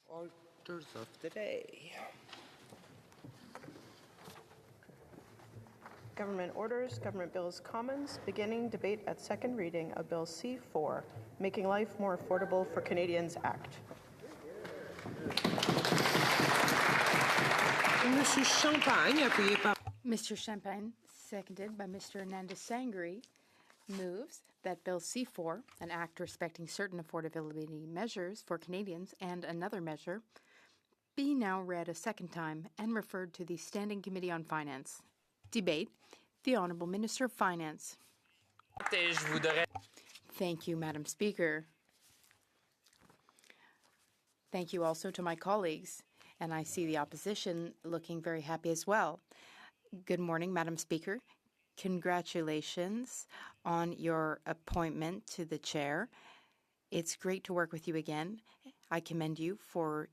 Orders of the day. Government orders, government bills, commons, beginning debate at second reading of Bill C-4, Making Life More Affordable for Canadians Act. Monsieur Champagne, appuyé par Mr. Champagne, seconded by Mr. Hernandez-Sangri, moves that Bill C-4, an act respecting certain affordability measures for Canadians and another measure, be now read a second time and referred to the Standing Committee on Finance. Debate. The Honourable Minister of Finance. Thank you, Madam Speaker. Thank you also to my colleagues, and I see the opposition looking very happy as well. Good morning, Madam Speaker. Congratulations on your appointment to the chair. It's great to work with you again. I commend you for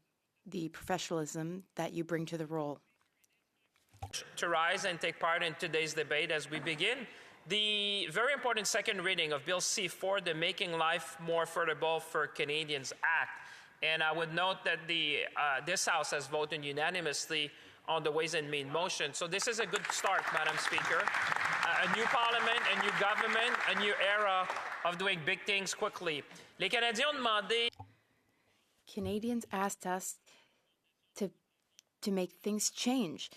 the professionalism that you bring to the role. To rise and take part in today's debate as we begin the very important second reading of Bill C-4, the Making Life More Affordable for Canadians Act. And I would note that this House has voted unanimously on the Ways and Means motion. So this is a good start, Madam Speaker. A new parliament, a new government, a new era of doing big things quickly. Les Canadiens ont demandé. Canadians asked us to make things change.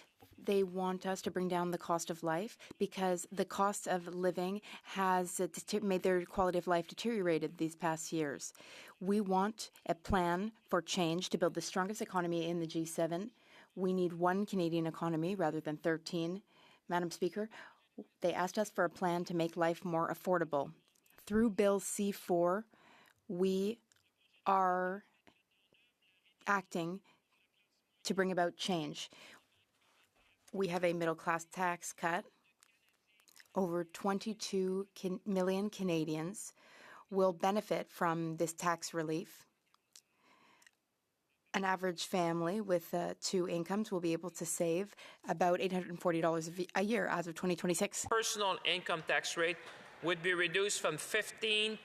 They want us to bring down the cost of life because the cost of living has made their quality of life deteriorated these past years. We want a plan for change to build the strongest economy in the G7. We need one Canadian economy rather than 13. Madam Speaker, they asked us for a plan to make life more affordable. Through Bill C-4, we are acting to bring about change. We have a middle-class tax cut. Over 22 million Canadians will benefit from this tax relief. An average family with 2 incomes will be able to save about $840 a year as of 2026. Personal income tax rate would be reduced from 15%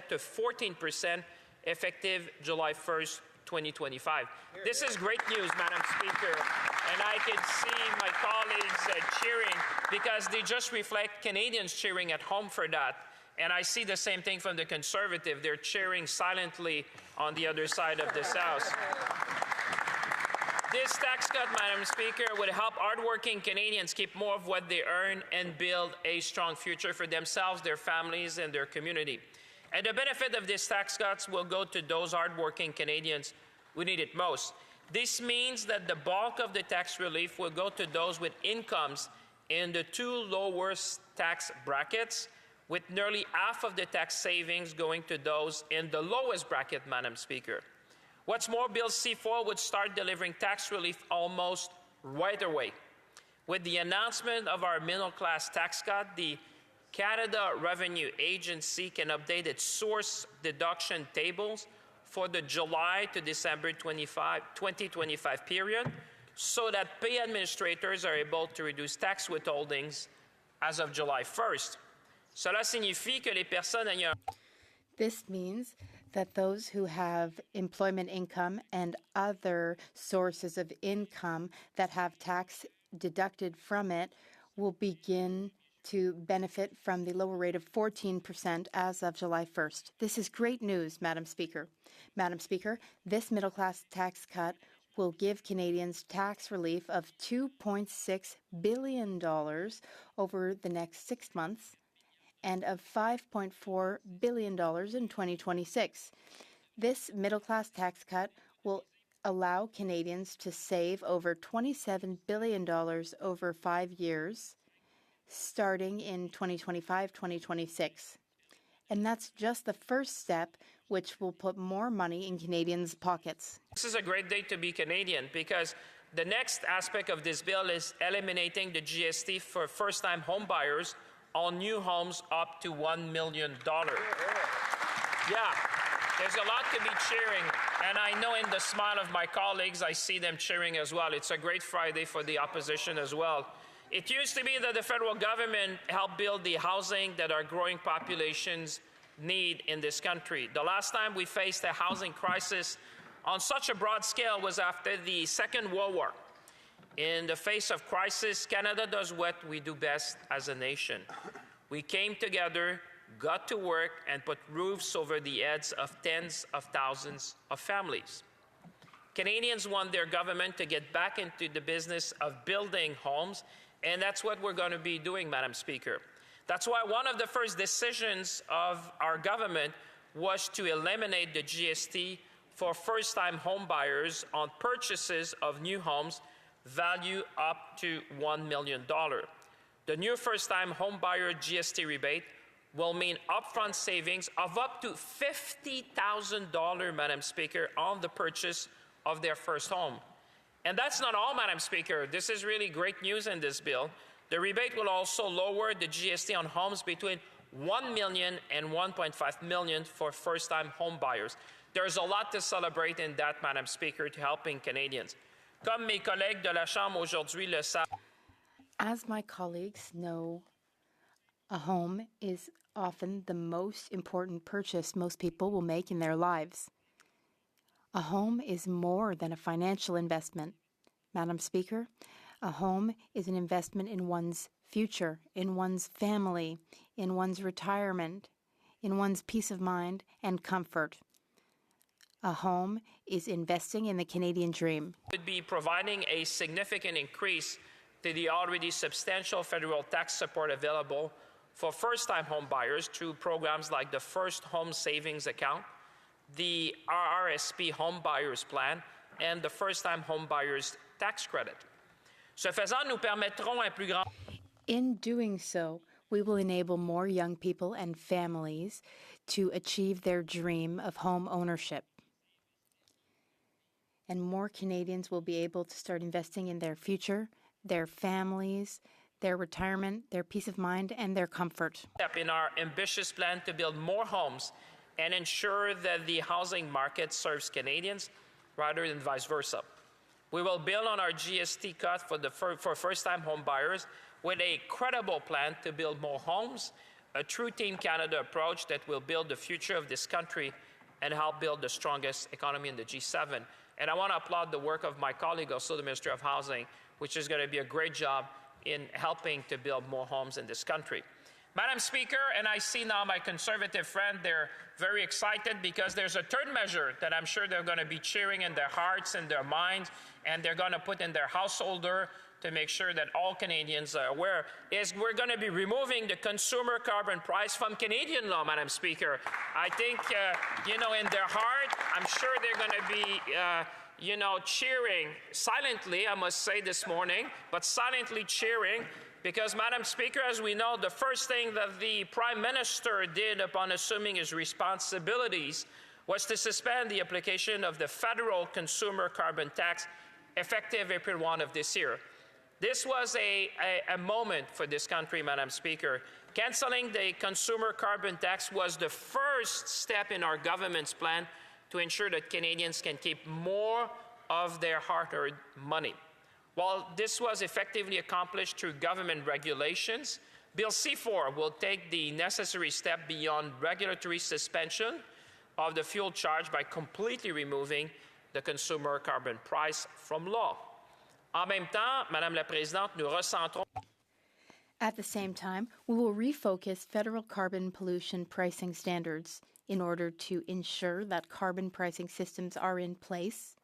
to 14% effective July 1st, 2025. This is great news, Madam Speaker, and I can see my colleagues cheering because they just reflect Canadians cheering at home for that. And I see the same thing from the Conservative. They're cheering silently on the other side of this House. This tax cut, Madam Speaker, would help hardworking Canadians keep more of what they earn and build a strong future for themselves, their families, and their community. And the benefit of these tax cuts will go to those hardworking Canadians who need it most. This means that the bulk of the tax relief will go to those with incomes in the 2 lowest tax brackets, with nearly half of the tax savings going to those in the lowest bracket, Madam Speaker. What's more, Bill C-4 would start delivering tax relief almost right away. With the announcement of our middle-class tax cut, the Canada Revenue Agency can update its source deduction tables for the July to December 2025 period so that pay administrators are able to reduce tax withholdings as of July 1st. Cela signifie que les personnes ayant. This means that those who have employment income and other sources of income that have tax deducted from it will begin to benefit from the lower rate of 14% as of July 1st. This is great news, Madam Speaker. Madam Speaker, this middle-class tax cut will give Canadians tax relief of $2.6 billion over the next 6 months and of $5.4 billion in 2026. This middle-class tax cut will allow Canadians to save over $27 billion over 5 years, starting in 2025-2026. And that's just the first step, which will put more money in Canadians' pockets. This is a great day to be Canadian because the next aspect of this bill is eliminating the GST for first-time home buyers on new homes up to $1 million. Yeah, there's a lot to be cheering, and I know in the smile of my colleagues, I see them cheering as well. It's a great Friday for the opposition as well. It used to be that the federal government helped build the housing that our growing populations need in this country. The last time we faced a housing crisis on such a broad scale was after the Second World War. In the face of crisis, Canada does what we do best as a nation. We came together, got to work, and put roofs over the heads of tens of thousands of families. Canadians want their government to get back into the business of building homes, and that's what we're going to be doing, Madam Speaker. That's why one of the first decisions of our government was to eliminate the GST for first-time home buyers on purchases of new homes value up to $1 million. The new first-time home buyer GST rebate will mean upfront savings of up to $50,000, Madam Speaker, on the purchase of their first home. And that's not all, Madam Speaker. This is really great news in this bill. The rebate will also lower the GST on homes between $1 million and $1.5 million for first-time home buyers. There's a lot to celebrate in that, Madam Speaker, to helping Canadians. Comme mes collègues de la Chambre aujourd'hui le savent. As my colleagues know, a home is often the most important purchase most people will make in their lives. A home is more than a financial investment. Madam Speaker, a home is an investment in one's future, in one's family, in one's retirement, in one's peace of mind and comfort. A home is investing in the Canadian dream. Would be providing a significant increase to the already substantial federal tax support available for first-time home buyers through programs like the First Home Savings Account, the RRSP Home Buyers Plan, and the First-Time Home Buyers Tax Credit. Ce faisant, nous permettrons un plus grand... In doing so, we will enable more young people and families to achieve their dream of home ownership. And more Canadians will be able to start investing in their future, their families, their retirement, their peace of mind, and their comfort. In our ambitious plan to build more homes and ensure that the housing market serves Canadians rather than vice versa. We will build on our GST cut for first-time home buyers with a credible plan to build more homes, a true Team Canada approach that will build the future of this country and help build the strongest economy in the G7. And I want to applaud the work of my colleague, also the Minister of Housing, which is going to be a great job in helping to build more homes in this country. Madam Speaker, and I see now my Conservative friend, they're very excited because there's a third measure that I'm sure they're going to be cheering in their hearts and their minds, and they're going to put in their householder to make sure that all Canadians are aware, is we're going to be removing the consumer carbon price from Canadian law, Madam Speaker. I think, in their heart, I'm sure they're going to be, cheering silently, I must say this morning, but silently cheering, because, Madam Speaker, as we know, the first thing that the Prime Minister did upon assuming his responsibilities was to suspend the application of the federal consumer carbon tax effective April 1 of this year. This was a moment for this country, Madam Speaker. Canceling the consumer carbon tax was the first step in our government's plan to ensure that Canadians can keep more of their hard-earned money. While this was effectively accomplished through government regulations, Bill C-4 will take the necessary step beyond regulatory suspension of the fuel charge by completely removing the consumer carbon price from law. En même temps, Madame la Présidente, nous recentrons. At the same time, we will refocus federal carbon pollution pricing standards in order to ensure that carbon pricing systems are in place.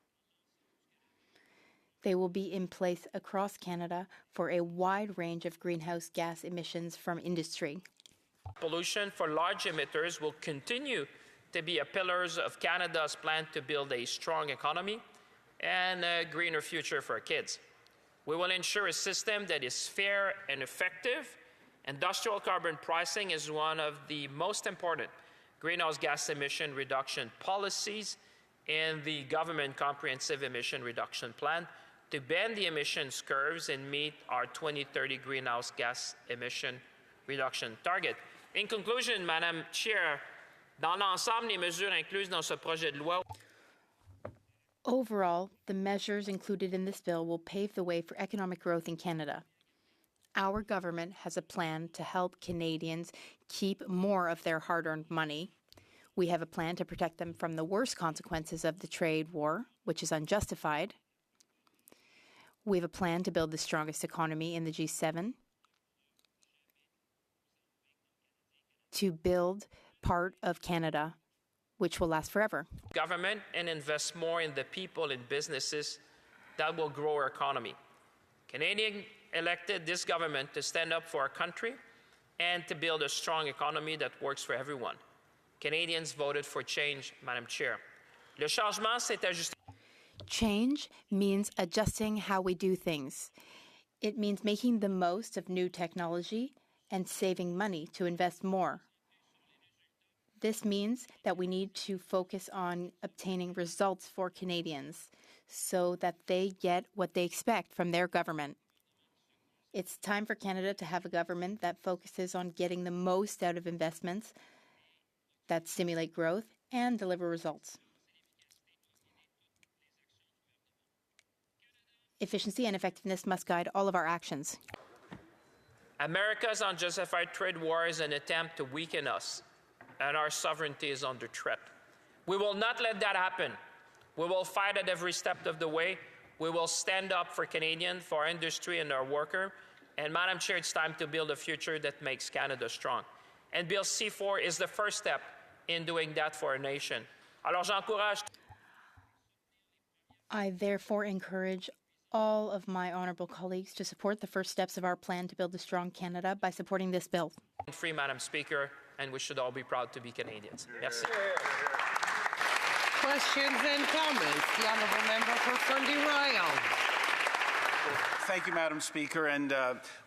They will be in place across Canada for a wide range of greenhouse gas emissions from industry. Pollution for large emitters will continue to be a pillar of Canada's plan to build a strong economy and a greener future for our kids. We will ensure a system that is fair and effective. Industrial carbon pricing is one of the most important greenhouse gas emission reduction policies in the government comprehensive emission reduction plan to bend the emissions curves and meet our 2030 greenhouse gas emission reduction target. In conclusion, Madam Chair, dans l'ensemble, les mesures incluses dans ce projet de loi. Overall, the measures included in this bill will pave the way for economic growth in Canada. Our government has a plan to help Canadians keep more of their hard-earned money. We have a plan to protect them from the worst consequences of the trade war, which is unjustified. We have a plan to build the strongest economy in the G7, to build part of Canada, which will last forever. Government and invest more in the people and businesses that will grow our economy. Canadians elected this government to stand up for our country and to build a strong economy that works for everyone. Canadians voted for change, Madam Chair. Le changement, c'est ajuster. Change means adjusting how we do things. It means making the most of new technology and saving money to invest more. This means that we need to focus on obtaining results for Canadians so that they get what they expect from their government. It's time for Canada to have a government that focuses on getting the most out of investments that stimulate growth and deliver results. Efficiency and effectiveness must guide all of our actions. America's unjustified trade war is an attempt to weaken us, and our sovereignty is under threat. We will not let that happen. We will fight at every step of the way. We will stand up for Canadians, for our industry and our workers. And Madam Chair, it's time to build a future that makes Canada strong. And Bill C-4 is the first step in doing that for our nation. Alors j'encourage. I therefore encourage all of my honourable colleagues to support the first steps of our plan to build a strong Canada by supporting this bill. Free, Madam Speaker, and we should all be proud to be Canadians. Merci. Questions and comments. The honourable member for Fundy Royal. Thank you, Madam Speaker. And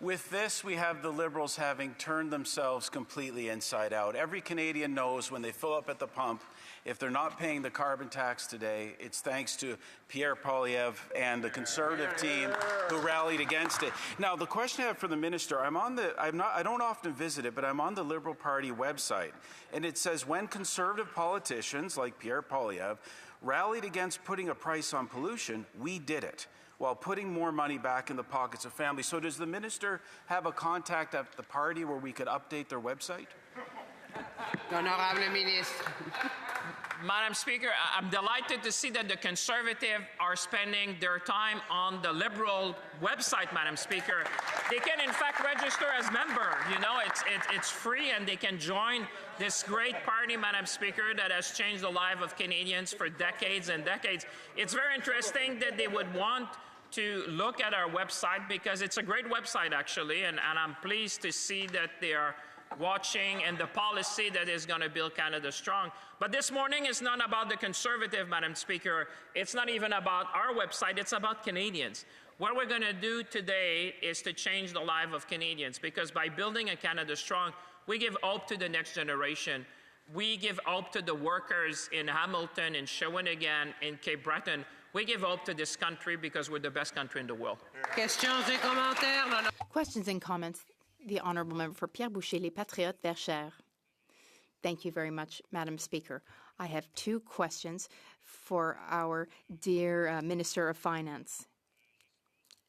with this, we have the Liberals having turned themselves completely inside out. Every Canadian knows when they fill up at the pump, if they're not paying the carbon tax today, it's thanks to Pierre Poilievre and the Conservative team who rallied against it. Now, the question I have for the minister, I don't often visit it, but I'm on the Liberal Party website, and it says when Conservative politicians like Pierre Poilievre rallied against putting a price on pollution, we did it, while putting more money back in the pockets of families. So does the minister have a contact at the party where we could update their website? Honorable Ministre. Madam Speaker, I'm delighted to see that the Conservatives are spending their time on the Liberal website, Madam Speaker. They can, in fact, register as member. You know, it's free, and they can join this great party, Madam Speaker, that has changed the life of Canadians for decades and decades. It's very interesting that they would want to look at our website because it's a great website, actually, and I'm pleased to see that they are watching and the policy that is going to build Canada strong. But this morning is not about the Conservative, Madam Speaker. It's not even about our website. It's about Canadians. What we're going to do today is to change the life of Canadians, because by building a Canada strong, we give hope to the next generation. We give hope to the workers in Hamilton, in Shawinigan, in Cape Breton. We give hope to this country because we're the best country in the world. Questions et commentaires. Questions and comments. The Honourable Member for Pierre Boucher, Les Patriotes, Verchères. Thank you very much, Madam Speaker. I have two questions for our dear Minister of Finance.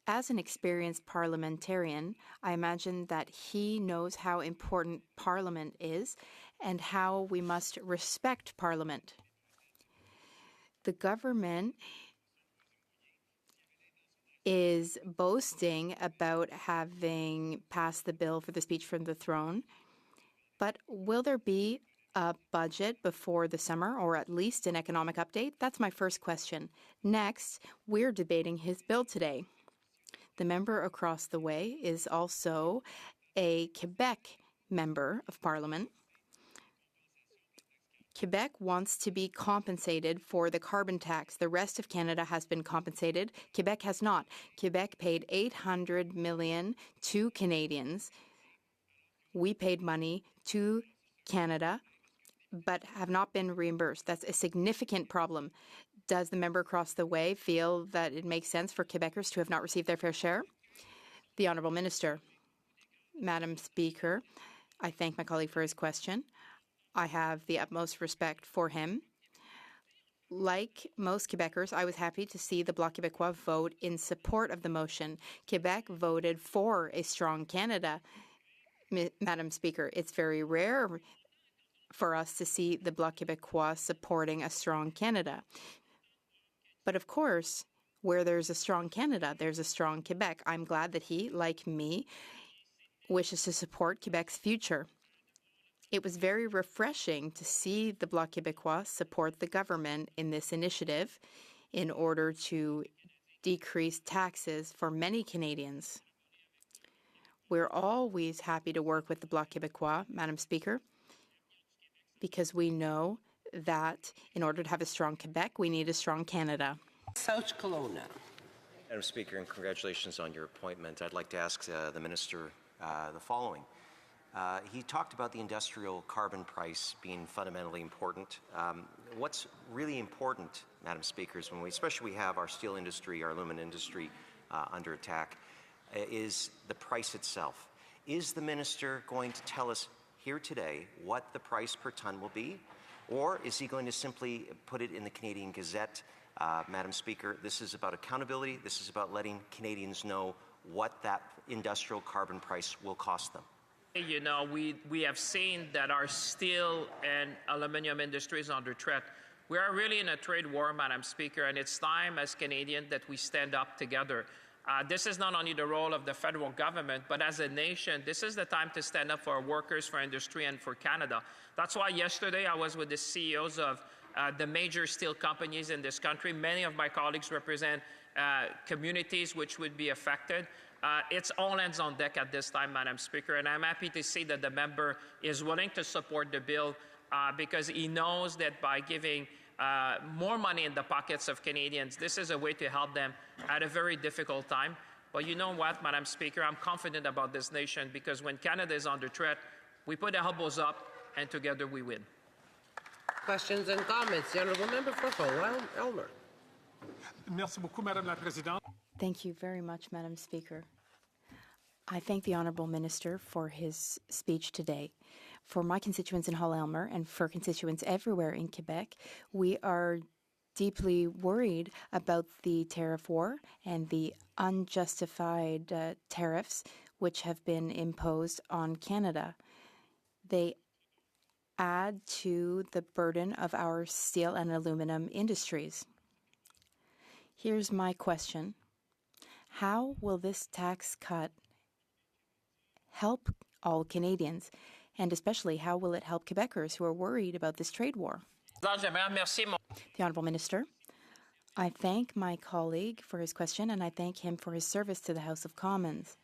As an experienced parliamentarian, I imagine that he knows how important Parliament is and how we must respect Parliament. The government is boasting about having passed the bill for the speech from the throne. But will there be a budget before the summer, or at least an economic update? That's my first question. Next, we're debating his bill today. The member across the way is also a Quebec member of Parliament. Quebec wants to be compensated for the carbon tax. The rest of Canada has been compensated. Quebec has not. Quebec paid $800 million to Canadians. We paid money to Canada, but have not been reimbursed. That's a significant problem. Does the member across the way feel that it makes sense for Quebecers to have not received their fair share? The Honourable Minister. Madam Speaker, I thank my colleague for his question. I have the utmost respect for him. Like most Quebecers, I was happy to see the Bloc Québécois vote in support of the motion. Quebec voted for a strong Canada, Madam Speaker. It's very rare for us to see the Bloc Québécois supporting a strong Canada. But of course, where there's a strong Canada, there's a strong Quebec. I'm glad that he, like me, wishes to support Quebec's future. It was very refreshing to see the Bloc Québécois support the government in this initiative in order to decrease taxes for many Canadians. We're always happy to work with the Bloc Québécois, Madam Speaker, because we know that in order to have a strong Quebec, we need a strong Canada. South Kelowna. Madam Speaker, and congratulations on your appointment. I'd like to ask the Minister the following. He talked about the industrial carbon price being fundamentally important. What's really important, Madam Speaker, is when especially we have our steel industry, our aluminum industry under attack, is the price itself. Is the Minister going to tell us here today what the price per ton will be? Or is he going to simply put it in the Canadian Gazette? Madam Speaker, this is about accountability. This is about letting Canadians know what that industrial carbon price will cost them. You know, we have seen that our steel and aluminum industry is under threat. We are really in a trade war, Madam Speaker, and it's time as Canadians that we stand up together. This is not only the role of the federal government, but as a nation, this is the time to stand up for our workers, for industry, and for Canada. That's why yesterday I was with the CEOs of the major steel companies in this country. Many of my colleagues represent communities which would be affected. It's all hands on deck at this time, Madam Speaker, and I'm happy to see that the member is willing to support the bill because he knows that by giving more money in the pockets of Canadians, this is a way to help them at a very difficult time. But you know what, Madam Speaker, I'm confident about this nation because when Canada is under threat, we put the elbows up and together we win. Questions and comments. The Honourable Member for Hull-Elmer. Merci beaucoup, Madame la Présidente. Thank you very much, Madam Speaker. I thank the Honourable Minister for his speech today. For my constituents in Hull-Elmer and for constituents everywhere in Quebec, we are deeply worried about the tariff war and the unjustified tariffs which have been imposed on Canada. They add to the burden of our steel and aluminum industries. Here's my question. How will this tax cut help all Canadians? And especially, how will it help Quebecers who are worried about this trade war? The Honourable Minister, I thank my colleague for his question and I thank him for his service to the House of Commons.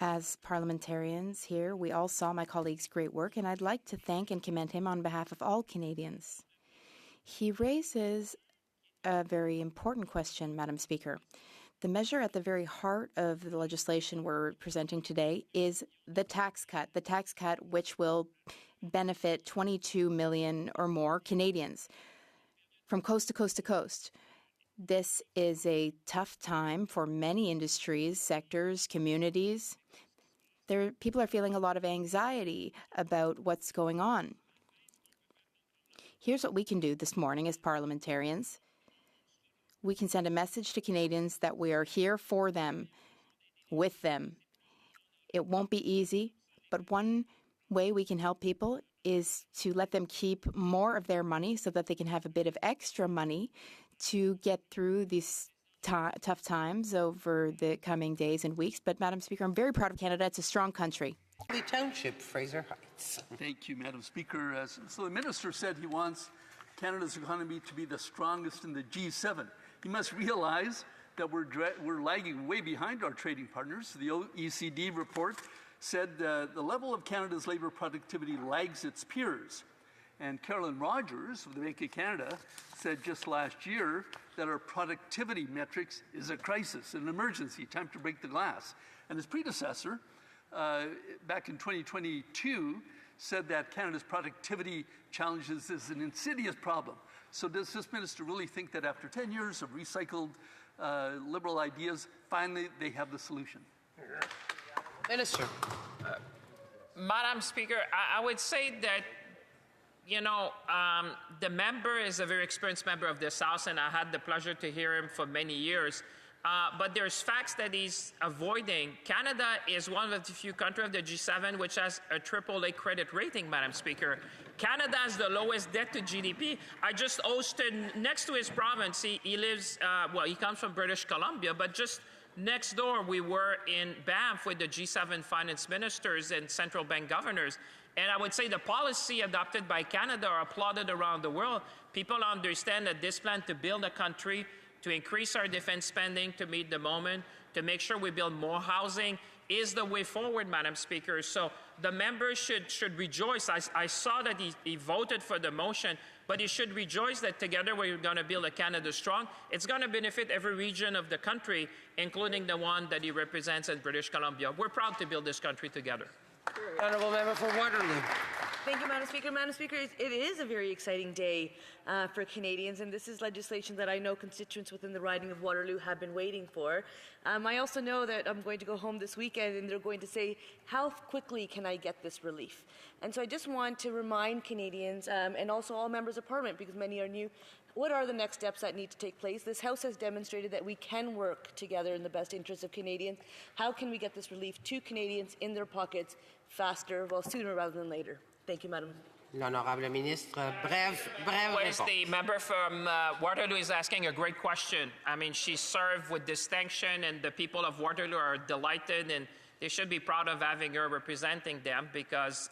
As parliamentarians here, we all saw my colleague's great work and I'd like to thank and commend him on behalf of all Canadians. He raises a very important question, Madam Speaker. The measure at the very heart of the legislation we're presenting today is the tax cut which will benefit 22 million or more Canadians from coast to coast to coast. This is a tough time for many industries, sectors, communities. People are feeling a lot of anxiety about what's going on. Here's what we can do this morning as parliamentarians. We can send a message to Canadians that we are here for them, with them. It won't be easy, but one way we can help people is to let them keep more of their money so that they can have a bit of extra money to get through these tough times over the coming days and weeks. But, Madam Speaker, I'm very proud of Canada. It's a strong country. The Township, Fraser Heights. Thank you, Madam Speaker. So the Minister said he wants Canada's economy to be the strongest in the G7. He must realize that we're lagging way behind our trading partners. The OECD report said the level of Canada's labour productivity lags its peers. And Carolyn Rogers of the Bank of Canada said just last year that our productivity metrics is a crisis, an emergency, time to break the glass. And his predecessor, back in 2022, said that Canada's productivity challenges is an insidious problem. So does this minister really think that after 10 years of recycled Liberal ideas, finally they have the solution? Minister. Madam Speaker, I would say that the member is a very experienced member of this House, and I had the pleasure to hear him for many years. But there's facts that he's avoiding. Canada is one of the few countries of the G7 which has a AAA credit rating, Madam Speaker. Canada has the lowest debt to GDP. I just hosted, next to his province, he lives, he comes from British Columbia, but just next door we were in Banff with the G7 finance ministers and central bank governors. And I would say the policy adopted by Canada are applauded around the world. People understand that this plan to build a country, to increase our defense spending to meet the moment, to make sure we build more housing is the way forward, Madam Speaker. So the members should rejoice. I saw that he voted for the motion, but he should rejoice that together we're going to build a Canada strong. It's going to benefit every region of the country, including the one that he represents in British Columbia. We're proud to build this country together. Honourable Member for Waterloo. Thank you, Madam Speaker. Madam Speaker, it is a very exciting day for Canadians, and this is legislation that I know constituents within the riding of Waterloo have been waiting for. I also know that I'm going to go home this weekend, and they're going to say, how quickly can I get this relief? And so I just want to remind Canadians, and also all members of Parliament, because many are new, what are the next steps that need to take place? This House has demonstrated that we can work together in the best interests of Canadians. How can we get this relief to Canadians in their pockets faster, sooner rather than later? Thank you, Madam. L'honorable ministre, brève Whereas réponse. the member from Waterloo is asking a great question. I mean, she served with distinction, and the people of Waterloo are delighted, and they should be proud of having her representing them, because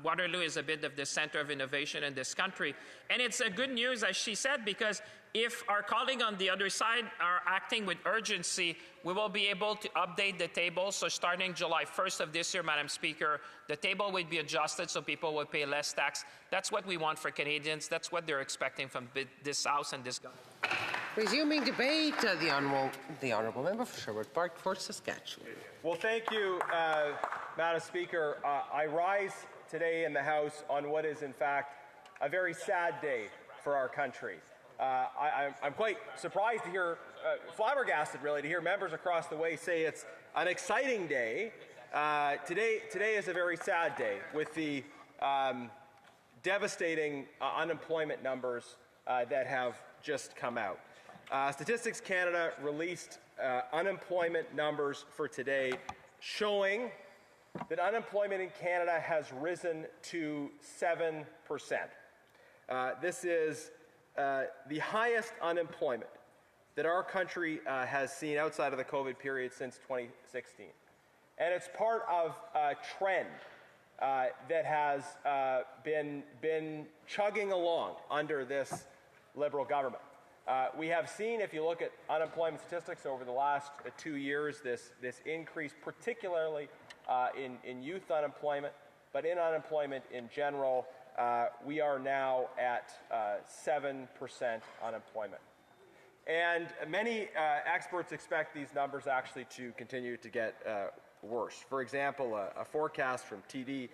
Waterloo is a bit of the center of innovation in this country. And it's a good news, as she said, because if our colleague on the other side are acting with urgency, we will be able to update the table. So starting July 1st of this year, Madam Speaker, the table will be adjusted so people will pay less tax. That's what we want for Canadians. That's what they're expecting from this House and this government. Resuming debate, the Honourable Member for Sherwood Park for Saskatchewan. Well, thank you, Madam Speaker. I rise today in the House on what is, in fact, a very sad day for our country. I'm quite surprised to hear, flabbergasted really, to hear members across the way say it's an exciting day. Today is a very sad day with the devastating unemployment numbers that have just come out. Statistics Canada released unemployment numbers for today showing that unemployment in Canada has risen to 7%. This is the highest unemployment that our country has seen outside of the COVID period since 2016. And it's part of a trend that has been chugging along under this Liberal government. We have seen, if you look at unemployment statistics over the last 2 years, this increase, particularly in youth unemployment, but in unemployment in general, we are now at 7% unemployment. And many experts expect these numbers actually to continue to get worse. For example, a forecast from TD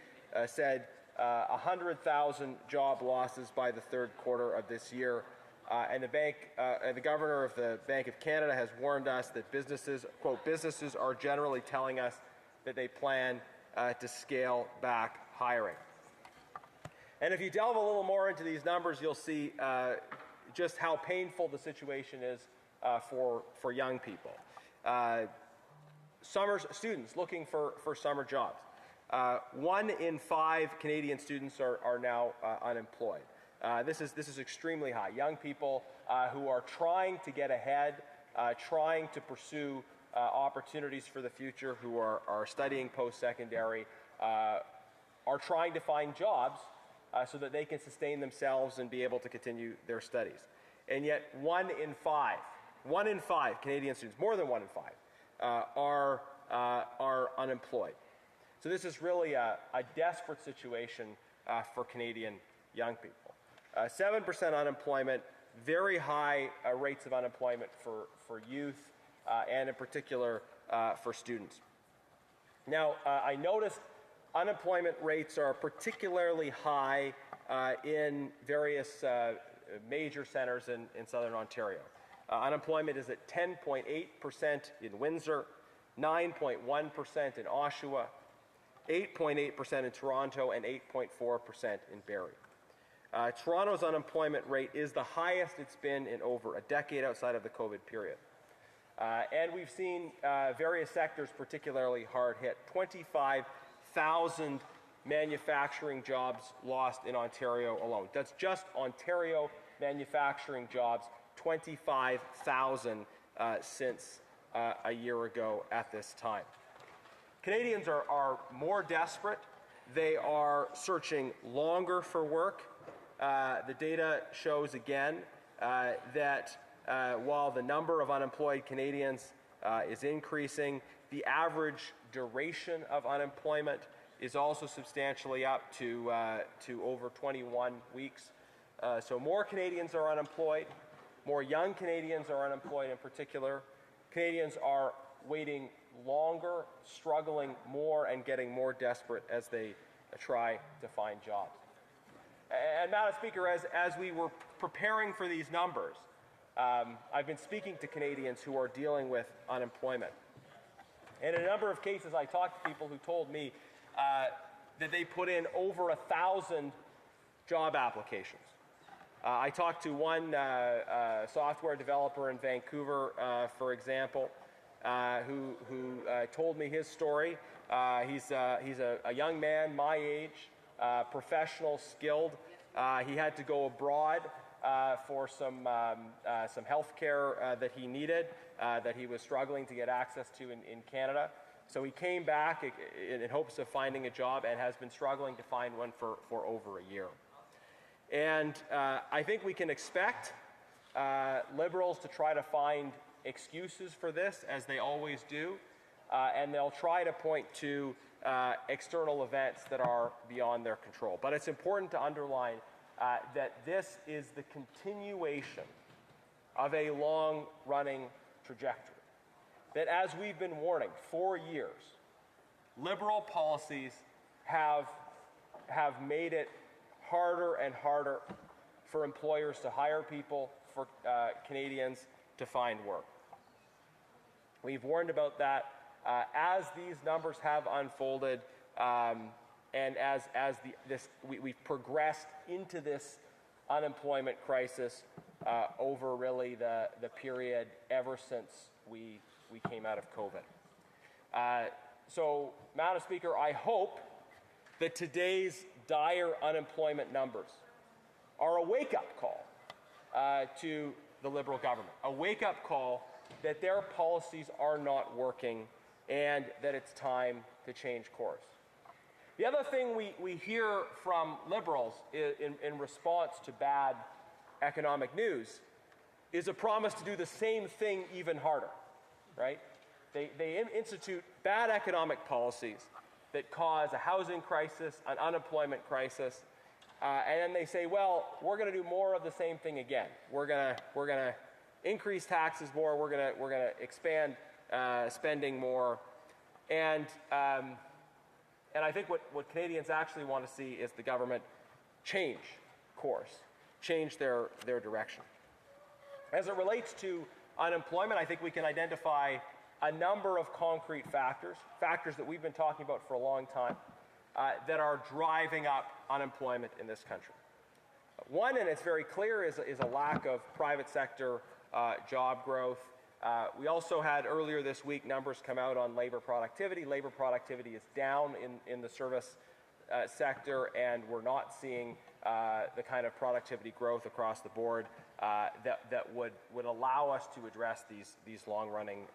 said 100,000 job losses by the third quarter of this year. And the governor of the Bank of Canada has warned us that businesses, quote, businesses are generally telling us that they plan to scale back hiring. And if you delve a little more into these numbers, you'll see just how painful the situation is for young people. Students looking for summer jobs. 1 in 5 Canadian students are now unemployed. This is extremely high. Young people who are trying to get ahead, trying to pursue opportunities for the future, who are studying post-secondary, are trying to find jobs so that they can sustain themselves and be able to continue their studies. And yet 1 in 5 Canadian students, more than 1 in 5, are unemployed. So this is really a desperate situation for Canadian young people. 7% unemployment, very high rates of unemployment for youth and in particular for students. Now, I noticed unemployment rates are particularly high in various major centres in southern Ontario. Unemployment is at 10.8% in Windsor, 9.1% in Oshawa, 8.8% in Toronto, and 8.4% in Barrie. Toronto's unemployment rate is the highest it's been in over a decade outside of the COVID period. And we've seen various sectors particularly hard hit. 25,000 manufacturing jobs lost in Ontario alone. That's just Ontario manufacturing jobs, 25,000 since a year ago at this time. Canadians are more desperate. They are searching longer for work. The data shows again that while the number of unemployed Canadians is increasing, the average duration of unemployment is also substantially up to over 21 weeks. So more Canadians are unemployed. More young Canadians are unemployed in particular. Canadians are waiting longer, struggling more, and getting more desperate as they try to find jobs. And Madam Speaker, as we were preparing for these numbers, I've been speaking to Canadians who are dealing with unemployment. And in a number of cases, I talked to people who told me that they put in over 1,000 job applications. I talked to one software developer in Vancouver, for example, who told me his story. He's a young man my age, professional, skilled. He had to go abroad for some health care that he needed, that he was struggling to get access to in Canada. So he came back in hopes of finding a job and has been struggling to find one for over a year. And I think we can expect Liberals to try to find excuses for this, as they always do, and they'll try to point to external events that are beyond their control. But it's important to underline that this is the continuation of a long-running trajectory. That, as we've been warning for years, Liberal policies have made it harder and harder for employers to hire people, for Canadians to find work. We've warned about that as these numbers have unfolded, and as we've progressed into this unemployment crisis over really the period ever since we came out of COVID. So, Madam Speaker, I hope that today's dire unemployment numbers are a wake-up call to the Liberal government, a wake-up call that their policies are not working and that it's time to change course. The other thing we hear from Liberals in response to bad economic news is a promise to do the same thing even harder, right? They institute bad economic policies that cause a housing crisis, an unemployment crisis, and then they say, well, we're going to do more of the same thing again. We're going to increase taxes more. We're going to expand spending more, and I think what Canadians actually want to see is the government change course, change their direction. As it relates to unemployment, I think we can identify a number of concrete factors that we've been talking about for a long time, that are driving up unemployment in this country. One, and it's very clear, is a lack of private sector job growth. We also had earlier this week numbers come out on labor productivity. Labor productivity is down in the service sector, and we're not seeing the kind of productivity growth across the board that would allow us to address these long-running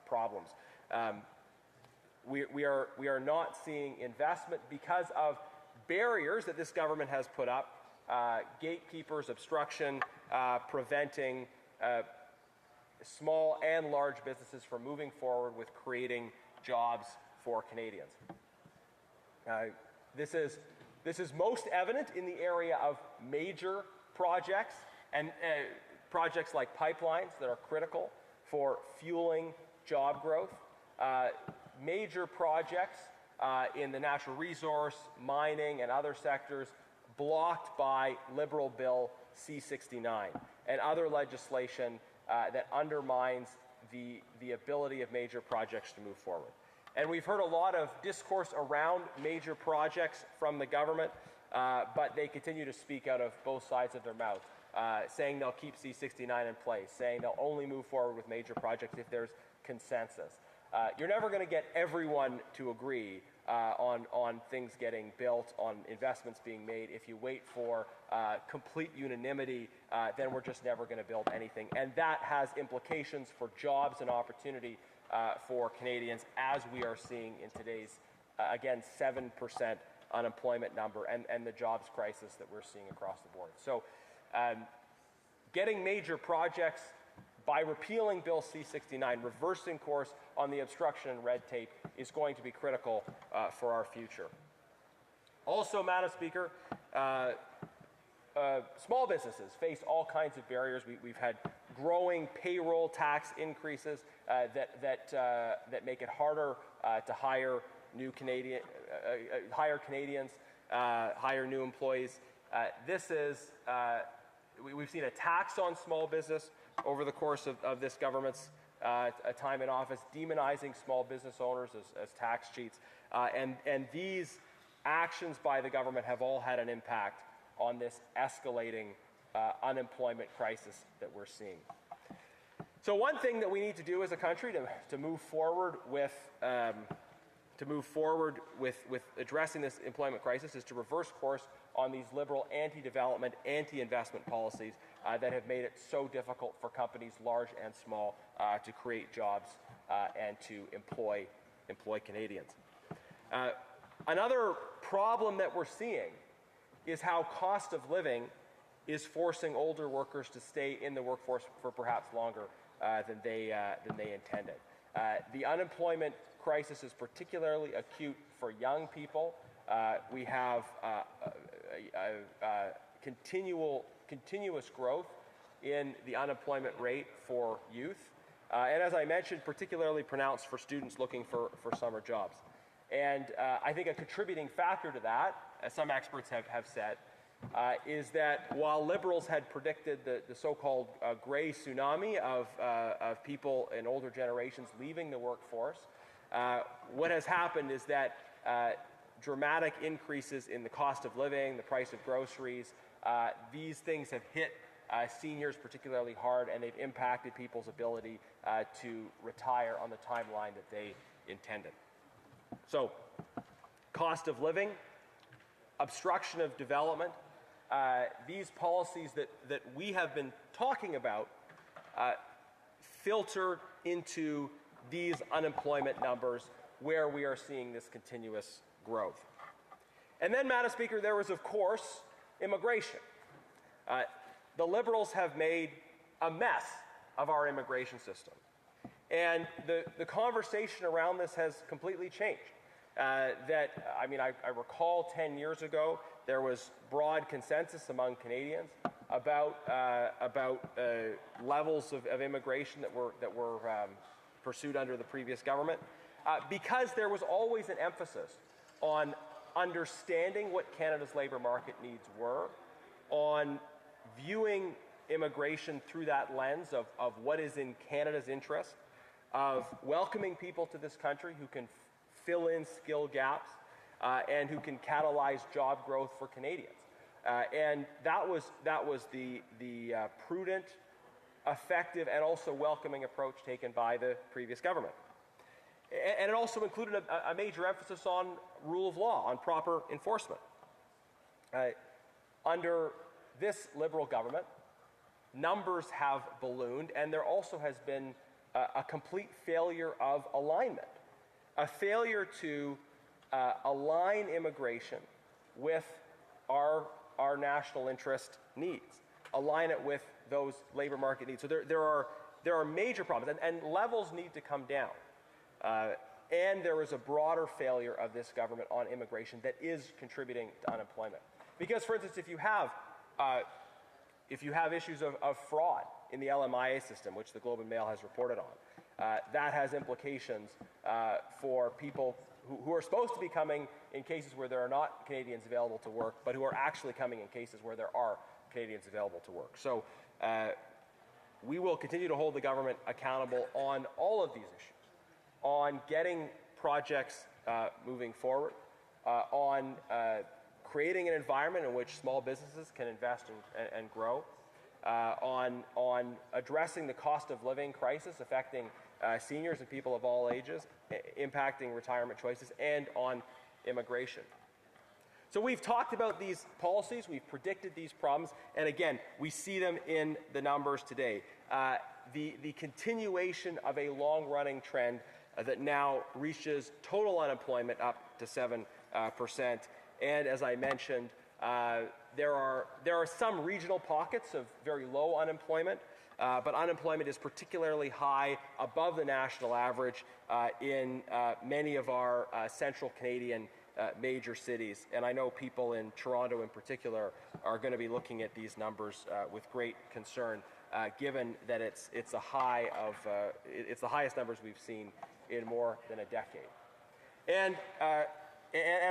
problems. We are not seeing investment because of barriers that this government has put up, gatekeepers, obstruction, preventing small and large businesses from moving forward with creating jobs for Canadians. This is most evident in the area of major projects, and projects like pipelines that are critical for fueling job growth. Major projects in the natural resource, mining, and other sectors blocked by Liberal Bill C-69 and other legislation that undermines the ability of major projects to move forward. And we've heard a lot of discourse around major projects from the government, but they continue to speak out of both sides of their mouth, saying they'll keep C-69 in place, saying they'll only move forward with major projects if there's consensus. You're never going to get everyone to agree on things getting built, on investments being made. If you wait for complete unanimity, then we're just never going to build anything. And that has implications for jobs and opportunity for Canadians, as we are seeing in today's, again, 7% unemployment number and the jobs crisis that we're seeing across the board. So getting major projects by repealing Bill C-69, reversing course on the obstruction and red tape, is going to be critical for our future. Also, Madam Speaker, small businesses face all kinds of barriers. We've had growing payroll tax increases that make it harder to hire new Canadians, hire new employees. We've seen a tax on small business over the course of this government's time in office, demonizing small business owners as tax cheats. And these actions by the government have all had an impact on this escalating unemployment crisis that we're seeing. So one thing that we need to do as a country to move forward with addressing this employment crisis is to reverse course on these liberal anti-development, anti-investment policies that have made it so difficult for companies, large and small, to create jobs and to employ Canadians. Another problem that we're seeing is how cost of living is forcing older workers to stay in the workforce for perhaps longer than they intended. The unemployment crisis is particularly acute for young people. We have continuous growth in the unemployment rate for youth. And as I mentioned, particularly pronounced for students looking for summer jobs. And I think a contributing factor to that, as some experts have said, is that while Liberals had predicted the so-called gray tsunami of people in older generations leaving the workforce, what has happened is that dramatic increases in the cost of living, the price of groceries, these things have hit seniors particularly hard, and they've impacted people's ability to retire on the timeline that they intended. So, cost of living, obstruction of development, these policies that we have been talking about filter into these unemployment numbers where we are seeing this continuous growth. And then, Madam Speaker, there was, of course, immigration. The Liberals have made a mess of our immigration system. And the conversation around this has completely changed. I recall 10 years ago, there was broad consensus among Canadians about levels of immigration that were pursued under the previous government, because there was always an emphasis on understanding what Canada's labour market needs were, on viewing immigration through that lens of what is in Canada's interest, of welcoming people to this country who can fill in skill gaps and who can catalyze job growth for Canadians. And that was the prudent, effective, and also welcoming approach taken by the previous government. And it also included a major emphasis on rule of law, on proper enforcement. Under this Liberal government, numbers have ballooned, and there also has been a complete failure of alignment, a failure to align immigration with our national interest needs, align it with those labour market needs. So there are major problems, and levels need to come down. And there is a broader failure of this government on immigration that is contributing to unemployment. Because, for instance, if you have issues of fraud in the LMIA system, which the Globe and Mail has reported on, that has implications for people who are supposed to be coming in cases where there are not Canadians available to work, but who are actually coming in cases where there are Canadians available to work. So we will continue to hold the government accountable on all of these issues, on getting projects moving forward, on creating an environment in which small businesses can invest and grow, on addressing the cost of living crisis affecting seniors and people of all ages, impacting retirement choices, and on immigration. So we've talked about these policies, we've predicted these problems, and again, we see them in the numbers today. The continuation of a long-running trend that now reaches total unemployment up to 7%. And as I mentioned, there are some regional pockets of very low unemployment, but unemployment is particularly high above the national average in many of our central Canadian major cities. And I know people in Toronto in particular are going to be looking at these numbers with great concern, given that it's the highest numbers we've seen in more than a decade. And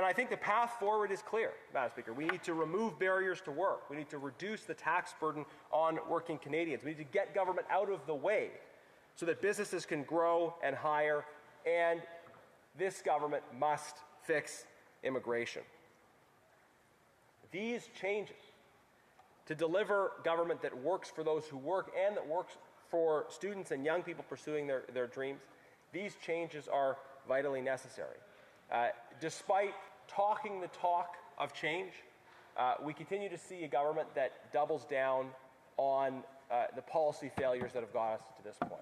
I think the path forward is clear, Madam Speaker. We need to remove barriers to work. We need to reduce the tax burden on working Canadians. We need to get government out of the way so that businesses can grow and hire, and this government must fix immigration. These changes to deliver government that works for those who work and that works for students and young people pursuing their dreams, these changes are vitally necessary. Despite talking the talk of change, we continue to see a government that doubles down on the policy failures that have got us to this point.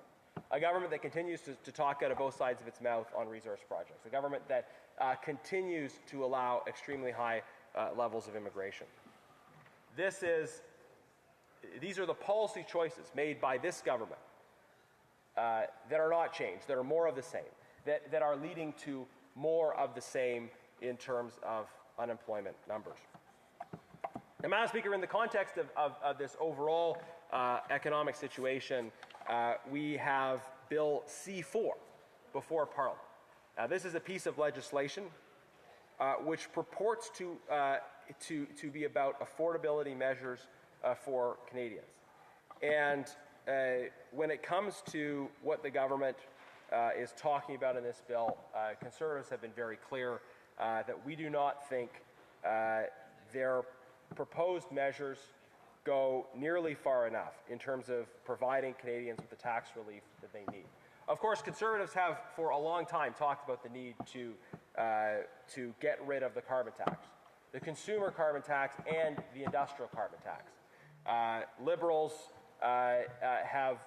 A government that continues to talk out of both sides of its mouth on resource projects. A government that continues to allow extremely high levels of immigration. These are the policy choices made by this government that are not changed, that are more of the same, that are leading to more of the same in terms of unemployment numbers. Now, Madam Speaker, in the context of this overall economic situation, we have Bill C4 before Parliament. This is a piece of legislation which purports to be about affordability measures for Canadians. And when it comes to what the government is talking about in this bill, Conservatives have been very clear that we do not think their proposed measures go nearly far enough in terms of providing Canadians with the tax relief that they need. Of course, Conservatives have for a long time talked about the need to get rid of the carbon tax, the consumer carbon tax and the industrial carbon tax. Liberals have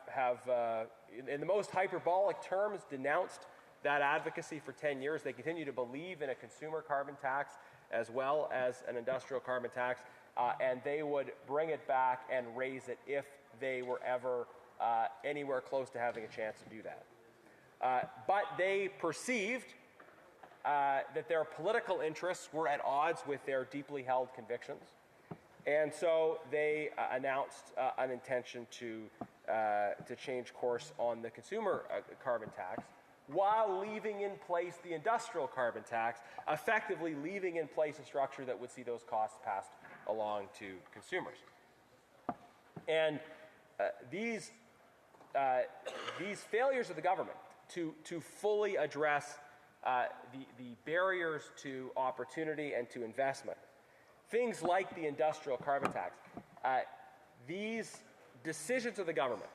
in the most hyperbolic terms, denounced that advocacy for 10 years. They continue to believe in a consumer carbon tax as well as an industrial carbon tax, and they would bring it back and raise it if they were ever anywhere close to having a chance to do that. But they perceived that their political interests were at odds with their deeply held convictions, and so they announced an intention to change course on the consumer carbon tax while leaving in place the industrial carbon tax, effectively leaving in place a structure that would see those costs passed along to consumers. And these failures of the government to fully address the barriers to opportunity and to investment, things like the industrial carbon tax, these decisions of the government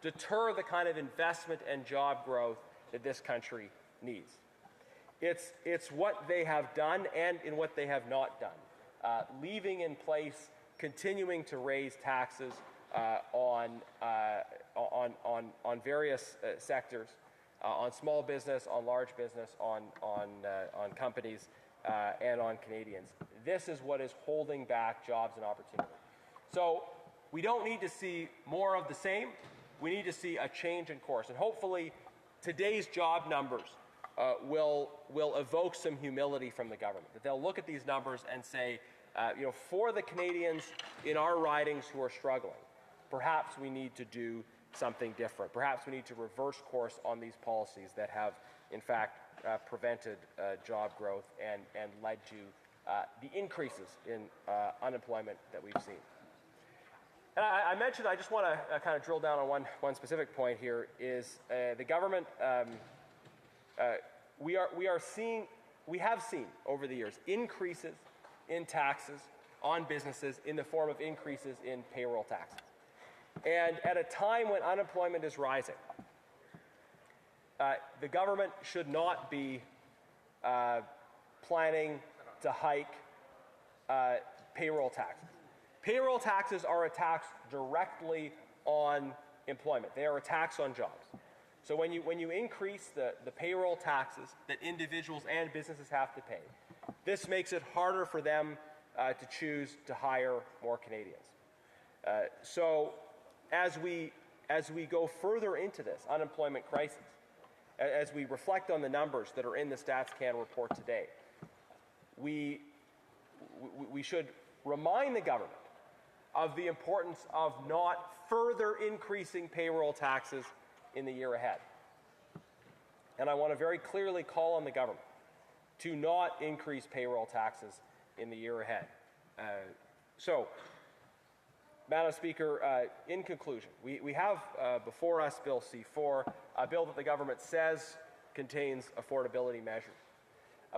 deter the kind of investment and job growth that this country needs. It's what they have done and in what they have not done. Leaving in place, continuing to raise taxes on various sectors, on small business, on large business, on companies, and on Canadians. This is what is holding back jobs and opportunity. So we don't need to see more of the same. We need to see a change in course. And hopefully today's job numbers will evoke some humility from the government. That they'll look at these numbers and say, for the Canadians in our ridings who are struggling, perhaps we need to do something different. Perhaps we need to reverse course on these policies that have, in fact, prevented job growth and led to the increases in unemployment that we've seen. And I mentioned, I just want to kind of drill down on one specific point here, is the government, we have seen over the years increases in taxes on businesses in the form of increases in payroll taxes. And at a time when unemployment is rising, the government should not be planning to hike payroll taxes. Payroll taxes are a tax directly on employment. They are a tax on jobs. So when you increase the payroll taxes that individuals and businesses have to pay, this makes it harder for them to choose to hire more Canadians. So as we go further into this unemployment crisis, as we reflect on the numbers that are in the Stats Canada report today, we should remind the government of the importance of not further increasing payroll taxes in the year ahead. And I want to very clearly call on the government to not increase payroll taxes in the year ahead. So, Madam Speaker, in conclusion, we have before us Bill C-4, a bill that the government says contains affordability measures.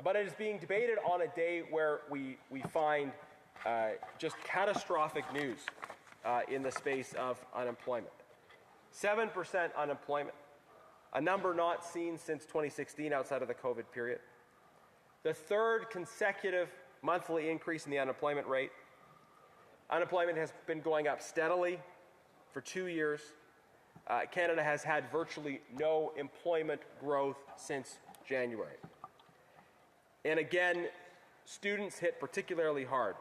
But it is being debated on a day where we find just catastrophic news in the space of unemployment. 7% unemployment, a number not seen since 2016 outside of the COVID period. The third consecutive monthly increase in the unemployment rate. Unemployment has been going up steadily for 2 years. Canada has had virtually no employment growth since January. And again, students hit particularly hard.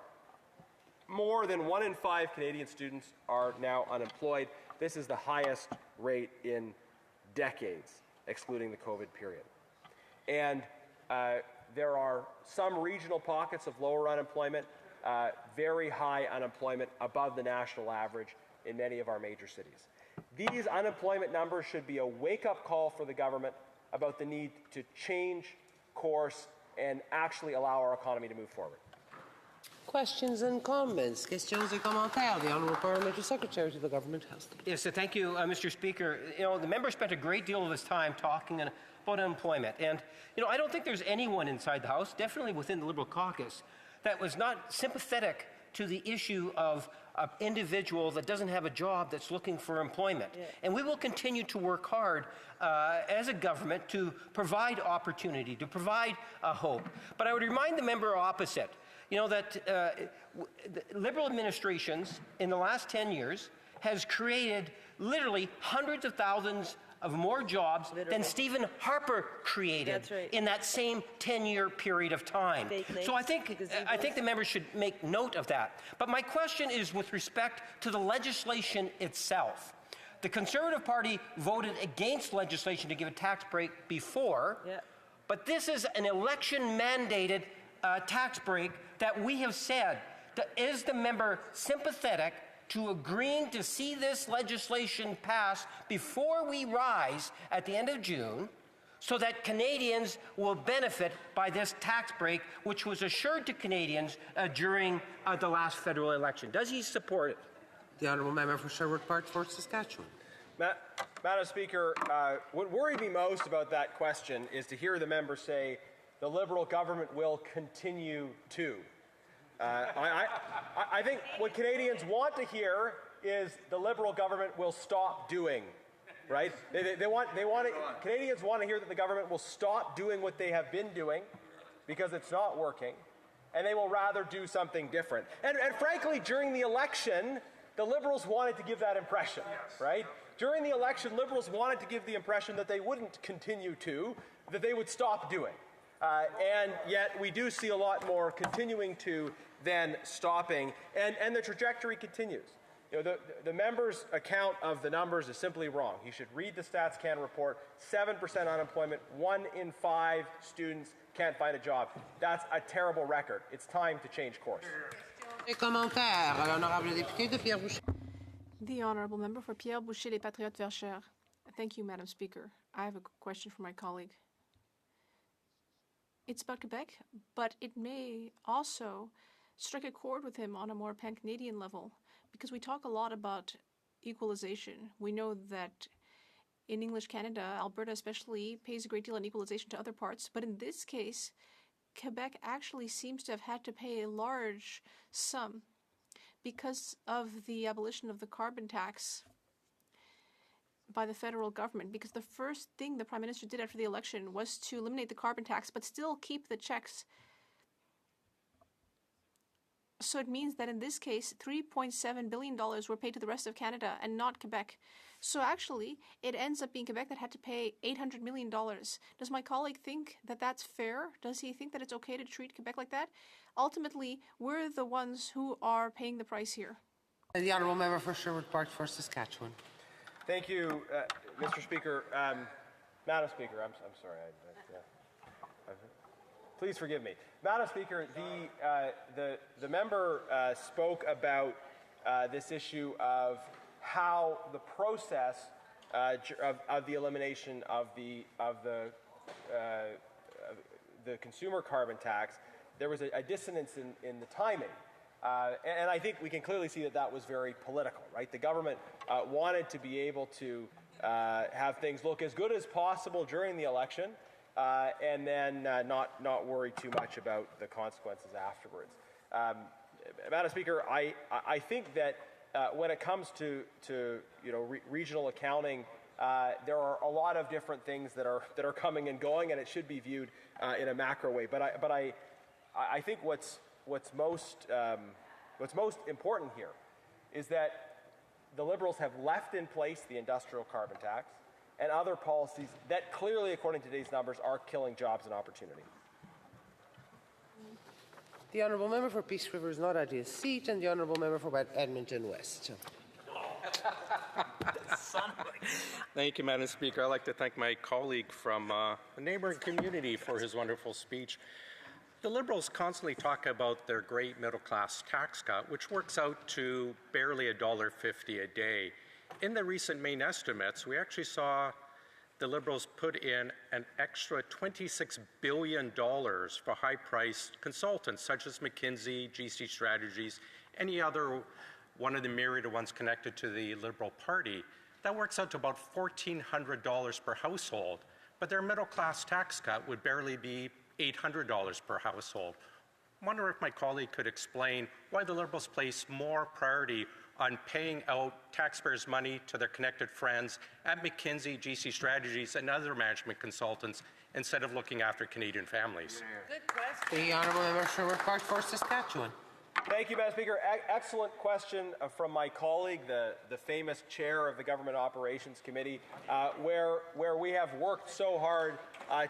More than 1 in 5 Canadian students are now unemployed. This is the highest rate in decades, excluding the COVID period. And there are some regional pockets of lower unemployment, very high unemployment above the national average in many of our major cities. These unemployment numbers should be a wake-up call for the government about the need to change course and actually allow our economy to move forward. Questions and comments. Questions et commentaires. The Honourable Parliamentary Secretary to the Government House. Yes, thank you, Mr. Speaker. The member spent a great deal of his time talking about unemployment. And, I don't think there's anyone inside the House, definitely within the Liberal caucus, that was not sympathetic to the issue of an individual that doesn't have a job that's looking for employment. Yeah. And we will continue to work hard as a government to provide opportunity, to provide hope. But I would remind the member opposite, that Liberal administrations in the last 10 years has created literally hundreds of thousands of more jobs than Stephen Harper created in that same 10-year period of time. So I think the members should make note of that. But my question is with respect to the legislation itself. The Conservative Party voted against legislation to give a tax break before, but this is an election-mandated tax break that we have said. Is the member sympathetic to agreeing to see this legislation pass before we rise at the end of June so that Canadians will benefit by this tax break, which was assured to Canadians during the last federal election? Does he support it? The Honourable Member for Sherwood Park, Fort Saskatchewan. Madam Speaker, what worried me most about that question is to hear the member say the Liberal government will continue to. I think what Canadians want to hear is the Liberal government will stop doing, right? Canadians want to hear that the government will stop doing what they have been doing because it's not working, and they will rather do something different. And frankly, during the election, the Liberals wanted to give that impression, right? During the election, Liberals wanted to give the impression that they wouldn't continue to, that they would stop doing. And yet we do see a lot more continuing to than stopping, and the trajectory continues. The member's account of the numbers is simply wrong. He should read the Stats Canada report. 7% unemployment, 1 in 5 students can't find a job. That's a terrible record. It's time to change course. The Honourable Member for Pierre Boucher, Les Patriotes Verchères. Thank you, Madam Speaker. I have a question for my colleague. It's about Quebec, but it may also strike a chord with him on a more pan-Canadian level, because we talk a lot about equalization. We know that in English Canada, Alberta especially, pays a great deal on equalization to other parts, but in this case, Quebec actually seems to have had to pay a large sum because of the abolition of the carbon tax by the federal government, because the first thing the Prime Minister did after the election was to eliminate the carbon tax but still keep the checks. So it means that in this case, $3.7 billion were paid to the rest of Canada and not Quebec. So actually, it ends up being Quebec that had to pay $800 million. Does my colleague think that that's fair? Does he think that it's okay to treat Quebec like that? Ultimately, we're the ones who are paying the price here. The Honourable Member for Sherwood Park for Saskatchewan. Thank you, Mr. Speaker. Madam Speaker, I'm sorry. Please forgive me. Madam Speaker, the member spoke about this issue of how the process of the elimination of the consumer carbon tax, there was a dissonance in the timing. And I think we can clearly see that that was very political, right? The government wanted to be able to have things look as good as possible during the election, and then not worry too much about the consequences afterwards. Madam Speaker, I think that when it comes to regional accounting, there are a lot of different things that are coming and going, and it should be viewed in a macro way. But I think what's most important here is that the Liberals have left in place the industrial carbon tax and other policies that clearly, according to today's numbers, are killing jobs and opportunity. The Honourable Member for Peace River is not at his seat, and the Honourable Member for Edmonton West. Thank you, Madam Speaker. I'd like to thank my colleague from a neighboring community for his wonderful speech. The Liberals constantly talk about their great middle-class tax cut, which works out to barely $1.50 a day. In the recent Maine estimates, we actually saw the Liberals put in an extra $26 billion for high-priced consultants, such as McKinsey, GC Strategies, any other one of the myriad of ones connected to the Liberal Party. That works out to about $1,400 per household, but their middle-class tax cut would barely be $800 per household. I wonder if my colleague could explain why the Liberals place more priority on paying out taxpayers' money to their connected friends at McKinsey, GC Strategies, and other management consultants instead of looking after Canadian families. Good question. The Honourable Member Sherwood Park for Saskatchewan. Thank you, Madam Speaker. Excellent question from my colleague, the famous chair of the Government Operations Committee, where we have worked so hard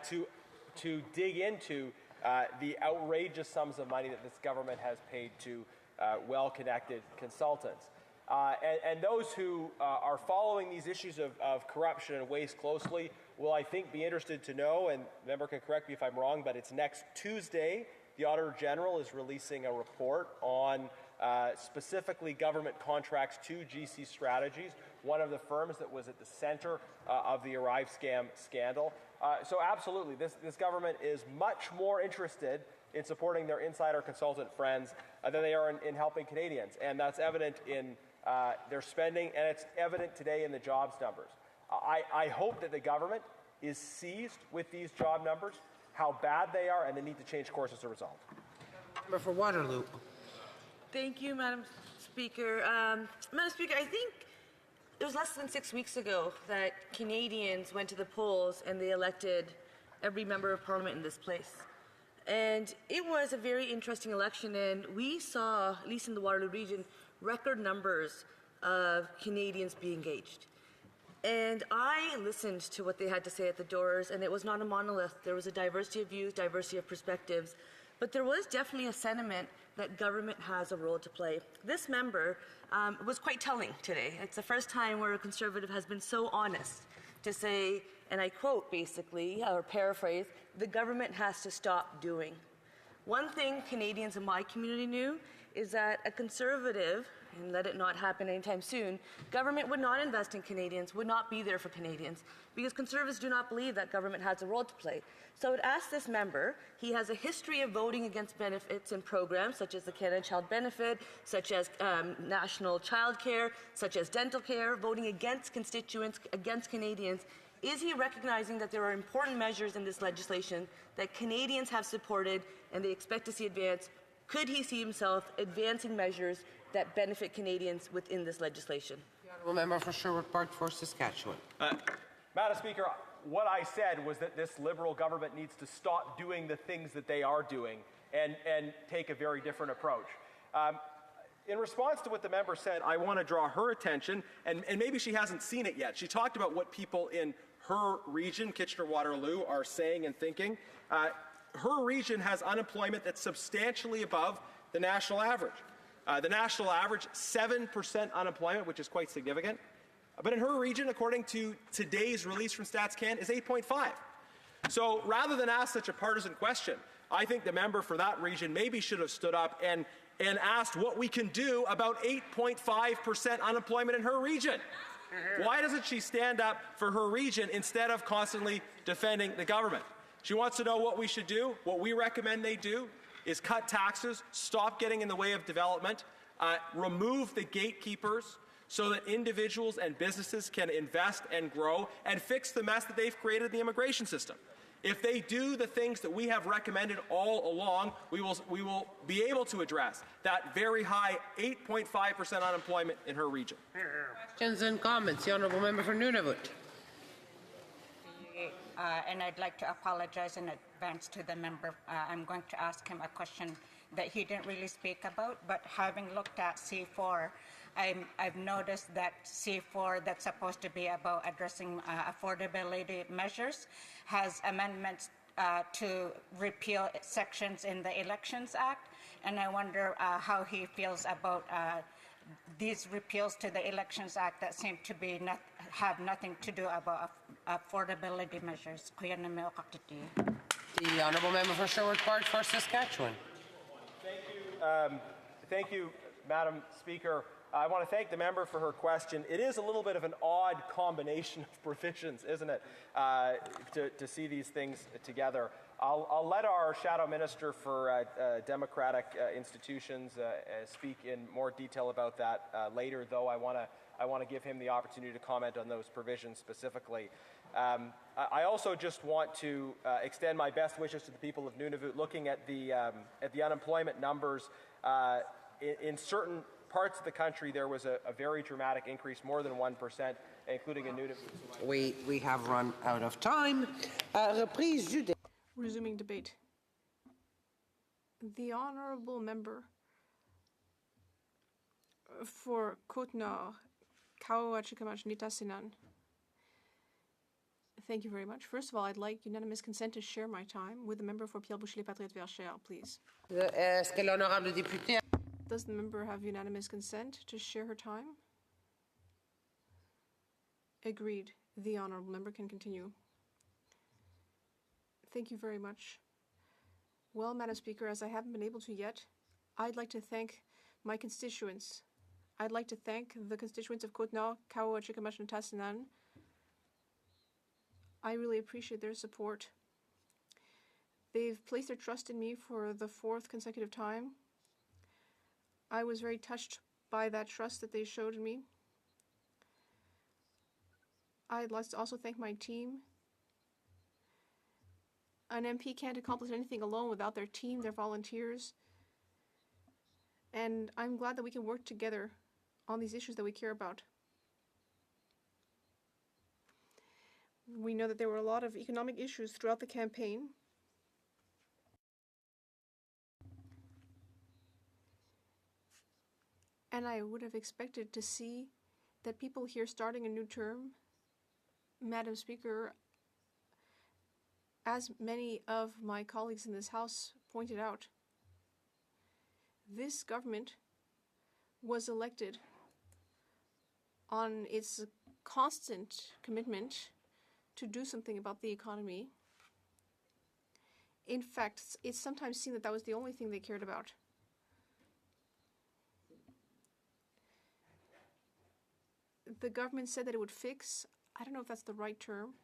to dig into the outrageous sums of money that this government has paid to well-connected consultants. And those who are following these issues of corruption and waste closely will, I think, be interested to know, and the member can correct me if I'm wrong, but it's next Tuesday, the Auditor General is releasing a report on specifically government contracts to GC Strategies, one of the firms that was at the center of the Arrive scam scandal. So absolutely, this government is much more interested in supporting their insider consultant friends than they are in helping Canadians. And that's evident in their spending, and it's evident today in the jobs numbers. I hope that the government is seized with these job numbers, how bad they are, and they need to change course as a result. Member for Waterloo. Thank you, Madam Speaker. Madam Speaker, I think it was less than 6 weeks ago that Canadians went to the polls and they elected every member of Parliament in this place. And it was a very interesting election, and we saw, at least in the Waterloo region, record numbers of Canadians be engaged. And I listened to what they had to say at the doors, and it was not a monolith. There was a diversity of views, diversity of perspectives, but there was definitely a sentiment that government has a role to play. This member was quite telling today. It's the first time where a Conservative has been so honest to say, and I quote basically, or paraphrase, the government has to stop doing. One thing Canadians in my community knew is that a Conservative, and let it not happen anytime soon, government would not invest in Canadians, would not be there for Canadians, because Conservatives do not believe that government has a role to play. So I would ask this member, he has a history of voting against benefits and programs such as the Canada Child Benefit, such as national child care, such as dental care, voting against constituents, against Canadians. Is he recognizing that there are important measures in this legislation that Canadians have supported and they expect to see advanced? Could he see himself advancing measures that benefit Canadians within this legislation? The honourable member for Sherwood Park for Saskatchewan. Madam Speaker, what I said was that this Liberal government needs to stop doing the things that they are doing and take a very different approach. In response to what the member said, I want to draw her attention, and maybe she hasn't seen it yet. She talked about what people in her region, Kitchener-Waterloo, are saying and thinking. Her region has unemployment that's substantially above the national average. The national average, 7% unemployment, which is quite significant. But in her region, according to today's release from StatsCan, is 8.5. So rather than ask such a partisan question, I think the member for that region maybe should have stood up and asked what we can do about 8.5% unemployment in her region. Why doesn't she stand up for her region instead of constantly defending the government? She wants to know what we should do. What we recommend they do is cut taxes, stop getting in the way of development, remove the gatekeepers so that individuals and businesses can invest and grow, and fix the mess that they've created in the immigration system. If they do the things that we have recommended all along, we will be able to address that very high 8.5% unemployment in her region. Questions and comments. The honourable member for Nunavut. And I'd like to apologize in advance to the member. I'm going to ask him a question that he didn't really speak about, but having looked at C4, I've noticed that C4, that's supposed to be about addressing affordability measures, has amendments to repeal sections in the Elections Act, and I wonder how he feels about these repeals to the Elections Act that seem to be have nothing to do about affordability measures. The honourable member for Sherwood Park for Saskatchewan. Thank you, Madam Speaker. I want to thank the member for her question. It is a little bit of an odd combination of provisions, isn't it, to see these things together. I'll let our shadow minister for democratic institutions speak in more detail about that later, though I want to give him the opportunity to comment on those provisions specifically. I also just want to extend my best wishes to the people of Nunavut. Looking at the unemployment numbers in certain parts of the country, there was a very dramatic increase, more than 1%, including in Nunavut. We have run out of time. Reprise du débat. Resuming debate. The honourable member for Côte-Nord, Kaoa-Chikamach-Nitassinan. Thank you very much. First of all, I'd like unanimous consent to share my time with the member for Pierre-Boucher-les-Patriotes-Verchères, please. Est-ce que l'honorable député... Does the member have unanimous consent to share her time? Agreed. The honourable member can continue. Thank you very much. Well, Madam Speaker, as I haven't been able to yet, I'd like to thank my constituents. I'd like to thank the constituents of Côte-Nord, Kaoa-Chikamach-Nitassinan. I really appreciate their support. They've placed their trust in me for the 4th consecutive time. I was very touched by that trust that they showed in me. I'd like to also thank my team. An MP can't accomplish anything alone without their team, their volunteers. And I'm glad that we can work together on these issues that we care about. We know that there were a lot of economic issues throughout the campaign. And I would have expected to see that people here starting a new term, Madam Speaker, as many of my colleagues in this House pointed out, this government was elected on its constant commitment to do something about the economy. In fact, it's sometimes seen that that was the only thing they cared about. The government said that it would fix, I don't know if that's the right term,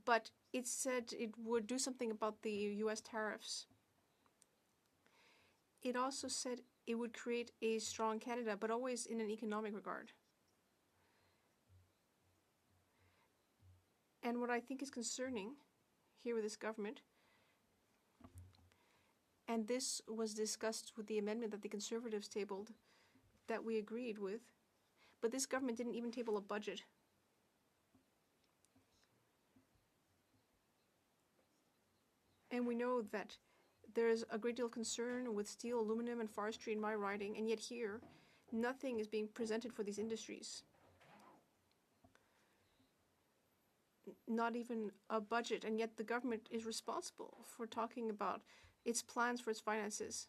but it said it would do something about the U.S. tariffs. It also said it would create a strong Canada, but always in an economic regard. And what I think is concerning here with this government, and this was discussed with the amendment that the Conservatives tabled that we agreed with, but this government didn't even table a budget. And we know that there's a great deal of concern with steel, aluminum, and forestry in my riding, and yet here, nothing is being presented for these industries. Not even a budget, and yet the government is responsible for talking about its plans for its finances.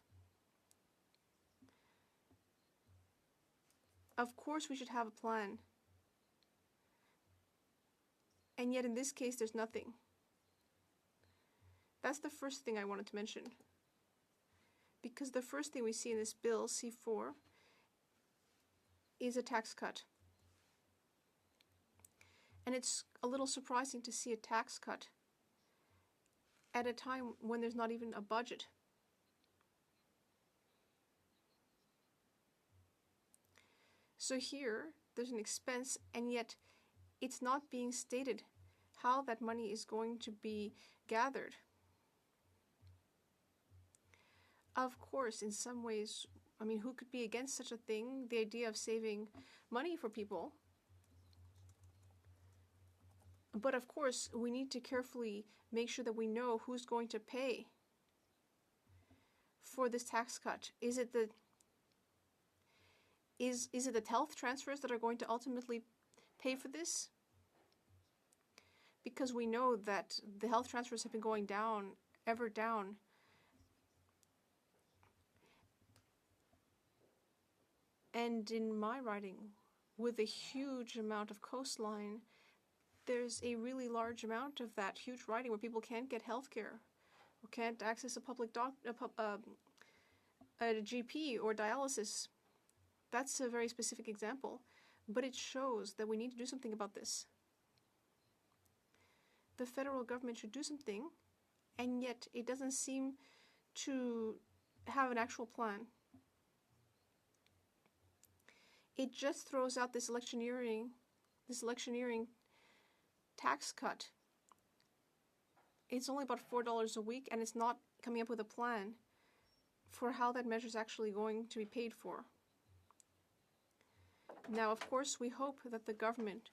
Of course we should have a plan. And yet in this case there's nothing. That's the first thing I wanted to mention. Because the first thing we see in this bill, C4, is a tax cut. And it's a little surprising to see a tax cut at a time when there's not even a budget. So here, there's an expense, and yet it's not being stated how that money is going to be gathered. Of course, in some ways, I mean, who could be against such a thing? The idea of saving money for people. But of course, we need to carefully make sure that we know who's going to pay for this tax cut. Is it the health transfers that are going to ultimately pay for this? Because we know that the health transfers have been going down, ever down. And in my riding, with a huge amount of coastline, there's a really large amount of that huge riding where people can't get health care, or can't access a public a GP or dialysis. That's a very specific example, but it shows that we need to do something about this. The federal government should do something, and yet it doesn't seem to have an actual plan. It just throws out this electioneering tax cut. It's only about $4 a week, and it's not coming up with a plan for how that measure is actually going to be paid for. Now, of course, we hope that the government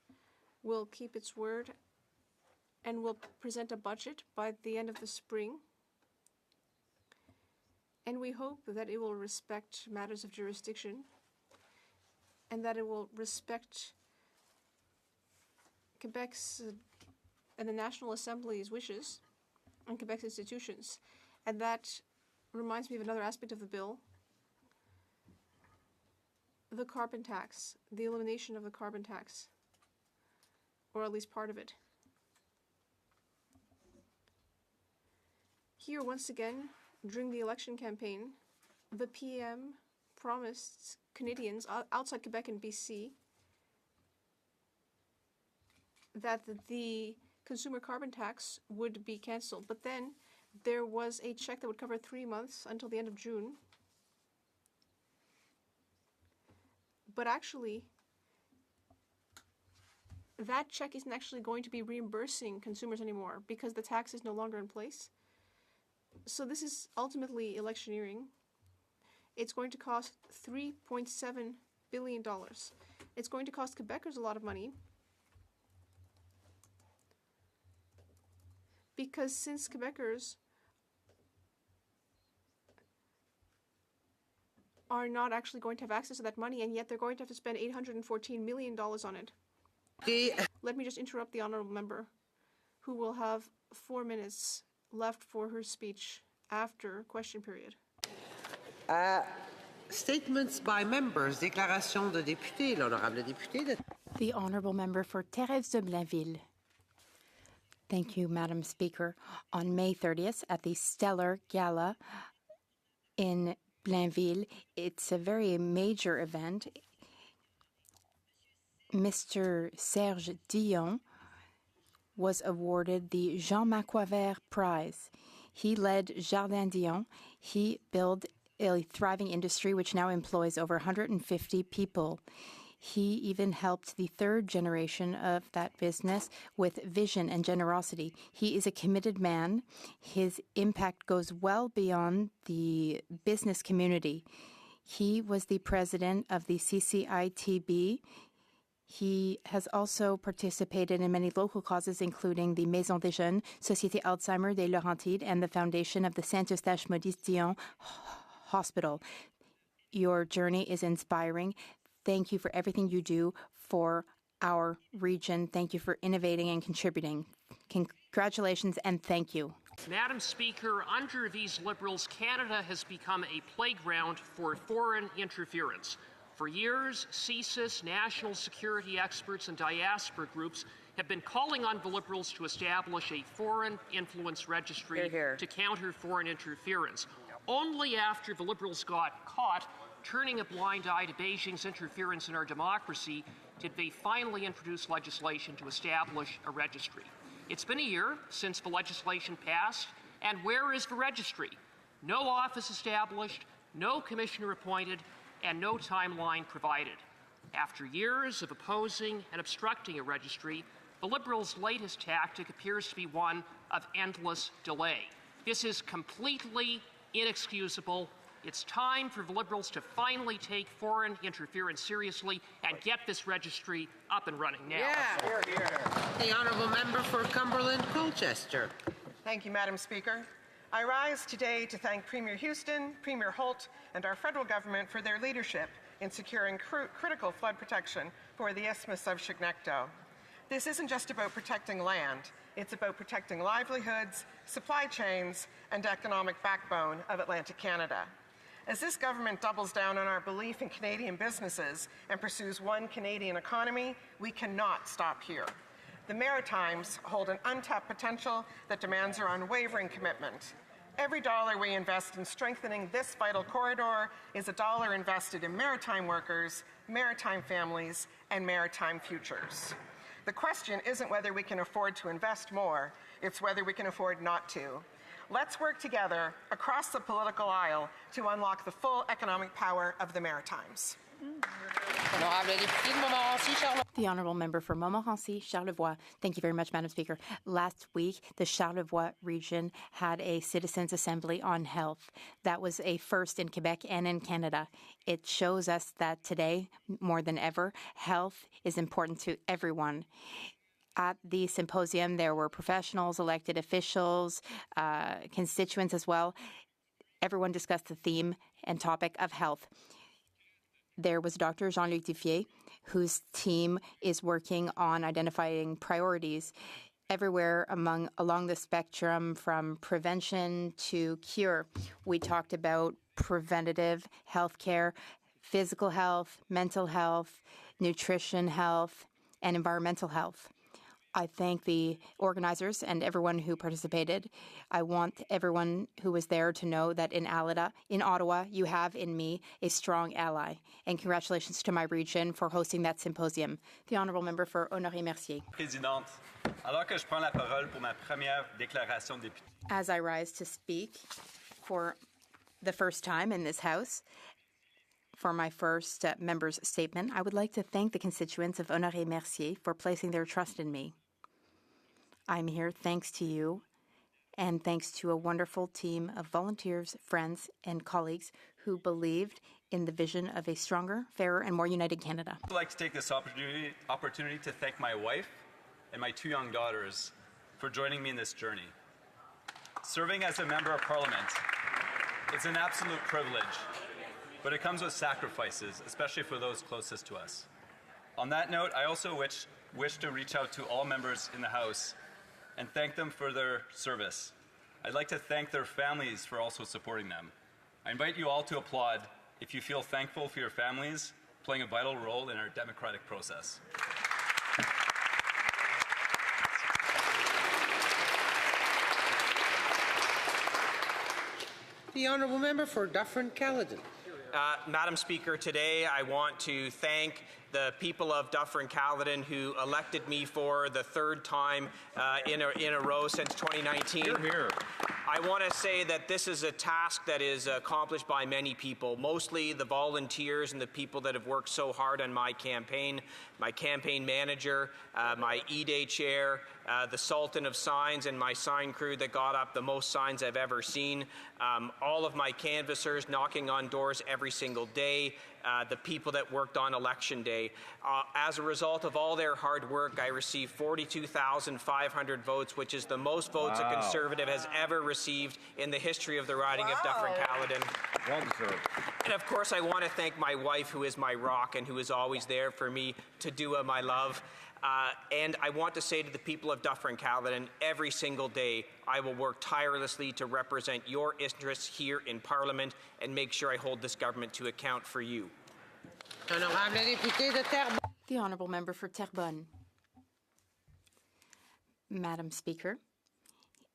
will keep its word and will present a budget by the end of the spring. And we hope that it will respect matters of jurisdiction and that it will respect Quebec's and the National Assembly's wishes and Quebec's institutions. And that reminds me of another aspect of the bill, the carbon tax, the elimination of the carbon tax, or at least part of it. Here, once again, during the election campaign, the PM promised Canadians outside Quebec and BC that the consumer carbon tax would be cancelled. But then there was a check that would cover 3 months until the end of June. But actually, that check isn't actually going to be reimbursing consumers anymore because the tax is no longer in place. So this is ultimately electioneering. It's going to cost $3.7 billion. It's going to cost Quebecers a lot of money because since Quebecers are not actually going to have access to that money, and yet they're going to have to spend $814 million on it. Let me just interrupt the honourable member, who will have 4 minutes left for her speech after question period. Statements by members. Déclaration de député. L'honorable député. The honourable member for Thérèse de Blainville. Thank you, Madam Speaker. On May 30th, at the Stellar Gala in Blainville, it's a very major event. Mr. Serge Dion was awarded the Jean Macquaver Prize. He led Jardin Dion. He built a thriving industry which now employs over 150 people. He even helped the third generation of that business with vision and generosity. He is a committed man. His impact goes well beyond the business community. He was the president of the CCITB. He has also participated in many local causes, including the Maison des Jeunes, Société Alzheimer des Laurentides, and the foundation of the Saint-Eustache Maurice Dion Hospital. Your journey is inspiring. Thank you for everything you do for our region. Thank you for innovating and contributing. Congratulations and thank you. Madam Speaker, under these Liberals, Canada has become a playground for foreign interference. For years, CSIS, national security experts, and diaspora groups have been calling on the Liberals to establish a foreign influence registry to counter foreign interference. Only after the Liberals got caught turning a blind eye to Beijing's interference in our democracy did they finally introduce legislation to establish a registry. It's been a year since the legislation passed, and where is the registry? No office established, no commissioner appointed, and no timeline provided. After years of opposing and obstructing a registry, the Liberals' latest tactic appears to be one of endless delay. This is completely inexcusable. It's time for the Liberals to finally take foreign interference seriously and get this registry up and running now. The Honourable Member for Cumberland Colchester. Thank you, Madam Speaker. I rise today to thank Premier Houston, Premier Holt, and our federal government for their leadership in securing critical flood protection for the Isthmus of Chignecto. This isn't just about protecting land, it's about protecting livelihoods, supply chains, and economic backbone of Atlantic Canada. As this government doubles down on our belief in Canadian businesses and pursues one Canadian economy, we cannot stop here. The Maritimes hold an untapped potential that demands our unwavering commitment. Every dollar we invest in strengthening this vital corridor is a dollar invested in maritime workers, maritime families, and maritime futures. The question isn't whether we can afford to invest more, it's whether we can afford not to. Let's work together across the political aisle to unlock the full economic power of the Maritimes. The Honourable Member for Montmorency, Charlevoix. Thank you very much, Madam Speaker. Last week, the Charlevoix region had a citizens' assembly on health. That was a first in Quebec and in Canada. It shows us that today, more than ever, health is important to everyone. At the symposium, there were professionals, elected officials, constituents as well. Everyone discussed the theme and topic of health. There was Dr. Jean-Luc Dufier, whose team is working on identifying priorities everywhere along the spectrum from prevention to cure. We talked about preventative health care, physical health, mental health, nutrition health, and environmental health. I thank the organizers and everyone who participated. I want everyone who was there to know that in Ottawa, you have in me a strong ally. And congratulations to my region for hosting that symposium. The Honourable Member for Honoré-Mercier. Présidente, alors que je prends la parole pour ma première déclaration de député. As I rise to speak for the first time in this House, for my first member's statement, I would like to thank the constituents of Honoré-Mercier for placing their trust in me. I'm here thanks to you and thanks to a wonderful team of volunteers, friends, and colleagues who believed in the vision of a stronger, fairer, and more united Canada. I'd like to take this opportunity to thank my wife and my 2 young daughters for joining me in this journey. Serving as a member of Parliament, it's an absolute privilege, but it comes with sacrifices, especially for those closest to us. On that note, I also wish to reach out to all members in the House and thank them for their service. I'd like to thank their families for also supporting them. I invite you all to applaud if you feel thankful for your families playing a vital role in our democratic process. The Honourable Member for Dufferin-Caledon. Madam Speaker, today I want to thank the people of Dufferin-Caledon who elected me for the 3rd time in a row since 2019. Hear, hear. I want to say that this is a task that is accomplished by many people, mostly the volunteers and the people that have worked so hard on my campaign manager, my E-Day chair, the Sultan of Signs, and my sign crew that got up the most signs I've ever seen, all of my canvassers knocking on doors every single day, the people that worked on Election Day. As a result of all their hard work, I received 42,500 votes, which is the most votes a Conservative has ever received in the history of the riding of Dufferin-Caledon. Well deserved. And of course, I want to thank my wife, who is my rock and who is always there for me to do what I love. And I want to say to the people of Dufferin-Caledon, every single day, I will work tirelessly to represent your interests here in Parliament and make sure I hold this government to account for you. The Honourable Member for Terrebonne. Madam Speaker,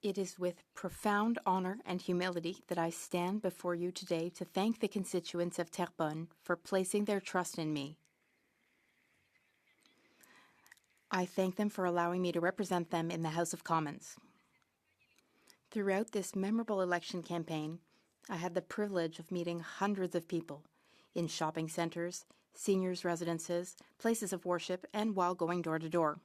it is with profound honour and humility that I stand before you today to thank the constituents of Terrebonne for placing their trust in me. I thank them for allowing me to represent them in the House of Commons. Throughout this memorable election campaign, I had the privilege of meeting hundreds of people in shopping centres, seniors' residences, places of worship, and while going door to door.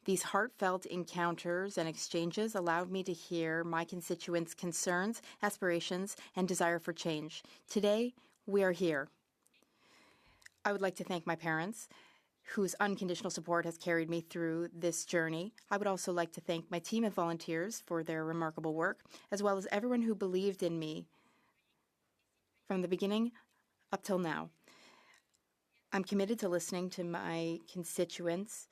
These heartfelt encounters and exchanges allowed me to hear my constituents' concerns, aspirations, and desire for change. Today, we are here. I would like to thank my parents, whose unconditional support has carried me through this journey. I would also like to thank my team of volunteers for their remarkable work, as well as everyone who believed in me from the beginning up till now. I'm committed to listening to my constituents,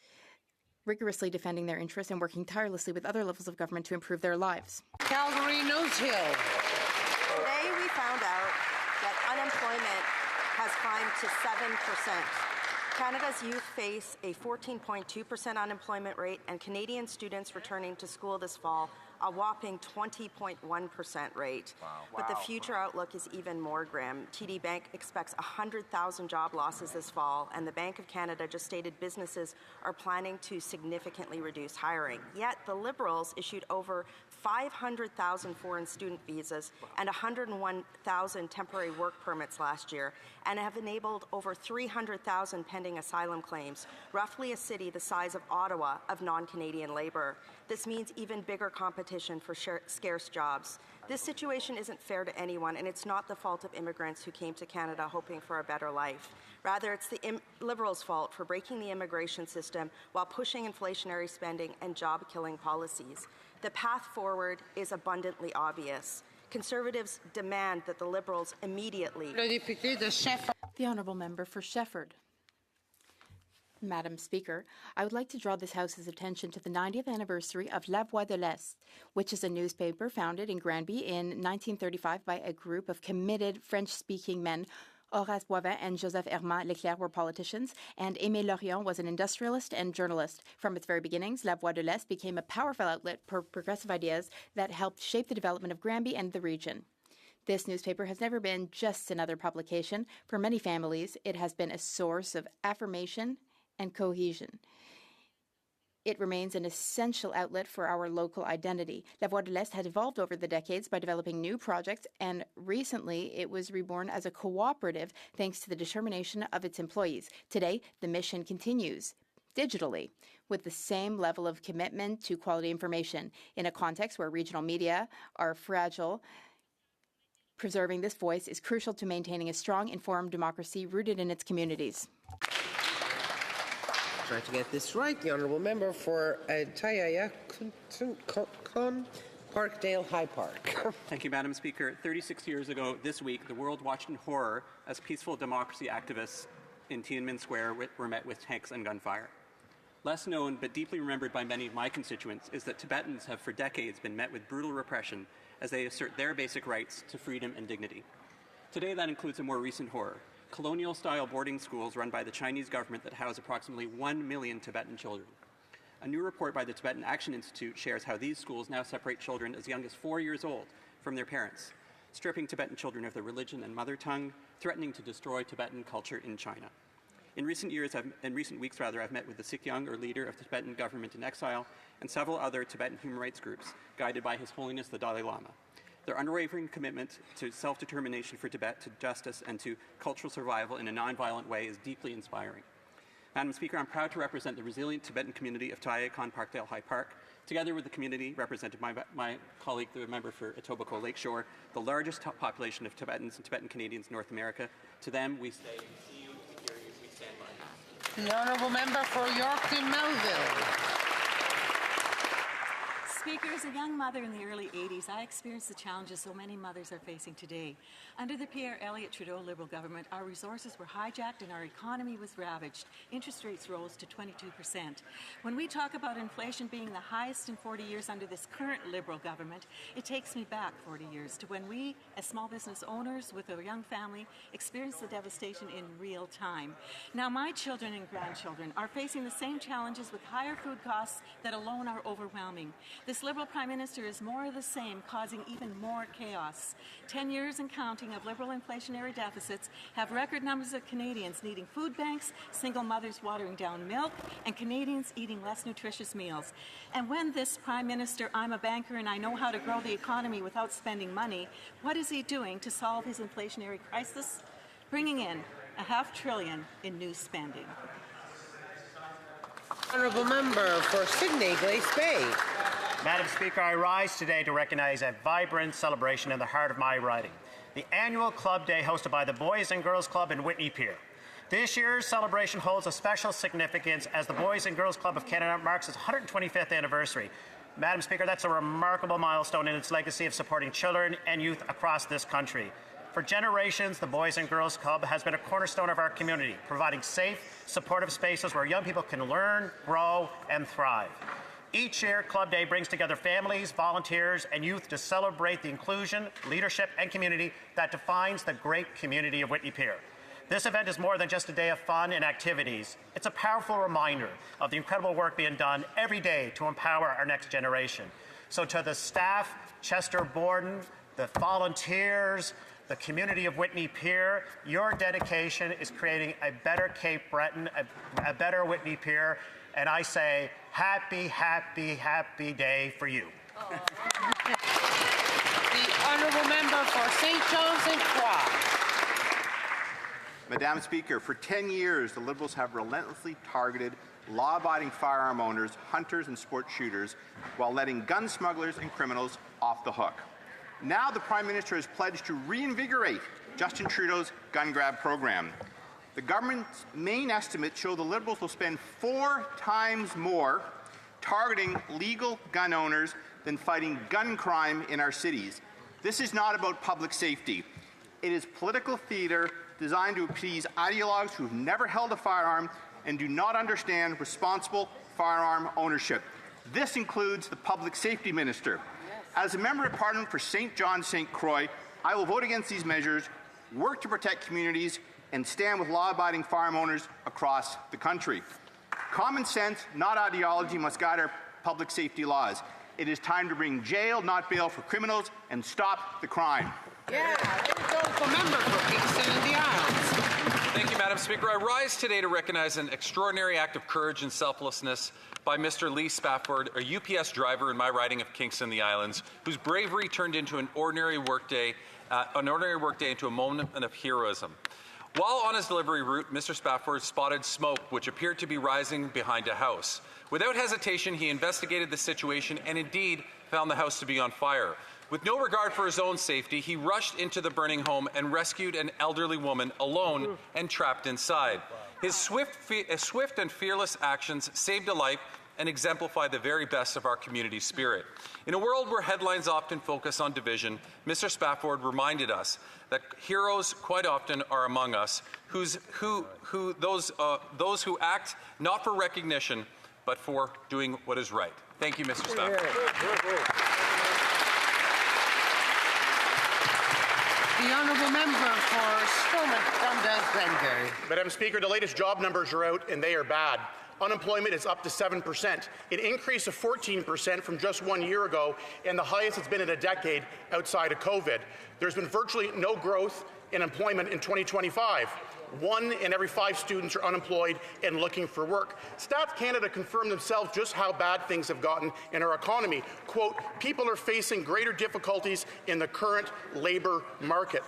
rigorously defending their interests, and working tirelessly with other levels of government to improve their lives. Calgary Nose Hill. Today we found out that unemployment has climbed to 7%. Canada's youth face a 14.2% unemployment rate, and Canadian students returning to school this fall a whopping 20.1% rate. But the future outlook is even more grim. TD Bank expects 100,000 job losses this fall, and the Bank of Canada just stated businesses are planning to significantly reduce hiring. Yet the Liberals issued over 500,000 foreign student visas and 101,000 temporary work permits last year, and have enabled over 300,000 pending asylum claims, roughly a city the size of Ottawa of non-Canadian labour. This means even bigger competition for scarce jobs. This situation isn't fair to anyone, and it's not the fault of immigrants who came to Canada hoping for a better life. Rather, it's the Liberals' fault for breaking the immigration system while pushing inflationary spending and job-killing policies. The path forward is abundantly obvious. Conservatives demand that the Liberals immediately... The Honourable Member for Shefford. Madam Speaker, I would like to draw this House's attention to the 90th anniversary of La Voix de l'Est, which is a newspaper founded in Granby in 1935 by a group of committed French-speaking men. Horace Boivin and Joseph Herman Leclerc were politicians, and Aimé Lorient was an industrialist and journalist. From its very beginnings, La Voix de l'Est became a powerful outlet for progressive ideas that helped shape the development of Granby and the region. This newspaper has never been just another publication. For many families, it has been a source of affirmation and cohesion. It remains an essential outlet for our local identity. La Voix de l'Est has evolved over the decades by developing new projects, and recently it was reborn as a cooperative thanks to the determination of its employees. Today, the mission continues digitally with the same level of commitment to quality information. In a context where regional media are fragile, preserving this voice is crucial to maintaining a strong, informed democracy rooted in its communities. Trying to get this right, the Honourable Member for Tayaya Parkdale High Park. Thank you, Madam Speaker. 36 years ago this week, the world watched in horror as peaceful democracy activists in Tiananmen Square were met with tanks and gunfire. Less known but deeply remembered by many of my constituents is that Tibetans have for decades been met with brutal repression as they assert their basic rights to freedom and dignity. Today, that includes a more recent horror: colonial-style boarding schools run by the Chinese government that house approximately 1 million Tibetan children. A new report by the Tibetan Action Institute shares how these schools now separate children as young as 4 years old from their parents, stripping Tibetan children of their religion and mother tongue, threatening to destroy Tibetan culture in China. In recent weeks, I've met with the Sikyong, or leader of the Tibetan government in exile, and several other Tibetan human rights groups, guided by His Holiness the Dalai Lama. Their unwavering commitment to self-determination for Tibet, to justice, and to cultural survival in a nonviolent way is deeply inspiring. Madam Speaker, I'm proud to represent the resilient Tibetan community of Tayakan Parkdale High Park, together with the community represented by my colleague, the member for Etobicoke Lakeshore, the largest population of Tibetans and Tibetan Canadians in North America. To them, we say, we see you, we hear you, we stand by you. The honourable member for Yorkton Melville. Speaker, as a young mother in the early 80s, I experienced the challenges so many mothers are facing today. Under the Pierre Elliott Trudeau Liberal government, our resources were hijacked and our economy was ravaged. Interest rates rose to 22%. When we talk about inflation being the highest in 40 years under this current Liberal government, it takes me back 40 years to when we, as small business owners with a young family, experienced the devastation in real time. Now, my children and grandchildren are facing the same challenges with higher food costs that alone are overwhelming. This Liberal Prime Minister is more of the same, causing even more chaos. 10 years and counting of Liberal inflationary deficits have record numbers of Canadians needing food banks, single mothers watering down milk, and Canadians eating less nutritious meals. And when this Prime Minister, I'm a banker and I know how to grow the economy without spending money, what is he doing to solve his inflationary crisis? Bringing in $500 billion in new spending. Honourable member for Sydney Glace Bay. Madam Speaker, I rise today to recognize a vibrant celebration in the heart of my riding, the annual Club Day hosted by the Boys and Girls Club in Whitney Pier. This year's celebration holds a special significance as the Boys and Girls Club of Canada marks its 125th anniversary. Madam Speaker, that's a remarkable milestone in its legacy of supporting children and youth across this country. For generations, the Boys and Girls Club has been a cornerstone of our community, providing safe, supportive spaces where young people can learn, grow, and thrive. Each year, Club Day brings together families, volunteers, and youth to celebrate the inclusion, leadership, and community that defines the great community of Whitney Pier. This event is more than just a day of fun and activities. It's a powerful reminder of the incredible work being done every day to empower our next generation. So to the staff, Chester Borden, the volunteers, the community of Whitney Pier, your dedication is creating a better Cape Breton, a better Whitney Pier, and I say, happy, happy, happy day for you. The honourable member for St. John's and Croix. Madam Speaker, for 10 years, the Liberals have relentlessly targeted law-abiding firearm owners, hunters, and sport shooters while letting gun smugglers and criminals off the hook. Now the Prime Minister has pledged to reinvigorate Justin Trudeau's gun grab program. The government's main estimates show the Liberals will spend 4 times more targeting legal gun owners than fighting gun crime in our cities. This is not about public safety. It is political theatre designed to appease ideologues who have never held a firearm and do not understand responsible firearm ownership. This includes the Public Safety Minister. As a Member of Parliament for St. John, St. Croix, I will vote against these measures, work to protect communities, and stand with law-abiding firearm owners across the country. Common sense, not ideology, must guide our public safety laws. It is time to bring jail, not bail, for criminals and stop the crime. Yeah, the member for Kingston and the Isles. Thank you, Madam Speaker. I rise today to recognize an extraordinary act of courage and selflessness by Mr. Lee Spafford, a UPS driver in my riding of Kingston and the Islands, whose bravery turned into an ordinary workday into a moment of heroism. While on his delivery route, Mr. Spafford spotted smoke which appeared to be rising behind a house. Without hesitation, he investigated the situation and indeed found the house to be on fire. With no regard for his own safety, he rushed into the burning home and rescued an elderly woman alone and trapped inside. His swift and fearless actions saved a life and exemplify the very best of our community spirit. In a world where headlines often focus on division, Mr. Spafford reminded us that heroes quite often are among us, those who act not for recognition, but for doing what is right. Thank you, Mr. Spafford. The honourable member for Stormont Dundas Glengarry. Madam Speaker, the latest job numbers are out and they are bad. Unemployment is up to 7%, an increase of 14% from just 1 year ago, and the highest it's been in a decade outside of COVID. There's been virtually no growth in employment in 2025. 1 in every 5 students are unemployed and looking for work. Stats Canada confirmed themselves just how bad things have gotten in our economy. Quote, people are facing greater difficulties in the current labour market.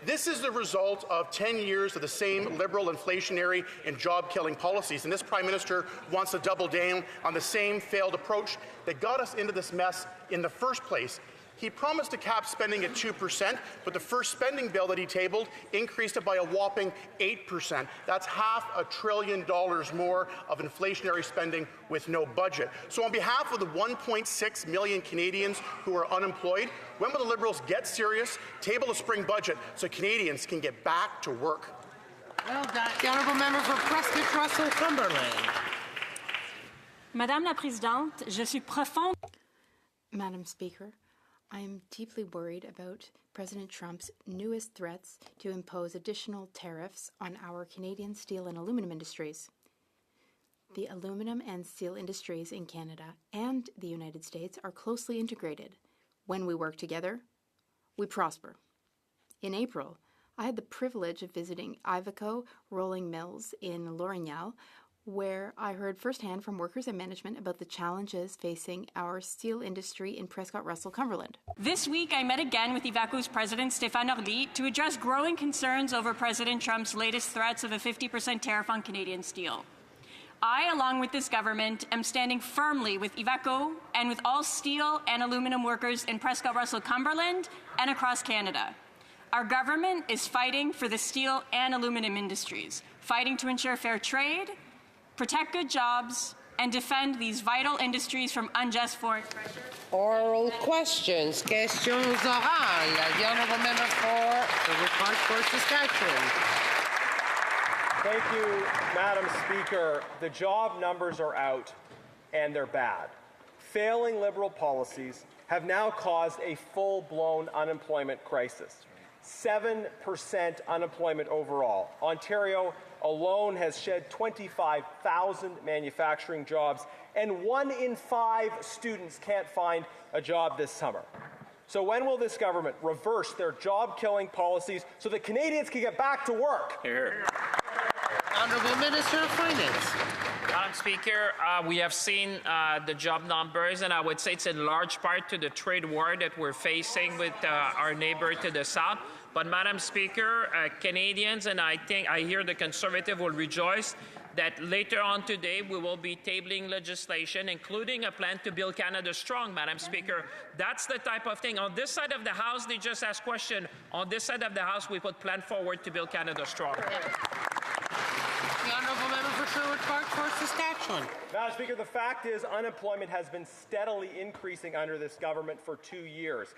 This is the result of 10 years of the same Liberal inflationary and job-killing policies, and this Prime Minister wants to double down on the same failed approach that got us into this mess in the first place. He promised to cap spending at 2%, but the first spending bill that he tabled increased it by a whopping 8%. That's $500 billion more of inflationary spending with no budget. So on behalf of the 1.6 million Canadians who are unemployed, when will the Liberals get serious, table a spring budget so Canadians can get back to work? Well done. The honourable member for Prescott Russell Cumberland. Madame la Présidente, je suis profonde. Madam Speaker, I am deeply worried about President Trump's newest threats to impose additional tariffs on our Canadian steel and aluminum industries. The aluminum and steel industries in Canada and the United States are closely integrated. When we work together, we prosper. In April, I had the privilege of visiting Iveco Rolling Mills in L'Orignal, where I heard firsthand from workers and management about the challenges facing our steel industry in Prescott Russell Cumberland. This week, I met again with Iveco's president, Stéphane Orly, to address growing concerns over President Trump's latest threats of a 50% tariff on Canadian steel. I, along with this government, am standing firmly with Iveco and with all steel and aluminum workers in Prescott Russell Cumberland and across Canada. Our government is fighting for the steel and aluminum industries, fighting to ensure fair trade, protect good jobs, and defend these vital industries from unjust foreign pressure. Oral questions. Questions orales. The honourable member for the Park for Saskatchewan. Thank you, Madam Speaker. The job numbers are out, and they're bad. Failing Liberal policies have now caused a full-blown unemployment crisis. 7% unemployment overall. Ontario alone has shed 25,000 manufacturing jobs, and 1 in 5 students can't find a job this summer. So when will this government reverse their job-killing policies so that Canadians can get back to work? Here. Honourable Minister of Finance. Madam Speaker, we have seen the job numbers, and I would say it's in large part to the trade war that we're facing with our neighbor to the south. But Madam Speaker, Canadians, and I think I hear the Conservative will rejoice that later on today we will be tabling legislation, including a plan to build Canada strong, Madam Speaker. That's the type of thing. On this side of the House, they just ask question. On this side of the House, we put plan forward to build Canada strong. The honourable member for Sherwood Park for Saskatchewan. Madam Speaker, the fact is unemployment has been steadily increasing under this government for 2 years.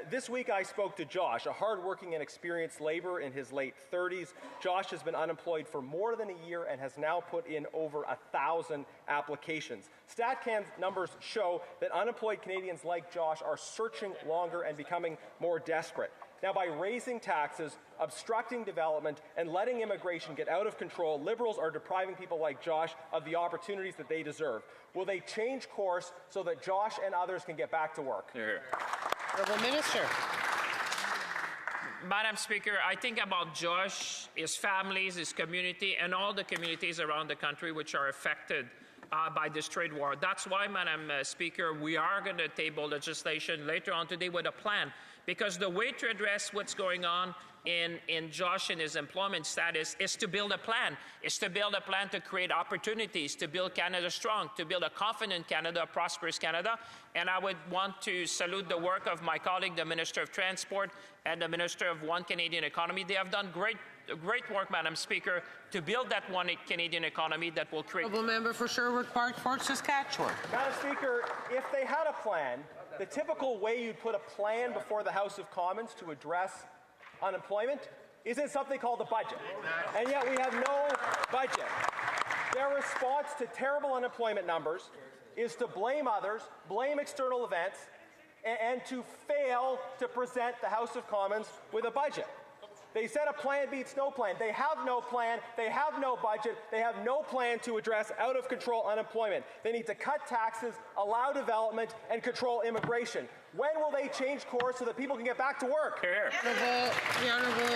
This week I spoke to Josh, a hardworking and experienced labourer in his late 30s. Josh has been unemployed for more than a year and has now put in over 1,000 applications. StatCan's numbers show that unemployed Canadians like Josh are searching longer and becoming more desperate. Now, by raising taxes, obstructing development, and letting immigration get out of control, Liberals are depriving people like Josh of the opportunities that they deserve. Will they change course so that Josh and others can get back to work? Here. Honourable Minister. Madam Speaker, I think about Josh, his families, his community, and all the communities around the country which are affected by this trade war. That's why, Madam Speaker, we are going to table legislation later on today with a plan, because the way to address what's going on in Josh and his employment status is to build a plan, to create opportunities, to build Canada strong, to build a confident Canada, a prosperous Canada. And I would want to salute the work of my colleague, the Minister of Transport and the Minister of One Canadian Economy. They have done great work, Madam Speaker, to build that one Canadian economy that will create... Honourable member for Sherwood Park, Fort Saskatchewan. Madam Speaker, if they had a plan, the typical way you'd put a plan before the House of Commons to address unemployment is in something called a budget. And yet we have no budget. Their response to terrible unemployment numbers is to blame others, blame external events, and to fail to present the House of Commons with a budget. They said a plan beats no plan. They have no plan. They have no budget. They have no plan to address out-of-control unemployment. They need to cut taxes, allow development, and control immigration. When will they change course so that people can get back to work? The Honourable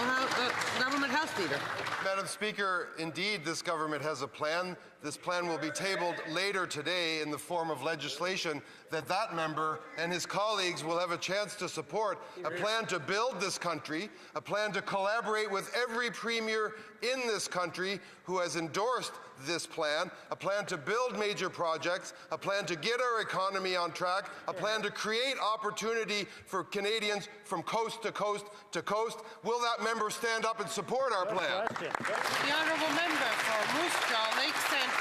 Government House Leader. Madam Speaker, indeed, this government has a plan. This plan will be tabled later today in the form of legislation that member and his colleagues will have a chance to support. A plan to build this country, a plan to collaborate with every premier in this country who has endorsed this plan, a plan to build major projects, a plan to get our economy on track, a plan to create opportunity for Canadians from coast to coast to coast. Will that member stand up and support our plan? The Honourable Member for Moose Jaw, Lake Centre,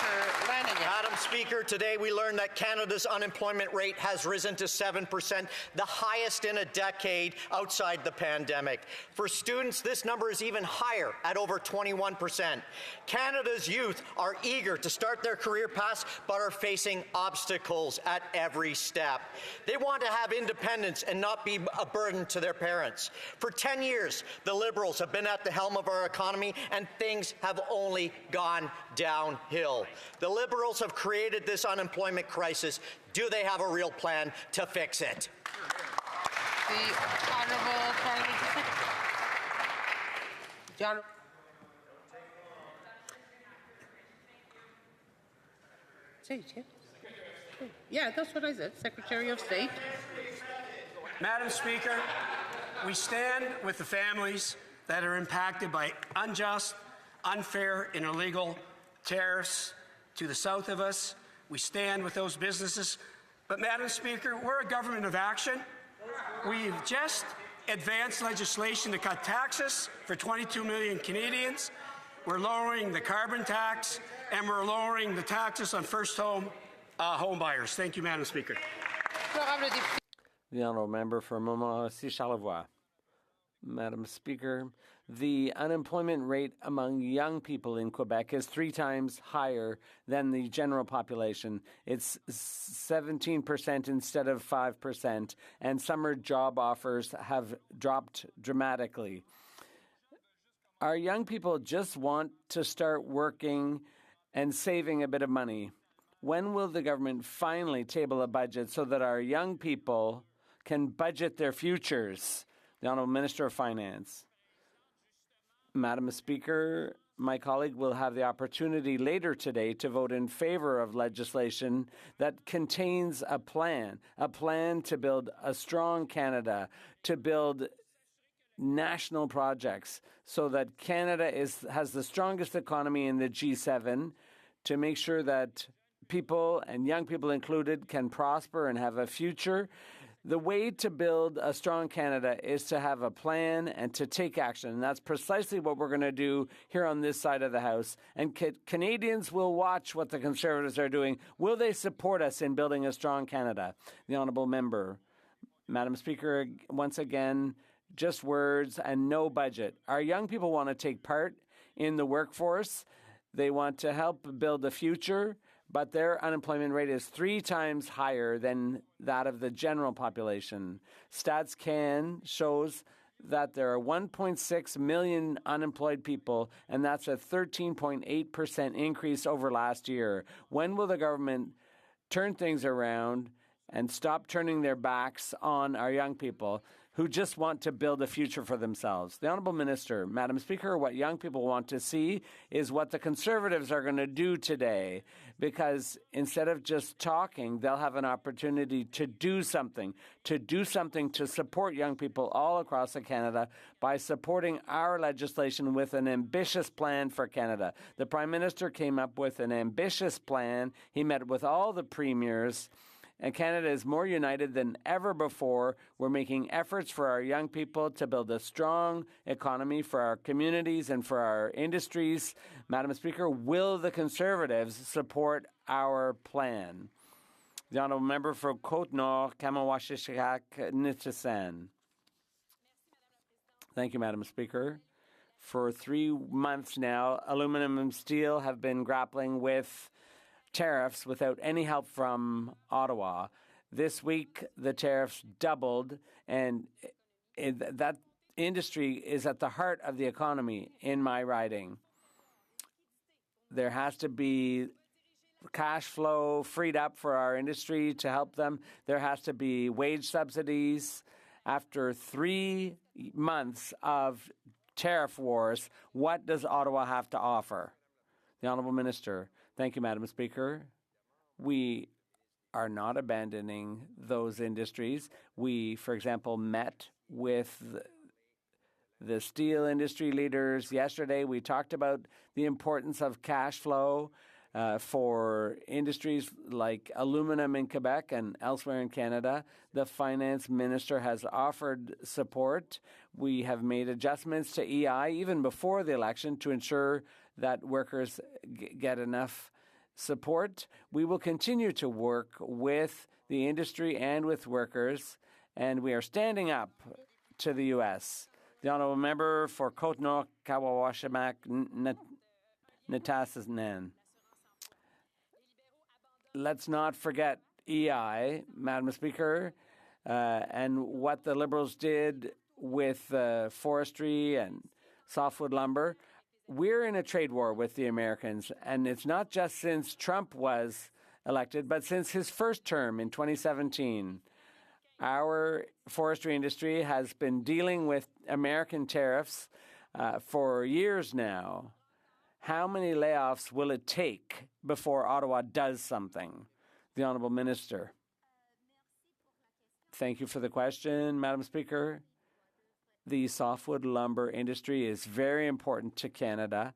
Lanigan. Madam Speaker, today we learned that Canada's unemployment rate has risen to 7%, the highest in a decade outside the pandemic. For students, this number is even higher at over 21%. Canada's youth are eager to start their career paths but are facing obstacles at every step. They want to have independence and not be a burden to their parents. For 10 years, the Liberals have been at the helm of our economy and things have only gone downhill. The Liberals have created this unemployment crisis. Do they have a real plan to fix it? The Honourable Parliamentary Secretary. John. Say it, yeah. Yeah, that's what I said. Secretary of State. Madam Speaker, we stand with the families that are impacted by unjust, unfair, and illegal tariffs to the south of us. We stand with those businesses. But, Madam Speaker, we're a government of action. We've just advanced legislation to cut taxes for 22 million Canadians. We're lowering the carbon tax, and we're lowering the taxes on first-home buyers. Thank you, Madam Speaker. The Honourable Member for Montmorency-Charlevoix. Madam Speaker, the unemployment rate among young people in Quebec is 3 times higher than the general population. It's 17% instead of 5%, and summer job offers have dropped dramatically. Our young people just want to start working and saving a bit of money. When will the government finally table a budget so that our young people can budget their futures? The Honourable Minister of Finance. Madam Speaker, my colleague will have the opportunity later today to vote in favor of legislation that contains a plan to build a strong Canada, to build national projects so that Canada has the strongest economy in the G7, to make sure that people, and young people included, can prosper and have a future. The way to build a strong Canada is to have a plan and to take action. And that's precisely what we're going to do here on this side of the House. And Canadians will watch what the Conservatives are doing. Will they support us in building a strong Canada? The Honourable Member. Madam Speaker, once again, just words and no budget. Our young people want to take part in the workforce. They want to help build a future, but their unemployment rate is 3 times higher than that of the general population. StatsCan shows that there are 1.6 million unemployed people, and that's a 13.8% increase over last year. When will the government turn things around and stop turning their backs on our young people who just want to build a future for themselves? The Honourable Minister. Madam Speaker, what young people want to see is what the Conservatives are going to do today, because instead of just talking, they'll have an opportunity to do something to support young people all across Canada by supporting our legislation with an ambitious plan for Canada. The Prime Minister came up with an ambitious plan. He met with all the premiers. And Canada is more united than ever before. We're making efforts for our young people to build a strong economy for our communities and for our industries. Madam Speaker, will the Conservatives support our plan? The Honourable Member for Côte-Nord, Kamoashishak-Nitasan. Thank you, Madam Speaker. For 3 months now, aluminum and steel have been grappling with tariffs without any help from Ottawa. This week, the tariffs doubled, and that industry is at the heart of the economy in my riding. There has to be cash flow freed up for our industry to help them. There has to be wage subsidies. After 3 months of tariff wars, what does Ottawa have to offer? The Honourable Minister. Thank you, Madam Speaker. We are not abandoning those industries. We, for example, met with the steel industry leaders yesterday. We talked about the importance of cash flow for industries like aluminum in Quebec and elsewhere in Canada. The finance minister has offered support. We have made adjustments to EI even before the election to ensure that workers get enough support. We will continue to work with the industry and with workers, and we are standing up to the U.S. The Honourable Member for Côte-Nord, Kawawashimak, Netasanen. Let's not forget EI, Madam Speaker, and what the Liberals did with forestry and softwood lumber. We're in a trade war with the Americans, and it's not just since Trump was elected, but since his first term in 2017. Our forestry industry has been dealing with American tariffs for years now. How many layoffs will it take before Ottawa does something? The Honourable Minister. Thank you for the question, Madam Speaker. The softwood lumber industry is very important to Canada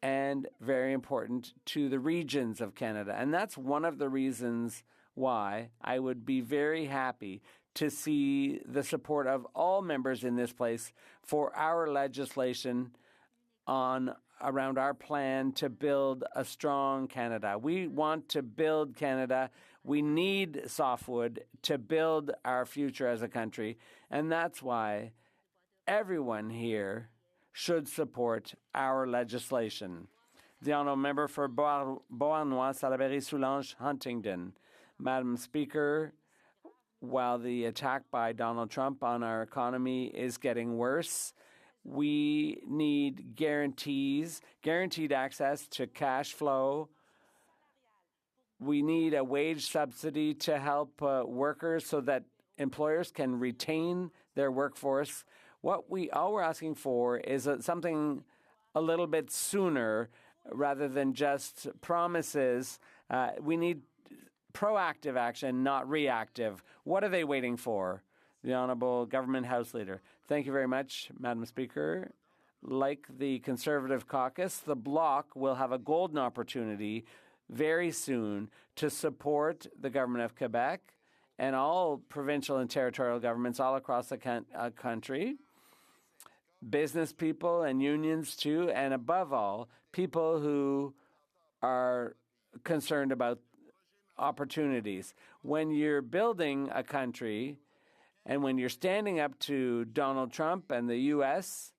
and very important to the regions of Canada. And that's one of the reasons why I would be very happy to see the support of all members in this place for our legislation around our plan to build a strong Canada. We want to build Canada. We need softwood to build our future as a country. And that's why everyone here should support our legislation. The Honourable Member for Beauharnois, Salaberry, Soulanges, Huntingdon. Madam Speaker, while the attack by Donald Trump on our economy is getting worse, we need guaranteed access to cash flow. We need a wage subsidy to help workers so that employers can retain their workforce. All we're asking for is something a little bit sooner rather than just promises. We need proactive action, not reactive. What are they waiting for? The Honourable Government House Leader. Thank you very much, Madam Speaker. Like the Conservative caucus, the Bloc will have a golden opportunity very soon to support the Government of Quebec and all provincial and territorial governments all across the country, business people and unions too, and above all, people who are concerned about opportunities. When you're building a country and when you're standing up to Donald Trump and the U.S.,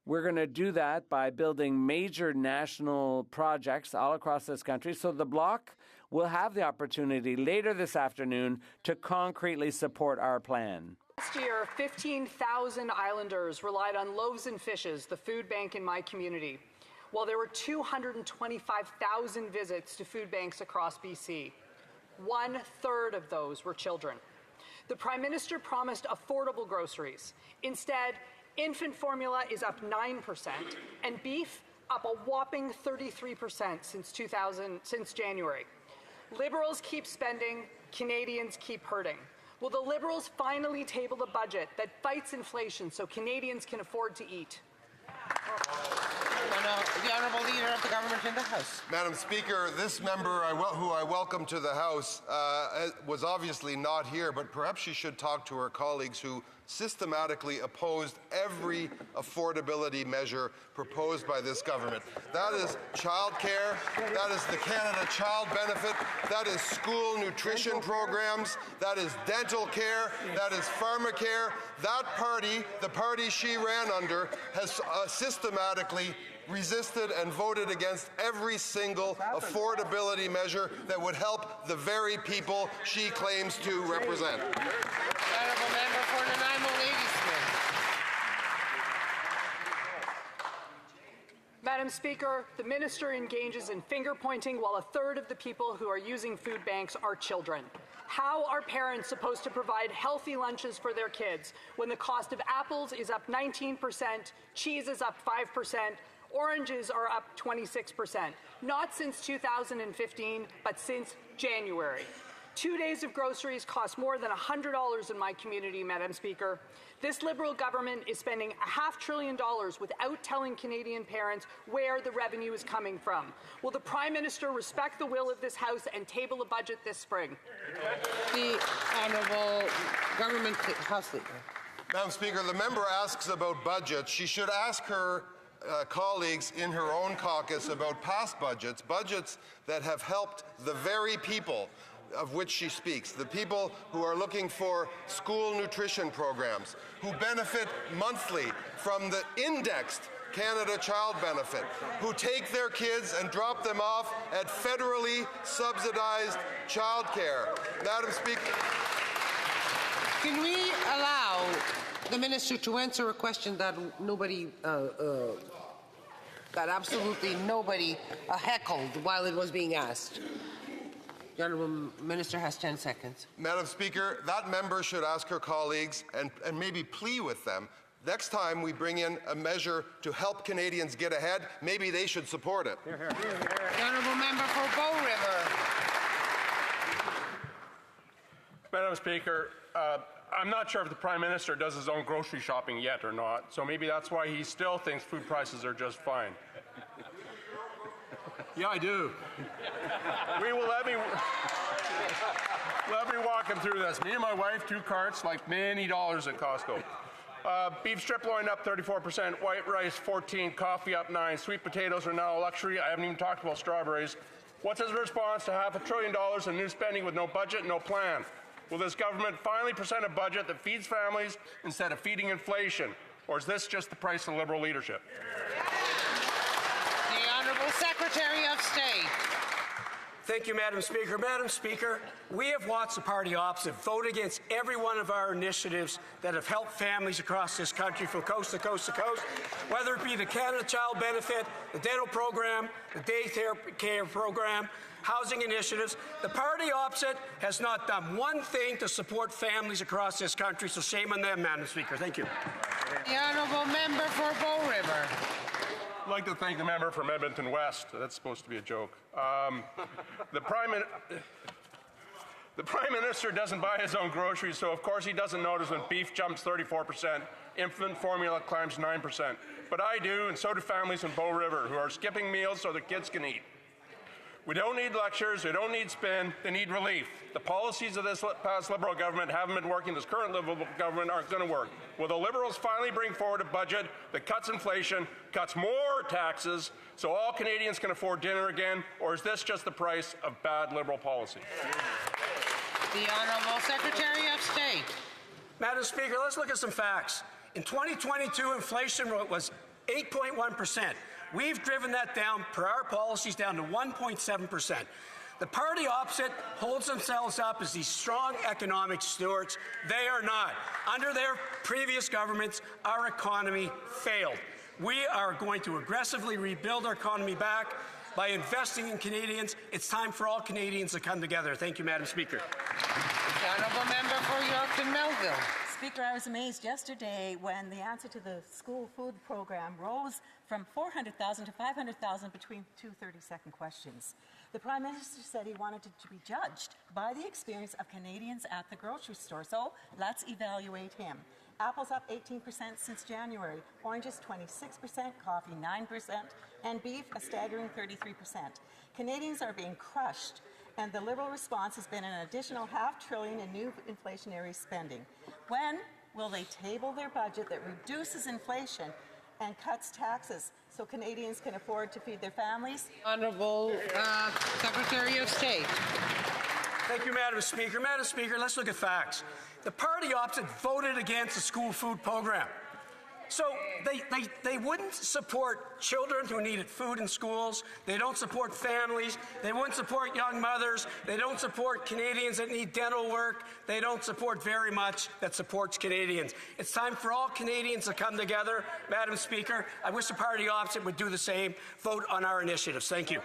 we're going to do that by building major national projects all across this country. So the Bloc will have the opportunity later this afternoon to concretely support our plan. Last year, 15,000 islanders relied on Loaves and Fishes, the food bank in my community, while there were 225,000 visits to food banks across BC. 1/3 of those were children. The Prime Minister promised affordable groceries. Instead, infant formula is up 9% and beef up a whopping 33% since January. Liberals keep spending, Canadians keep hurting. Will the Liberals finally table a budget that fights inflation so Canadians can afford to eat? The Honourable Leader of the Government in the House. Madam Speaker, this member who I welcome to the House was obviously not here, but perhaps she should talk to her colleagues who systematically opposed every affordability measure proposed by this government. That is childcare, that is the Canada Child Benefit, that is school nutrition programs, that is dental care, that is pharmacare. That party, the party she ran under, has systematically resisted and voted against every single affordability measure that would help the very people she claims to represent. Honourable Member for Nanaimo Ladysmith. Madam Speaker, the minister engages in finger-pointing while a third of the people who are using food banks are children. How are parents supposed to provide healthy lunches for their kids when the cost of apples is up 19%, cheese is up 5%, oranges are up 26%? Not since 2015, but since January. 2 days of groceries cost more than $100 in my community, Madam Speaker. This Liberal government is spending $500 billion without telling Canadian parents where the revenue is coming from. Will the Prime Minister respect the will of this House and table a budget this spring? The Honourable Government House Leader. Madam Speaker, the member asks about budgets. She should ask her colleagues in her own caucus about past budgets, budgets that have helped the very people of which she speaks, the people who are looking for school nutrition programs, who benefit monthly from the indexed Canada Child Benefit, who take their kids and drop them off at federally subsidized childcare. Madam Speaker. Can we allow the minister to answer a question that nobody, that absolutely nobody heckled while it was being asked? The Honourable Minister has 10 seconds. Madam Speaker, that member should ask her colleagues and maybe plea with them. Next time we bring in a measure to help Canadians get ahead, maybe they should support it. Hear, hear. The Honourable Member for Bow River. Madam Speaker, I'm not sure if the Prime Minister does his own grocery shopping yet or not, so maybe that's why he still thinks food prices are just fine. Yeah, I do. Let me walk him through this. Me and my wife, 2 carts, like many dollars at Costco. Beef strip loin up 34%, white rice 14, coffee up 9, sweet potatoes are now a luxury. I haven't even talked about strawberries. What's his response to $500 billion in new spending with no budget, no plan? Will this government finally present a budget that feeds families instead of feeding inflation? Or is this just the price of Liberal leadership? The Honourable Secretary of State. Thank you, Madam Speaker. Madam Speaker, we have watched the party opposite vote against every one of our initiatives that have helped families across this country from coast to coast to coast, whether it be the Canada Child Benefit, the dental program, the day care program, housing initiatives. The party opposite has not done one thing to support families across this country, so shame on them, Madam Speaker. Thank you. The Honourable Member for Bow River. I'd like to thank the member from Edmonton West. That's supposed to be a joke. The Prime Minister doesn't buy his own groceries, so of course he doesn't notice when beef jumps 34%, infant formula climbs 9%. But I do, and so do families in Bow River who are skipping meals so their kids can eat. We don't need lectures, we don't need spin, they need relief. The policies of this past Liberal government haven't been working, this current Liberal government aren't going to work. Will the Liberals finally bring forward a budget that cuts inflation, cuts more taxes, so all Canadians can afford dinner again, or is this just the price of bad Liberal policy? The Honourable Secretary of State. Madam Speaker, let's look at some facts. In 2022, inflation was 8.1%. We've driven that down, per our policies, down to 1.7%. The party opposite holds themselves up as these strong economic stewards. They are not. Under their previous governments, our economy failed. We are going to aggressively rebuild our economy back by investing in Canadians. It's time for all Canadians to come together. Thank you, Madam Speaker. The Honourable Member for Yorkton Melville. Speaker, I was amazed yesterday when the answer to the school food program rose from 400,000 to 500,000 between 2 30-second questions. The Prime Minister said he wanted it to be judged by the experience of Canadians at the grocery store. So let's evaluate him. Apples up 18% since January, oranges 26%, coffee 9%, and beef a staggering 33%. Canadians are being crushed, and the Liberal response has been an additional $500 billion in new inflationary spending. When will they table their budget that reduces inflation and cuts taxes so Canadians can afford to feed their families? Honourable Secretary of State. Thank you, Madam Speaker. Madam Speaker, let's look at facts. The party opposite voted against the school food program. So they wouldn't support children who needed food in schools. They don't support families. They wouldn't support young mothers. They don't support Canadians that need dental work. They don't support very much that supports Canadians. It's time for all Canadians to come together. Madam Speaker, I wish the party opposite would do the same. Vote on our initiatives. Thank you.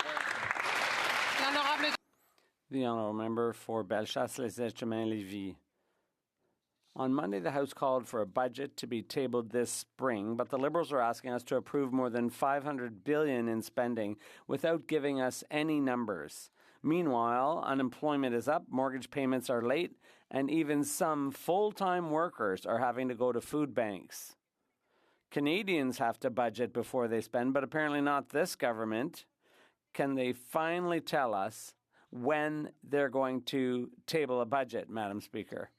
The honourable member for Bellechasse-les-Etchemins-Lévis. On Monday, the House called for a budget to be tabled this spring, but the Liberals are asking us to approve more than $500 billion in spending without giving us any numbers. Meanwhile, unemployment is up, mortgage payments are late, and even some full-time workers are having to go to food banks. Canadians have to budget before they spend, but apparently not this government. Can they finally tell us when they're going to table a budget, Madam Speaker?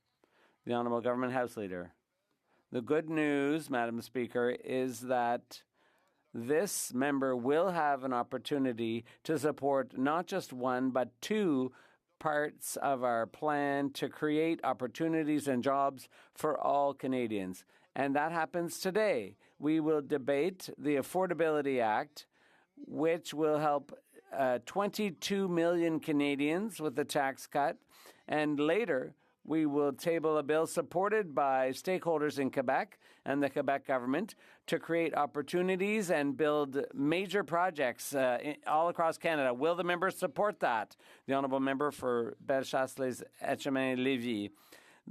The Honourable Government House Leader. The good news, Madam Speaker, is that this member will have an opportunity to support not just one, but two parts of our plan to create opportunities and jobs for all Canadians. And that happens today. We will debate the Affordability Act, which will help 22 million Canadians with the tax cut. And later, we will table a bill supported by stakeholders in Quebec and the Quebec government to create opportunities and build major projects all across Canada. Will the members support that? The honourable member for Bellechasse-les-Etchemins-Lévis.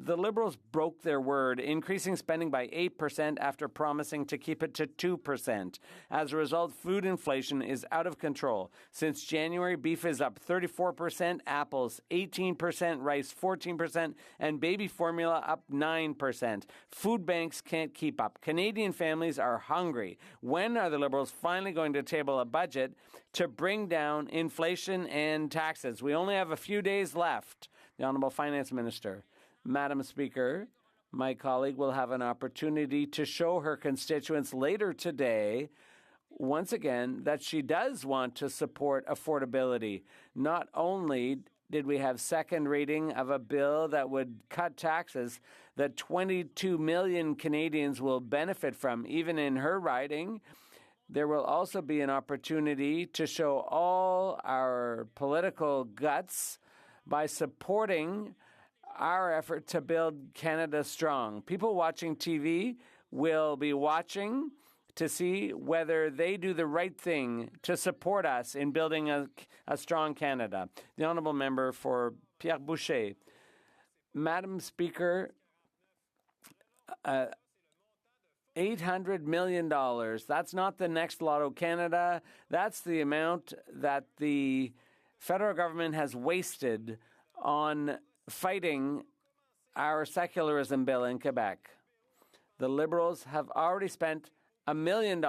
The Liberals broke their word, increasing spending by 8% after promising to keep it to 2%. As a result, food inflation is out of control. Since January, beef is up 34%, apples 18%, rice 14%, and baby formula up 9%. Food banks can't keep up. Canadian families are hungry. When are the Liberals finally going to table a budget to bring down inflation and taxes? We only have a few days left. The Honourable Finance Minister. Madam Speaker, my colleague will have an opportunity to show her constituents later today, once again, that she does want to support affordability. Not only did we have second reading of a bill that would cut taxes that 22 million Canadians will benefit from, even in her riding, there will also be an opportunity to show all our political guts by supporting our effort to build Canada strong. People watching TV will be watching to see whether they do the right thing to support us in building a strong Canada. The honourable member for Pierre Boucher. Madam Speaker, $800 million. That's not the next Lotto Canada. That's the amount that the federal government has wasted on fighting our secularism bill in Quebec. The Liberals have already spent $1 million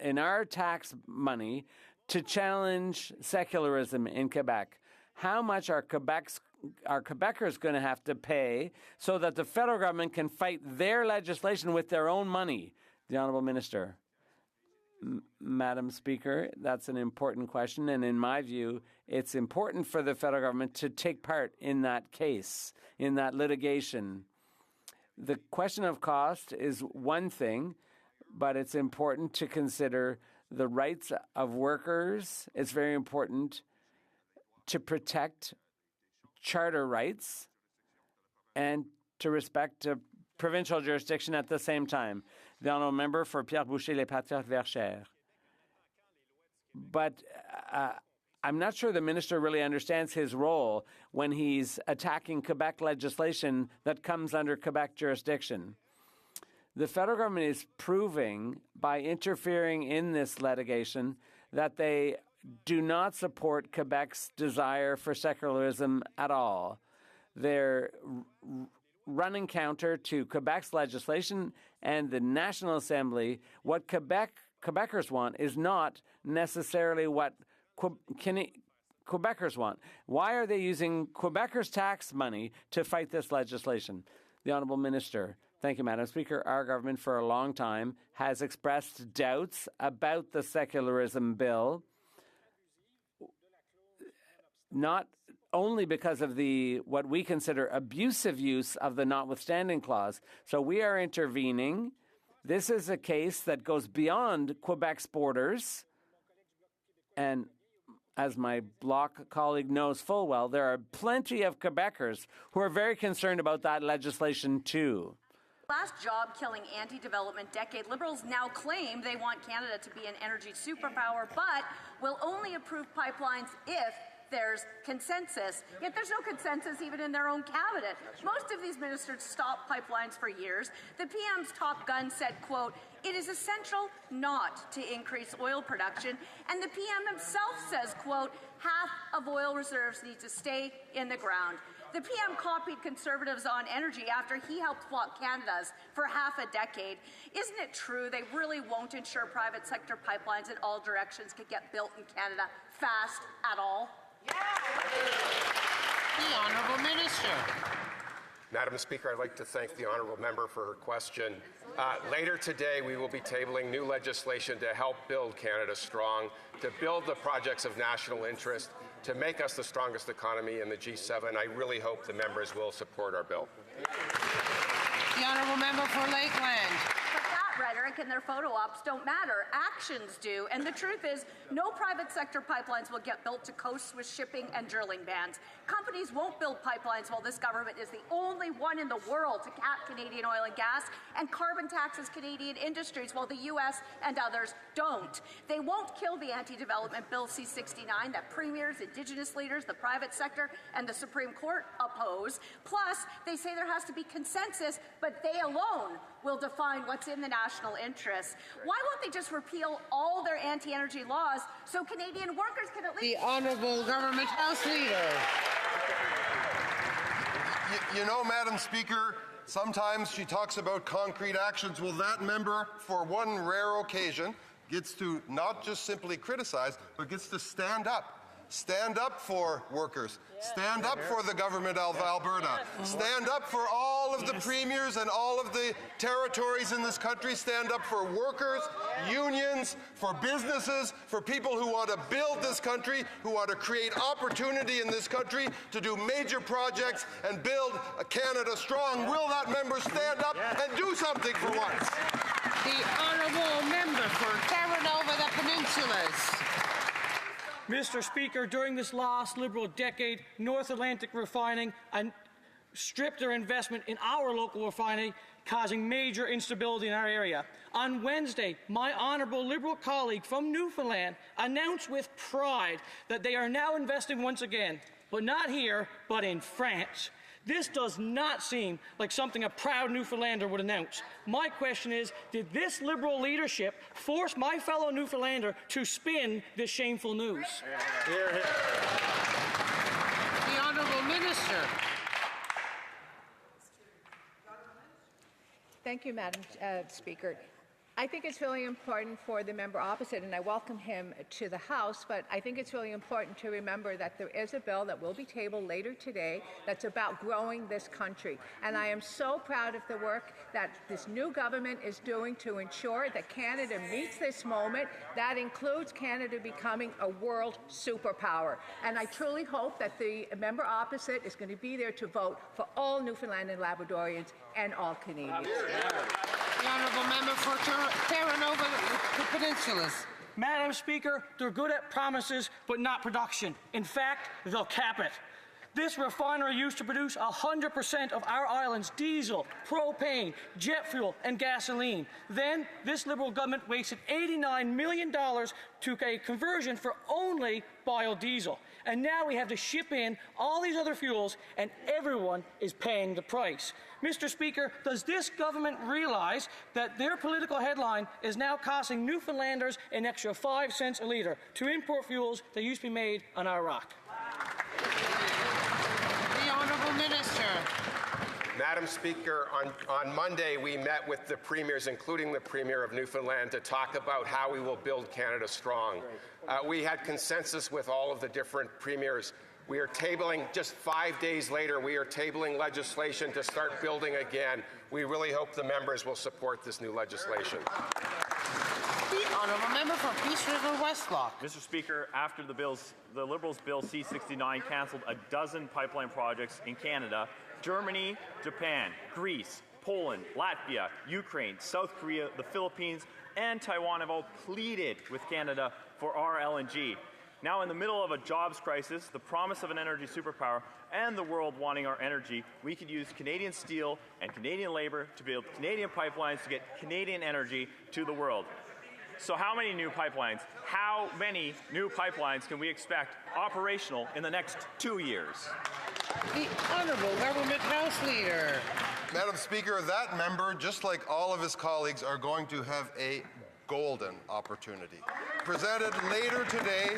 in our tax money to challenge secularism in Quebec. How much are Quebecers going to have to pay so that the federal government can fight their legislation with their own money? The Honourable Minister. Madam Speaker, that's an important question, and in my view, it's important for the federal government to take part in that case, in that litigation. The question of cost is one thing, but it's important to consider the rights of workers. It's very important to protect charter rights and to respect provincial jurisdiction at the same time. The honourable member for Pierre Boucher, Les Patriotes Verchères. But I'm not sure the minister really understands his role when he's attacking Quebec legislation that comes under Quebec jurisdiction. The federal government is proving by interfering in this litigation that they do not support Quebec's desire for secularism at all. They're running counter to Quebec's legislation and the National Assembly. What Quebecers want is not necessarily what Quebecers want. Why are they using Quebecers' tax money to fight this legislation? The Honourable Minister. Thank you, Madam Speaker. Our government for a long time has expressed doubts about the secularism bill, not only because of what we consider abusive use of the notwithstanding clause. So we are intervening. This is a case that goes beyond Quebec's borders, and as my Bloc colleague knows full well, there are plenty of Quebecers who are very concerned about that legislation too. Last job-killing anti-development decade, Liberals now claim they want Canada to be an energy superpower, but will only approve pipelines if there's consensus. Yet there's no consensus even in their own cabinet. Most of these ministers stopped pipelines for years. The PM's top gun said, quote, "It is essential not to increase oil production." And the PM himself says, quote, "Half of oil reserves need to stay in the ground." The PM copied Conservatives on energy after he helped block Canada's for half a decade. Isn't it true they really won't ensure private sector pipelines in all directions could get built in Canada fast at all? The Honourable Minister. Madam Speaker, I'd like to thank the Honourable Member for her question. Later today, we will be tabling new legislation to help build Canada strong, to build the projects of national interest, to make us the strongest economy in the G7. I really hope the members will support our bill. The Honourable Member for Lakeland. But that rhetoric and their photo ops don't matter. Actions do. And the truth is, no private sector pipelines will get built to coasts with shipping and drilling bans. Companies won't build pipelines while this government is the only one in the world to cap Canadian oil and gas and carbon taxes Canadian industries while the U.S. and others don't. They won't kill the anti-development Bill C-69 that premiers, Indigenous leaders, the private sector, and the Supreme Court oppose. Plus, they say there has to be consensus, but they alone will define what's in the national interest. Why won't they just repeal all their anti-energy laws so Canadian workers can at least... The Honourable Government House Leader. You know, Madam Speaker, sometimes she talks about concrete actions. Well, that member, for one rare occasion, gets to not just simply criticize, but gets to stand up. Stand up for workers. Stand up for the government of Alberta. Stand up for all of the premiers and all of the territories in this country. Stand up for workers, unions, for businesses, for people who want to build this country, who want to create opportunity in this country to do major projects and build Canada strong. Will that member stand up and do something for once? The Honourable Member for Terranova, the Peninsulas. Mr. Speaker, during this last Liberal decade, North Atlantic Refining stripped their investment in our local refinery, causing major instability in our area. On Wednesday, my honourable Liberal colleague from Newfoundland announced with pride that they are now investing once again, but not here, but in France. This does not seem like something a proud Newfoundlander would announce. My question is, did this Liberal leadership force my fellow Newfoundlander to spin this shameful news? The Honourable Minister. Thank you, Madam Speaker. I think it's really important for the member opposite, and I welcome him to the House, but I think it's really important to remember that there is a bill that will be tabled later today that's about growing this country. And I am so proud of the work that this new government is doing to ensure that Canada meets this moment. That includes Canada becoming a world superpower. And I truly hope that the member opposite is going to be there to vote for all Newfoundland and Labradorians and all Canadians. The Honourable Member for Terranova, the Peninsulas. Madam Speaker, they're good at promises, but not production. In fact, they'll cap it. This refinery used to produce 100% of our island's diesel, propane, jet fuel, and gasoline. Then, this Liberal government wasted $89 million to a conversion for only biodiesel. And now we have to ship in all these other fuels, and everyone is paying the price. Mr. Speaker, does this government realize that their political headline is now costing Newfoundlanders an extra 5 cents a litre to import fuels that used to be made on our rock? The Honourable Minister. Madam Speaker, on Monday we met with the premiers, including the Premier of Newfoundland, to talk about how we will build Canada strong. We had consensus with all of the different premiers. We are tabling, just 5 days later, we are tabling legislation to start building again. We really hope the members will support this new legislation. The Honourable Member for Peace River Westlock. Mr. Speaker, after the Liberals' Bill C-69 cancelled a dozen pipeline projects in Canada, Germany, Japan, Greece, Poland, Latvia, Ukraine, South Korea, the Philippines, and Taiwan have all pleaded with Canada for our LNG. Now, in the middle of a jobs crisis, the promise of an energy superpower, and the world wanting our energy, we could use Canadian steel and Canadian labor to build Canadian pipelines to get Canadian energy to the world. So how many new pipelines? How many new pipelines can we expect operational in the next 2 years? The Honourable Government House Leader. Madam Speaker, that member, just like all of his colleagues, are going to have a golden opportunity. Presented later today,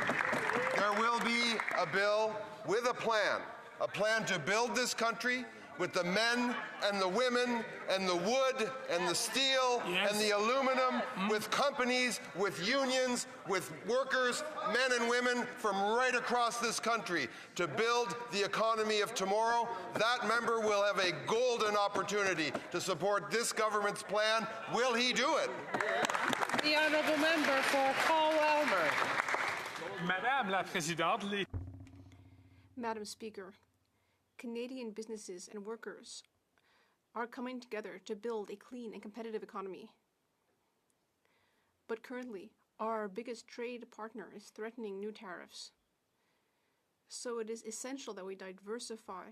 there will be a bill with a plan to build this country with the men and the women and the wood and the steel and the aluminum, with companies, with unions, with workers, men and women from right across this country to build the economy of tomorrow. That member will have a golden opportunity to support this government's plan. Will he do it? The Honourable Member for Cole-Elmer. Madame la Présidente, Madam Speaker, Canadian businesses and workers are coming together to build a clean and competitive economy. But currently, our biggest trade partner is threatening new tariffs. So it is essential that we diversify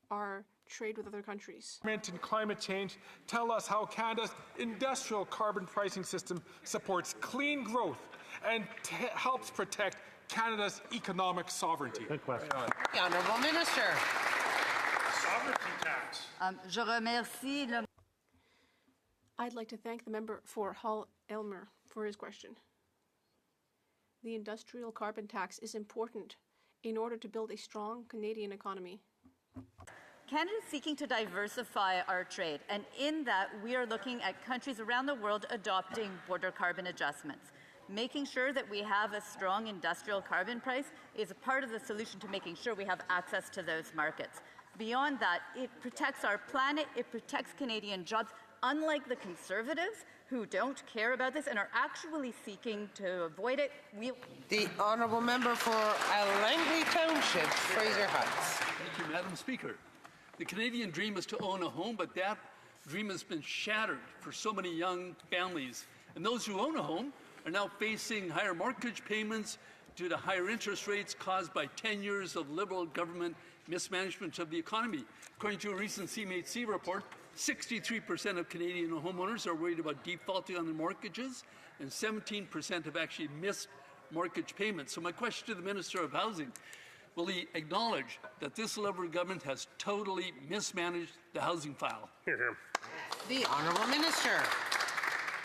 our trade with other countries. Environment and climate change tell us how Canada's industrial carbon pricing system supports clean growth and helps protect Canada's economic sovereignty. Good question. The Honourable Minister. Sovereignty tax. Je remercie le... I'd like to thank the member for Hull-Elmer for his question. The industrial carbon tax is important in order to build a strong Canadian economy. Canada is seeking to diversify our trade, and in that we are looking at countries around the world adopting border carbon adjustments. Making sure that we have a strong industrial carbon price is a part of the solution to making sure we have access to those markets. Beyond that, it protects our planet, it protects Canadian jobs, unlike the Conservatives who don't care about this and are actually seeking to avoid it. The Honourable Member for Langley Township, Fraser Heights. Thank you, Madam Speaker. The Canadian dream is to own a home, but that dream has been shattered for so many young families. And those who own a home are now facing higher mortgage payments due to higher interest rates caused by 10 years of Liberal government mismanagement of the economy. According to a recent CMHC report, 63% of Canadian homeowners are worried about defaulting on their mortgages, and 17% have actually missed mortgage payments. So my question to the Minister of Housing, will he acknowledge that this Liberal government has totally mismanaged the housing file? Hear, hear. The Honourable Minister.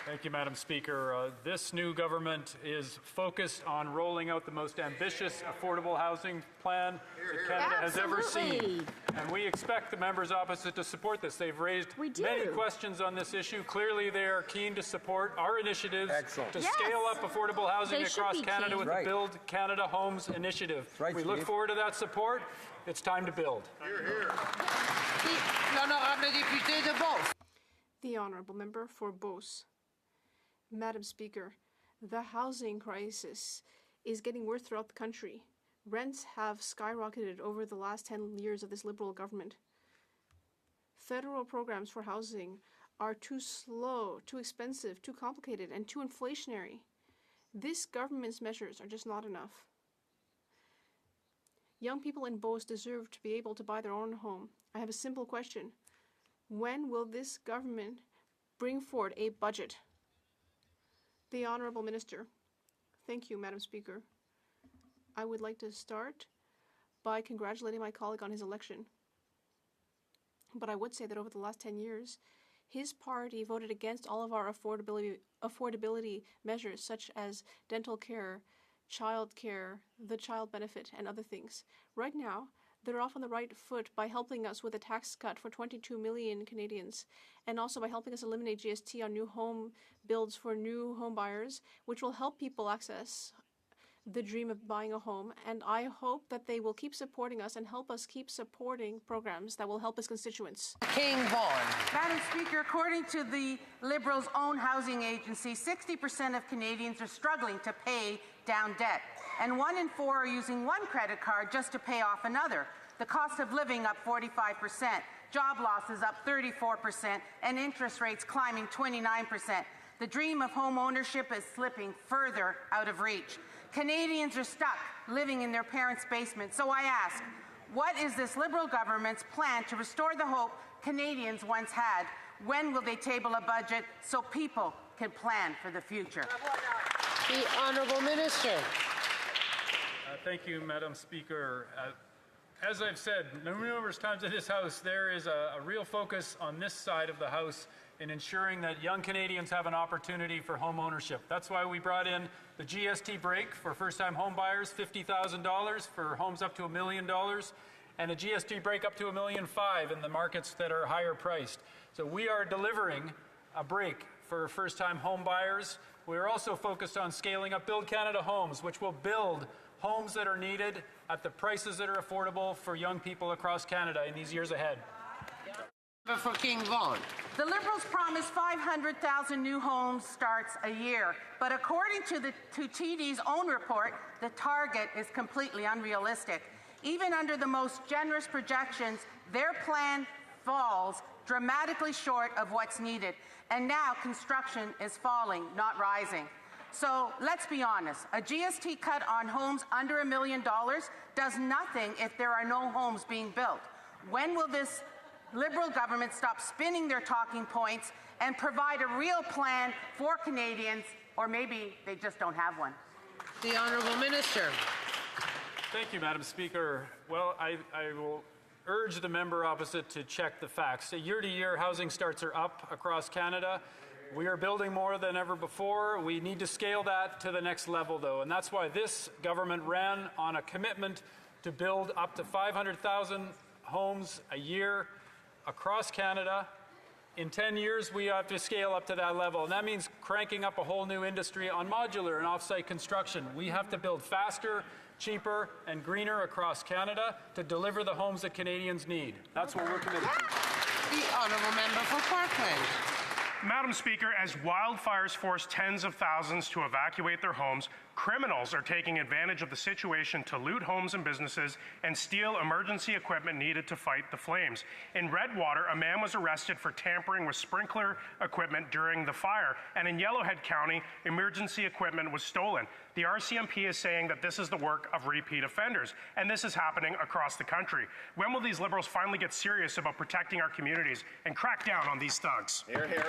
Thank you, Madam Speaker. This new government is focused on rolling out the most ambitious affordable housing plan that Canada has ever seen. And we expect the members opposite to support this. They've raised many questions on this issue. Clearly, they are keen to support our initiatives to scale up affordable housing across Canada with the Build Canada Homes initiative. We look forward to that support. It's time to build. The Honourable Member for Beauce. Madam Speaker, the housing crisis is getting worse throughout the country. Rents have skyrocketed over the last 10 years of this Liberal government. Federal programs for housing are too slow, too expensive, too complicated, and too inflationary. This government's measures are just not enough. Young people in Beauce deserve to be able to buy their own home. I have a simple question. When will this government bring forward a budget? The Honourable Minister. Thank you, Madam Speaker. I would like to start by congratulating my colleague on his election. But I would say that over the last 10 years, his party voted against all of our affordability measures, such as dental care, child care, the child benefit, and other things. Right now, they're off on the right foot by helping us with a tax cut for 22 million Canadians, and also by helping us eliminate GST on new home builds for new home buyers, which will help people access the dream of buying a home. And I hope that they will keep supporting us and help us keep supporting programs that will help us constituents. King Vaughan. Madam Speaker, according to the Liberals' own housing agency, 60% of Canadians are struggling to pay down debt. and 1 in 4 are using one credit card just to pay off another. The cost of living up 45%, job losses up 34%, and interest rates climbing 29%. The dream of home ownership is slipping further out of reach. Canadians are stuck living in their parents' basement. So I ask, what is this Liberal government's plan to restore the hope Canadians once had? When will they table a budget so people can plan for the future? The Honourable Minister. Thank you, Madam Speaker. As I've said numerous times in this House, there is a real focus on this side of the House in ensuring that young Canadians have an opportunity for home ownership. That's why we brought in the GST break for first-time home buyers, $50,000 for homes up to $1 million, and a GST break up to $1.5 million in the markets that are higher priced. So we are delivering a break for first-time home buyers. We're also focused on scaling up Build Canada Homes, which will build homes that are needed at the prices that are affordable for young people across Canada in these years ahead. For King Vaughan. The Liberals promised 500,000 new home starts a year, but according to TD's own report, the target is completely unrealistic. Even under the most generous projections, their plan falls dramatically short of what's needed. And now construction is falling, not rising. So let's be honest, a GST cut on homes under $1 million does nothing if there are no homes being built. When will this Liberal government stop spinning their talking points and provide a real plan for Canadians, or maybe they just don't have one? The Honourable Minister. Thank you, Madam Speaker. Well, I will urge the member opposite to check the facts. Year to year, housing starts are up across Canada. We are building more than ever before. We need to scale that to the next level, though, and that's why this government ran on a commitment to build up to 500,000 homes a year across Canada. In 10 years, we have to scale up to that level, and that means cranking up a whole new industry on modular and off-site construction. We have to build faster, cheaper, and greener across Canada to deliver the homes that Canadians need. That's what we're committed to. The Honourable Member for Parkland. Madam Speaker, as wildfires force tens of thousands to evacuate their homes, criminals are taking advantage of the situation to loot homes and businesses and steal emergency equipment needed to fight the flames. In Redwater, a man was arrested for tampering with sprinkler equipment during the fire, and in Yellowhead County, emergency equipment was stolen. The RCMP is saying that this is the work of repeat offenders, and this is happening across the country. When will these Liberals finally get serious about protecting our communities and crack down on these thugs? Hear, hear.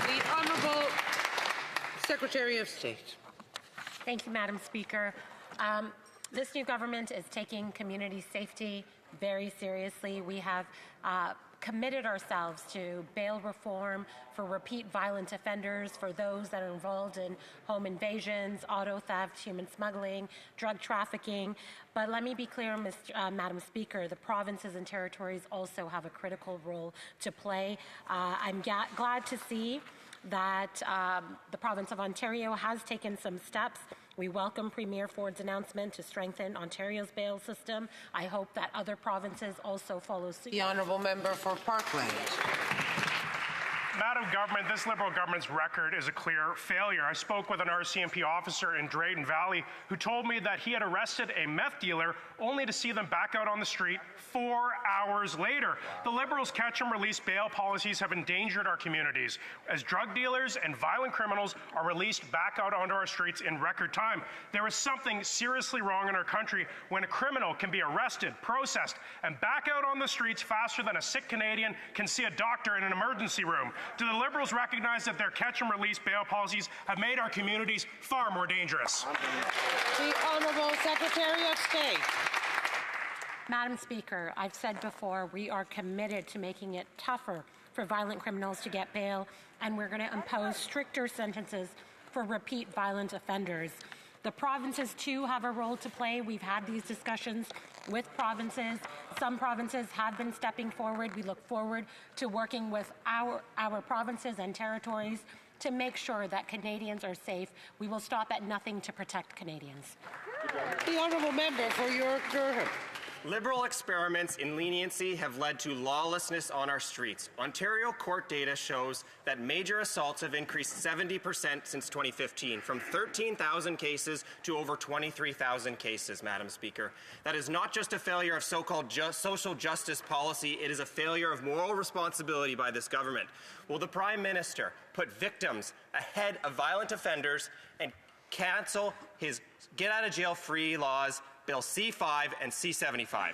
The Honourable Secretary of State. Thank you, Madam Speaker. This new government is taking community safety very seriously. We have committed ourselves to bail reform for repeat violent offenders, for those that are involved in home invasions, auto theft, human smuggling, drug trafficking. But let me be clear, Madam Speaker, the provinces and territories also have a critical role to play. I'm glad to see that the province of Ontario has taken some steps. We welcome Premier Ford's announcement to strengthen Ontario's bail system. I hope that other provinces also follow suit. The Honourable Member for Parkland. Madam Government, this Liberal government's record is a clear failure. I spoke with an RCMP officer in Drayton Valley who told me that he had arrested a meth dealer only to see them back out on the street 4 hours later. The Liberals' catch-and-release bail policies have endangered our communities as drug dealers and violent criminals are released back out onto our streets in record time. There is something seriously wrong in our country when a criminal can be arrested, processed, and back out on the streets faster than a sick Canadian can see a doctor in an emergency room. Do the Liberals recognize that their catch-and-release bail policies have made our communities far more dangerous? The Honourable Secretary of State. Madam Speaker, I've said before, we are committed to making it tougher for violent criminals to get bail, and we're going to impose stricter sentences for repeat violent offenders. The provinces, too, have a role to play. We've had these discussions with provinces. Some provinces have been stepping forward. We look forward to working with our provinces and territories to make sure that Canadians are safe. We will stop at nothing to protect Canadians. The Honourable Member for York Durham. Liberal experiments in leniency have led to lawlessness on our streets. Ontario court data shows that major assaults have increased 70% since 2015, from 13,000 cases to over 23,000 cases, Madam Speaker. That is not just a failure of so-called social justice policy, it is a failure of moral responsibility by this government. Will the Prime Minister put victims ahead of violent offenders and cancel his get-out-of-jail-free laws, Bill C-5 and C-75?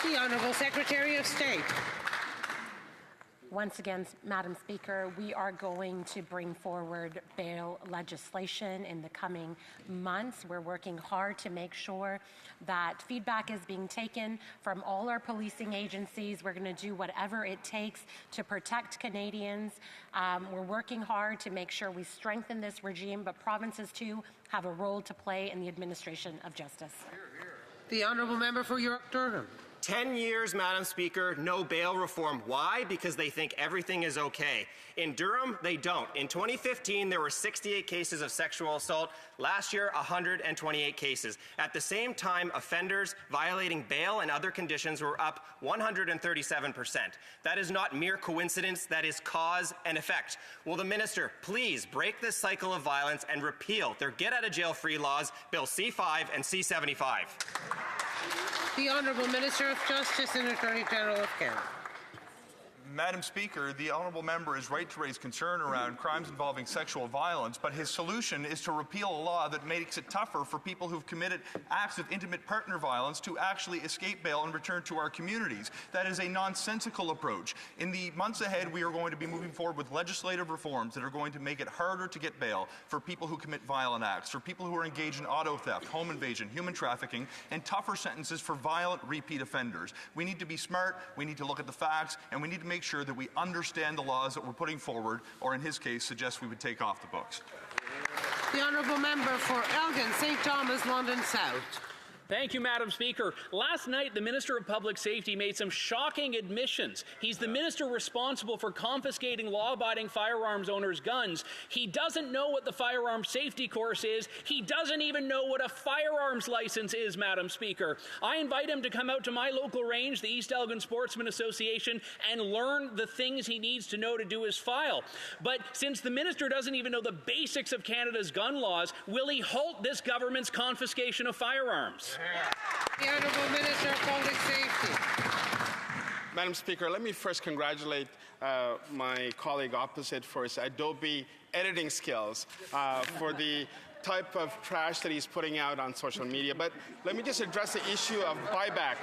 The Honourable Secretary of State. Once again, Madam Speaker, we are going to bring forward bail legislation in the coming months. We're working hard to make sure that feedback is being taken from all our policing agencies. We're going to do whatever it takes to protect Canadians. We're working hard to make sure we strengthen this regime, but provinces too have a role to play in the administration of justice. The Honourable Member for York-Durham. 10 years, Madam Speaker, no bail reform. Why? Because they think everything is okay. In Durham, they don't. In 2015, there were 68 cases of sexual assault. Last year, 128 cases. At the same time, offenders violating bail and other conditions were up 137%. That is not mere coincidence, that is cause and effect. Will the minister please break this cycle of violence and repeal their get-out-of-jail-free laws, Bill C-5 and C-75? The Honourable Minister of Justice and Attorney General of Canada. Madam Speaker, the honourable member is right to raise concern around crimes involving sexual violence, but his solution is to repeal a law that makes it tougher for people who've committed acts of intimate partner violence to actually escape bail and return to our communities. That is a nonsensical approach. In the months ahead, we are going to be moving forward with legislative reforms that are going to make it harder to get bail for people who commit violent acts, for people who are engaged in auto theft, home invasion, human trafficking, and tougher sentences for violent repeat offenders. We need to be smart, we need to look at the facts, and we need to make sure that we understand the laws that we're putting forward, or in his case, suggest we would take off the books. The Honourable Member for Elgin, St. Thomas, London South. Thank you, Madam Speaker. Last night, the Minister of Public Safety made some shocking admissions. He's the minister responsible for confiscating law-abiding firearms owners' guns. He doesn't know what the firearm safety course is. He doesn't even know what a firearms license is, Madam Speaker. I invite him to come out to my local range, the East Elgin Sportsmen Association, and learn the things he needs to know to do his file. But since the minister doesn't even know the basics of Canada's gun laws, will he halt this government's confiscation of firearms? The Honourable Minister of Public Safety. Madam Speaker, let me first congratulate my colleague opposite for his Adobe editing skills, for the type of trash that he's putting out on social media. But let me just address the issue of buyback.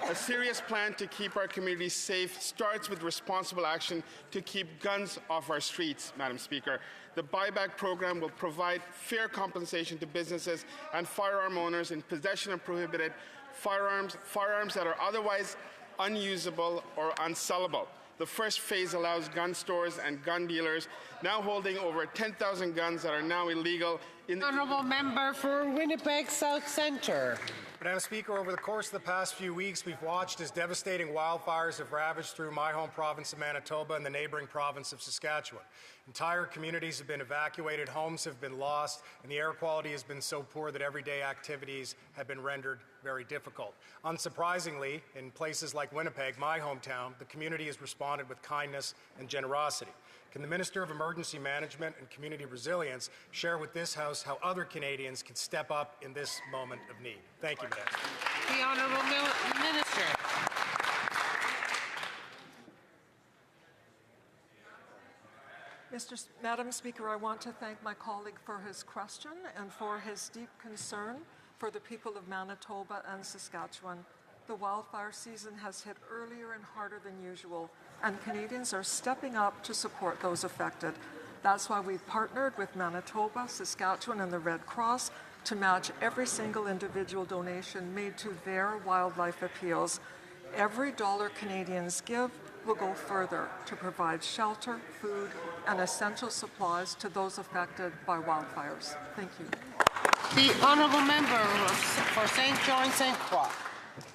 A serious plan to keep our communities safe starts with responsible action to keep guns off our streets, Madam Speaker. The buyback program will provide fair compensation to businesses and firearm owners in possession of prohibited firearms that are otherwise unusable or unsellable. The first phase allows gun stores and gun dealers now holding over 10,000 guns that are now illegal in the Honourable Member for Winnipeg South Centre. Madam Speaker, over the course of the past few weeks, we've watched as devastating wildfires have ravaged through my home province of Manitoba and the neighbouring province of Saskatchewan. Entire communities have been evacuated, homes have been lost, and the air quality has been so poor that everyday activities have been rendered very difficult. Unsurprisingly, in places like Winnipeg, my hometown, the community has responded with kindness and generosity. Can the Minister of Emergency Management and Community Resilience share with this House how other Canadians can step up in this moment of need? Thank you, Madam Speaker. The Honourable Minister. Madam Speaker, I want to thank my colleague for his question and for his deep concern for the people of Manitoba and Saskatchewan. The wildfire season has hit earlier and harder than usual, and Canadians are stepping up to support those affected. That's why we've partnered with Manitoba, Saskatchewan, and the Red Cross to match every single individual donation made to their wildlife appeals. Every dollar Canadians give will go further to provide shelter, food, and essential supplies to those affected by wildfires. Thank you. The Honourable Member for St. John, St. Croix.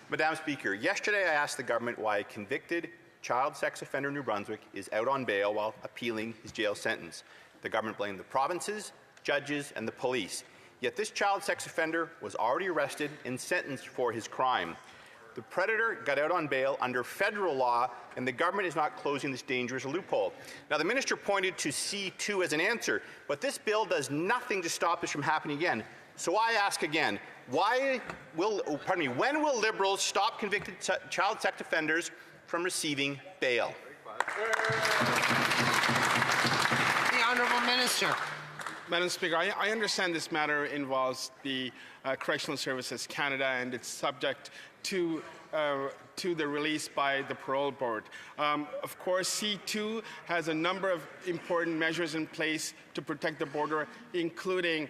Madam Speaker, yesterday I asked the government why a convicted child sex offender in New Brunswick is out on bail while appealing his jail sentence. The government blamed the provinces, judges, and the police. Yet this child sex offender was already arrested and sentenced for his crime. The predator got out on bail under federal law, and the government is not closing this dangerous loophole. Now, the minister pointed to C2 as an answer, but this bill does nothing to stop this from happening again. So I ask again, when will Liberals stop convicted child sex offenders from receiving bail? The Honourable Minister. Madam Speaker, I understand this matter involves the Correctional Services Canada, and it's subject to the release by the parole board. Of course, C2 has a number of important measures in place to protect the border, including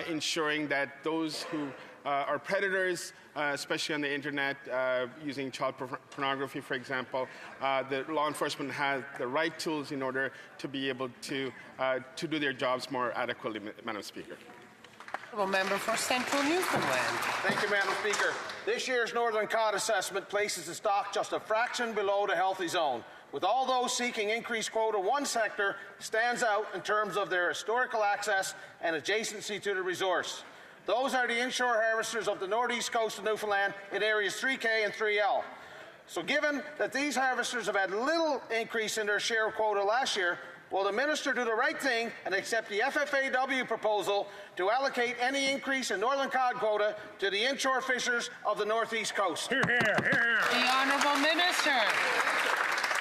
ensuring that those who are predators, especially on the internet, using child pornography, for example, the law enforcement has the right tools in order to be able to do their jobs more adequately, Madam Speaker. Member for Central Newfoundland. Thank you, Madam Speaker. This year's Northern Cod assessment places the stock just a fraction below the healthy zone. With all those seeking increased quota, one sector stands out in terms of their historical access and adjacency to the resource. Those are the inshore harvesters of the northeast coast of Newfoundland in areas 3K and 3L. So given that these harvesters have had little increase in their share of quota last year, will the minister do the right thing and accept the FFAW proposal to allocate any increase in Northern Cod quota to the inshore fishers of the northeast coast? Hear, hear, hear. The Honourable Minister.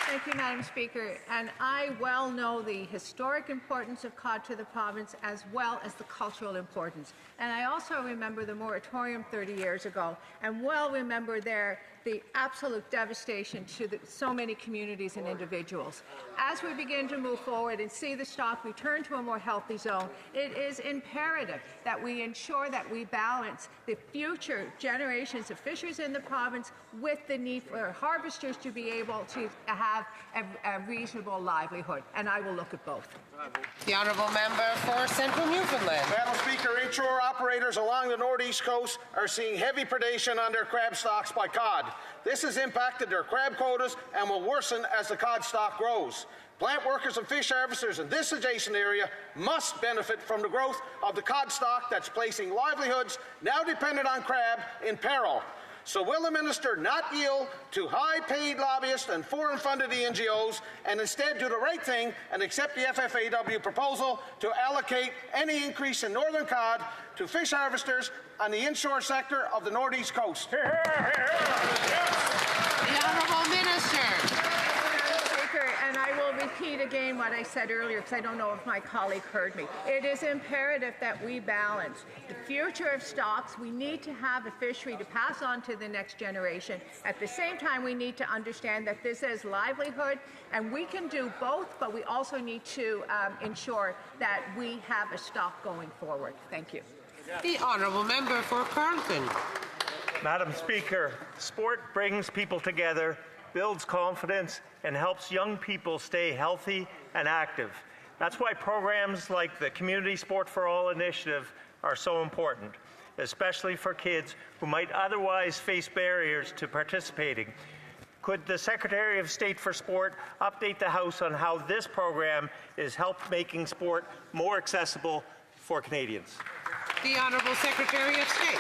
Thank you, Madam Speaker. And I well know the historic importance of cod to the province as well as the cultural importance. And I also remember the moratorium 30 years ago, and well remember the absolute devastation to so many communities and individuals. As we begin to move forward and see the stock return to a more healthy zone, it is imperative that we ensure that we balance the future generations of fishers in the province with the need for harvesters to be able to have a reasonable livelihood. And I will look at both. The Honourable Member for Central Newfoundland. Madam Speaker, inshore operators along the northeast coast are seeing heavy predation on their crab stocks by cod. This has impacted their crab quotas and will worsen as the cod stock grows. Plant workers and fish harvesters in this adjacent area must benefit from the growth of the cod stock that's placing livelihoods now dependent on crab in peril. So will the minister not yield to high-paid lobbyists and foreign-funded NGOs and instead do the right thing and accept the FFAW proposal to allocate any increase in Northern Cod to fish harvesters on the inshore sector of the northeast coast? The Honourable Minister. And I will repeat again what I said earlier, because I don't know if my colleague heard me. It is imperative that we balance the future of stocks. We need to have a fishery to pass on to the next generation. At the same time, we need to understand that this is livelihood, and we can do both, but we also need to ensure that we have a stock going forward. Thank you. The Honourable Member for Carleton. Madam Speaker, sport brings people together, builds confidence, and helps young people stay healthy and active. That's why programs like the Community Sport for All initiative are so important, especially for kids who might otherwise face barriers to participating. Could the Secretary of State for Sport update the House on how this program is helping making sport more accessible for Canadians? The Honourable Secretary of State.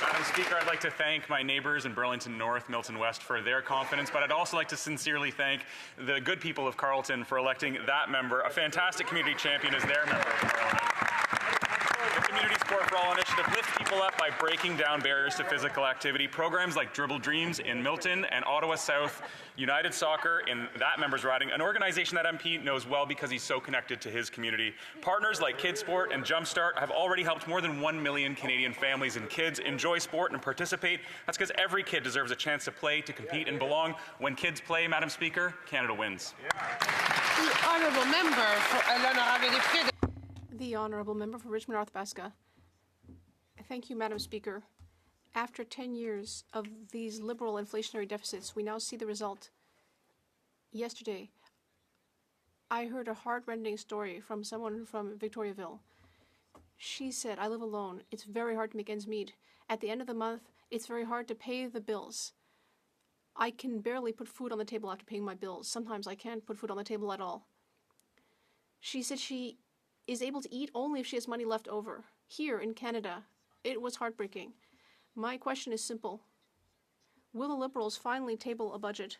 Madam Speaker, I'd like to thank my neighbours in Burlington North, Milton West for their confidence, but I'd also like to sincerely thank the good people of Carleton for electing that member, a fantastic community champion, as their member of Parliament. The Community Sport for All initiative lifts people up by breaking down barriers to physical activity. Programs like Dribble Dreams in Milton and Ottawa South, United Soccer in that member's riding, an organization that MP knows well because he's so connected to his community. Partners like Kids Sport and Jumpstart have already helped more than 1 million Canadian families and kids enjoy sport and participate. That's because every kid deserves a chance to play, to compete, and belong. When kids play, Madam Speaker, Canada wins. The Honourable Member for l'Honorable Député. The Honourable Member for Richmond North Wesca. Thank you, Madam Speaker. After 10 years of these liberal inflationary deficits, we now see the result. Yesterday, I heard a heart-rending story from someone from Victoriaville. She said, I live alone. It's very hard to make ends meet. At the end of the month, it's very hard to pay the bills. I can barely put food on the table after paying my bills. Sometimes I can't put food on the table at all. She said she is able to eat only if she has money left over. Here in Canada, it was heartbreaking. My question is simple. Will the Liberals finally table a budget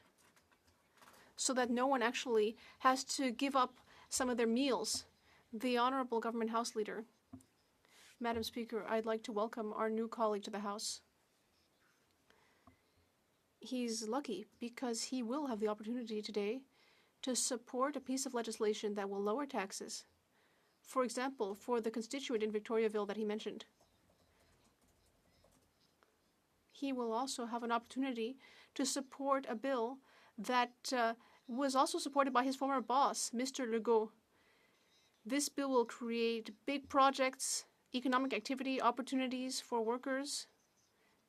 so that no one actually has to give up some of their meals? The Honourable Government House Leader. Madam Speaker, I'd like to welcome our new colleague to the House. He's lucky because he will have the opportunity today to support a piece of legislation that will lower taxes. For example, for the constituent in Victoriaville that he mentioned. He will also have an opportunity to support a bill that was also supported by his former boss, Mr. Legault. This bill will create big projects, economic activity opportunities for workers,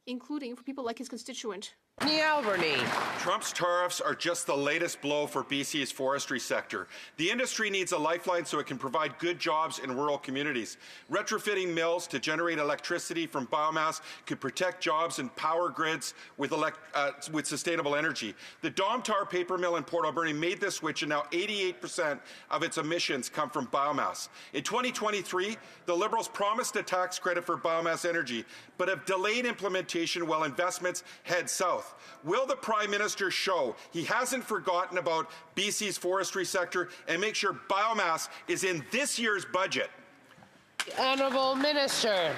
including for people like his constituent. Trump's tariffs are just the latest blow for BC's forestry sector. The industry needs a lifeline so it can provide good jobs in rural communities. Retrofitting mills to generate electricity from biomass could protect jobs and power grids with sustainable energy. The Domtar paper mill in Port Alberni made this switch, and now 88% of its emissions come from biomass. In 2023, the Liberals promised a tax credit for biomass energy, but have delayed implementation while investments head south. Will the Prime Minister show he hasn't forgotten about BC's forestry sector and make sure biomass is in this year's budget? Honourable Minister.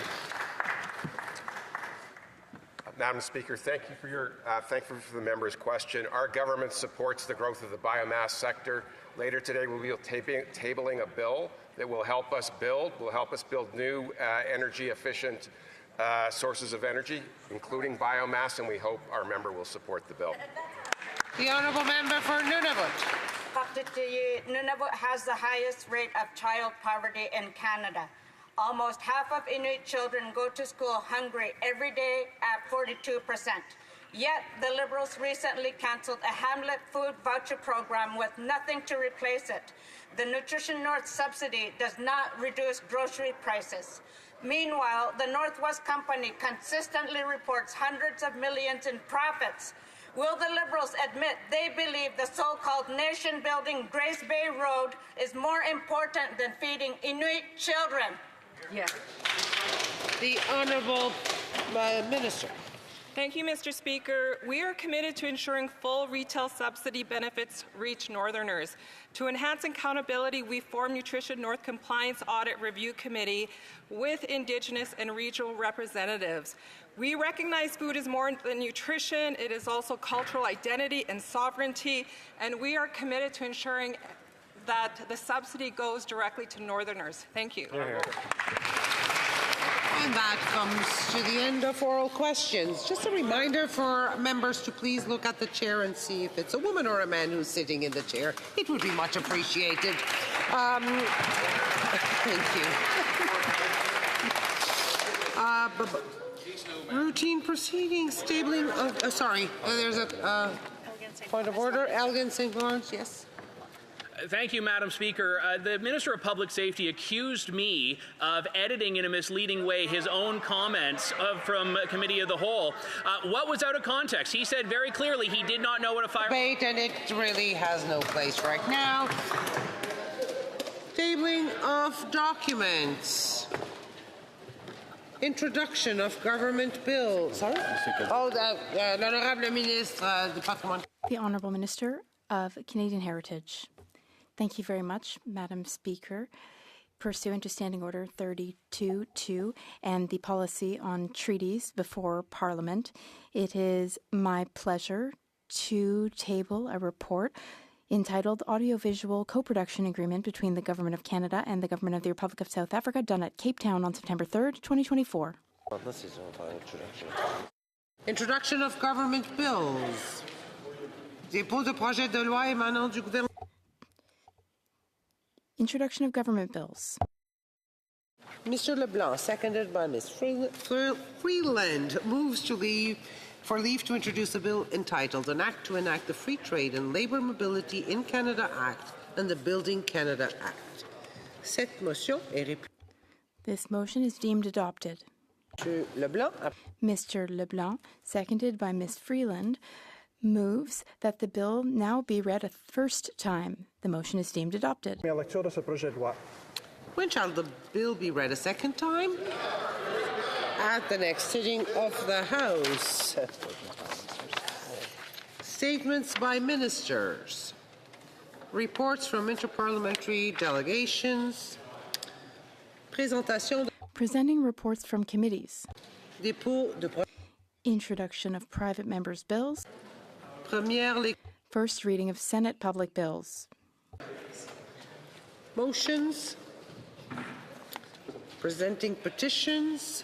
Madam Speaker, thank you for the member's question. Our government supports the growth of the biomass sector. Later today, we'll be tabling a bill that will help us build new energy-efficient sources of energy, including biomass, and we hope our member will support the bill. The Honourable Member for Nunavut. Nunavut has the highest rate of child poverty in Canada. Almost half of Inuit children go to school hungry every day at 42%. Yet, the Liberals recently cancelled a Hamlet food voucher program with nothing to replace it. The Nutrition North subsidy does not reduce grocery prices. Meanwhile, the Northwest Company consistently reports hundreds of millions in profits. Will the Liberals admit they believe the so-called nation-building Grace Bay Road is more important than feeding Inuit children? Yes. The Honourable Minister. Thank you, Mr. Speaker. We are committed to ensuring full retail subsidy benefits reach Northerners. To enhance accountability, we formed Nutrition North Compliance Audit Review Committee with Indigenous and regional representatives. We recognize food is more than nutrition. It is also cultural identity and sovereignty, and we are committed to ensuring that the subsidy goes directly to Northerners. Thank you. And that comes to the end of oral questions. Just a reminder for members to please look at the chair and see if it's a woman or a man who's sitting in the chair. It would be much appreciated. Thank you. Routine proceedings, tabling of, there's a point of order. Elgin St. Lawrence, yes. Thank you, Madam Speaker. The Minister of Public Safety accused me of editing in a misleading way his own comments from Committee of the Whole. What was out of context? He said very clearly he did not know what a fire... Debate, and it really has no place right now. Tabling of documents. Introduction of government bills. Sorry? L'Honorable Ministre du Patrimoine. The Honourable Minister of Canadian Heritage. Thank you very much, Madam Speaker. Pursuant to Standing Order 32.2 and the policy on treaties before Parliament, it is my pleasure to table a report entitled Audiovisual Co-Production Agreement between the Government of Canada and the Government of the Republic of South Africa, done at Cape Town on September 3rd, 2024. Introduction of government bills. Dépôt de projet de loi émanant du gouvernement. Introduction of government bills. Mr. LeBlanc, seconded by Ms. Freeland, moves to leave to introduce a bill entitled An Act to Enact the Free Trade and Labour Mobility in Canada Act and the Building Canada Act. Cette motion est réputée. This motion is deemed adopted. Mr. LeBlanc, seconded by Ms. Freeland, moves that the bill now be read a first time. The motion is deemed adopted. When shall the bill be read a second time? At the next sitting of the House. Statements by ministers. Reports from interparliamentary delegations. Presenting reports from committees. Introduction of private members' bills. First reading of Senate public bills. Motions. Presenting petitions.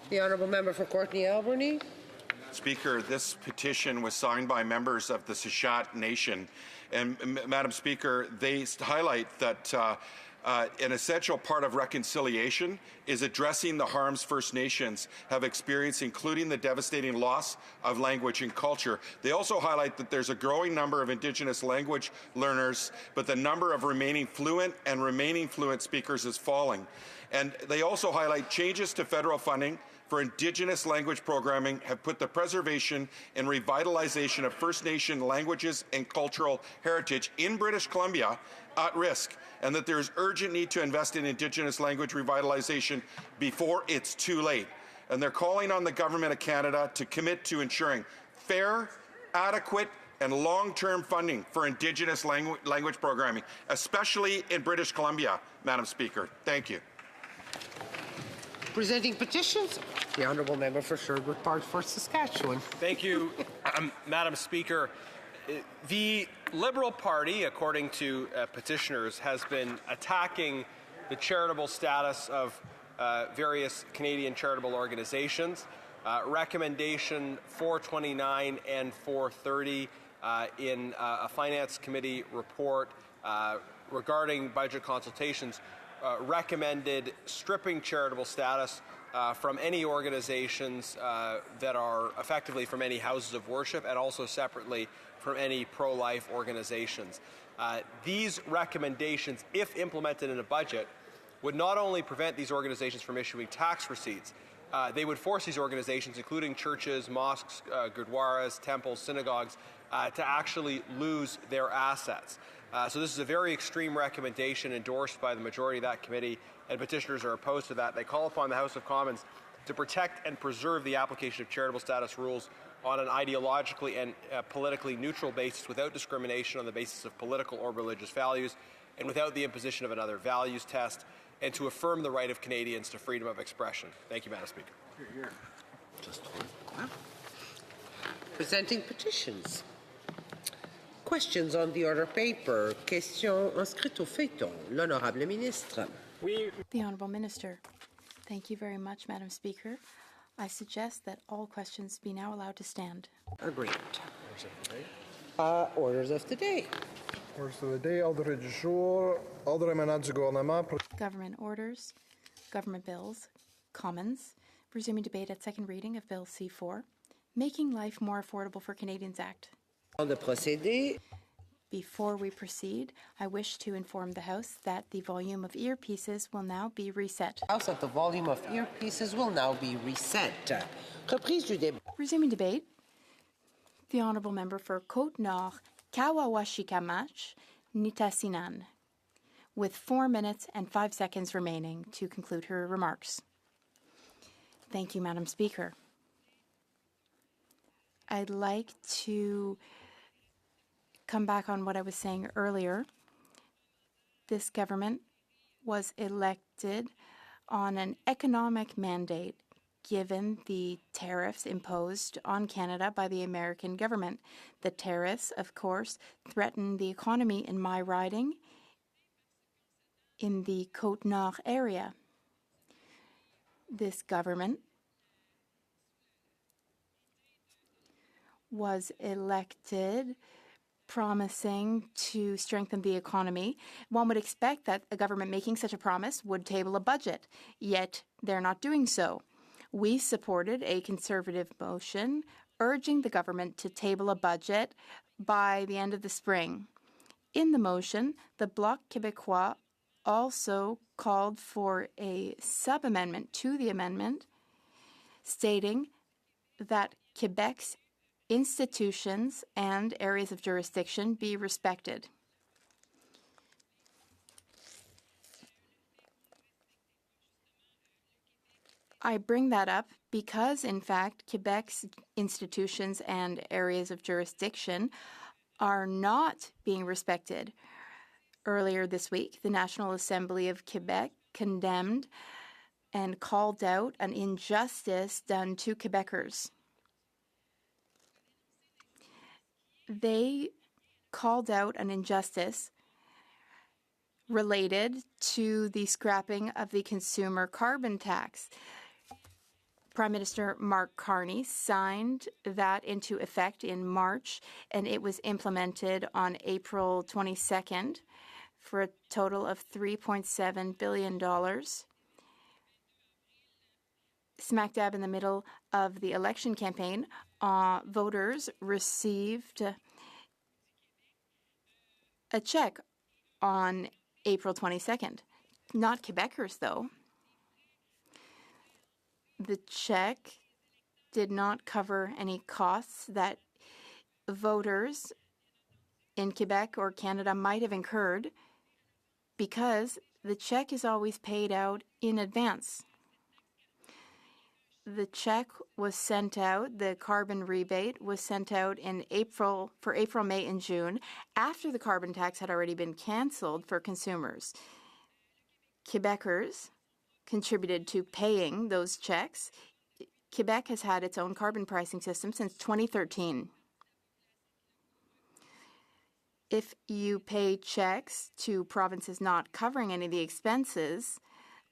The Honourable Member for Courtenay Alberni. Speaker, this petition was signed by members of the Sishat Nation. And, Madam Speaker, they highlight that an essential part of reconciliation is addressing the harms First Nations have experienced, including the devastating loss of language and culture. They also highlight that there's a growing number of Indigenous language learners, but the number of remaining fluent speakers is falling. And they also highlight changes to federal funding for Indigenous language programming have put the preservation and revitalization of First Nation languages and cultural heritage in British Columbia at risk, and that there is urgent need to invest in Indigenous language revitalization before it's too late. And they're calling on the Government of Canada to commit to ensuring fair, adequate, and long-term funding for Indigenous language programming, especially in British Columbia, Madam Speaker. Thank you. Presenting petitions, the Honourable Member for Sherwood Park for Saskatchewan. Thank you, Madam Speaker. The Liberal Party, according to petitioners, has been attacking the charitable status of various Canadian charitable organizations. Recommendation 429 and 430 in a Finance Committee report regarding budget consultations recommended stripping charitable status from any organizations that are effectively from any houses of worship, and also separately from any pro-life organizations. These recommendations, if implemented in a budget, would not only prevent these organizations from issuing tax receipts, they would force these organizations, including churches, mosques, gurdwaras, temples, synagogues, to actually lose their assets. So this is a very extreme recommendation endorsed by the majority of that committee, and petitioners are opposed to that. They call upon the House of Commons to protect and preserve the application of charitable status rules on an ideologically and politically neutral basis without discrimination on the basis of political or religious values and without the imposition of another values test, and to affirm the right of Canadians to freedom of expression. Thank you, Madam Speaker. Presenting petitions. Questions on the order paper. Question inscrite au feuilleton. L'honorable ministre. The Honourable Minister. Thank you very much, Madam Speaker. I suggest that all questions be now allowed to stand. Agreed. Orders of the day. Orders of the day. Ordre du jour. Ordre émanant du gouvernement. Government orders, government bills, Commons, resuming debate at second reading of Bill C4, Making Life More Affordable for Canadians Act. Before we proceed, I wish to inform the House that the volume of earpieces will now be reset. House, that the volume of earpieces will now be reset. Reprise du débat. Resuming debate, the Honourable Member for Côte-Nord, Kawawashikamash, Nitassinan, with 4 minutes and 5 seconds remaining to conclude her remarks. Thank you, Madam Speaker. I'd like to come back on what I was saying earlier. This government was elected on an economic mandate given the tariffs imposed on Canada by the American government. The tariffs, of course, threaten the economy in my riding in the Côte-Nord area. This government was elected promising to strengthen the economy. One would expect that a government making such a promise would table a budget, yet they're not doing so. We supported a Conservative motion urging the government to table a budget by the end of the spring. In the motion, the Bloc Québécois also called for a sub-amendment to the amendment stating that Quebec's institutions and areas of jurisdiction be respected. I bring that up because, in fact, Quebec's institutions and areas of jurisdiction are not being respected. Earlier this week, the National Assembly of Quebec condemned and called out an injustice done to Quebecers. They called out an injustice related to the scrapping of the consumer carbon tax. Prime Minister Mark Carney signed that into effect in March, and it was implemented on April 22nd for a total of $3.7 billion. Smack dab in the middle of the election campaign, voters received a check on April 22nd. Not Quebecers, though. The check did not cover any costs that voters in Quebec or Canada might have incurred because the check is always paid out in advance. The check was sent out, the carbon rebate was sent out in April, for April, May, and June, after the carbon tax had already been cancelled for consumers. Quebecers contributed to paying those checks. Quebec has had its own carbon pricing system since 2013. If you pay checks to provinces not covering any of the expenses,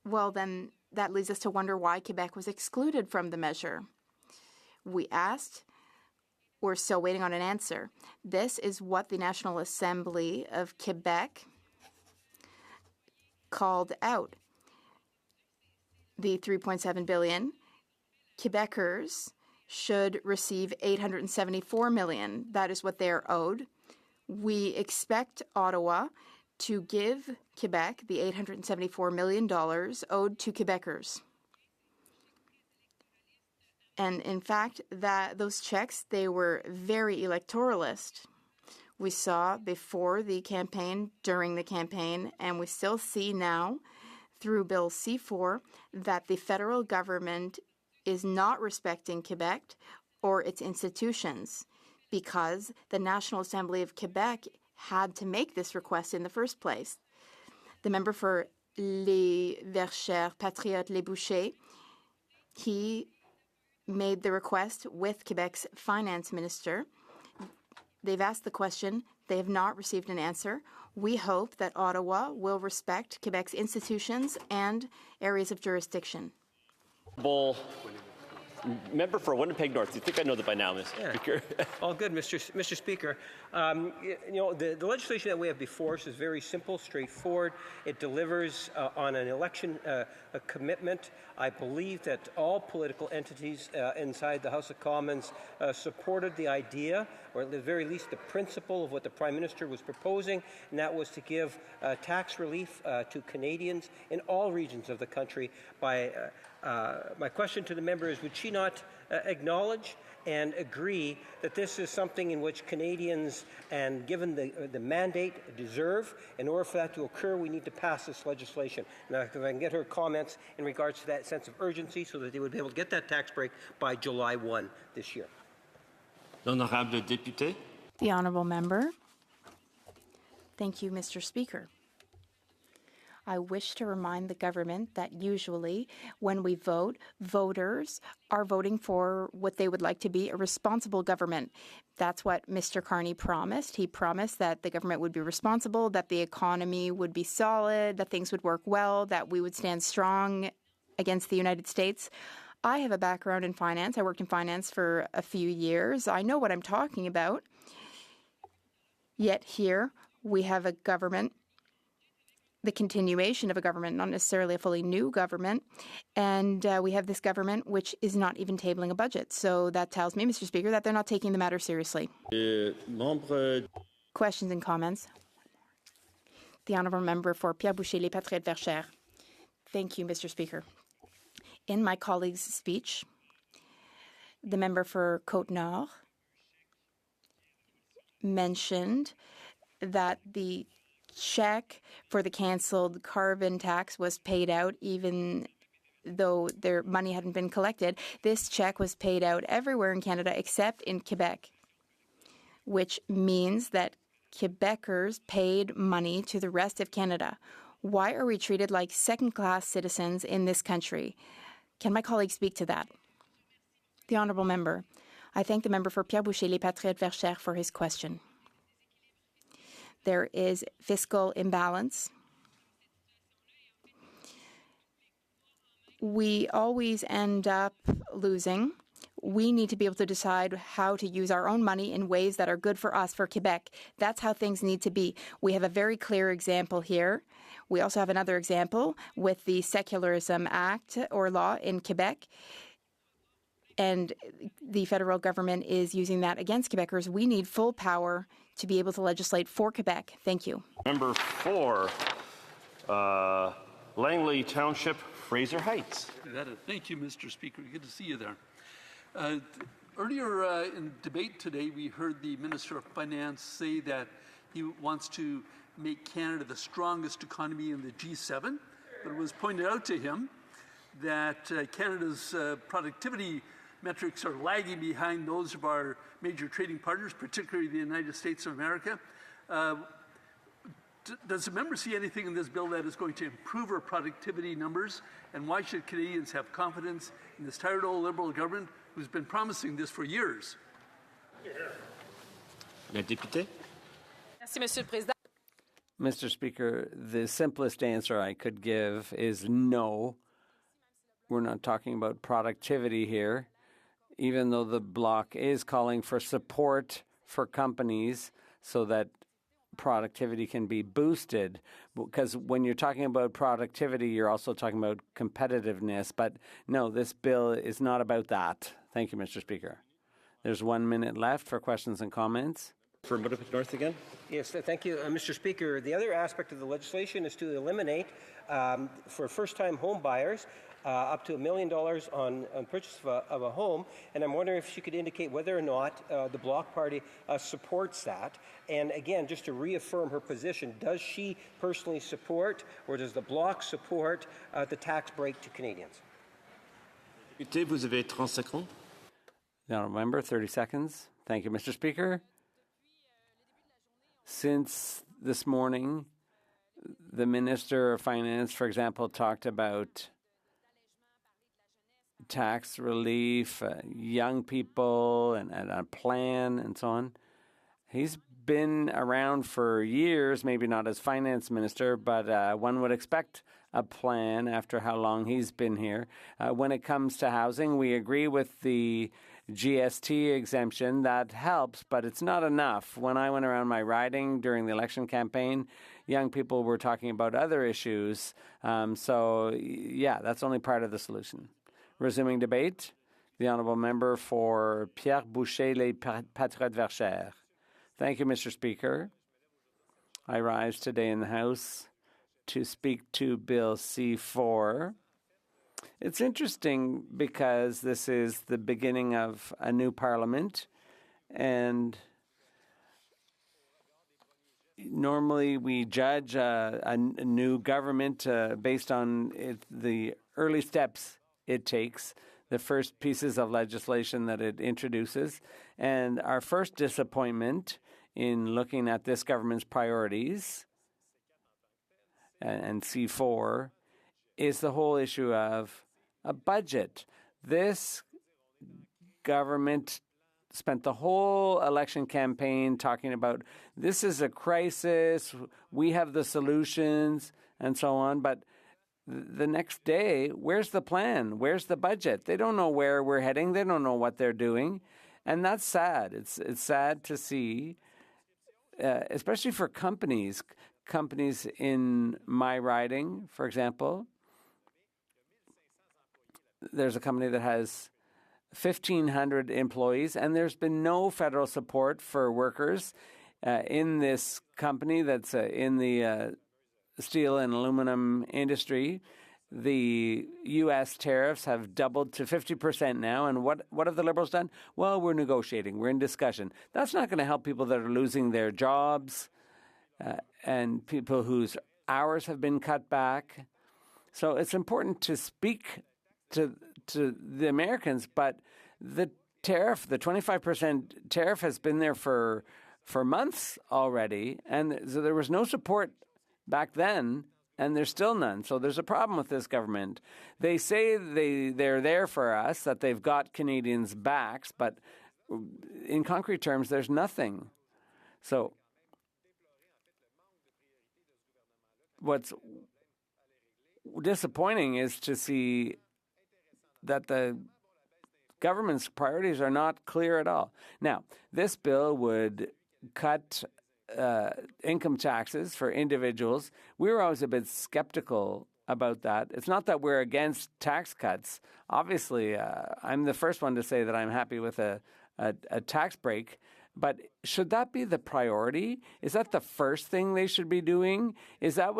well, then that leads us to wonder why Quebec was excluded from the measure. We asked, we're still waiting on an answer. This is what the National Assembly of Quebec called out. The $3.7 billion, Quebecers should receive $874 million. That is what they are owed. We expect Ottawa to give Quebec the $874 million owed to Quebecers. And in fact, those checks, they were very electoralist. We saw before the campaign, during the campaign, and we still see now through Bill C-4 that the federal government is not respecting Quebec or its institutions because the National Assembly of Quebec had to make this request in the first place. The member for Les Verchères, Patriotes, Les Bouchers, he made the request with Quebec's finance minister. They've asked the question. They have not received an answer. We hope that Ottawa will respect Quebec's institutions and areas of jurisdiction. Member for Winnipeg North. You think I know that by now, Mr. Speaker? All good, Mr. Speaker. The legislation that we have before us is very simple, straightforward. It delivers on an election a commitment. I believe that all political entities inside the House of Commons supported the idea, or at the very least the principle of what the Prime Minister was proposing, and that was to give tax relief to Canadians in all regions of the country by my question to the member is, would she not acknowledge and agree that this is something in which Canadians, and given the mandate, deserve? In order for that to occur, we need to pass this legislation. Now, if I can get her comments in regards to that sense of urgency so that they would be able to get that tax break by July 1 this year. L'honorable député. The honourable member. Thank you, Mr. Speaker. I wish to remind the government that usually when we vote, voters are voting for what they would like to be a responsible government. That's what Mr. Carney promised. He promised that the government would be responsible, that the economy would be solid, that things would work well, that we would stand strong against the United States. I have a background in finance. I worked in finance for a few years. I know what I'm talking about. Yet here we have a government, the continuation of a government, not necessarily a fully new government, and we have this government which is not even tabling a budget. So that tells me, Mr. Speaker, that they're not taking the matter seriously. Questions and comments? The honourable member for Pierre Boucher, Les Patriotes Verchères. Thank you, Mr. Speaker. In my colleague's speech, the member for Côte-Nord mentioned that the check for the cancelled carbon tax was paid out even though their money hadn't been collected, this check was paid out everywhere in Canada except in Quebec, which means that Quebecers paid money to the rest of Canada. Why are we treated like second-class citizens in this country? Can my colleague speak to that? The Honourable Member. I thank the member for Pierre Boucher, Les Patriotes Verchères, for his question. There is fiscal imbalance. We always end up losing. We need to be able to decide how to use our own money in ways that are good for us, for Quebec. That's how things need to be. We have a very clear example here. We also have another example with the Secularism Act or law in Quebec. And the federal government is using that against Quebecers. We need full power to be able to legislate for Quebec. Thank you. Member for Langley Township, Fraser Heights. Thank you, Mr. Speaker. Good to see you there. Earlier in debate today, we heard the Minister of Finance say that he wants to make Canada the strongest economy in the G7, but it was pointed out to him that Canada's productivity metrics are lagging behind those of our major trading partners, particularly the United States of America. Does the member see anything in this bill that is going to improve our productivity numbers? And why should Canadians have confidence in this tired old Liberal government who's been promising this for years? La députée. Merci, Monsieur le Président. Mr. Speaker, the simplest answer I could give is no. We're not talking about productivity here, even though the Bloc is calling for support for companies so that productivity can be boosted. Because when you're talking about productivity, you're also talking about competitiveness. But no, this bill is not about that. Thank you, Mr. Speaker. There's 1 minute left for questions and comments. For Budapest North again. Yes, thank you, Mr. Speaker. The other aspect of the legislation is to eliminate, for first-time home buyers, up to $1 million on purchase of a home. And I'm wondering if she could indicate whether or not the Bloc Party supports that. And again, just to reaffirm her position, does she personally support, or does the Bloc support, the tax break to Canadians? Député, vous avez 30 secondes. The honourable member, 30 seconds. Thank you, Mr. Speaker. Since this morning, the Minister of Finance, for example, talked about tax relief, young people, and a plan, and so on. He's been around for years, maybe not as finance minister, but one would expect a plan after how long he's been here. When it comes to housing, we agree with the GST exemption. That helps, but it's not enough. When I went around my riding during the election campaign, young people were talking about other issues. So, yeah, that's only part of the solution. Resuming debate, the honourable member for Pierre Boucher, Les Patriotes Verchères. Thank you, Mr. Speaker. I rise today in the House to speak to Bill C-4. It's interesting because this is the beginning of a new parliament, and normally we judge a new government based on the early steps it takes, the first pieces of legislation that it introduces. And our first disappointment in looking at this government's priorities and C4 is the whole issue of a budget. This government spent the whole election campaign talking about this is a crisis, we have the solutions, and so on. But the next day, where's the plan? Where's the budget? They don't know where we're heading. They don't know what they're doing. And that's sad. It's sad to see, especially for companies in my riding, for example. There's a company that has 1,500 employees, and there's been no federal support for workers in this company that's in the steel and aluminum industry. The U.S. tariffs have doubled to 50% now. And what have the Liberals done? Well, we're negotiating. We're in discussion. That's not going to help people that are losing their jobs and people whose hours have been cut back. So it's important to speak to the Americans, but the tariff, the 25% tariff, has been there for months already, and so there was no support back then, and there's still none. So there's a problem with this government. They say they're there for us, that they've got Canadians' backs, but in concrete terms, there's nothing. So what's disappointing is to see that the government's priorities are not clear at all. Now, this bill would cut income taxes for individuals. We were always a bit skeptical about that. It's not that we're against tax cuts. Obviously, I'm the first one to say that I'm happy with a tax break. But should that be the priority? Is that the first thing they should be doing? Is that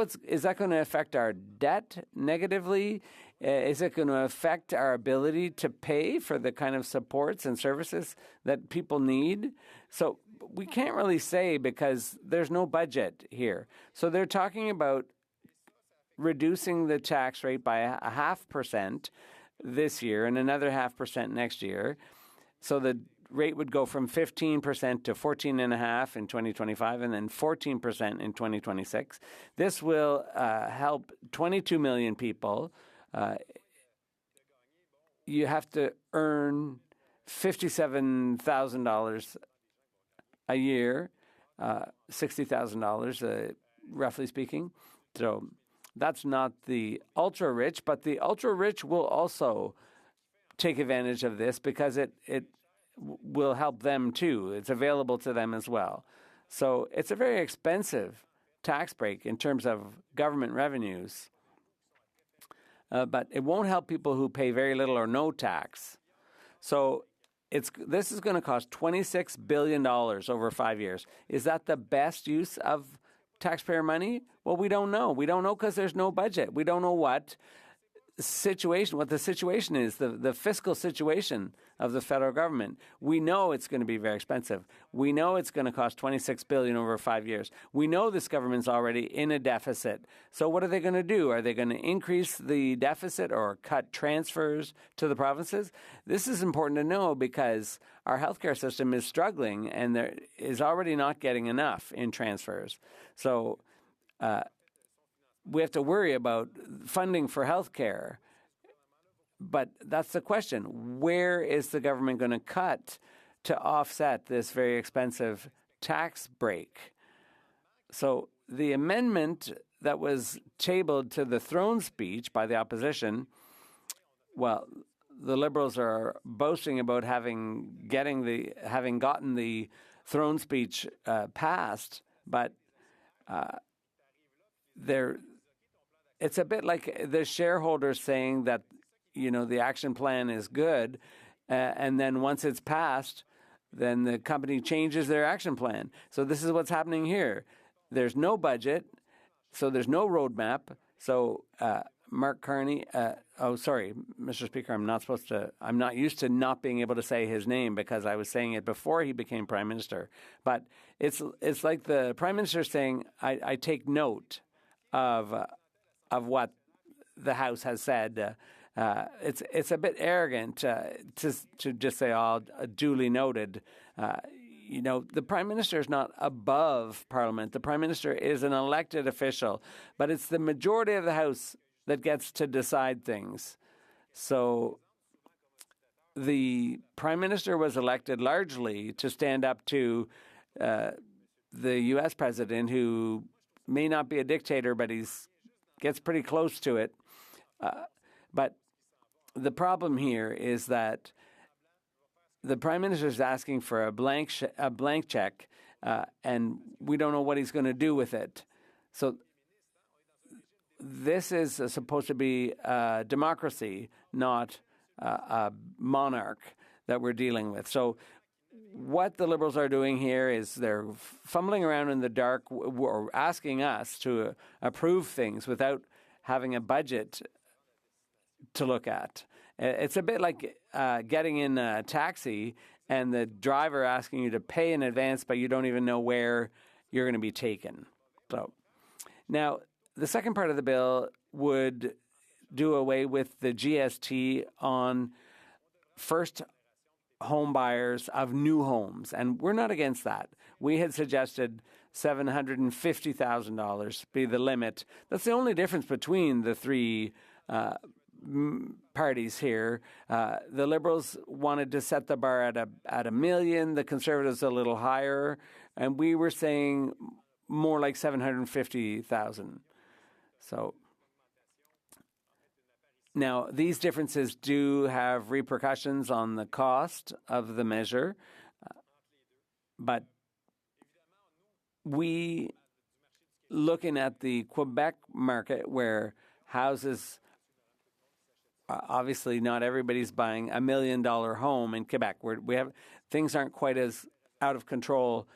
going to affect our debt negatively? Is it going to affect our ability to pay for the kind of supports and services that people need? So we can't really say because there's no budget here. So they're talking about reducing the tax rate by 0.5% this year and another 0.5% next year. So the rate would go from 15% to 14.5% in 2025 and then 14% in 2026. This will help 22 million people. You have to earn $57,000 a year, $60,000 roughly speaking. So that's not the ultra rich, but the ultra rich will also take advantage of this because it will help them too. It's available to them as well. So it's a very expensive tax break in terms of government revenues, but it won't help people who pay very little or no tax. So this is going to cost $26 billion over 5 years. Is that the best use of taxpayer money? Well, we don't know. We don't know because there's no budget. We don't know what the situation is, the fiscal situation of the federal government. We know it's going to be very expensive. We know it's going to cost $26 billion over 5 years. We know this government's already in a deficit. So what are they going to do? Are they going to increase the deficit or cut transfers to the provinces? This is important to know because our healthcare system is struggling and there is already not getting enough in transfers. So we have to worry about funding for health care. But that's the question. Where is the government going to cut to offset this very expensive tax break? So the amendment that was tabled to the throne speech by the opposition, well, the Liberals are boasting about having gotten the throne speech passed, but it's a bit like the shareholders saying that, the action plan is good, and then once it's passed, then the company changes their action plan. So this is what's happening here. There's no budget, so there's no roadmap. So Mark Carney, Mr. Speaker, I'm not used to not being able to say his name because I was saying it before he became Prime Minister. But it's like the Prime Minister saying, I take note of what the House has said. It's a bit arrogant to just say, duly noted. The Prime Minister is not above Parliament. The Prime Minister is an elected official, but it's the majority of the House that gets to decide things. So the Prime Minister was elected largely to stand up to the U.S. president, who may not be a dictator, but gets pretty close to it. But the problem here is that the Prime Minister is asking for a blank check, and we don't know what he's going to do with it. So this is supposed to be a democracy, not a monarch that we're dealing with. So what the Liberals are doing here is they're fumbling around in the dark or asking us to approve things without having a budget to look at. It's a bit like getting in a taxi and the driver asking you to pay in advance, but you don't even know where you're going to be taken. So now the second part of the bill would do away with the GST on first home buyers of new homes, and we're not against that. We had suggested $750,000 be the limit. That's the only difference between the three parties here. The Liberals wanted to set the bar at $1 million, the Conservatives a little higher, and we were saying more like $750,000. So now these differences do have repercussions on the cost of the measure, but we, looking at the Quebec market where houses, obviously not everybody's buying $1 million home in Quebec. We have things aren't quite as out of control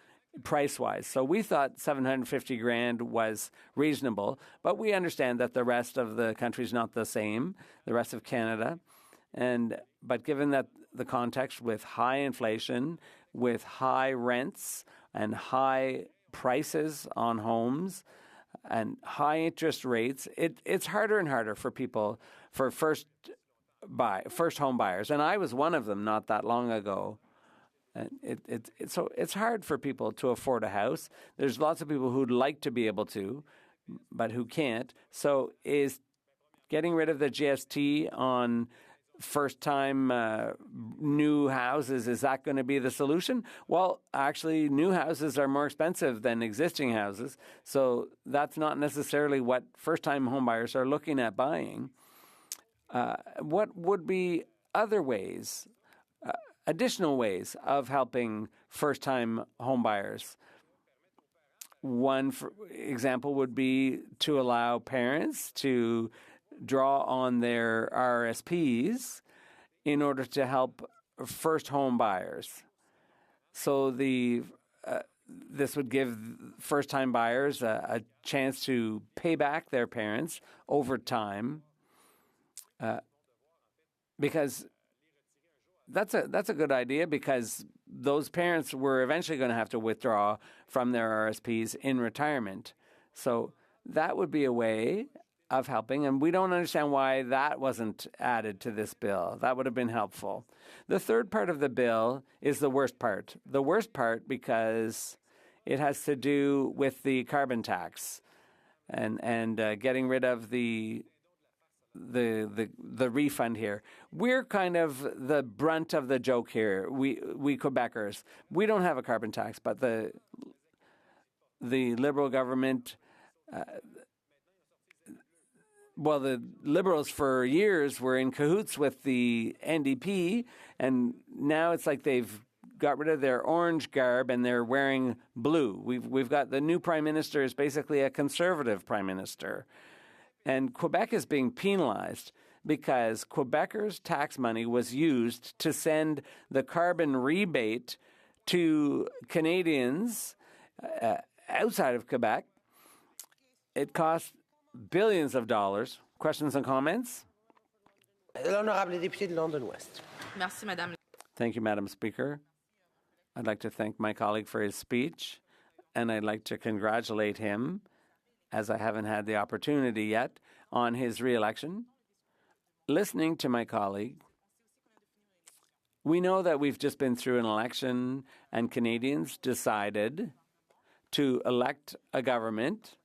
price-wise. So we thought $750,000 was reasonable, but we understand that the rest of the country is not the same, the rest of Canada. But given that the context with high inflation, with high rents and high prices on homes and high interest rates, it's harder and harder for people, for first home buyers. And I was one of them not that long ago. And so it's hard for people to afford a house. There's lots of people who'd like to be able to, but who can't. So is getting rid of the GST on first-time new houses, is that going to be the solution? Well, actually, new houses are more expensive than existing houses, so that's not necessarily what first-time homebuyers are looking at buying. What would be other ways, additional ways of helping first-time homebuyers? One example would be to allow parents to draw on their RSPs in order to help first home buyers. So this would give first-time buyers a chance to pay back their parents over time, because that's a good idea, because those parents were eventually going to have to withdraw from their RSPs in retirement. So that would be a way of helping, and we don't understand why that wasn't added to this bill. That would have been helpful. The third part of the bill is the worst part. The worst part because it has to do with the carbon tax and getting rid of the refund here. We're kind of the brunt of the joke here. We Quebecers, we don't have a carbon tax, but the Liberal government. Well, the Liberals for years were in cahoots with the NDP, and now it's like they've got rid of their orange garb and they're wearing blue. We've got the new prime minister is basically a conservative prime minister, and Quebec is being penalized because Quebecers' tax money was used to send the carbon rebate to Canadians outside of Quebec. It cost billions of dollars. Questions and comments? L'honorable député de London West. Merci, Madame. Thank you, Madam Speaker. I'd like to thank my colleague for his speech, and I'd like to congratulate him, as I haven't had the opportunity yet, on his re-election. Listening to my colleague, we know that we've just been through an election and Canadians decided to elect a government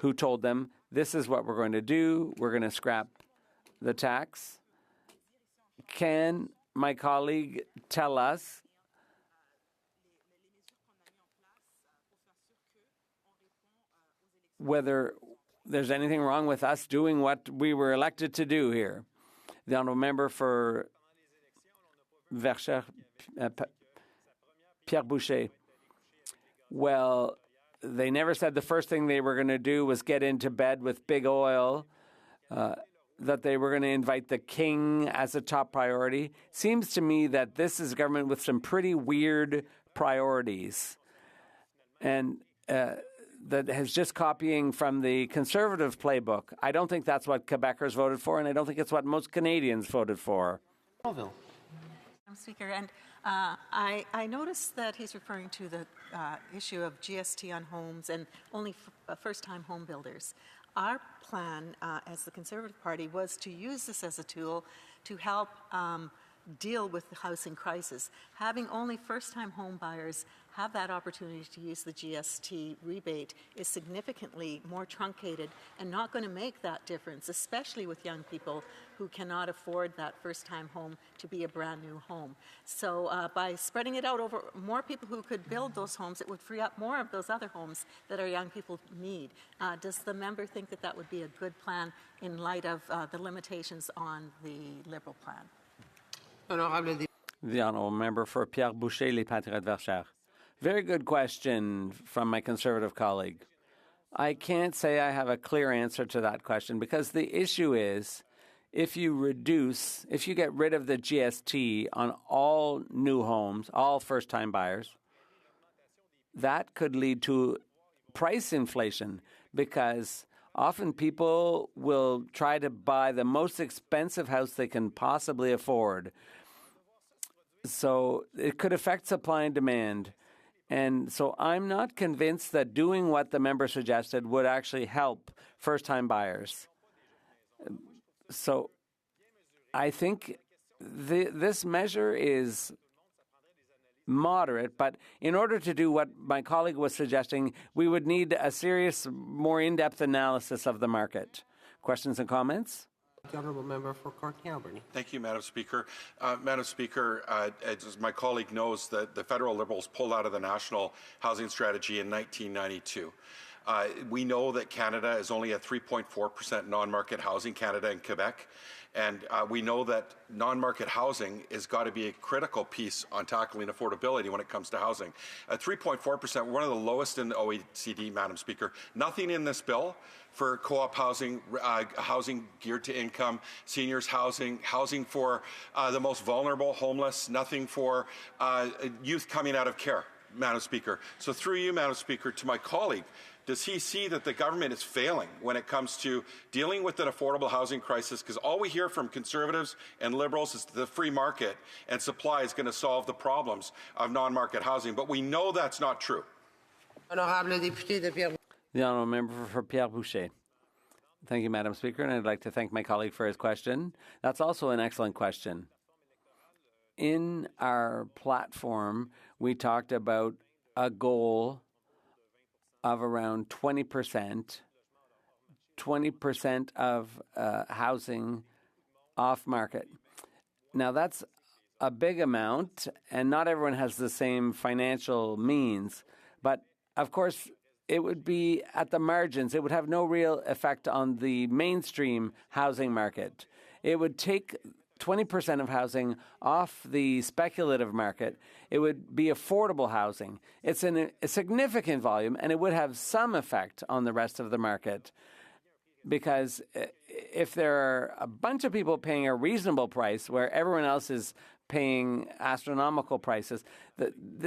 who told them, this is what we're going to do, we're going to scrap the tax. Can my colleague tell us whether there's anything wrong with us doing what we were elected to do here? The honourable member for Verchères, Pierre Boucher. Well, they never said the first thing they were going to do was get into bed with big oil, that they were going to invite the king as a top priority. Seems to me that this is a government with some pretty weird priorities, and that is just copying from the Conservative playbook. I don't think that's what Quebecers voted for, and I don't think it's what most Canadians voted for. Madam Speaker, and I noticed that he's referring to the issue of GST on homes and only first-time home builders. our plan as the Conservative Party was to use this as a tool to help deal with the housing crisis. Having only first-time home buyers have that opportunity to use the GST rebate is significantly more truncated and not going to make that difference, especially with young people who cannot afford that first-time home to be a brand new home. So by spreading it out over more people who could build those homes, it would free up more of those other homes that our young people need. Does the member think that that would be a good plan in light of the limitations on the Liberal plan? The honourable member for Pierre Boucher, Les Patriotes Verchères. Very good question from my Conservative colleague. I can't say I have a clear answer to that question because the issue is if you get rid of the GST on all new homes, all first-time buyers, that could lead to price inflation because often people will try to buy the most expensive house they can possibly afford. So it could affect supply and demand. And so I'm not convinced that doing what the member suggested would actually help first-time buyers. So I think this measure is moderate, but in order to do what my colleague was suggesting, we would need a serious, more in-depth analysis of the market. Questions and comments? The honourable member for Cork Alberni. Thank you, Madam Speaker. Madam Speaker, as my colleague knows, that the federal Liberals pulled out of the National Housing Strategy in 1992. We know that Canada is only at 3.4% non-market housing, Canada and Quebec. And we know that non-market housing has got to be a critical piece on tackling affordability when it comes to housing. At 3.4%, one of the lowest in the OECD, Madam Speaker. Nothing in this bill for co-op housing, housing geared to income, seniors housing, housing for the most vulnerable, homeless, nothing for youth coming out of care, Madam Speaker. So through you, Madam Speaker, to my colleague, does he see that the government is failing when it comes to dealing with an affordable housing crisis? Because all we hear from Conservatives and Liberals is the free market and supply is going to solve the problems of non-market housing. But we know that's not true. The honourable member for Pierre Boucher. Thank you, Madam Speaker, and I'd like to thank my colleague for his question. That's also an excellent question. In our platform, we talked about a goal of around 20% of housing off-market. Now, that's a big amount, and not everyone has the same financial means. But, of course, it would be at the margins. It would have no real effect on the mainstream housing market. It would take 20% of housing off the speculative market. It would be affordable housing. It's in a significant volume, and it would have some effect on the rest of the market. Because if there are a bunch of people paying a reasonable price where everyone else is paying astronomical prices,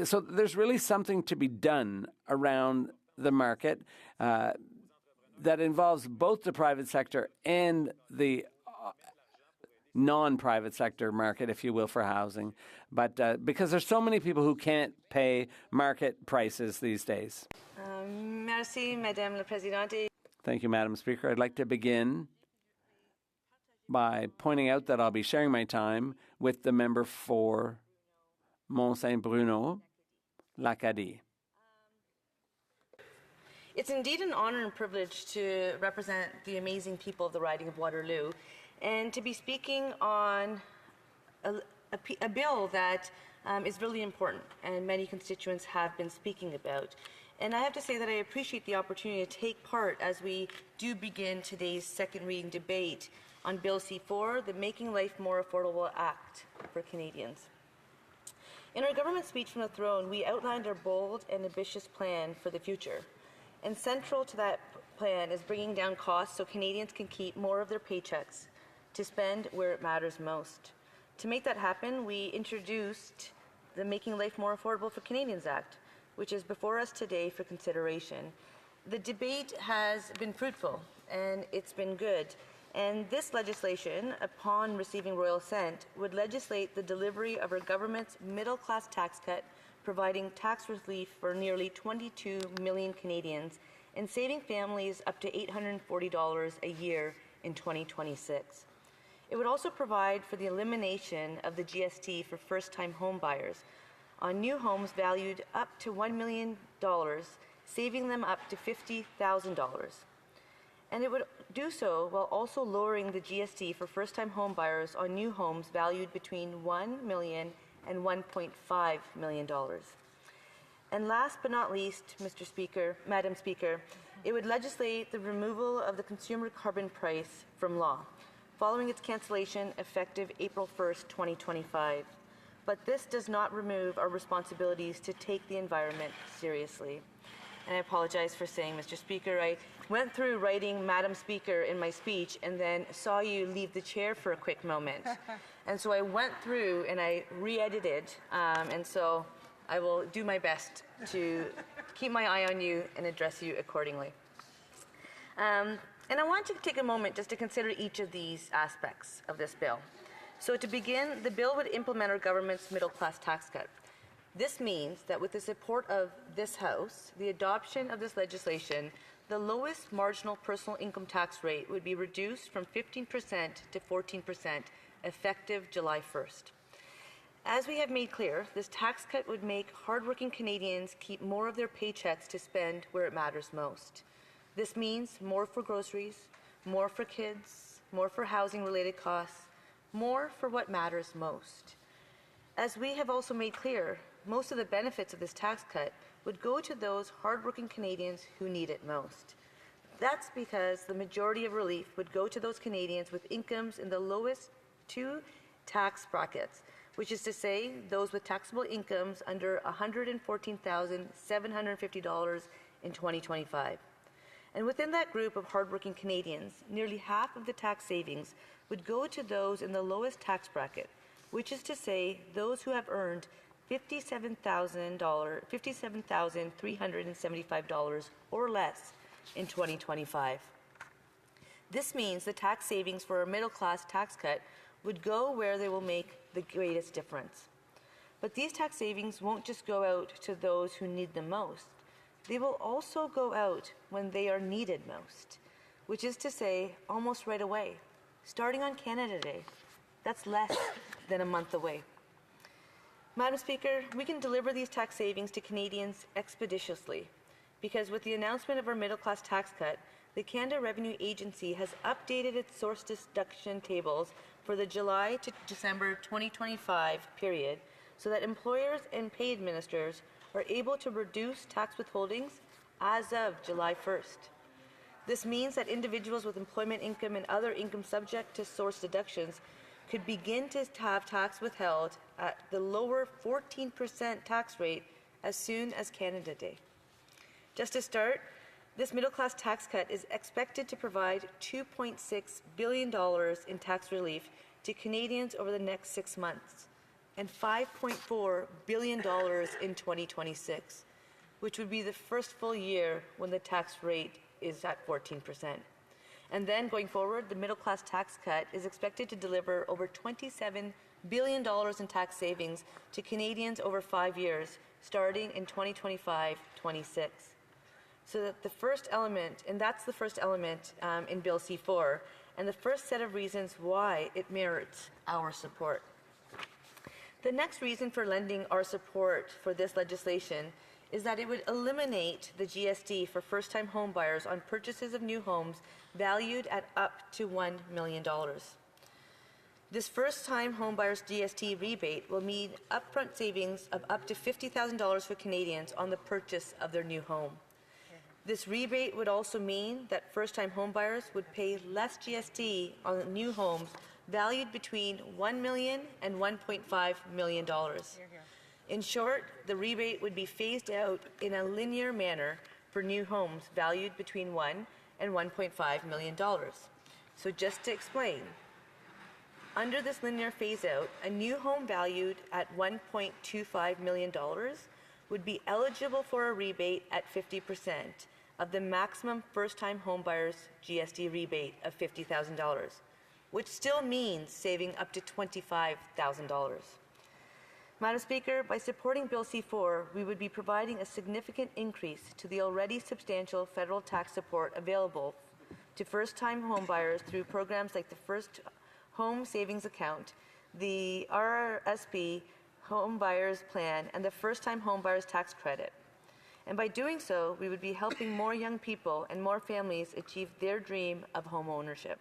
so there's really something to be done around the market that involves both the private sector and the non-private sector market, if you will, for housing. But because there's so many people who can't pay market prices these days. Merci, Madame la Présidente. Thank you, Madam Speaker. I'd like to begin by pointing out that I'll be sharing my time with the member for Mont-Saint-Bruno, l'Acadie. It's indeed an honor and privilege to represent the amazing people of the riding of Waterloo and to be speaking on a bill that is really important and many constituents have been speaking about. And I have to say that I appreciate the opportunity to take part as we do begin today's second reading debate on Bill C4, the Making Life More Affordable Act for Canadians. In our government speech from the throne, we outlined our bold and ambitious plan for the future. And central to that plan is bringing down costs so Canadians can keep more of their paychecks to spend where it matters most. To make that happen, we introduced the Making Life More Affordable for Canadians Act, which is before us today for consideration. The debate has been fruitful and it's been good. And this legislation, upon receiving royal assent, would legislate the delivery of our government's middle-class tax cut, providing tax relief for nearly 22 million Canadians and saving families up to $840 a year in 2026. It would also provide for the elimination of the GST for first-time home buyers on new homes valued up to $1 million, saving them up to $50,000. And it would do so while also lowering the GST for first-time home buyers on new homes valued between $1 million and $1.5 million. And last but not least, Madam Speaker, it would legislate the removal of the consumer carbon price from law, following its cancellation effective April 1st, 2025. But this does not remove our responsibilities to take the environment seriously. And I apologize for saying, Mr. Speaker, I went through writing Madam Speaker in my speech and then saw you leave the chair for a quick moment. And so I went through and I re-edited, and so I will do my best to keep my eye on you and address you accordingly. And I want to take a moment just to consider each of these aspects of this bill. So to begin, the bill would implement our government's middle-class tax cut. This means that with the support of this House, the adoption of this legislation, the lowest marginal personal income tax rate would be reduced from 15% to 14%, effective July 1st. As we have made clear, this tax cut would make hardworking Canadians keep more of their paychecks to spend where it matters most. This means more for groceries, more for kids, more for housing-related costs, more for what matters most. As we have also made clear, most of the benefits of this tax cut would go to those hardworking Canadians who need it most. That's because the majority of relief would go to those Canadians with incomes in the lowest two tax brackets, which is to say those with taxable incomes under $114,750 in 2025. And within that group of hardworking Canadians, nearly half of the tax savings would go to those in the lowest tax bracket, which is to say those who have earned $57,375 or less in 2025. This means the tax savings for a middle-class tax cut would go where they will make the greatest difference. But these tax savings won't just go out to those who need them most. They will also go out when they are needed most, which is to say almost right away, starting on Canada Day. That's less than a month away. Madam Speaker, we can deliver these tax savings to Canadians expeditiously because with the announcement of our middle-class tax cut, the Canada Revenue Agency has updated its source deduction tables for the July to December 2025 period so that employers and pay administrators are able to reduce tax withholdings as of July 1st. This means that individuals with employment income and other income subject to source deductions could begin to have tax withheld at the lower 14% tax rate as soon as Canada Day. Just to start, this middle-class tax cut is expected to provide $2.6 billion in tax relief to Canadians over the next 6 months and $5.4 billion in 2026, which would be the first full year when the tax rate is at 14%. And then going forward, the middle-class tax cut is expected to deliver over $27 billion in tax savings to Canadians over 5 years, starting in 2025-26. So that the first element, and that's the first element in Bill C-4, and the first set of reasons why it merits our support. The next reason for lending our support for this legislation is that it would eliminate the GST for first-time homebuyers on purchases of new homes valued at up to $1 million. This first-time homebuyers GST rebate will mean upfront savings of up to $50,000 for Canadians on the purchase of their new home. This rebate would also mean that first-time homebuyers would pay less GST on new homes valued between $1 million and $1.5 million. In short, the rebate would be phased out in a linear manner for new homes valued between $1 and $1.5 million. So just to explain, under this linear phase-out, a new home valued at $1.25 million would be eligible for a rebate at 50% of the maximum first-time homebuyers GST rebate of $50,000, which still means saving up to $25,000. Madam Speaker, by supporting Bill C-4, we would be providing a significant increase to the already substantial federal tax support available to first-time homebuyers through programs like the First Home Savings Account, the RRSP Home Buyers Plan, and the First-Time Homebuyers Tax Credit. And by doing so, we would be helping more young people and more families achieve their dream of home ownership.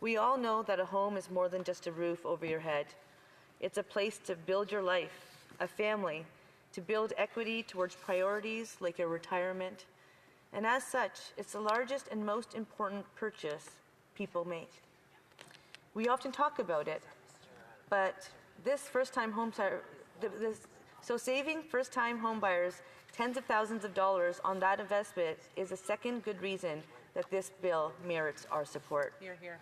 We all know that a home is more than just a roof over your head. It's a place to build your life, a family, to build equity towards priorities like your retirement. And as such, it's the largest and most important purchase people make. We often talk about it, but this first-time home so saving first-time home buyers tens of thousands of dollars on that investment is a second good reason that this bill merits our support. Hear, hear.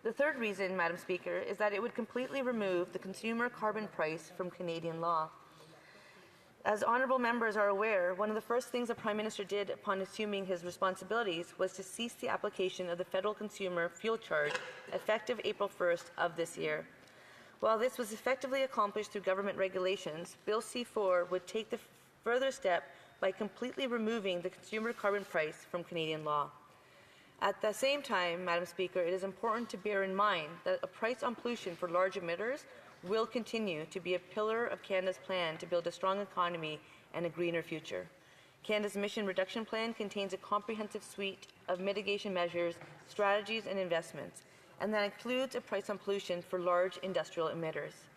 The third reason, Madam Speaker, is that it would completely remove the consumer carbon price from Canadian law. As honourable members are aware, one of the first things the Prime Minister did upon assuming his responsibilities was to cease the application of the federal consumer fuel charge effective April 1st of this year. While this was effectively accomplished through government regulations, Bill C-4 would take the further step by completely removing the consumer carbon price from Canadian law. At the same time, Madam Speaker, it is important to bear in mind that a price on pollution for large emitters will continue to be a pillar of Canada's plan to build a strong economy and a greener future. Canada's emission reduction plan contains a comprehensive suite of mitigation measures, strategies, and investments, and that includes a price on pollution for large industrial emitters.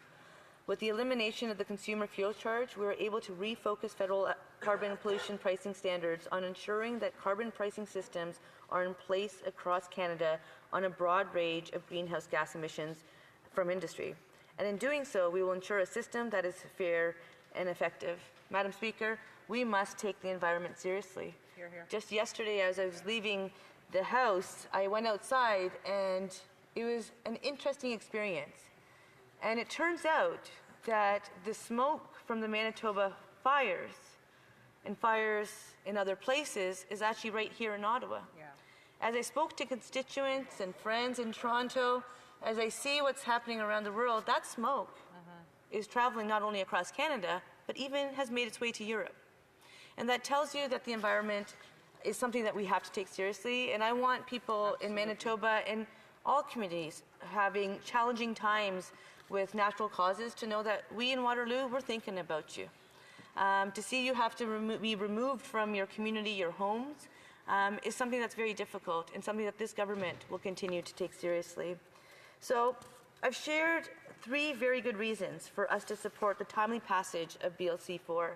With the elimination of the consumer fuel charge, we are able to refocus federal carbon and pollution pricing standards on ensuring that carbon pricing systems are in place across Canada on a broad range of greenhouse gas emissions from industry. And in doing so, we will ensure a system that is fair and effective. Madam Speaker, we must take the environment seriously. Hear, hear. Just yesterday, as I was leaving the House, I went outside and it was an interesting experience. And it turns out that the smoke from the Manitoba fires and fires in other places is actually right here in Ottawa. Yeah. As I spoke to constituents and friends in Toronto, as I see what's happening around the world, that smoke is traveling not only across Canada, but even has made its way to Europe. And that tells you that the environment is something that we have to take seriously. And I want people in Manitoba and all communities having challenging times with natural causes to know that we in Waterloo, we're thinking about you. To see you have to be removed from your community, your homes, is something that's very difficult and something that this government will continue to take seriously. So I've shared 3 very good reasons for us to support the timely passage of Bill C-4.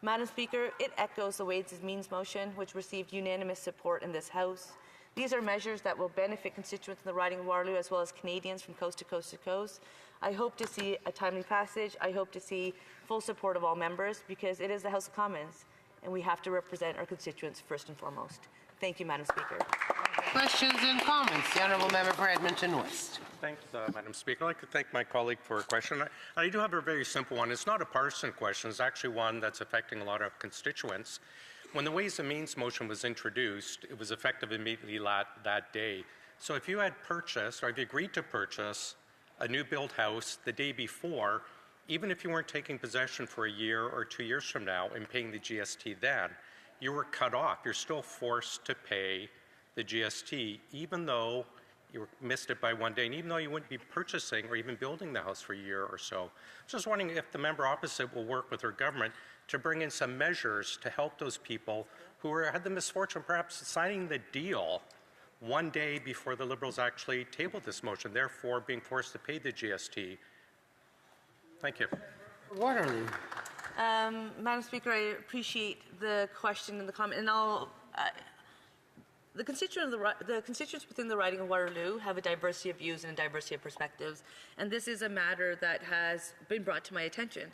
Madam Speaker, it echoes the Ways and Means motion, which received unanimous support in this House. These are measures that will benefit constituents in the riding of Waterloo as well as Canadians from coast to coast to coast. I hope to see a timely passage. I hope to see full support of all members because it is the House of Commons and we have to represent our constituents first and foremost. Thank you, Madam Speaker. Questions and comments. The Honourable Member for Edmonton West. Thanks, Madam Speaker. I'd like to thank my colleague for a question. I do have a very simple one. It's not a partisan question. It's actually one that's affecting a lot of constituents. When the Ways and Means motion was introduced, it was effective immediately that day. So if you had purchased, or if you agreed to purchase a new built house the day before, even if you weren't taking possession for a year or 2 years from now and paying the GST then, you were cut off. You're still forced to pay the GST, even though you missed it by 1 day, and even though you wouldn't be purchasing or even building the house for a year or so. Just wondering if the member opposite will work with her government to bring in some measures to help those people who had the misfortune perhaps signing the deal 1 day before the Liberals actually tabled this motion, therefore being forced to pay the GST. Thank you. Waterloo. Madam Speaker, I appreciate the question and the comment, and the constituents within the riding of Waterloo have a diversity of views and a diversity of perspectives, and this is a matter that has been brought to my attention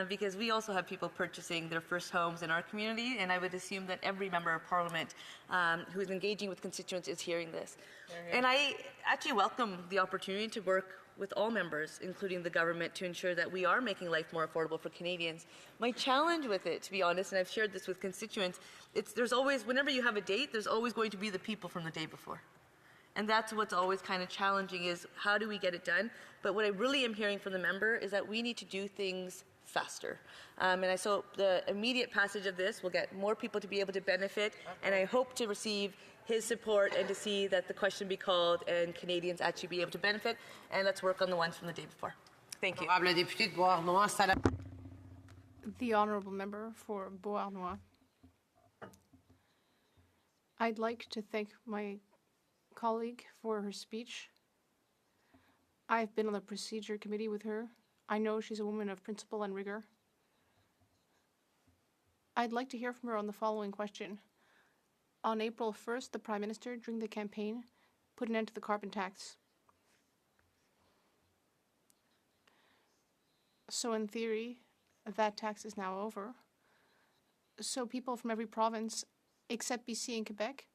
because we also have people purchasing their first homes in our community, and I would assume that every member of Parliament who is engaging with constituents is hearing this. And I actually welcome the opportunity to work with all members, including the government, to ensure that we are making life more affordable for Canadians. My challenge with it, to be honest, and I've shared this with constituents, there's always, whenever you have a date, there's always going to be the people from the day before. And that's what's always kind of challenging is how do we get it done? But what I really am hearing from the member is that we need to do things faster. So the immediate passage of this will get more people to be able to benefit, and I hope to receive his support and to see that the question be called and Canadians actually be able to benefit, and let's work on the ones from the day before. Thank you. The Honourable Member for Beauharnois. I'd like to thank my colleague for her speech. I've been on the procedure committee with her. I know she's a woman of principle and rigor. I'd like to hear from her on the following question. On April 1st, the Prime Minister, during the campaign, put an end to the carbon tax. So in theory, that tax is now over. So people from every province, except BC and Quebec,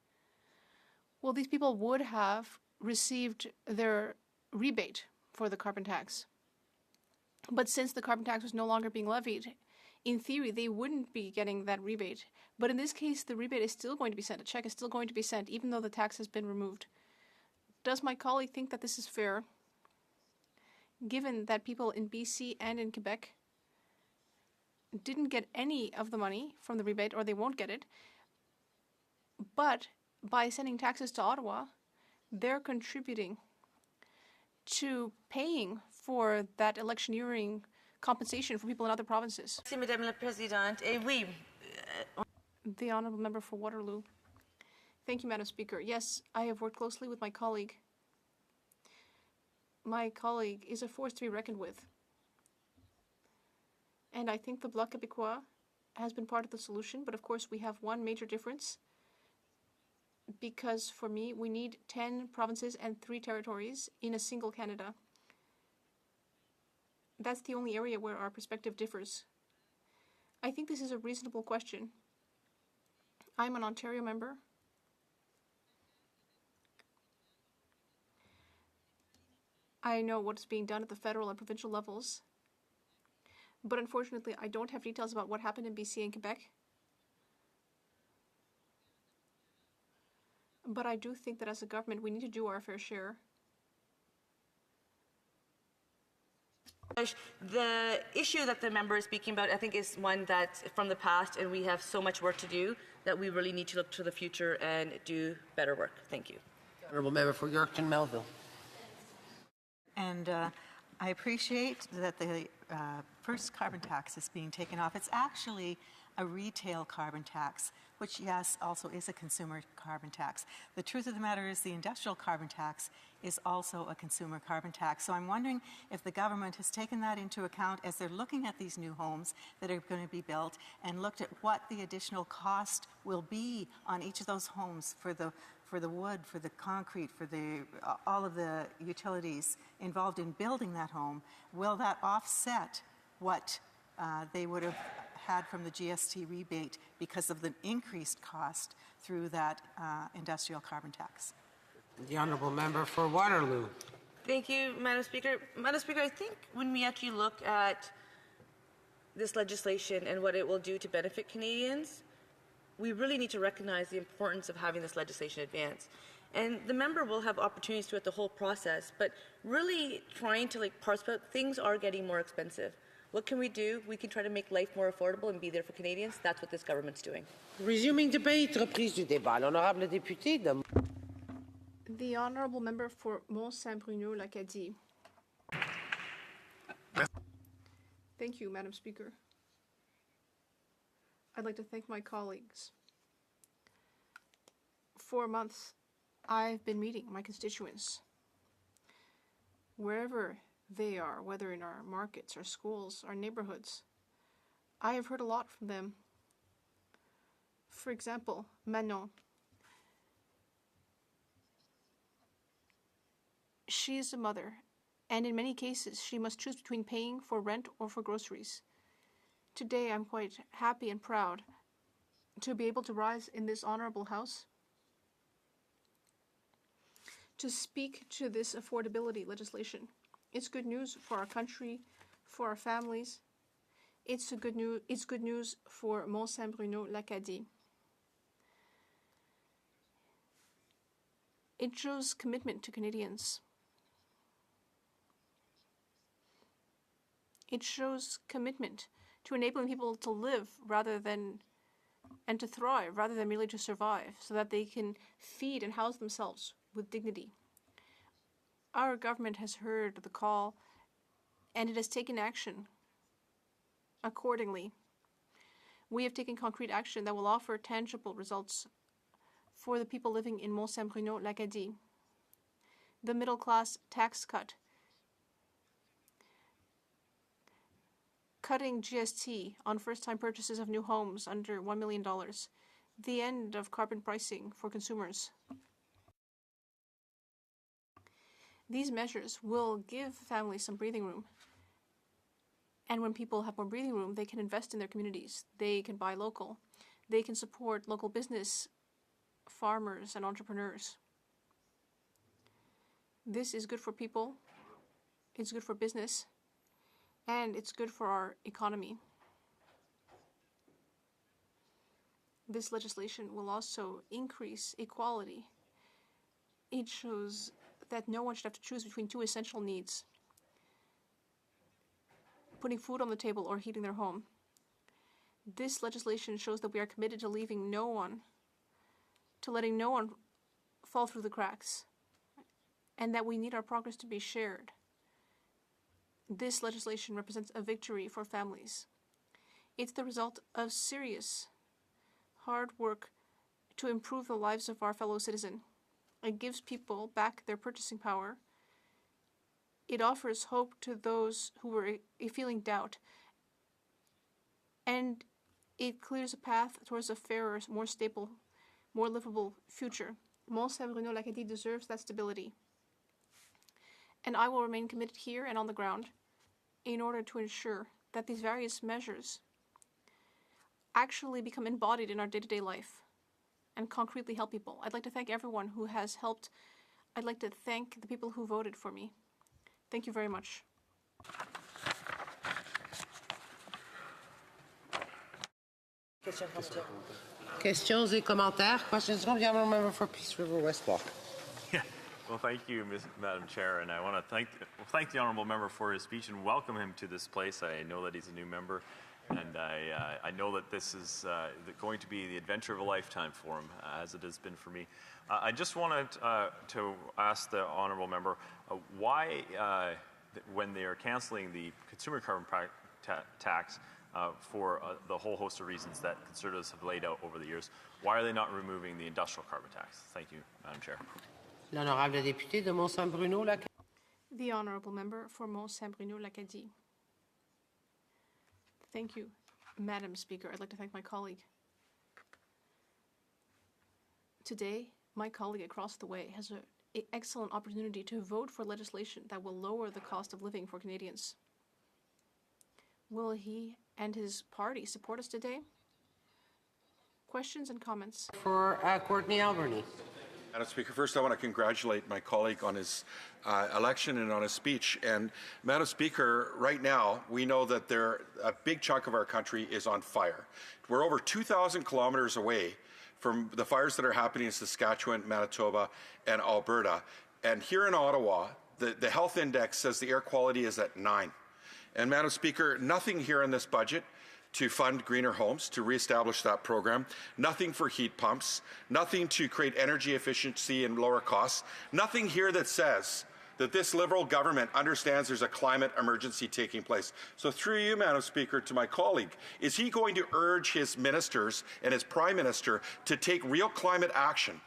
well, these people would have received their rebate for the carbon tax. But since the carbon tax was no longer being levied, in theory, they wouldn't be getting that rebate. But in this case, the rebate is still going to be sent. A check is still going to be sent, even though the tax has been removed. Does my colleague think that this is fair, given that people in BC and in Quebec didn't get any of the money from the rebate, or they won't get it, but by sending taxes to Ottawa, they're contributing to paying for that electioneering compensation for people in other provinces? Madame la Présidente. Oui. The Honourable Member for Waterloo. Thank you, Madam Speaker. Yes, I have worked closely with my colleague. My colleague is a force to be reckoned with. And I think the Bloc Québécois has been part of the solution, but of course we have one major difference. Because for me, we need 10 provinces and 3 territories in a single Canada. That's the only area where our perspective differs. I think this is a reasonable question. I'm an Ontario member. I know what's being done at the federal and provincial levels. But unfortunately, I don't have details about what happened in BC and Quebec. But I do think that as a government, we need to do our fair share. The issue that the member is speaking about, I think, is one that's from the past, and we have so much work to do that we really need to look to the future and do better work. Thank you. Honourable Member for Yorkton Melville. And I appreciate that the first carbon tax is being taken off. It's actually a retail carbon tax, which, yes, also is a consumer carbon tax. The truth of the matter is the industrial carbon tax is also a consumer carbon tax. So I'm wondering if the government has taken that into account as they're looking at these new homes that are going to be built and looked at what the additional cost will be on each of those homes for the wood, for the concrete, for all of the utilities involved in building that home. Will that offset what they would have had from the GST rebate because of the increased cost through that industrial carbon tax? The Honourable Member for Waterloo. Thank you, Madam Speaker. Madam Speaker, I think when we actually look at this legislation and what it will do to benefit Canadians, we really need to recognize the importance of having this legislation advance. And the member will have opportunities throughout the whole process, but really trying to parse out, things are getting more expensive. What can we do? We can try to make life more affordable and be there for Canadians. That's what this government's doing. Resuming debate, reprise du débat. L'honorable député de... The Honourable Member for Mont-Saint-Bruno-L'Acadie. Thank you, Madam Speaker. I'd like to thank my colleagues. For months, I've been meeting my constituents. Wherever they are, whether in our markets, our schools, our neighborhoods, I have heard a lot from them. For example, Manon. She is a mother, and in many cases, she must choose between paying for rent or for groceries. Today, I'm quite happy and proud to be able to rise in this honorable house to speak to this affordability legislation. It's good news for our country, for our families. It's good news for Mont-Saint-Bruno-L'Acadie. It shows commitment to Canadians. It shows commitment to enabling people to live and to thrive rather than merely to survive, so that they can feed and house themselves with dignity. Our government has heard the call, and it has taken action accordingly. We have taken concrete action that will offer tangible results for the people living in Mont-Saint-Bruno-L'Acadie. The middle-class tax cut, cutting GST on first-time purchases of new homes under $1 million, the end of carbon pricing for consumers. These measures will give families some breathing room. And when people have more breathing room, they can invest in their communities. They can buy local. They can support local business, farmers, and entrepreneurs. This is good for people, it's good for business, and it's good for our economy. This legislation will also increase equality. It shows that no one should have to choose between two essential needs: putting food on the table or heating their home. This legislation shows that we are committed to letting no one fall through the cracks, and that we need our progress to be shared. This legislation represents a victory for families. It's the result of serious, hard work to improve the lives of our fellow citizens. It gives people back their purchasing power. It offers hope to those who were feeling doubt. And it clears a path towards a fairer, more stable, more livable future. Mont-Saint-Bruno-L'Acadie deserves that stability. And I will remain committed here and on the ground in order to ensure that these various measures actually become embodied in our day-to-day life and concretely help people. I'd like to thank everyone who has helped. I'd like to thank the people who voted for me. Thank you very much. Questions et commentaires. Questions from the honourable member for Peace River West Block. Yeah. Well, thank you, Madam Chair, and I want to thank the honourable member for his speech and welcome him to this place. I know that he's a new member, and I know that this is going to be the adventure of a lifetime for him, as it has been for me. I just wanted to ask the honourable member why, when they are cancelling the consumer carbon tax for the whole host of reasons that Conservatives have laid out over the years, why are they not removing the industrial carbon tax? Thank you, Madam Chair. L'honorable député de Mont-Saint-Bruno-L'Acadie. The honourable member for Mont-Saint-Bruno-L'Acadie. Thank you, Madam Speaker. I'd like to thank my colleague. Today, my colleague across the way has an excellent opportunity to vote for legislation that will lower the cost of living for Canadians. Will he and his party support us today? Questions and comments? For Courtney Alberni. Madam Speaker, first I want to congratulate my colleague on his election and on his speech. And Madam Speaker, right now we know that a big chunk of our country is on fire. We're over 2,000 kilometers away from the fires that are happening in Saskatchewan, Manitoba, and Alberta. And here in Ottawa, the health index says the air quality is at 9. And Madam Speaker, nothing here in this budget to fund greener homes, to reestablish that program, nothing for heat pumps, nothing to create energy efficiency and lower costs, nothing here that says that this Liberal government understands there's a climate emergency taking place. So through you, Madam Speaker, to my colleague, is he going to urge his ministers and his Prime Minister to take real climate action?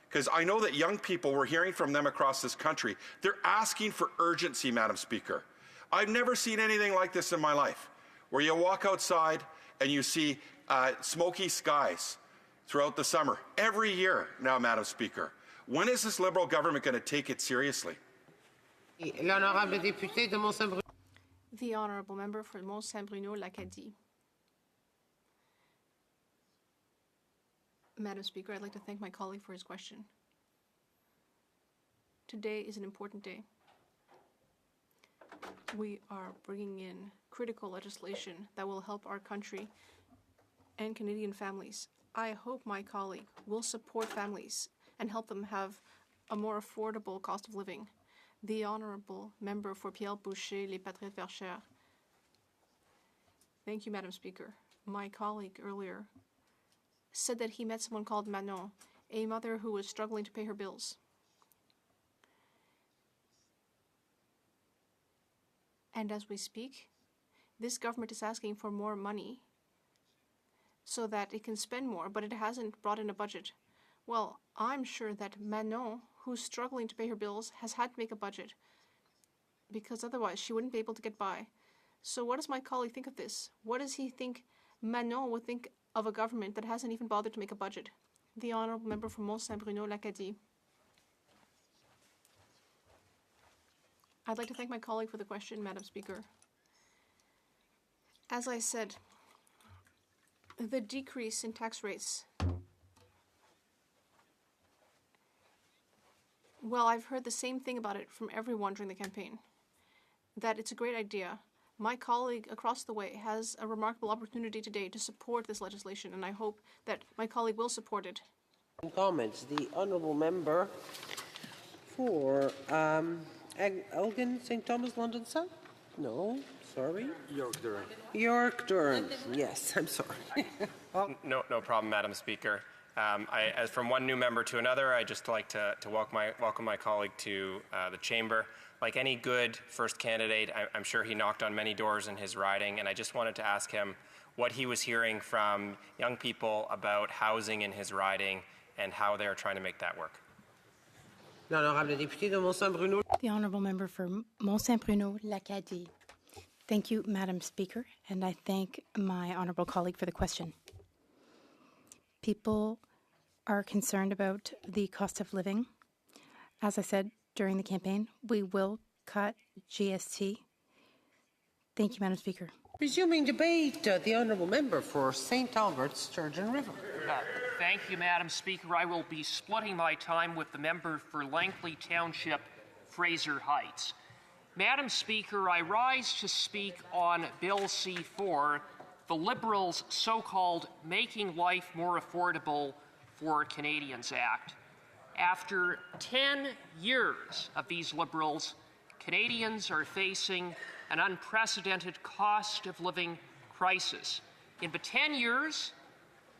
Because I know that young people, we're hearing from them across this country, they're asking for urgency, Madam Speaker. I've never seen anything like this in my life, where you walk outside and you see smoky skies throughout the summer. Every year now, Madam Speaker. When is this Liberal government going to take it seriously? L'honorable député de Mont-Saint-Bruno. The honourable member for Mont-Saint-Bruno-L'Acadie. Madam Speaker, I'd like to thank my colleague for his question. Today is an important day. We are bringing in critical legislation that will help our country and Canadian families. I hope my colleague will support families and help them have a more affordable cost of living. The honourable member for Pierre-Boucher, Les Patriotes Verchères. Thank you, Madam Speaker. My colleague earlier said that he met someone called Manon, a mother who was struggling to pay her bills. And as we speak, this government is asking for more money so that it can spend more, but it hasn't brought in a budget. Well, I'm sure that Manon, who's struggling to pay her bills, has had to make a budget because otherwise she wouldn't be able to get by. So what does my colleague think of this? What does he think Manon would think of a government that hasn't even bothered to make a budget? The honourable member from Mont-Saint-Bruno-L'Acadie. I'd like to thank my colleague for the question, Madam Speaker. As I said, the decrease in tax rates. Well, I've heard the same thing about it from everyone during the campaign, that it's a great idea. My colleague across the way has a remarkable opportunity today to support this legislation, and I hope that my colleague will support it. Comments. The honourable member for Elgin, St. Thomas, London South? No, sorry. York Durham. York Durham. Yes, I'm sorry. No problem, Madam Speaker. As from one new member to another, I'd just like to welcome my colleague to the chamber. Like any good first candidate, I'm sure he knocked on many doors in his riding, and I just wanted to ask him what he was hearing from young people about housing in his riding and how they're trying to make that work. The honourable member for Mont-Saint-Bruno-L'Acadie. Thank you, Madam Speaker, and I thank my honourable colleague for the question. People are concerned about the cost of living. As I said during the campaign, we will cut GST. Thank you, Madam Speaker. Resuming debate, the honourable member for St. Albert, Sturgeon River. Thank you, Madam Speaker. I will be splitting my time with the member for Langley Township, Fraser Heights. Madam Speaker, I rise to speak on Bill C4, the Liberals' so-called Making Life More Affordable for Canadians Act. After 10 years of these Liberals, Canadians are facing an unprecedented cost of living crisis. In the 10 years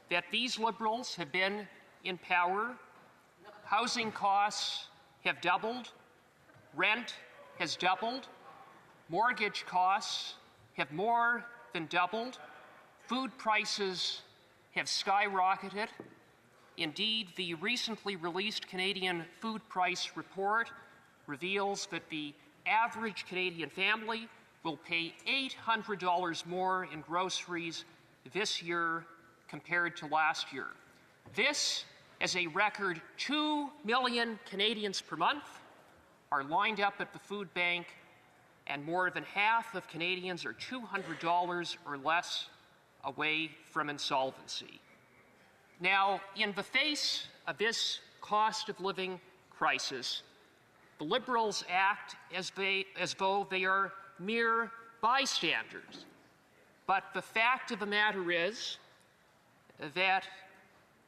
that these Liberals have been in power, housing costs have doubled, rent has doubled, mortgage costs have more than doubled, food prices have skyrocketed. Indeed, the recently released Canadian Food Price Report reveals that the average Canadian family will pay $800 more in groceries this year compared to last year. This, as a record 2 million Canadians per month are lined up at the food bank, and more than half of Canadians are $200 or less away from insolvency. Now, in the face of this cost of living crisis, the Liberals act as though they are mere bystanders. But the fact of the matter is that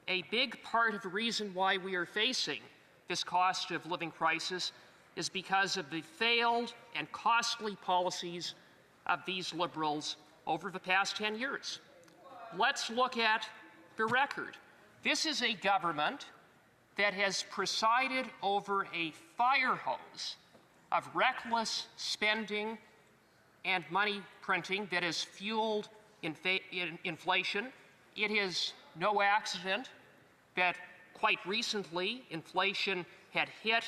a big part of the reason why we are facing this cost of living crisis is because of the failed and costly policies of these Liberals over the past 10 years. Let's look at the record. This is a government that has presided over a fire hose of reckless spending and money printing that has fueled inflation. It is no accident that quite recently inflation had hit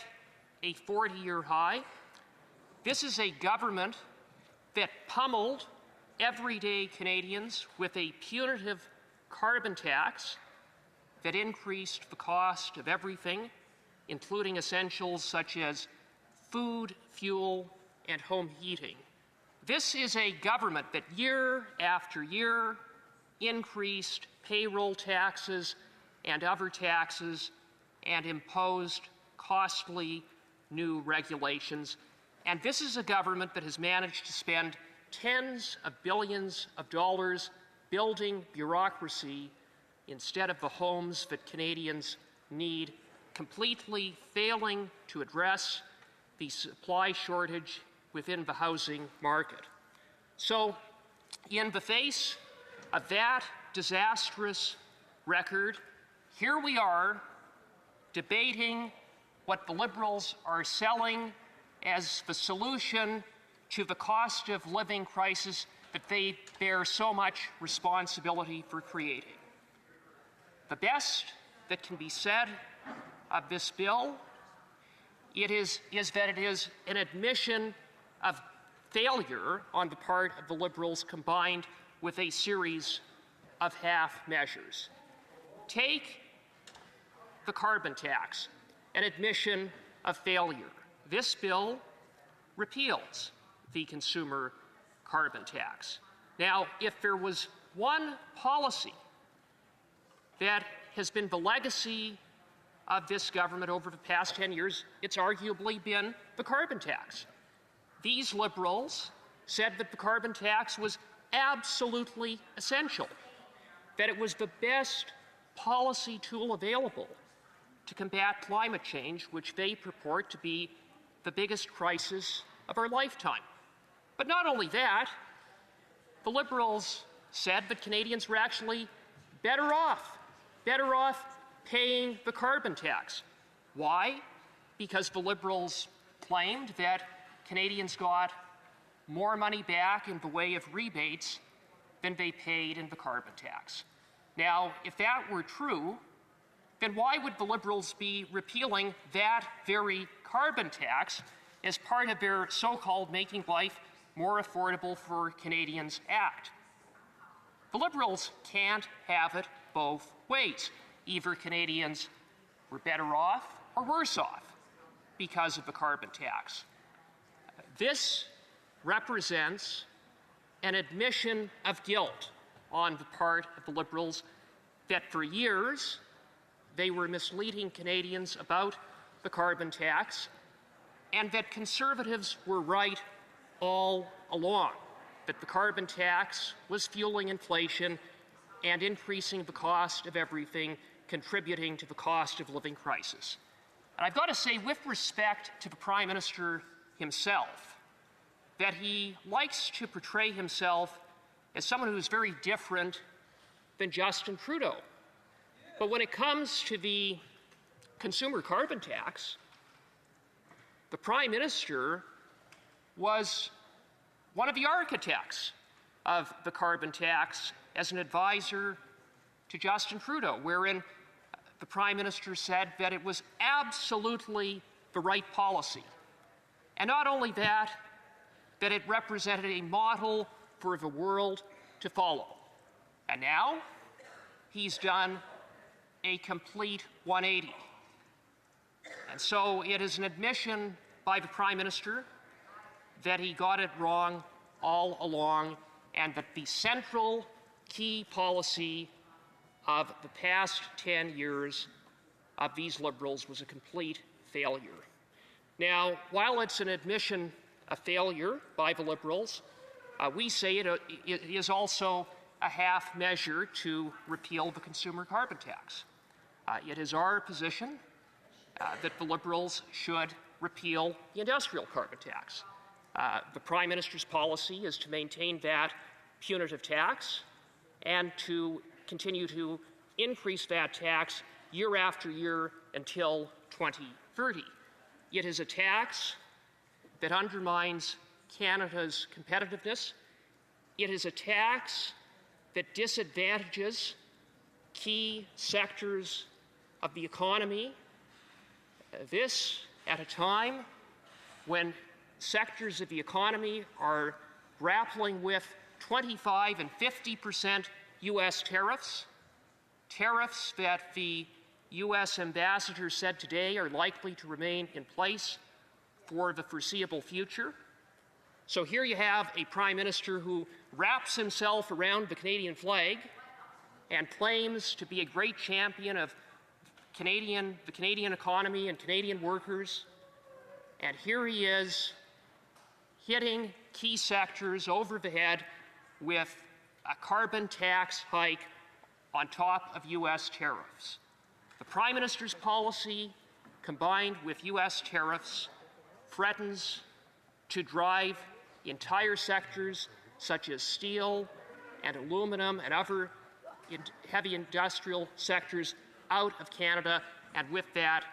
a 40-year high. This is a government that pummeled everyday Canadians with a punitive carbon tax that increased the cost of everything, including essentials such as food, fuel, and home heating. This is a government that year after year increased payroll taxes and other taxes and imposed costly new regulations. And this is a government that has managed to spend tens of billions of dollars building bureaucracy instead of the homes that Canadians need completely failing to address the supply shortage within the housing market. So, in the face of that disastrous record, here we are debating what the Liberals are selling as the solution to the cost of living crisis that they bear so much responsibility for creating. The best that can be said of this bill is that it is an admission of failure on the part of the Liberals combined with a series of half measures. Take the carbon tax, an admission of failure. This bill repeals the consumer carbon tax. Now, if there was one policy that has been the legacy of this government over the past 10 years, it's arguably been the carbon tax. These Liberals said that the carbon tax was absolutely essential, that it was the best policy tool available to combat climate change, which they purport to be the biggest crisis of our lifetime. But not only that, the Liberals said that Canadians were actually better off paying the carbon tax. Why? Because the Liberals claimed that Canadians got more money back in the way of rebates than they paid in the carbon tax. Now, if that were true, then why would the Liberals be repealing that very carbon tax as part of their so-called Making Life More Affordable for Canadians Act? The Liberals can't have it both ways. Either Canadians were better off or worse off because of the carbon tax. This represents an admission of guilt on the part of the Liberals that for years they were misleading Canadians about the carbon tax, and that Conservatives were right all along, that the carbon tax was fueling inflation and increasing the cost of everything, contributing to the cost of living crisis. And I've got to say, with respect to the Prime Minister himself, that he likes to portray himself as someone who's very different than Justin Trudeau. But when it comes to the consumer carbon tax, the Prime Minister was one of the architects of the carbon tax as an advisor to Justin Trudeau, wherein the Prime Minister said that it was absolutely the right policy. And not only that, that it represented a model for the world to follow. And now, he's done a complete 180. And so it is an admission by the Prime Minister that he got it wrong all along, and that the central key policy of the past 10 years of these Liberals was a complete failure. Now, while it's an admission of failure by the Liberals, we say it is also a half measure to repeal the consumer carbon tax. It is our position that the Liberals should repeal the industrial carbon tax. The Prime Minister's policy is to maintain that punitive tax and to continue to increase that tax year after year until 2030. It is a tax that undermines Canada's competitiveness. It is a tax that disadvantages key sectors of the economy. This at a time when sectors of the economy are grappling with 25% and 50% U.S. tariffs, tariffs that the U.S. ambassador said today are likely to remain in place for the foreseeable future. So here you have a Prime Minister who wraps himself around the Canadian flag and claims to be a great champion of the Canadian economy and Canadian workers. And here he is hitting key sectors over the head with a carbon tax hike on top of U.S. tariffs. The Prime Minister's policy combined with U.S. tariffs, threatens to drive entire sectors such as steel and aluminum and other heavy industrial sectors out of Canada, and with that,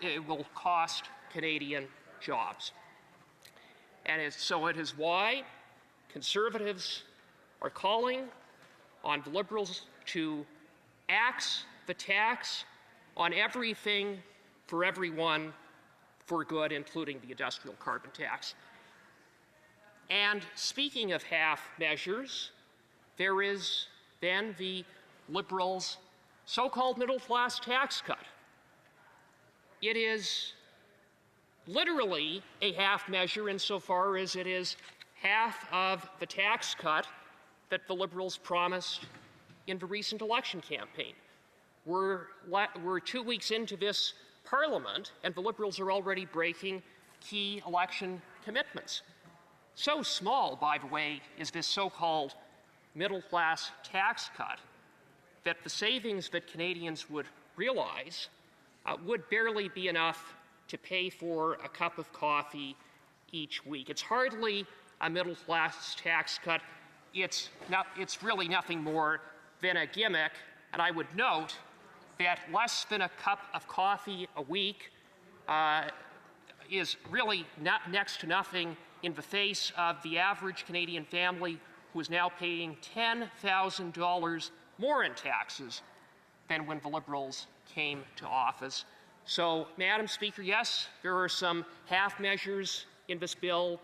it will cost Canadian jobs. And so it is why Conservatives are calling on the Liberals to axe the tax on everything for everyone for good, including the industrial carbon tax. And speaking of half measures, there is then the Liberals' so-called middle-class tax cut. It is literally a half measure insofar as it is half of the tax cut that the Liberals promised in the recent election campaign. We're 2 weeks into this Parliament, and the Liberals are already breaking key election commitments. So small, by the way, is this so-called middle-class tax cut that the savings that Canadians would realize would barely be enough to pay for a cup of coffee each week. It's hardly a middle-class tax cut. It's really nothing more than a gimmick, and I would note that less than a cup of coffee a week is really next to nothing in the face of the average Canadian family who is now paying $10,000 more in taxes than when the Liberals came to office. So, Madam Speaker, yes, there are some half measures in this bill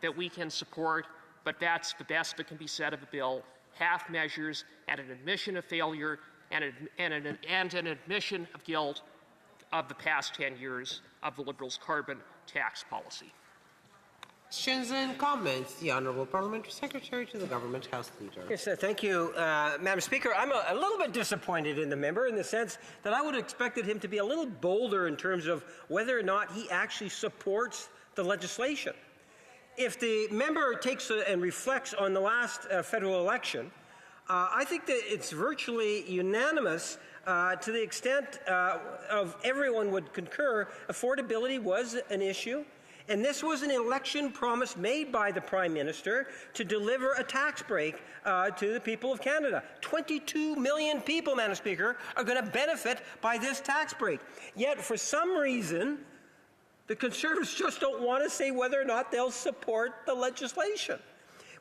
that we can support, but that's the best that can be said of the bill. Half measures and an admission of failure and an admission of guilt of the past 10 years of the Liberals' carbon tax policy. Questions and comments. The Honourable Parliamentary Secretary to the Government House Leader. Yes, thank you, Madam Speaker. I'm a little bit disappointed in the member in the sense that I would have expected him to be a little bolder in terms of whether or not he actually supports the legislation. If the member takes and reflects on the last federal election, I think that it's virtually unanimous to the extent of everyone would concur, affordability was an issue. And this was an election promise made by the Prime Minister to deliver a tax break to the people of Canada. 22 million people, Madam Speaker, are going to benefit by this tax break. Yet, for some reason, the Conservatives just don't want to say whether or not they'll support the legislation.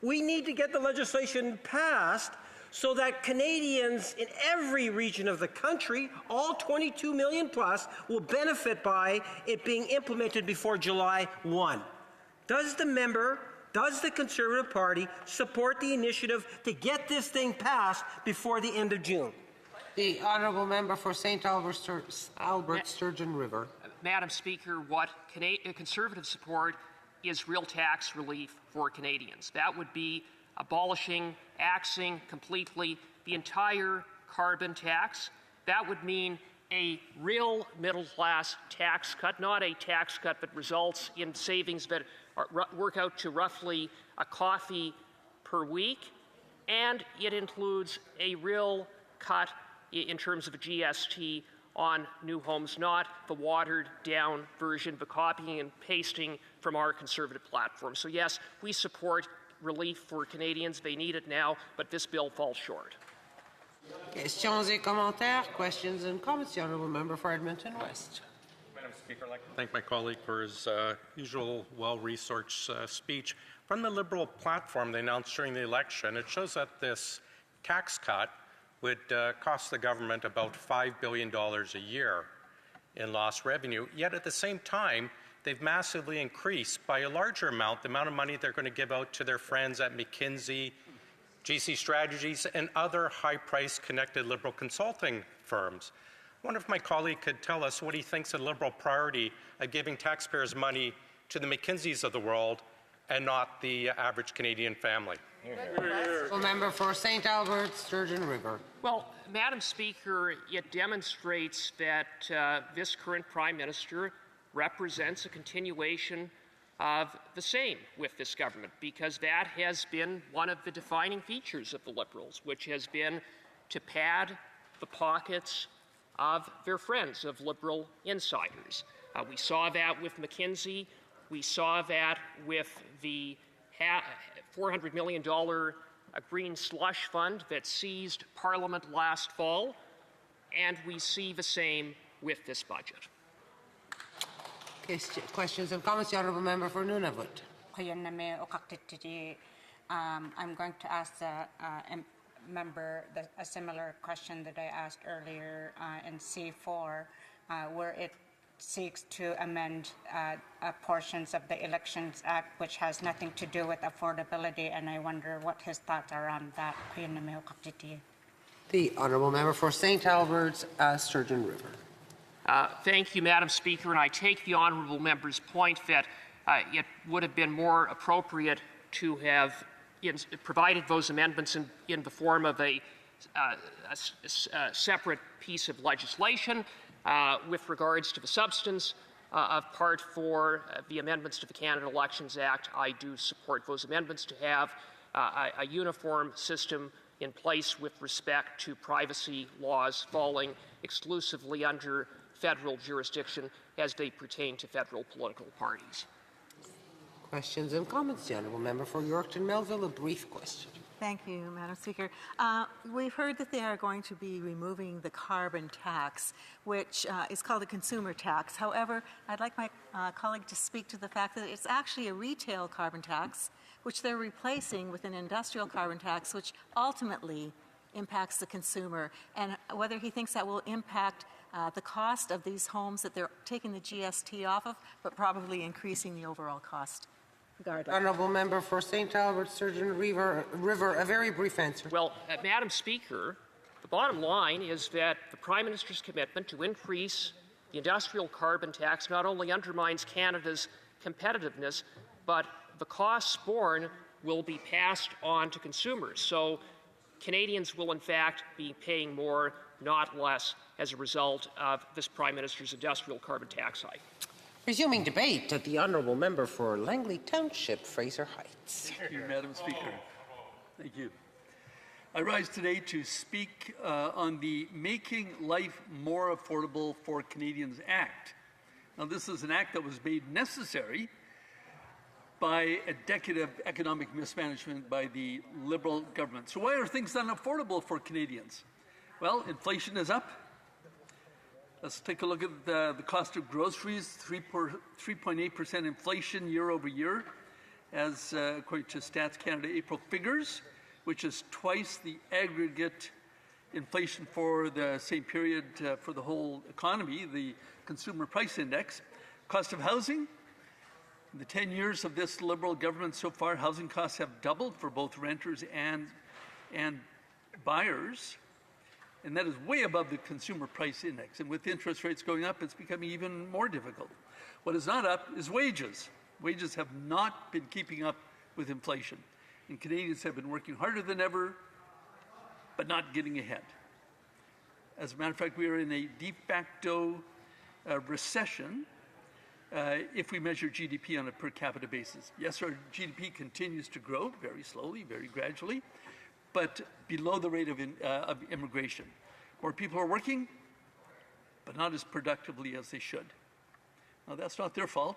We need to get the legislation passed so that Canadians in every region of the country, all 22 million plus, will benefit by it being implemented before July 1. Does the Conservative Party support the initiative to get this thing passed before the end of June? The Honourable Member for St. Albert Sturgeon River. Madam Speaker, what Conservative support is real tax relief for Canadians. That would be axing completely the entire carbon tax. That would mean a real middle-class tax cut, not a tax cut that results in savings that work out to roughly a coffee per week. And it includes a real cut in terms of a GST on new homes, not the watered-down version, the copying and pasting from our Conservative platform. So yes, we support relief for Canadians. They need it now, but this bill falls short. Questions et commentaires. Questions and comments. The Honourable Member for Edmonton West. Madam Speaker, I'd like to thank my colleague for his usual well-researched speech. From the Liberal platform they announced during the election, it shows that this tax cut would cost the government about $5 billion a year in lost revenue. Yet at the same time, they've massively increased by a larger amount the amount of money they're going to give out to their friends at McKinsey, GC Strategies, and other high-priced connected Liberal consulting firms. I wonder if my colleague could tell us what he thinks of the Liberal priority of giving taxpayers money to the McKinseys of the world and not the average Canadian family. Member for St. Albert Sturgeon River. Well, Madam Speaker, it demonstrates that this current Prime Minister represents a continuation of the same with this government, because that has been one of the defining features of the Liberals, which has been to pad the pockets of their friends, of Liberal insiders. We saw that with McKinsey. We saw that with the $400 million green slush fund that seized Parliament last fall, and we see the same with this budget. Questions and comments? The Honourable Member for Nunavut. I'm going to ask the member a similar question that I asked earlier in C4, where it seeks to amend portions of the Elections Act, which has nothing to do with affordability, and I wonder what his thoughts are on that. The Honourable Member for St. Albert's, Sturgeon River. Thank you, Madam Speaker, and I take the honourable member's point that it would have been more appropriate to have provided those amendments in the form of a separate piece of legislation. With regards to the substance of Part 4, the amendments to the Canada Elections Act, I do support those amendments to have a uniform system in place with respect to privacy laws falling exclusively under federal jurisdiction as they pertain to federal political parties. Questions and comments? The Honourable Member for Yorkton Melville, a brief question. Thank you, Madam Speaker. We've heard that they are going to be removing the carbon tax, which is called a consumer tax. However, I'd like my colleague to speak to the fact that it's actually a retail carbon tax, which they're replacing with an industrial carbon tax, which ultimately impacts the consumer, and whether he thinks that will impact the cost of these homes that they're taking the GST off of, but probably increasing the overall cost. Regardless. Honourable Member for St. Albert, Sturgeon River, a very brief answer. Well, Madam Speaker, the bottom line is that the Prime Minister's commitment to increase the industrial carbon tax not only undermines Canada's competitiveness, but the costs borne will be passed on to consumers. So Canadians will, in fact, be paying more, not less, as a result of this Prime Minister's industrial carbon tax hike. Resuming debate, the Honourable Member for Langley Township, Fraser Heights. Thank you, Madam Speaker. Thank you. I rise today to speak on the Making Life More Affordable for Canadians Act. Now, this is an act that was made necessary by a decade of economic mismanagement by the Liberal government. So why are things unaffordable for Canadians? Well, inflation is up. Let's take a look at the cost of groceries, 3.8% inflation year over year, as according to Stats Canada April figures, which is twice the aggregate inflation for the same period for the whole economy, the Consumer Price Index. Cost of housing, in the 10 years of this Liberal government so far, housing costs have doubled for both renters and buyers. And that is way above the Consumer Price Index. And with interest rates going up, it's becoming even more difficult. What is not up is wages. Wages have not been keeping up with inflation. And Canadians have been working harder than ever, but not getting ahead. As a matter of fact, we are in a de facto recession if we measure GDP on a per capita basis. Yes, our GDP continues to grow very slowly, very gradually, but below the rate of immigration. More people are working, but not as productively as they should. Now, that's not their fault.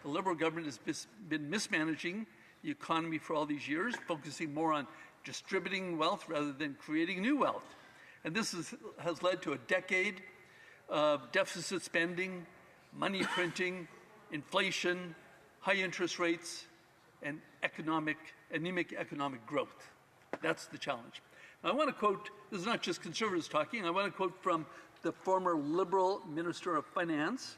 The Liberal government has been mismanaging the economy for all these years, focusing more on distributing wealth rather than creating new wealth. And this has led to a decade of deficit spending, money printing, inflation, high interest rates, and anemic economic growth. That's the challenge. Now, I want to quote, this is not just Conservatives talking, I want to quote from the former Liberal Minister of Finance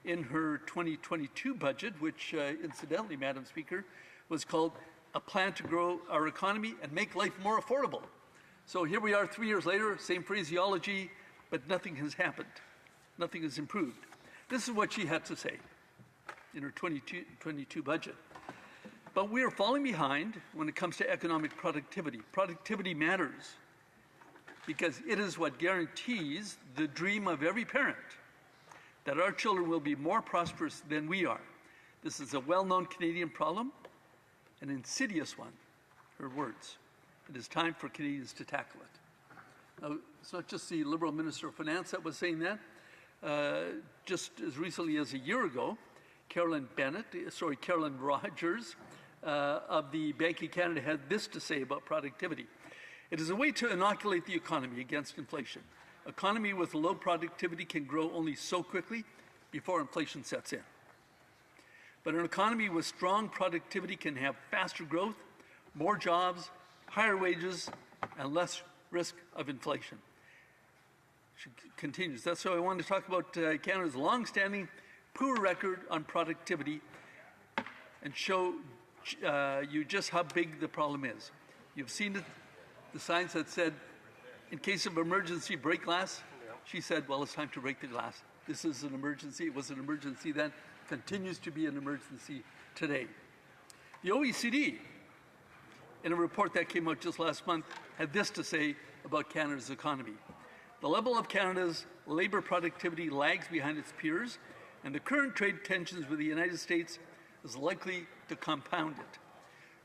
in her 2022 budget, which incidentally, Madam Speaker, was called A Plan to Grow Our Economy and Make Life More Affordable. So here we are 3 years later, same phraseology, but nothing has happened. Nothing has improved. This is what she had to say in her 2022 budget. But we are falling behind when it comes to economic productivity. Productivity matters because it is what guarantees the dream of every parent, that our children will be more prosperous than we are. This is a well-known Canadian problem, an insidious one, her words. It is time for Canadians to tackle it. Now, it's not just the Liberal Minister of Finance that was saying that. Just as recently as a year ago, Carolyn Rogers of the Bank of Canada had this to say about productivity. It is a way to inoculate the economy against inflation. Economy with low productivity can grow only so quickly before inflation sets in. But an economy with strong productivity can have faster growth, more jobs, higher wages, and less risk of inflation. She continues. That's why I wanted to talk about Canada's long-standing poor record on productivity and show you just how big the problem is. You've seen it, the signs that said, in case of emergency, break glass. She said, well, it's time to break the glass. This is an emergency. It was an emergency then, continues to be an emergency today. The OECD, in a report that came out just last month, had this to say about Canada's economy. The level of Canada's labor productivity lags behind its peers, and the current trade tensions with the United States is likely to compound it.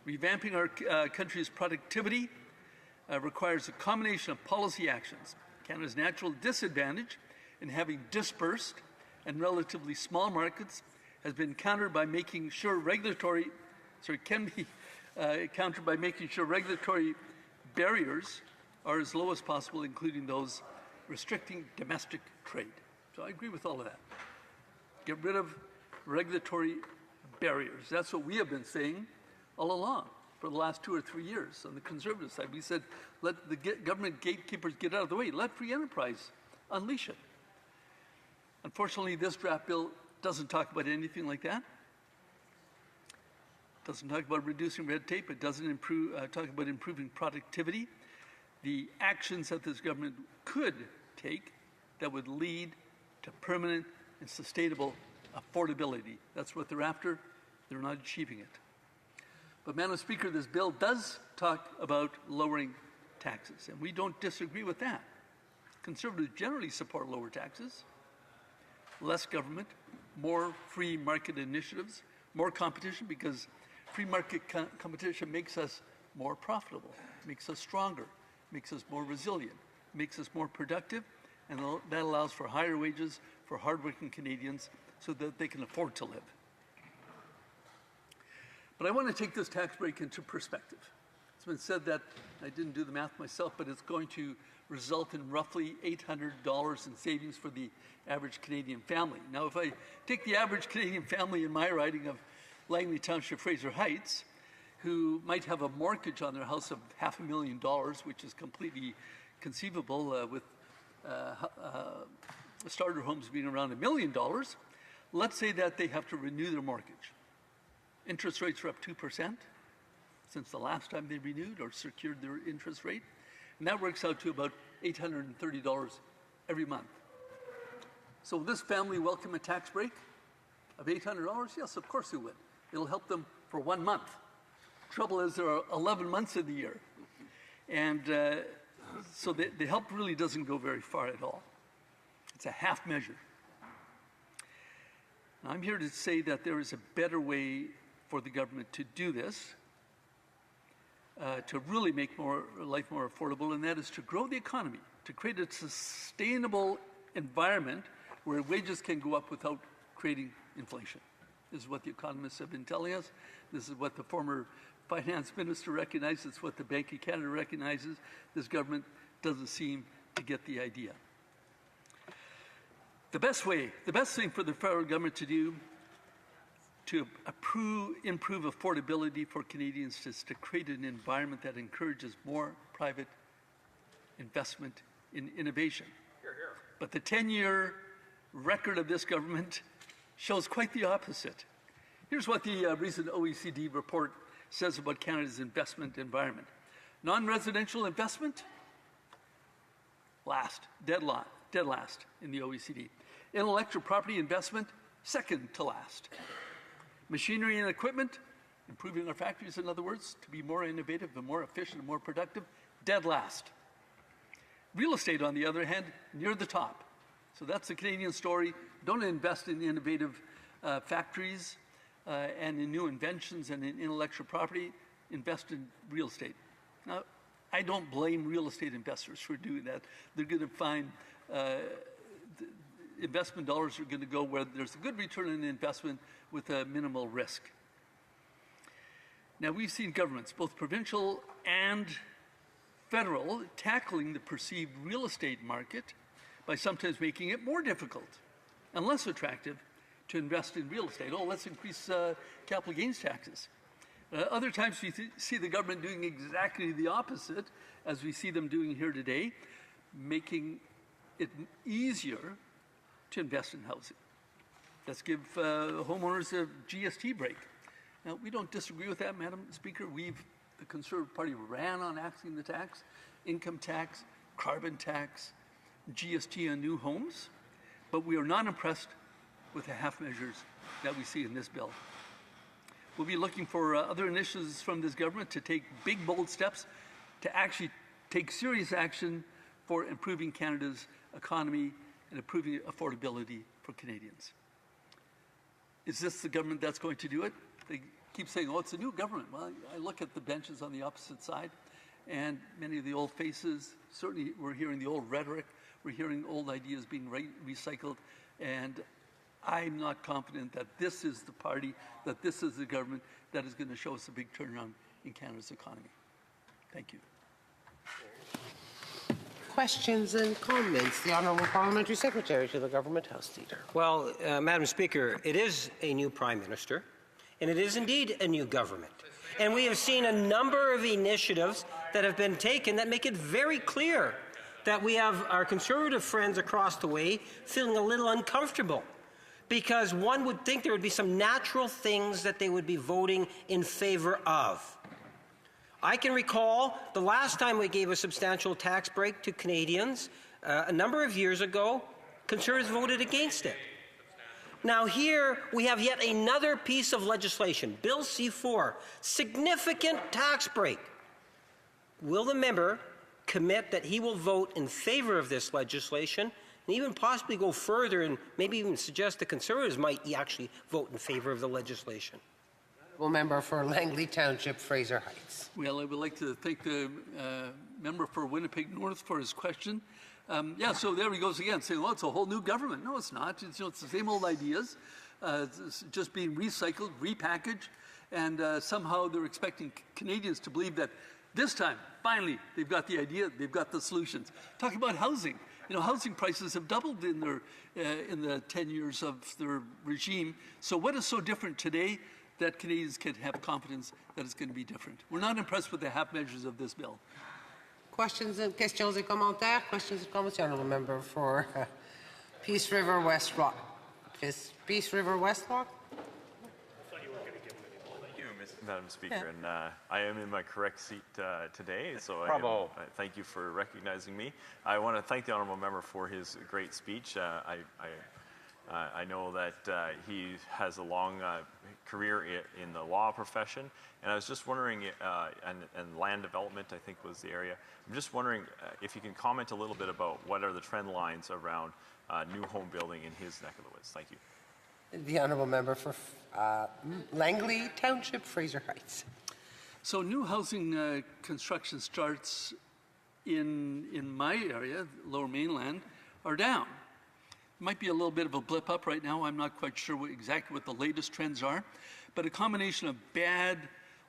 Revamping our country's productivity requires a combination of policy actions. Canada's natural disadvantage in having dispersed and relatively small markets has been countered by making sure regulatory barriers are as low as possible, including those restricting domestic trade. So I agree with all of that. Get rid of regulatory barriers. That's what we have been saying all along for the last 2 or 3 years on the Conservative side. We said, let the government gatekeepers get out of the way. Let free enterprise unleash it. Unfortunately, this draft bill doesn't talk about anything like that. It doesn't talk about reducing red tape. It doesn't talk about improving productivity. The actions that this government could take that would lead to permanent and sustainable affordability. That's what they're after. They're not achieving it. But, Madam Speaker, this bill does talk about lowering taxes, and we don't disagree with that. Conservatives generally support lower taxes, less government, more free market initiatives, more competition, because free market competition makes us more profitable, makes us stronger, makes us more resilient, makes us more productive, and that allows for higher wages for hardworking Canadians so that they can afford to live. But I want to take this tax break into perspective. It's been said that, I didn't do the math myself, but it's going to result in roughly $800 in savings for the average Canadian family. Now, if I take the average Canadian family in my riding of Langley Township, Fraser Heights, who might have a mortgage on their house of $500,000, which is completely conceivable with starter homes being around $1 million, let's say that they have to renew their mortgage. Interest rates are up 2% since the last time they renewed or secured their interest rate. And that works out to about $830 every month. So will this family welcome a tax break of $800? Yes, of course it would. It'll help them for 1 month. Trouble is there are 11 months in the year. And so the help really doesn't go very far at all. It's a half measure. Now, I'm here to say that there is a better way for the government to do this, to really make life more affordable, and that is to grow the economy, to create a sustainable environment where wages can go up without creating inflation. This is what the economists have been telling us. This is what the former finance minister recognizes. It's what the Bank of Canada recognizes. This government doesn't seem to get the idea. The best thing for the federal government to do to improve affordability for Canadians is to create an environment that encourages more private investment in innovation. Hear, hear. But the 10-year record of this government shows quite the opposite. Here's what the recent OECD report says about Canada's investment environment. Non-residential investment, dead last in the OECD. Intellectual property investment, second to last. Machinery and equipment, improving our factories, in other words, to be more innovative and more efficient and more productive, dead last. Real estate, on the other hand, near the top. So that's the Canadian story. Don't invest in innovative factories and in new inventions and in intellectual property. Invest in real estate. Now, I don't blame real estate investors for doing that. They're going to find investment dollars are going to go where there's a good return on investment with a minimal risk. Now, we've seen governments, both provincial and federal, tackling the perceived real estate market by sometimes making it more difficult and less attractive to invest in real estate. Oh, let's increase capital gains taxes. Other times we see the government doing exactly the opposite, as we see them doing here today, making it easier to invest in housing. Let's give homeowners a GST break. Now, we don't disagree with that, Madam Speaker. The Conservative Party ran on axing the tax, income tax, carbon tax, GST on new homes, but we are not impressed with the half measures that we see in this bill. We'll be looking for other initiatives from this government to take big, bold steps to actually take serious action for improving Canada's economy and improving affordability for Canadians. Is this the government that's going to do it? They keep saying, oh, it's a new government. Well, I look at the benches on the opposite side, and many of the old faces, certainly we're hearing the old rhetoric, we're hearing old ideas being recycled, and I'm not confident that this is the party, that this is the government that is going to show us a big turnaround in Canada's economy. Thank you. Questions and comments. The Honourable Parliamentary Secretary to the Government House Leader. Well, Madam Speaker, it is a new Prime Minister, and it is indeed a new government. And we have seen a number of initiatives that have been taken that make it very clear that we have our Conservative friends across the way feeling a little uncomfortable, because one would think there would be some natural things that they would be voting in favor of. I can recall the last time we gave a substantial tax break to Canadians, a number of years ago, Conservatives voted against it. Now here we have yet another piece of legislation, Bill C-4, significant tax break. Will the member commit that he will vote in favor of this legislation and even possibly go further and maybe even suggest the Conservatives might actually vote in favor of the legislation? Member for Langley Township, Fraser Heights. Well, I would like to thank the member for Winnipeg North for his question. Yeah, so there he goes again, saying, well, it's a whole new government. No, it's not. It's the same old ideas, it's just being recycled, repackaged, and somehow they're expecting Canadians to believe that this time, finally, they've got the idea, they've got the solutions. Talking about housing. You know, housing prices have doubled in the 10 years of their regime. So what is so different today that Canadians can have confidence that it's going to be different? We're not impressed with the half measures of this bill. Questions et commentaires? Questions and comments? Honourable Member for Peace River West Rock. Peace River West Rock? Madam Speaker, and I am in my correct seat today, so Bravo. I thank you for recognizing me. I want to thank the honourable member for his great speech. I know that he has a long career in the law profession, and I was just wondering, and land development I think was the area. I'm just wondering if you can comment a little bit about what are the trend lines around new home building in his neck of the woods. Thank you. The Honourable Member for Langley Township, Fraser Heights. So new housing construction starts in my area, Lower Mainland, are down. Might be a little bit of a blip up right now. I'm not quite sure exactly what the latest trends are, but a combination of bad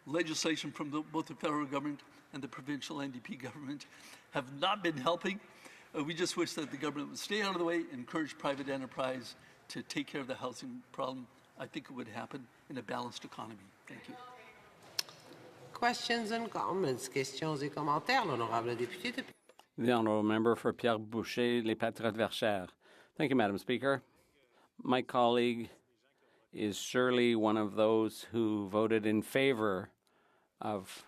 legislation from both the federal government and the provincial NDP government have not been helping. We just wish that the government would stay out of the way, encourage private enterprise to take care of the housing problem. I think it would happen in a balanced economy. Thank you. Questions and comments. Questions et commentaires. L'honorable député de... The Honourable Member for Pierre Boucher, Les Patriotes Verchères. Thank you, Madam Speaker. My colleague is surely one of those who voted in favor of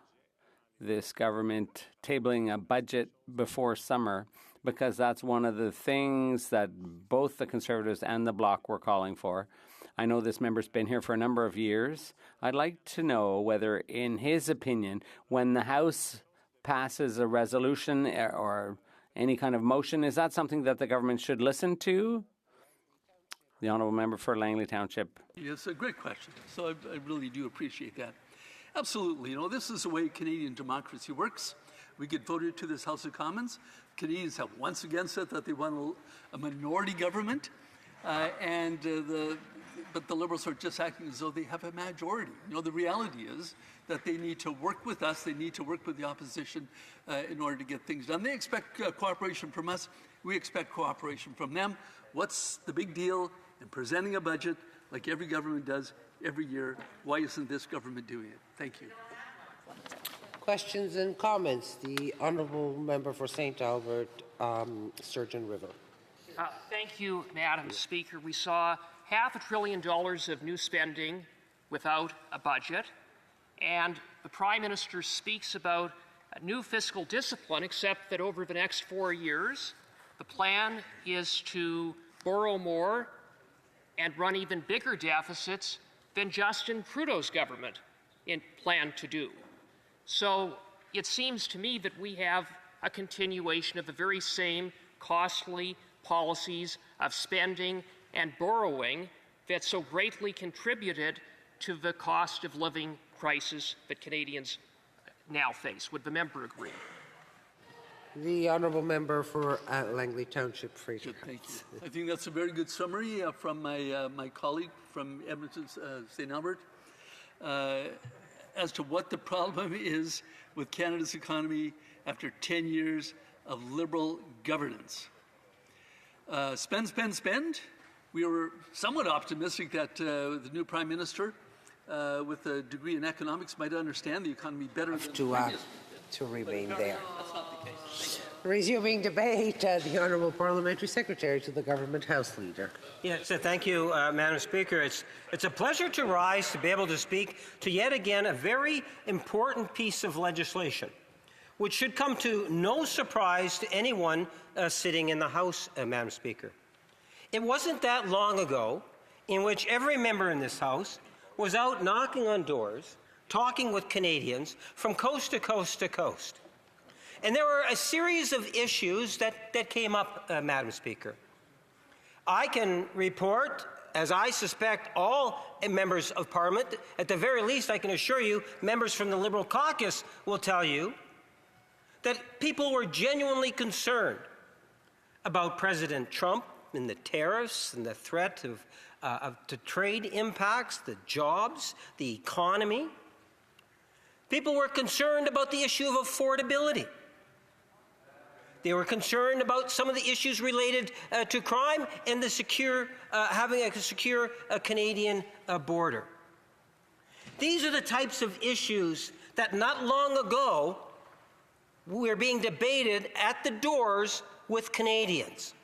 this government tabling a budget before summer, because that's one of the things that both the Conservatives and the Bloc were calling for. I know this member's been here for a number of years. I'd like to know whether, in his opinion, when the House passes a resolution or any kind of motion, is that something that the government should listen to? The Honourable Member for Langley Township. Yes, a great question. So I really do appreciate that. Absolutely. You know, this is the way Canadian democracy works. we get voted to this House of Commons. Canadians have once again said that they want a minority government, but the Liberals are just acting as though they have a majority. You know, the reality is that they need to work with us, they need to work with the opposition in order to get things done. They expect cooperation from us, we expect cooperation from them. What's the big deal in presenting a budget like every government does every year? Why isn't this government doing it? Thank you. Questions and comments? The Honourable Member for St. Albert, Sturgeon River. Thank you, Madam Speaker. We saw $500 billion of new spending without a budget, and the Prime Minister speaks about a new fiscal discipline, except that over the next 4 years, the plan is to borrow more and run even bigger deficits than Justin Trudeau's government planned to do. So it seems to me that we have a continuation of the very same costly policies of spending and borrowing that so greatly contributed to the cost of living crisis that Canadians now face. Would the member agree? The Honourable Member for Langley Township, Fraser. Thank you. I think that's a very good summary from my colleague from Edmonton, St. Albert, as to what the problem is with Canada's economy after 10 years of Liberal governance. Spend, spend, spend. We were somewhat optimistic that the new Prime Minister, with a degree in economics, might understand the economy better than the previous. To remain there. That's not the case. Resuming debate, the Honourable Parliamentary Secretary to the Government House Leader. Yes, thank you, Madam Speaker. It's a pleasure to rise to be able to speak to yet again a very important piece of legislation, which should come to no surprise to anyone sitting in the House, Madam Speaker. It wasn't that long ago in which every member in this House was out knocking on doors, talking with Canadians from coast to coast to coast. And there were a series of issues that came up, Madam Speaker. I can report, as I suspect all members of Parliament, at the very least I can assure you, members from the Liberal caucus will tell you, that people were genuinely concerned about President Trump and the tariffs and the threat of the trade impacts, the jobs, the economy. People were concerned about the issue of affordability. They were concerned about some of the issues related to crime and the having a secure Canadian border. These are the types of issues that not long ago were being debated at the doors with Canadians.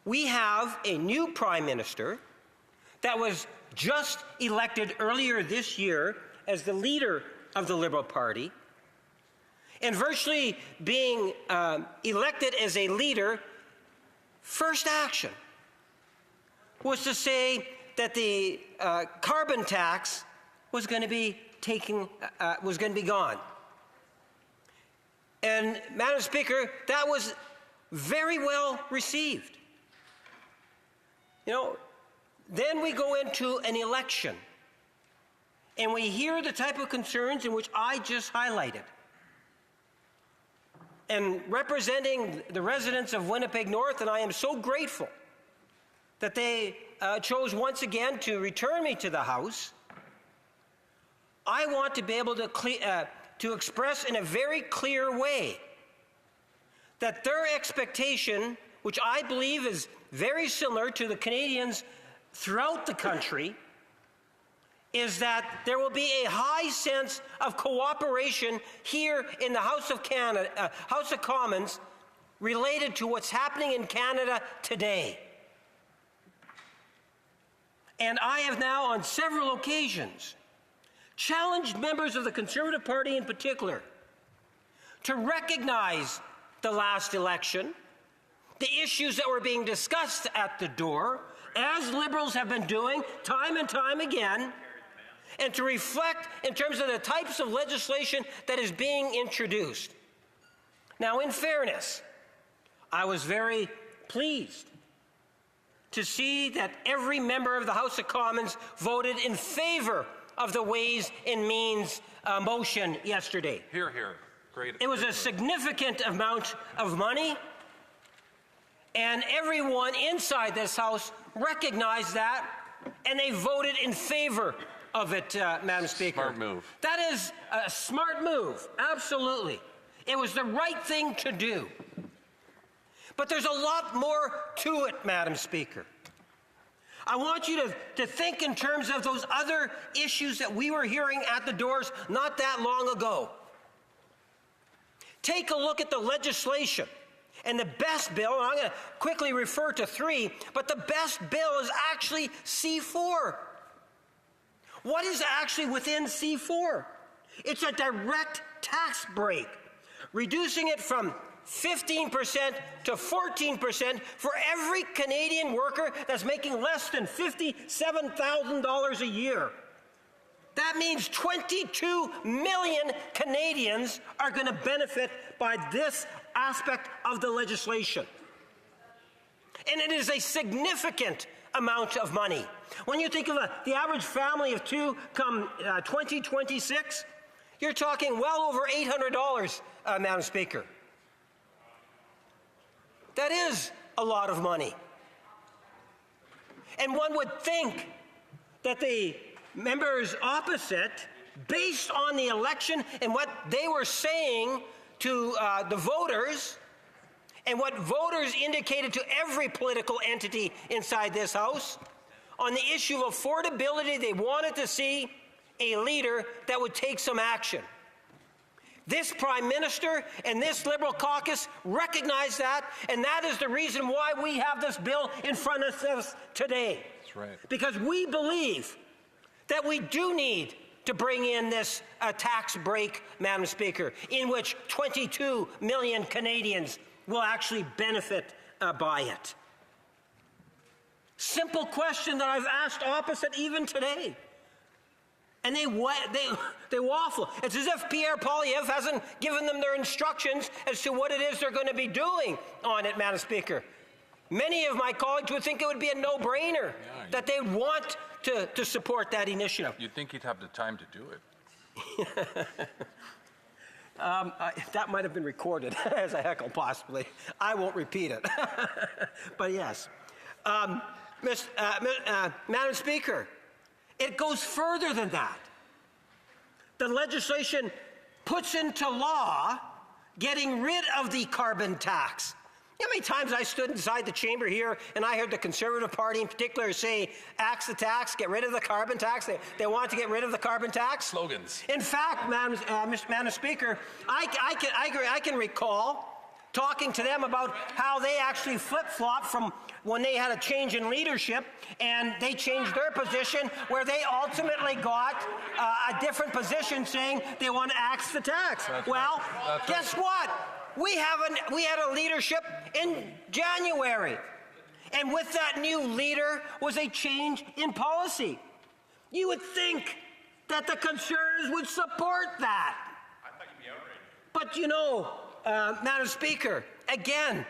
We have a new Prime Minister that was just elected earlier this year as the leader of the Liberal Party, and virtually being elected as a leader, first action was to say that the carbon tax was going to be gone. And, Madam Speaker, that was very well received. You know, then we go into an election, and we hear the type of concerns in which I just highlighted. And representing the residents of Winnipeg North, and I am so grateful that they chose once again to return me to the House, I want to be able to express in a very clear way that their expectation, which I believe is very similar to the Canadians throughout the country, is that there will be a high sense of cooperation here in the House of Commons related to what's happening in Canada today. And I have now on several occasions challenged members of the Conservative Party in particular to recognize the last election, the issues that were being discussed at the door, as Liberals have been doing time and time again, and to reflect in terms of the types of legislation that is being introduced. Now, in fairness, I was very pleased to see that every member of the House of Commons voted in favor of the Ways and Means motion yesterday. Hear, hear. It was a significant amount of money, and everyone inside this House recognized that, and they voted in favor of it, Madam Speaker. Smart move. That is a smart move, absolutely. It was the right thing to do. But there's a lot more to it, Madam Speaker. I want you to think in terms of those other issues that we were hearing at the doors not that long ago. Take a look at the legislation. And the best bill, and I'm going to quickly refer to 3, but the best bill is actually C4. What is actually within C4? It's a direct tax break, reducing it from 15% to 14% for every Canadian worker that's making less than $57,000 a year. That means 22 million Canadians are going to benefit by this aspect of the legislation. And it is a significant amount of money. When you think of the average family of 2 come 2026, you're talking well over $800, Madam Speaker. That is a lot of money. And one would think that the members opposite, based on the election and what they were saying to the voters, and what voters indicated to every political entity inside this House, on the issue of affordability, they wanted to see a leader that would take some action. This Prime Minister and this Liberal caucus recognize that, and that is the reason why we have this bill in front of us today. That's right. Because we believe that we do need to bring in this tax break, Madam Speaker, in which 22 million Canadians will actually benefit by it. Simple question that I've asked opposite even today. And they waffle. It's as if Pierre Poilievre hasn't given them their instructions as to what it is they're going to be doing on it, Madam Speaker. Many of my colleagues would think it would be a no-brainer that they want to support that initiative. You'd think he'd have the time to do it. That might have been recorded as a heckle, possibly. I won't repeat it. But yes. Madam Speaker, it goes further than that. The legislation puts into law getting rid of the carbon tax. You know how many times I stood inside the chamber here and I heard the Conservative Party in particular say, axe the tax, get rid of the carbon tax. They want to get rid of the carbon tax. Slogans. In fact, Madam Speaker, I can recall talking to them about how they actually flip-flopped from when they had a change in leadership and they changed their position where they ultimately got a different position saying they want to axe the tax. That's well, right. guess what? We had a leadership in January. And with that new leader was a change in policy. You would think that the Conservatives would support that. I thought you'd be outraged. But you know, Madam Speaker, again,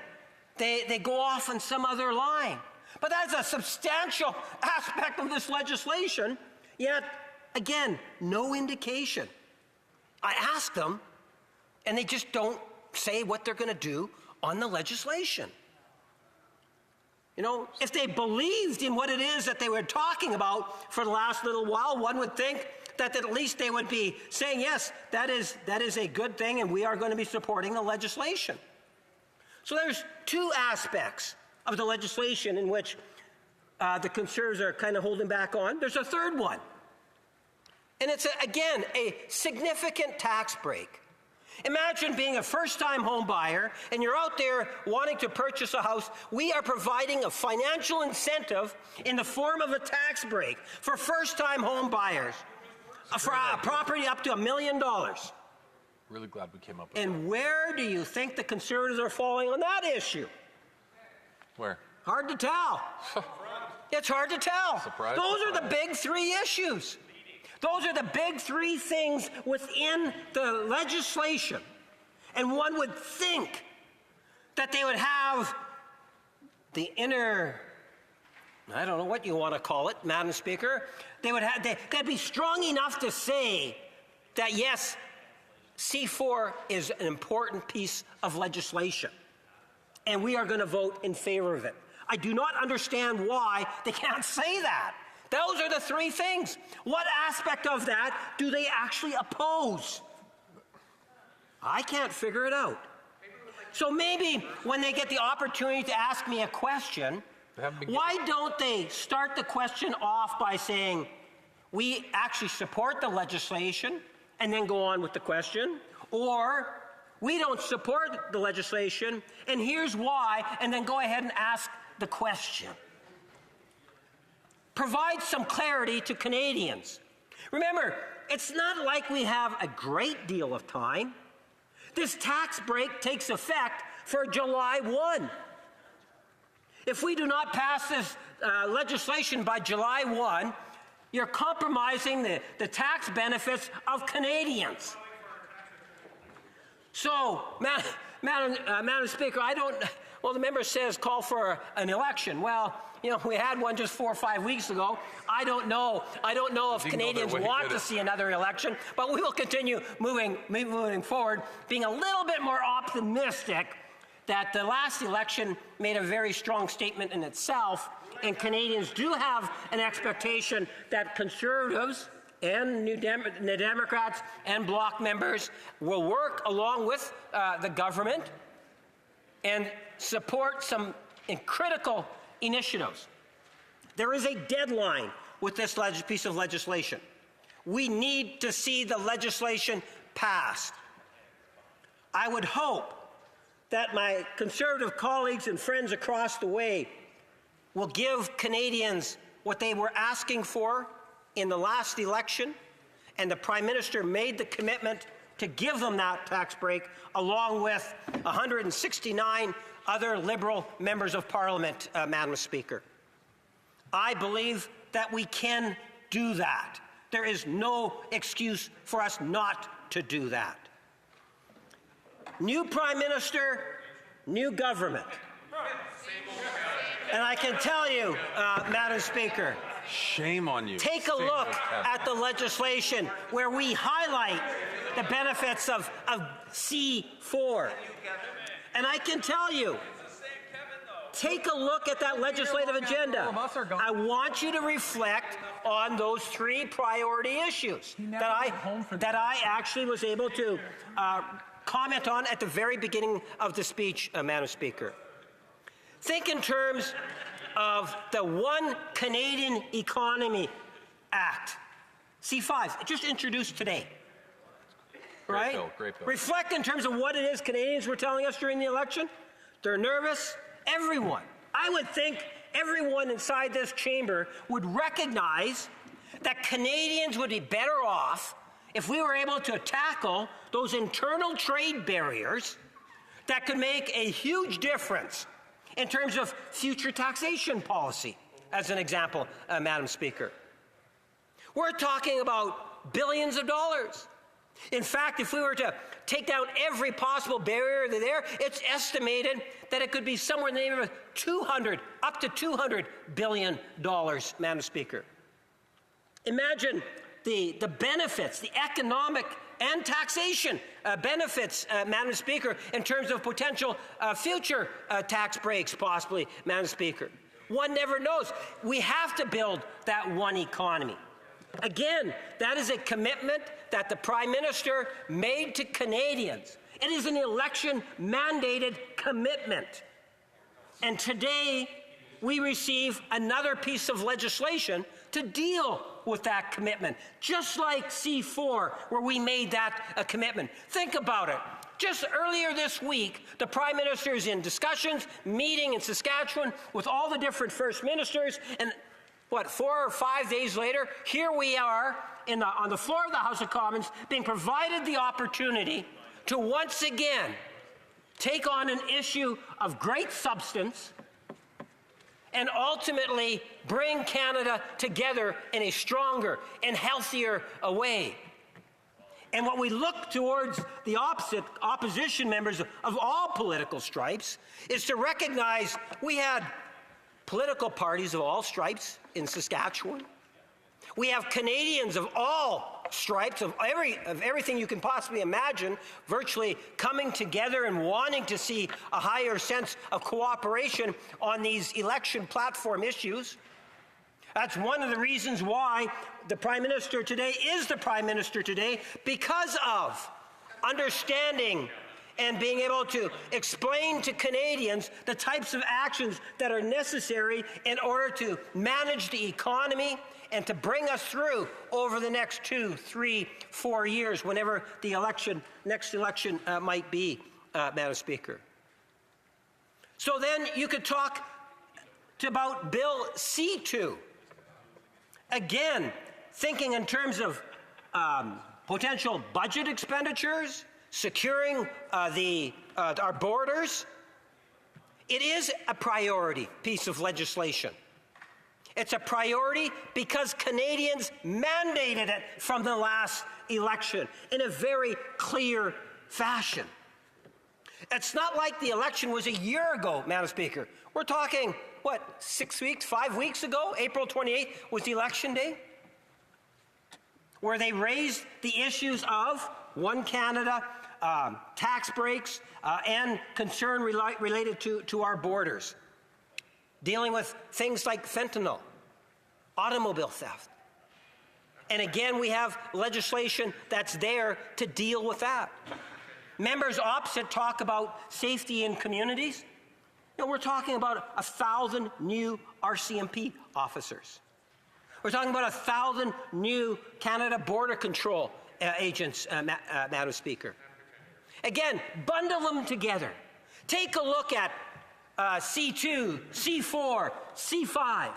they go off on some other line. But that's a substantial aspect of this legislation, yet, again, no indication. I ask them, and they just don't say what they're going to do on the legislation. You know, if they believed in what it is that they were talking about for the last little while, one would think that at least they would be saying, yes, that is a good thing, and we are going to be supporting the legislation. So there's 2 aspects of the legislation in which the Conservatives are kind of holding back on. There's a third one. And it's, again, a significant tax break. Imagine being a first-time home buyer and you're out there wanting to purchase a house. We are providing a financial incentive in the form of a tax break for first-time home buyers for a property up to $1 million. Really glad we came up with And where do you think the Conservatives are falling on that issue? Where? Hard to tell. It's hard to tell. Surprise, Those surprise. are the big 3 issues. Those are the big 3 things within the legislation. And one would think that they would have the inner, I don't know what you want to call it, Madam Speaker. They'd be strong enough to say that, yes, C4 is an important piece of legislation, and we are going to vote in favor of it. I do not understand why they can't say that. Those are the three things. What aspect of that do they actually oppose? I can't figure it out. So maybe when they get the opportunity to ask me a question, why don't they start the question off by saying, we actually support the legislation, and then go on with the question? Or, we don't support the legislation, and here's why, and then go ahead and ask the question. Provide some clarity to Canadians. Remember, it's not like we have a great deal of time. This tax break takes effect for July 1. If we do not pass this legislation by July 1, you're compromising the tax benefits of Canadians. So, Madam Speaker, well, the member says call for an election. Well, you know, we had one just 4 or 5 weeks ago. I don't know if Canadians want to see another election, but we will continue moving forward, being a little bit more optimistic that the last election made a very strong statement in itself, and Canadians do have an expectation that Conservatives and the Democrats and Bloc members will work along with the government and support some critical initiatives. There is a deadline with this piece of legislation. We need to see the legislation passed. I would hope that my Conservative colleagues and friends across the way will give Canadians what they were asking for in the last election, and the Prime Minister made the commitment to give them that tax break, along with 169 other Liberal members of Parliament, Madam Speaker. I believe that we can do that. There is no excuse for us not to do that. New Prime Minister, new government. And I can tell you, Madam Speaker, shame on you. Take a look at the legislation where we highlight the benefits of C4. And I can tell you, take a look at that legislative agenda. I want you to reflect on those three priority issues that I actually was able to comment on at the very beginning of the speech, Madam Speaker. Think in terms of the One Canadian Economy Act, C5, just introduced today. Right? Great bill. Reflect in terms of what it is Canadians were telling us during the election. They're nervous. Everyone, I would think everyone inside this chamber would recognize that Canadians would be better off if we were able to tackle those internal trade barriers that could make a huge difference in terms of future taxation policy, as an example, Madam Speaker. We're talking about billions of dollars. In fact, if we were to take down every possible barrier there, it's estimated that it could be somewhere in the neighborhood of up to $200 billion, Madam Speaker. Imagine the benefits, the economic and taxation benefits, Madam Speaker, in terms of potential future tax breaks, possibly, Madam Speaker. One never knows. We have to build that one economy. Again, that is a commitment that the Prime Minister made to Canadians. It is an election-mandated commitment. And today, we receive another piece of legislation to deal with that commitment, just like C4, where we made that a commitment. Think about it. Just earlier this week, the Prime Minister is in discussions, meeting in Saskatchewan with all the different First Ministers, and 4 or 5 days later, here we are on the floor of the House of Commons being provided the opportunity to once again take on an issue of great substance and ultimately bring Canada together in a stronger and healthier way. And what we look towards the opposition members of all political stripes is to recognize we had political parties of all stripes in Saskatchewan. We have Canadians of all stripes, of everything you can possibly imagine, virtually coming together and wanting to see a higher sense of cooperation on these election platform issues. That's one of the reasons why the Prime Minister today is the Prime Minister today, because of understanding and being able to explain to Canadians the types of actions that are necessary in order to manage the economy and to bring us through over the next 2, 3, 4 years, whenever the next election might be, Madam Speaker. So then you could talk about Bill C2. Again, thinking in terms of potential budget expenditures, securing our borders. It is a priority piece of legislation. It's a priority because Canadians mandated it from the last election in a very clear fashion. It's not like the election was a year ago, Madam Speaker. We're talking, 6 weeks, 5 weeks ago? April 28th was the election day, where they raised the issues of One Canada, tax breaks, and concern related to our borders, dealing with things like fentanyl, automobile theft. And again, we have legislation that's there to deal with that. Members opposite talk about safety in communities. We're talking about 1,000 new RCMP officers. We're talking about 1,000 new Canada Border Control agents, Madam Speaker. Again, bundle them together. Take a look at C2, C4, C5.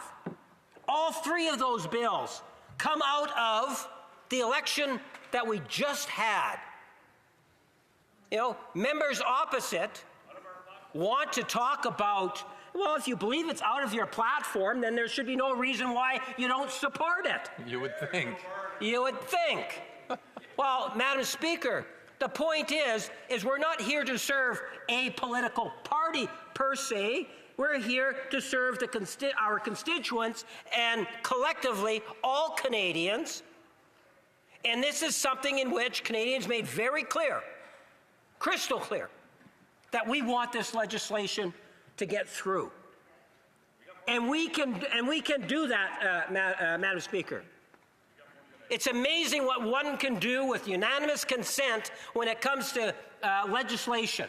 All three of those bills come out of the election that we just had. Members opposite want to talk about, well, if you believe it's out of your platform, then there should be no reason why you don't support it. You would think. You would think. Well, Madam Speaker, the point is we're not here to serve a political party per se. We're here to serve our constituents and collectively all Canadians. And this is something in which Canadians made very clear, crystal clear, that we want this legislation to get through. And we can do that, Madam Speaker. It's amazing what one can do with unanimous consent when it comes to legislation.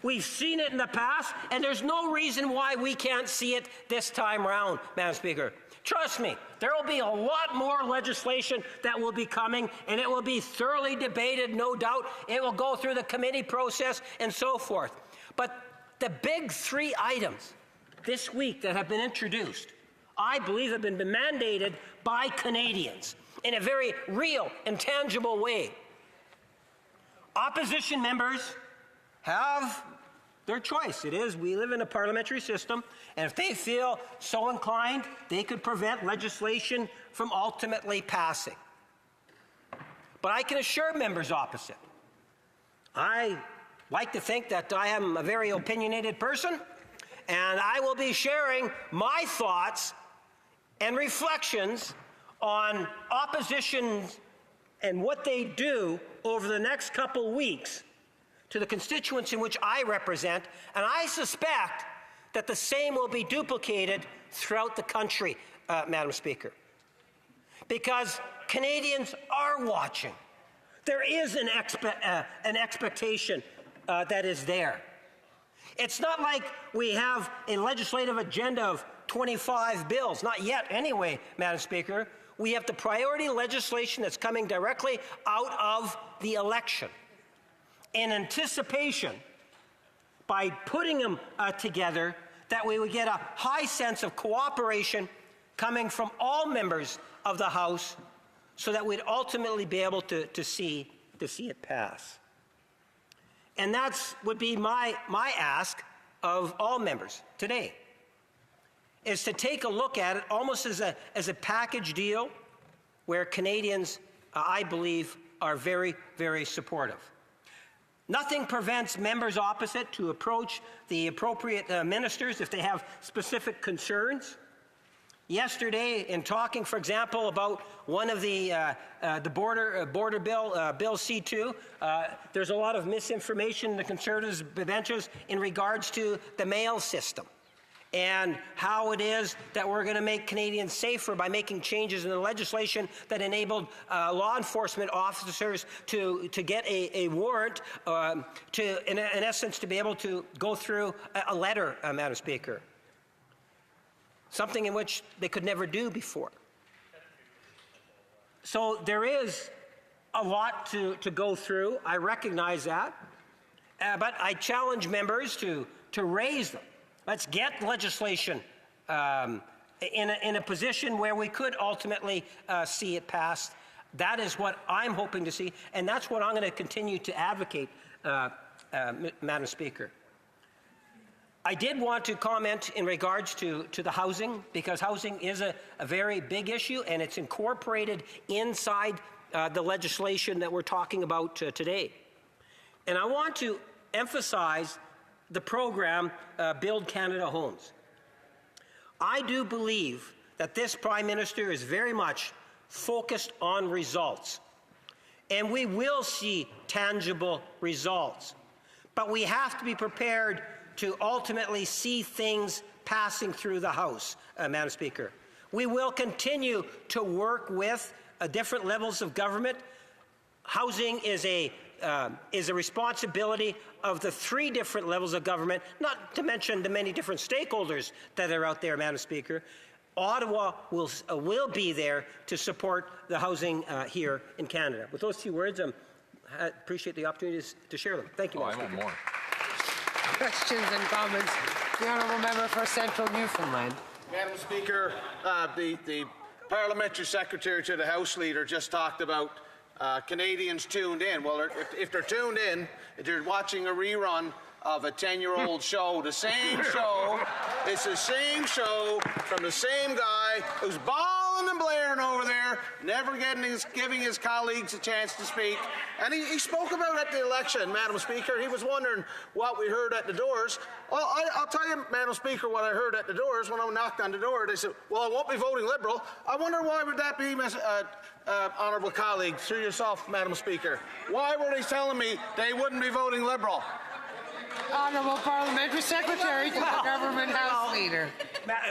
We've seen it in the past, and there's no reason why we can't see it this time round, Madam Speaker. Trust me, there will be a lot more legislation that will be coming, and it will be thoroughly debated, no doubt. It will go through the committee process and so forth. But the big three items this week that have been introduced, I believe have been mandated by Canadians in a very real and tangible way. Opposition members have their choice. It is, we live in a parliamentary system, and if they feel so inclined, they could prevent legislation from ultimately passing. But I can assure members opposite, I like to think that I am a very opinionated person, and I will be sharing my thoughts and reflections on opposition and what they do over the next couple weeks to the constituents in which I represent, and I suspect that the same will be duplicated throughout the country, Madam Speaker. Because Canadians are watching. There is an expectation that is there. It's not like we have a legislative agenda of 25 bills, not yet anyway, Madam Speaker. We have the priority legislation that's coming directly out of the election. In anticipation, by putting them together, that we would get a high sense of cooperation coming from all members of the House so that we'd ultimately be able to see it pass. And that would be my ask of all members today, is to take a look at it almost as a package deal where Canadians, I believe, are very, very supportive. Nothing prevents members opposite to approach the appropriate ministers if they have specific concerns. yesterday in talking, for example, about one of the border bill, Bill C2. There's a lot of misinformation in the Conservatives' benches in regards to the mail system and how it is that we're going to make Canadians safer by making changes in the legislation that enabled law enforcement officers to get a warrant in essence, to be able to go through a letter, Madam Speaker. Something in which they could never do before. So there is a lot to go through. I recognize that. But I challenge members to raise them. Let's get legislation in a position where we could ultimately see it passed. That is what I'm hoping to see, and that's what I'm going to continue to advocate, Madam Speaker. I did want to comment in regards to the housing, because housing is a very big issue, and it's incorporated inside the legislation that we're talking about today. And I want to emphasize the program, Build Canada Homes. I do believe that this Prime Minister is very much focused on results, and we will see tangible results. But we have to be prepared to ultimately see things passing through the House, Madam Speaker. We will continue to work with different levels of government. Housing is a responsibility of the 3 different levels of government, not to mention the many different stakeholders that are out there, Madam Speaker. Ottawa will be there to support the housing here in Canada. With those few words, I appreciate the opportunity to share them. Thank you, Madam Speaker. I want more. Questions and comments. The Honourable Member for Central Newfoundland. Madam Speaker, the Parliamentary Secretary to the House Leader just talked about Canadians tuned in. Well, if they're tuned in, if they're watching a rerun of a 10-year-old show, the same show, it's the same show from the same guy who's bawling and blaring over there, never giving his colleagues a chance to speak. And he spoke about at the election, Madam Speaker. He was wondering what we heard at the doors. Well, I'll tell you, Madam Speaker, what I heard at the doors when I knocked on the door. They said, well, I won't be voting Liberal. I wonder why would that be, honourable colleague, through yourself, Madam Speaker. Why were they telling me they wouldn't be voting Liberal? Honourable Parliamentary Secretary to the Government House Leader.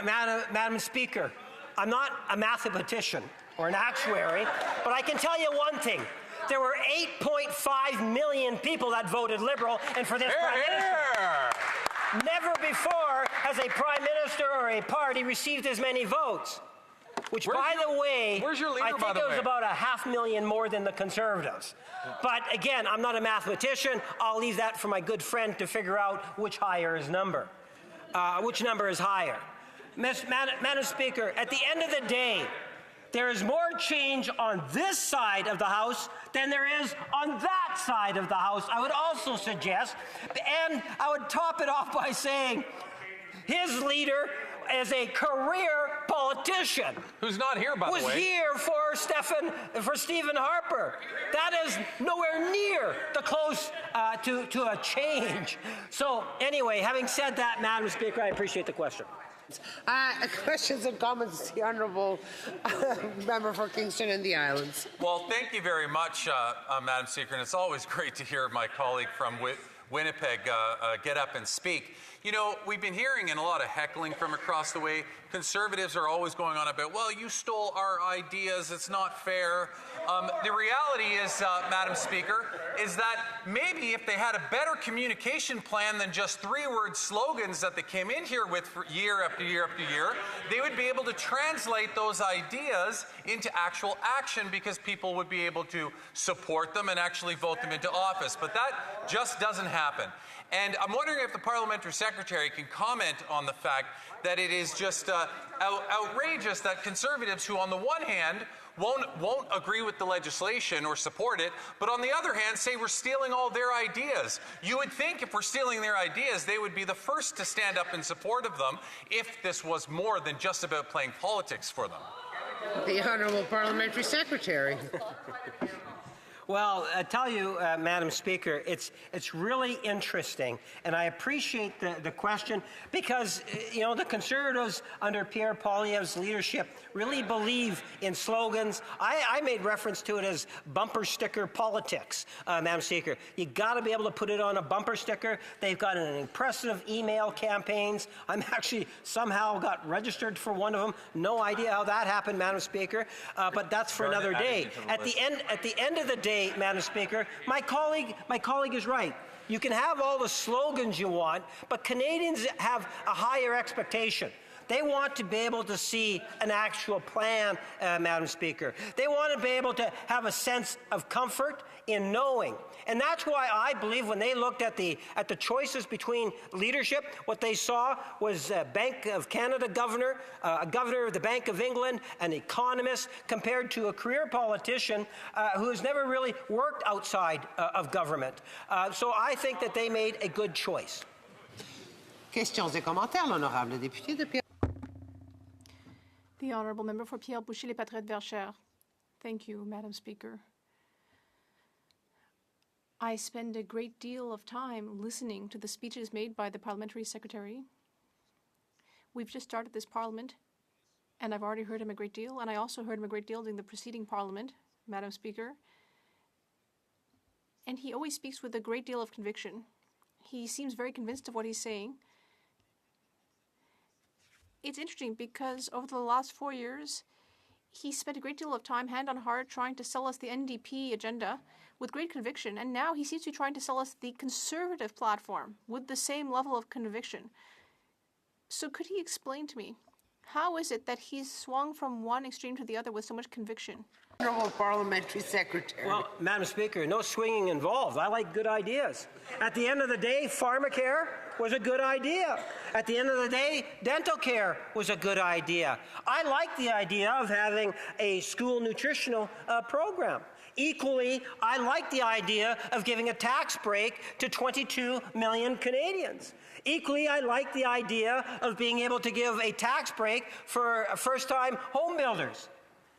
Madam Speaker, I'm not a mathematician or an actuary, but I can tell you one thing. There were 8.5 million people that voted Liberal, and for this Prime Minister, never before has a Prime Minister or a party received as many votes. Which, by the way, where's your leader, I think by the it was way? about 500,000 more than the Conservatives. But again, I'm not a mathematician. I'll leave that for my good friend to figure out which number is higher. Madam Speaker, at the end of the day, there is more change on this side of the House than there is on that side of the House, I would also suggest. And I would top it off by saying his leader as a career politician. Who's not here, by the way. Was here for Stephen Harper. That is nowhere near the close to a change. So anyway, having said that, Madam Speaker, I appreciate the question. Questions and comments, the Honourable Member for Kingston and the Islands. Well, thank you very much, Madam Speaker, and it's always great to hear my colleague from Winnipeg get up and speak. You know, we've been hearing and a lot of heckling from across the way. Conservatives are always going on about, well, you stole our ideas, it's not fair. The reality is, Madam Speaker, is that maybe if they had a better communication plan than just 3-word slogans that they came in here with for year after year after year, they would be able to translate those ideas into actual action because people would be able to support them and actually vote them into office. But that just doesn't happen. And I'm wondering if the Parliamentary Secretary can comment on the fact that it is just outrageous that Conservatives who, on the one hand, won't agree with the legislation or support it, but on the other hand say we're stealing all their ideas. You would think if we're stealing their ideas, they would be the first to stand up in support of them if this was more than just about playing politics for them. The Honourable Parliamentary Secretary. Well, I tell you, Madam Speaker, it's really interesting, and I appreciate the question because, you know, the Conservatives under Pierre Poilievre's leadership really believe in slogans. I made reference to it as bumper sticker politics, Madam Speaker. You got to be able to put it on a bumper sticker. They've got an impressive email campaigns. I'm actually somehow got registered for one of them. No idea how that happened, Madam Speaker, but that's for another day. At the end of the day, Madam Speaker, my colleague is right. You can have all the slogans you want, but Canadians have a higher expectation. They want to be able to see an actual plan, Madam Speaker. They want to be able to have a sense of comfort in knowing. And that's why I believe when they looked at the choices between leadership, what they saw was a Bank of Canada governor, a governor of the Bank of England, an economist, compared to a career politician who has never really worked outside of government. So I think that they made a good choice. Questions et commentaires, l'honorable député de Pierre. The Honourable Member for Pierre Boucher, Les Patriotes Verchères. Thank you, Madam Speaker. I spend a great deal of time listening to the speeches made by the Parliamentary Secretary. We've just started this Parliament, and I've already heard him a great deal, and I also heard him a great deal during the preceding Parliament, Madam Speaker. And he always speaks with a great deal of conviction. He seems very convinced of what he's saying. It's interesting because over the last 4 years, he spent a great deal of time, hand on heart, trying to sell us the NDP agenda with great conviction. And now he seems to be trying to sell us the Conservative platform with the same level of conviction. So could he explain to me, how is it that he's swung from one extreme to the other with so much conviction? Honourable Parliamentary Secretary. Well, Madam Speaker, no swinging involved. I like good ideas. At the end of the day, pharmacare was a good idea. At the end of the day, dental care was a good idea. I like the idea of having a school nutritional program. Equally, I like the idea of giving a tax break to 22 million Canadians. Equally, I like the idea of being able to give a tax break for first-time home builders.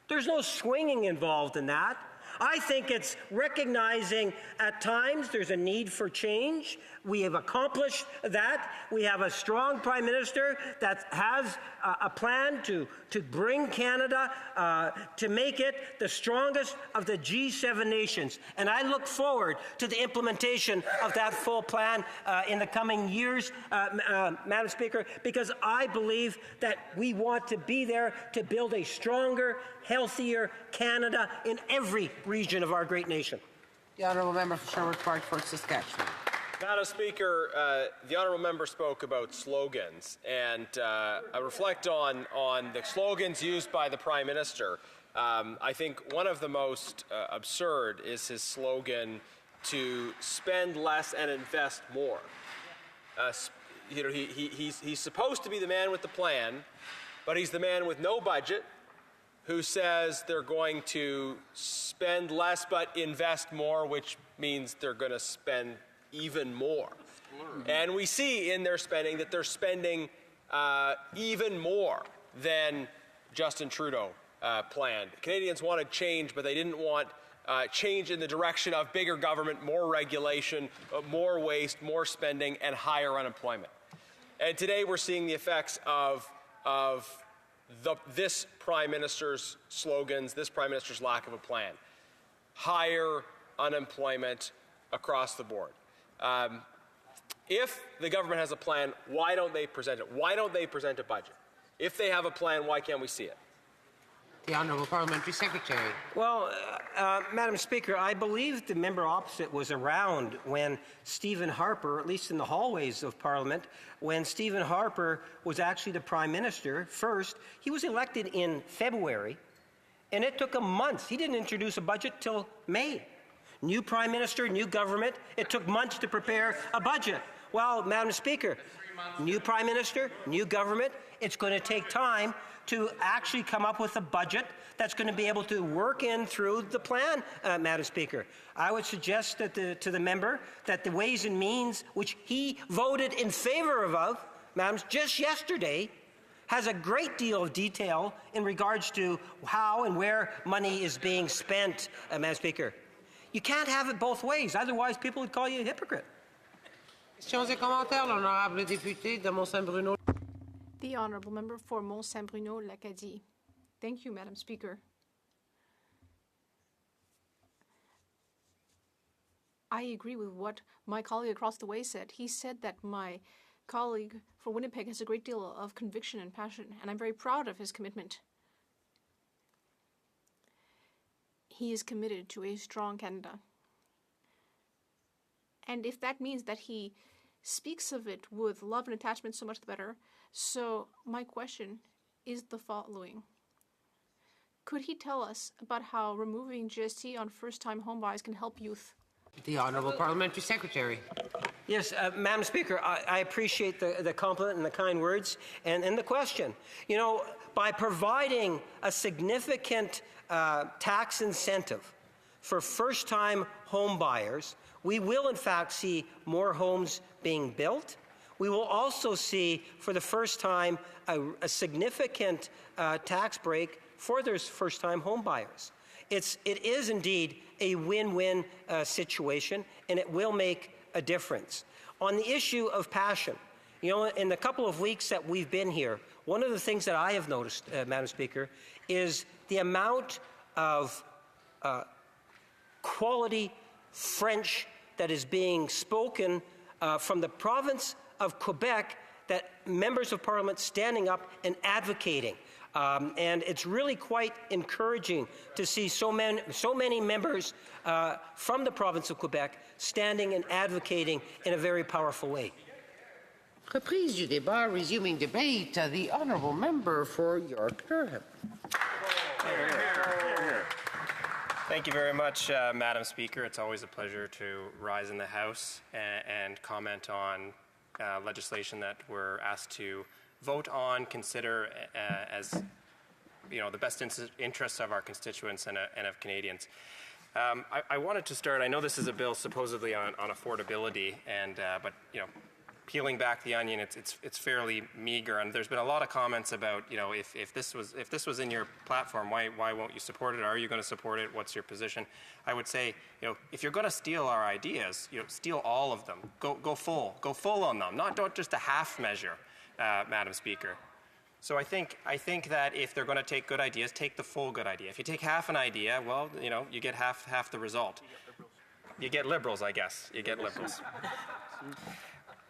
There's no swinging involved in that. I think it's recognizing at times there's a need for change. We have accomplished that. We have a strong Prime Minister that has a plan to bring Canada, to make it the strongest of the G7 nations. And I look forward to the implementation of that full plan in the coming years, Madam Speaker, because I believe that we want to be there to build a stronger, healthier Canada in every region of our great nation. The Honourable Member for Sherwood Park, Fort Saskatchewan. Madam Speaker, the honourable member spoke about slogans, and I reflect on the slogans used by the Prime Minister. I think one of the most absurd is his slogan to spend less and invest more. You know, he's supposed to be the man with the plan, but he's the man with no budget who says they're going to spend less but invest more, which means they're going to spend even more. And we see in their spending that they're spending even more than Justin Trudeau planned. Canadians wanted change, but they didn't want change in the direction of bigger government, more regulation, more waste, more spending, and higher unemployment. And today we're seeing the effects of this Prime Minister's slogans, this Prime Minister's lack of a plan. Higher unemployment across the board. If the government has a plan, why don't they present it? Why don't they present a budget? If they have a plan, why can't we see it? The Honourable Parliamentary Secretary. Well, Madam Speaker, I believe the member opposite was around when Stephen Harper, at least in the hallways of Parliament, when Stephen Harper was actually the Prime Minister. First, he was elected in February, and it took him months. He didn't introduce a budget till May. New Prime Minister, new government. It took months to prepare a budget. Well, Madam Speaker, new Prime Minister, new government. It's going to take time to actually come up with a budget that's going to be able to work in through the plan, Madam Speaker. I would suggest that to the member that the Ways and Means, which he voted in favor of, Madam, just yesterday, has a great deal of detail in regards to how and where money is being spent, Madam Speaker. You can't have it both ways. Otherwise, people would call you a hypocrite. Questions et commentaires, l'honorable député de Mont-Saint-Bruno. The honourable member for Mont-Saint-Bruno, l'Acadie. Thank you, Madam Speaker. I agree with what my colleague across the way said. He said that my colleague for Winnipeg has a great deal of conviction and passion, and I'm very proud of his commitment. He is committed to a strong Canada. And if that means that he speaks of it with love and attachment, so much the better. So my question is the following. Could he tell us about how removing GST on first-time homebuyers can help youth? The Honourable Parliamentary Secretary. Yes, Madam Speaker, I appreciate the compliment and the kind words and the question. You know, by providing a significant tax incentive for first-time home buyers, we will in fact see more homes being built. We will also see, for the first time, a significant tax break for those first-time home buyers. It is indeed a win-win situation, and it will make a difference. On the issue of passion, you know, in the couple of weeks that we've been here, one of the things that I have noticed, Madam Speaker, is the amount of quality French that is being spoken from the province of Quebec, that members of Parliament standing up and advocating. And it's really quite encouraging to see so many members from the province of Quebec standing and advocating in a very powerful way. Reprise du débat, resuming debate. The Honourable Member for York-Durham. Thank you very much, Madam Speaker. It's always a pleasure to rise in the House and comment on legislation that we're asked to vote on, consider as the best interests of our constituents and of Canadians. I wanted to start. I know this is a bill supposedly on affordability, but peeling back the onion, it's fairly meager. And there's been a lot of comments about if this was in your platform, why won't you support it? Are you going to support it? What's your position? I would say if you're going to steal our ideas, steal all of them. Go full on them. Don't just a half measure. Madam Speaker. So I think that if they're going to take good ideas, take the full good idea. If you take half an idea, well, you get half the result. You get liberals, I guess. You get liberals.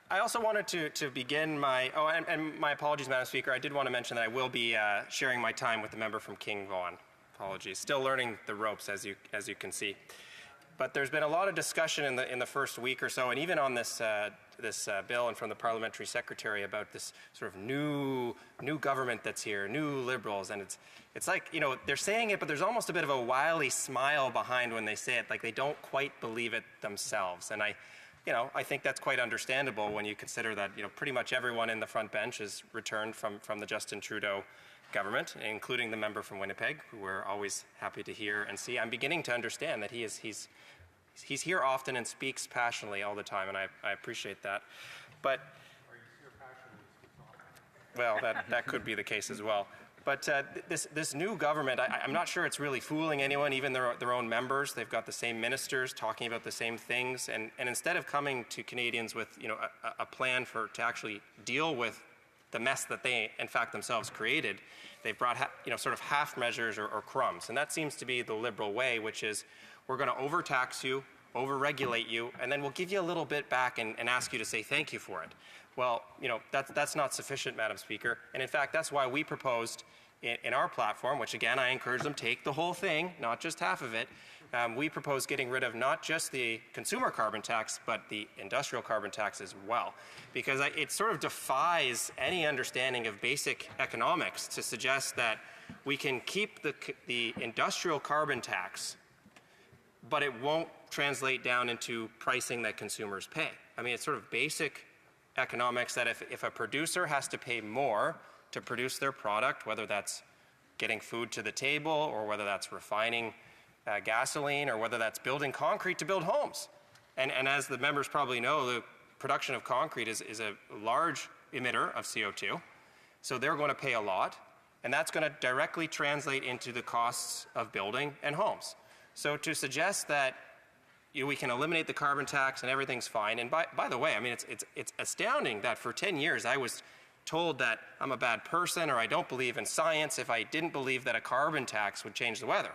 I also wanted to begin and my apologies, Madam Speaker. I did want to mention that I will be sharing my time with the member from King Vaughan. Apologies. Still learning the ropes, as you can see. But there's been a lot of discussion in the first week or so, and even on this bill and from the parliamentary secretary about this sort of new government that's here, new liberals, and it's like they're saying it, but there's almost a bit of a wily smile behind when they say it, like they don't quite believe it themselves. And I think that's quite understandable when you consider that pretty much everyone in the front bench is returned from the Justin Trudeau government, including the member from Winnipeg, who we're always happy to hear and see. I'm beginning to understand that he's here often and speaks passionately all the time, and I appreciate that. But well, that could be the case as well. But this new government, I'm not sure it's really fooling anyone, even their own members. They've got the same ministers talking about the same things, and instead of coming to Canadians with a plan to actually deal with the mess that they, in fact, themselves created, they've brought sort of half measures or crumbs. And that seems to be the liberal way, which is we're going to overtax you, overregulate you, and then we'll give you a little bit back and ask you to say thank you for it. Well, that's not sufficient, Madam Speaker. And in fact, that's why we proposed in our platform, which again, I encourage them, take the whole thing, not just half of it. We propose getting rid of not just the consumer carbon tax, but the industrial carbon tax as well. Because it sort of defies any understanding of basic economics to suggest that we can keep the industrial carbon tax, but it won't translate down into pricing that consumers pay. I mean, it's sort of basic economics that if a producer has to pay more to produce their product, whether that's getting food to the table or whether that's refining gasoline or whether that's building concrete to build homes. And as the members probably know, the production of concrete is a large emitter of CO2. So they're going to pay a lot, and that's going to directly translate into the costs of building and homes. So to suggest that we can eliminate the carbon tax and everything's fine. And by the way, I mean, it's astounding that for 10 years I was told that I'm a bad person or I don't believe in science if I didn't believe that a carbon tax would change the weather.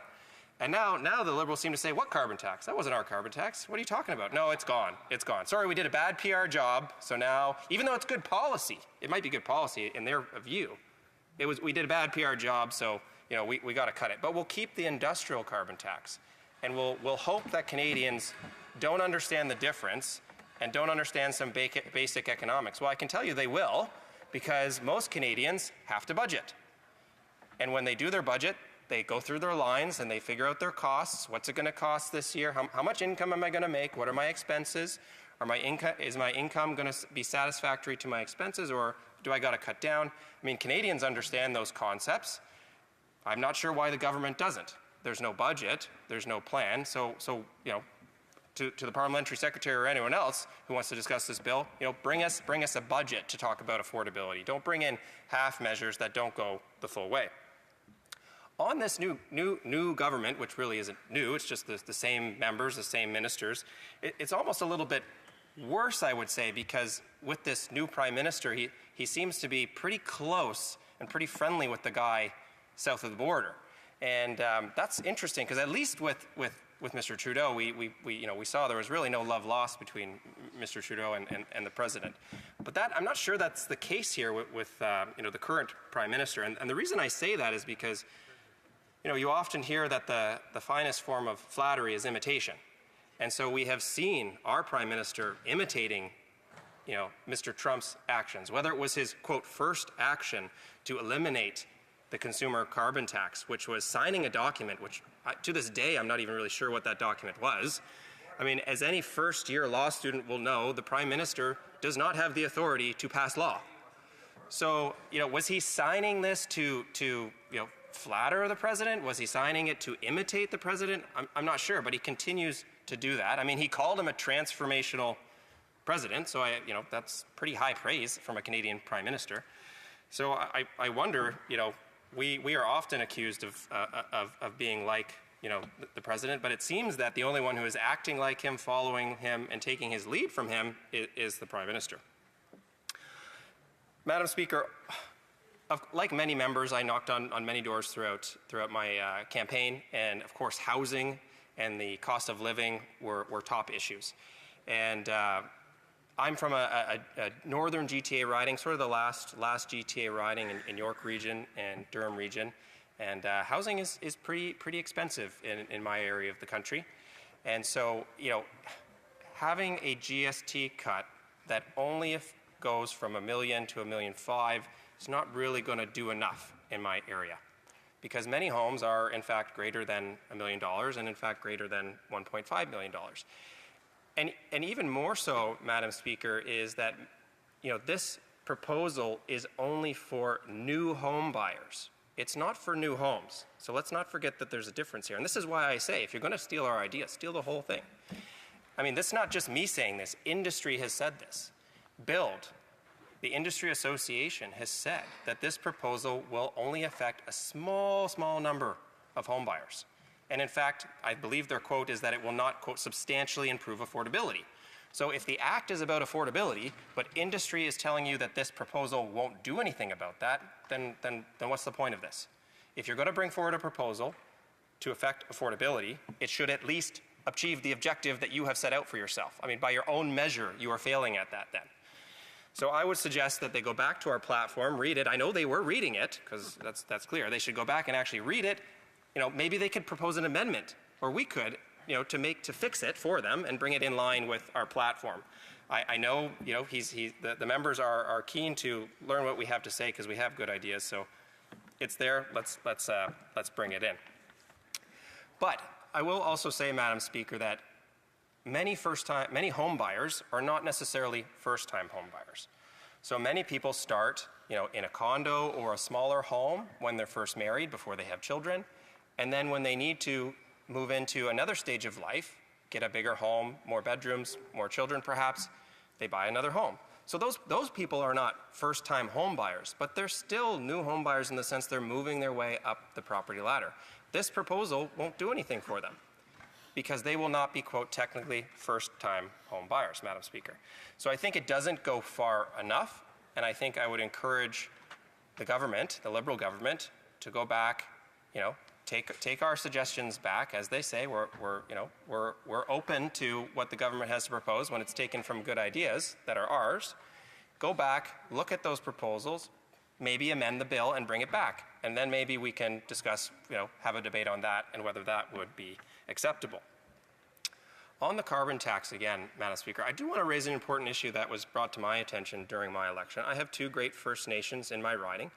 And now the Liberals seem to say, what carbon tax? That wasn't our carbon tax. What are you talking about? No, it's gone. It's gone. Sorry, we did a bad PR job. So now, even though it's good policy, it might be good policy in their view, we did a bad PR job, so we got to cut it. But we'll keep the industrial carbon tax. And we'll hope that Canadians don't understand the difference and don't understand some basic economics. Well, I can tell you they will, because most Canadians have to budget. And when they do their budget, they go through their lines and they figure out their costs. What's it going to cost this year? How much income am I going to make? What are my expenses? Is my income going to be satisfactory to my expenses, or do I got to cut down? I mean, Canadians understand those concepts. I'm not sure why the government doesn't. There's no budget. There's no plan. So to the parliamentary secretary or anyone else who wants to discuss this bill, bring us a budget to talk about affordability. Don't bring in half measures that don't go the full way. On this new government, which really isn't new, it's just the same members, the same ministers, it's almost a little bit worse, I would say, because with this new prime minister, he seems to be pretty close and pretty friendly with the guy south of the border. And that's interesting, because at least with Mr. Trudeau, we saw there was really no love lost between Mr. Trudeau and the president. But I'm not sure that's the case here with the current prime minister. And the reason I say that is because you often hear that the finest form of flattery is imitation. And so we have seen our prime minister imitating, Mr. Trump's actions, whether it was his, quote, first action to eliminate the consumer carbon tax, which was signing a document, which to this day, I'm not even really sure what that document was. I mean, as any first-year law student will know, the prime minister does not have the authority to pass law. So, was he signing this to flatter the president? Was he signing it to imitate the president? I'm not sure, but he continues to do that. I mean, he called him a transformational president, so that's pretty high praise from a Canadian prime minister. So I wonder, we are often accused of being like, the president, but it seems that the only one who is acting like him, following him, and taking his lead from him is the prime minister. Madam Speaker, like many members, I knocked on many doors throughout my campaign, and of course housing and the cost of living were top issues. And I'm from a northern GTA riding, sort of the last GTA riding in York region and Durham region, and housing is pretty expensive in my area of the country. And so, having a GST cut that only goes from $1 million to $1.5 million is not really going to do enough in my area, because many homes are in fact greater than $1 million and in fact greater than $1.5 million. And even more so, Madam Speaker, is that this proposal is only for new home buyers. It's not for new homes. So let's not forget that there's a difference here. And this is why I say, if you're going to steal our idea, steal the whole thing. I mean, this is not just me saying this. Industry has said this. Build, the industry association, has said that this proposal will only affect a small number of home buyers. And in fact, I believe their quote is that it will not, quote, substantially improve affordability. So if the act is about affordability, but industry is telling you that this proposal won't do anything about that, then what's the point of this? If you're going to bring forward a proposal to affect affordability, it should at least achieve the objective that you have set out for yourself. I mean, by your own measure, you are failing at that then. So I would suggest that they go back to our platform, read it. I know they were reading it, because that's clear. They should go back and actually read it. Maybe they could propose an amendment, or we could, to fix it for them and bring it in line with our platform. I know, the members are keen to learn what we have to say because we have good ideas. So it's there. Let's bring it in. But I will also say, Madam Speaker, that many home buyers are not necessarily first-time home buyers. So many people start, in a condo or a smaller home when they're first married before they have children. And then when they need to move into another stage of life, get a bigger home, more bedrooms, more children perhaps, they buy another home. So those people are not first-time home buyers, but they're still new home buyers in the sense they're moving their way up the property ladder. This proposal won't do anything for them. because they will not be, quote, technically first-time home buyers, Madam Speaker. So I think it doesn't go far enough, and I think I would encourage the government, the Liberal government, to go back, take our suggestions back. As they say, we're open to what the government has to propose when it's taken from good ideas that are ours. Go back, look at those proposals, maybe amend the bill and bring it back. And then maybe we can discuss, have a debate on that and whether that would be acceptable. On the carbon tax again, Madam Speaker, I do want to raise an important issue that was brought to my attention during my election. I have two great First Nations in my riding.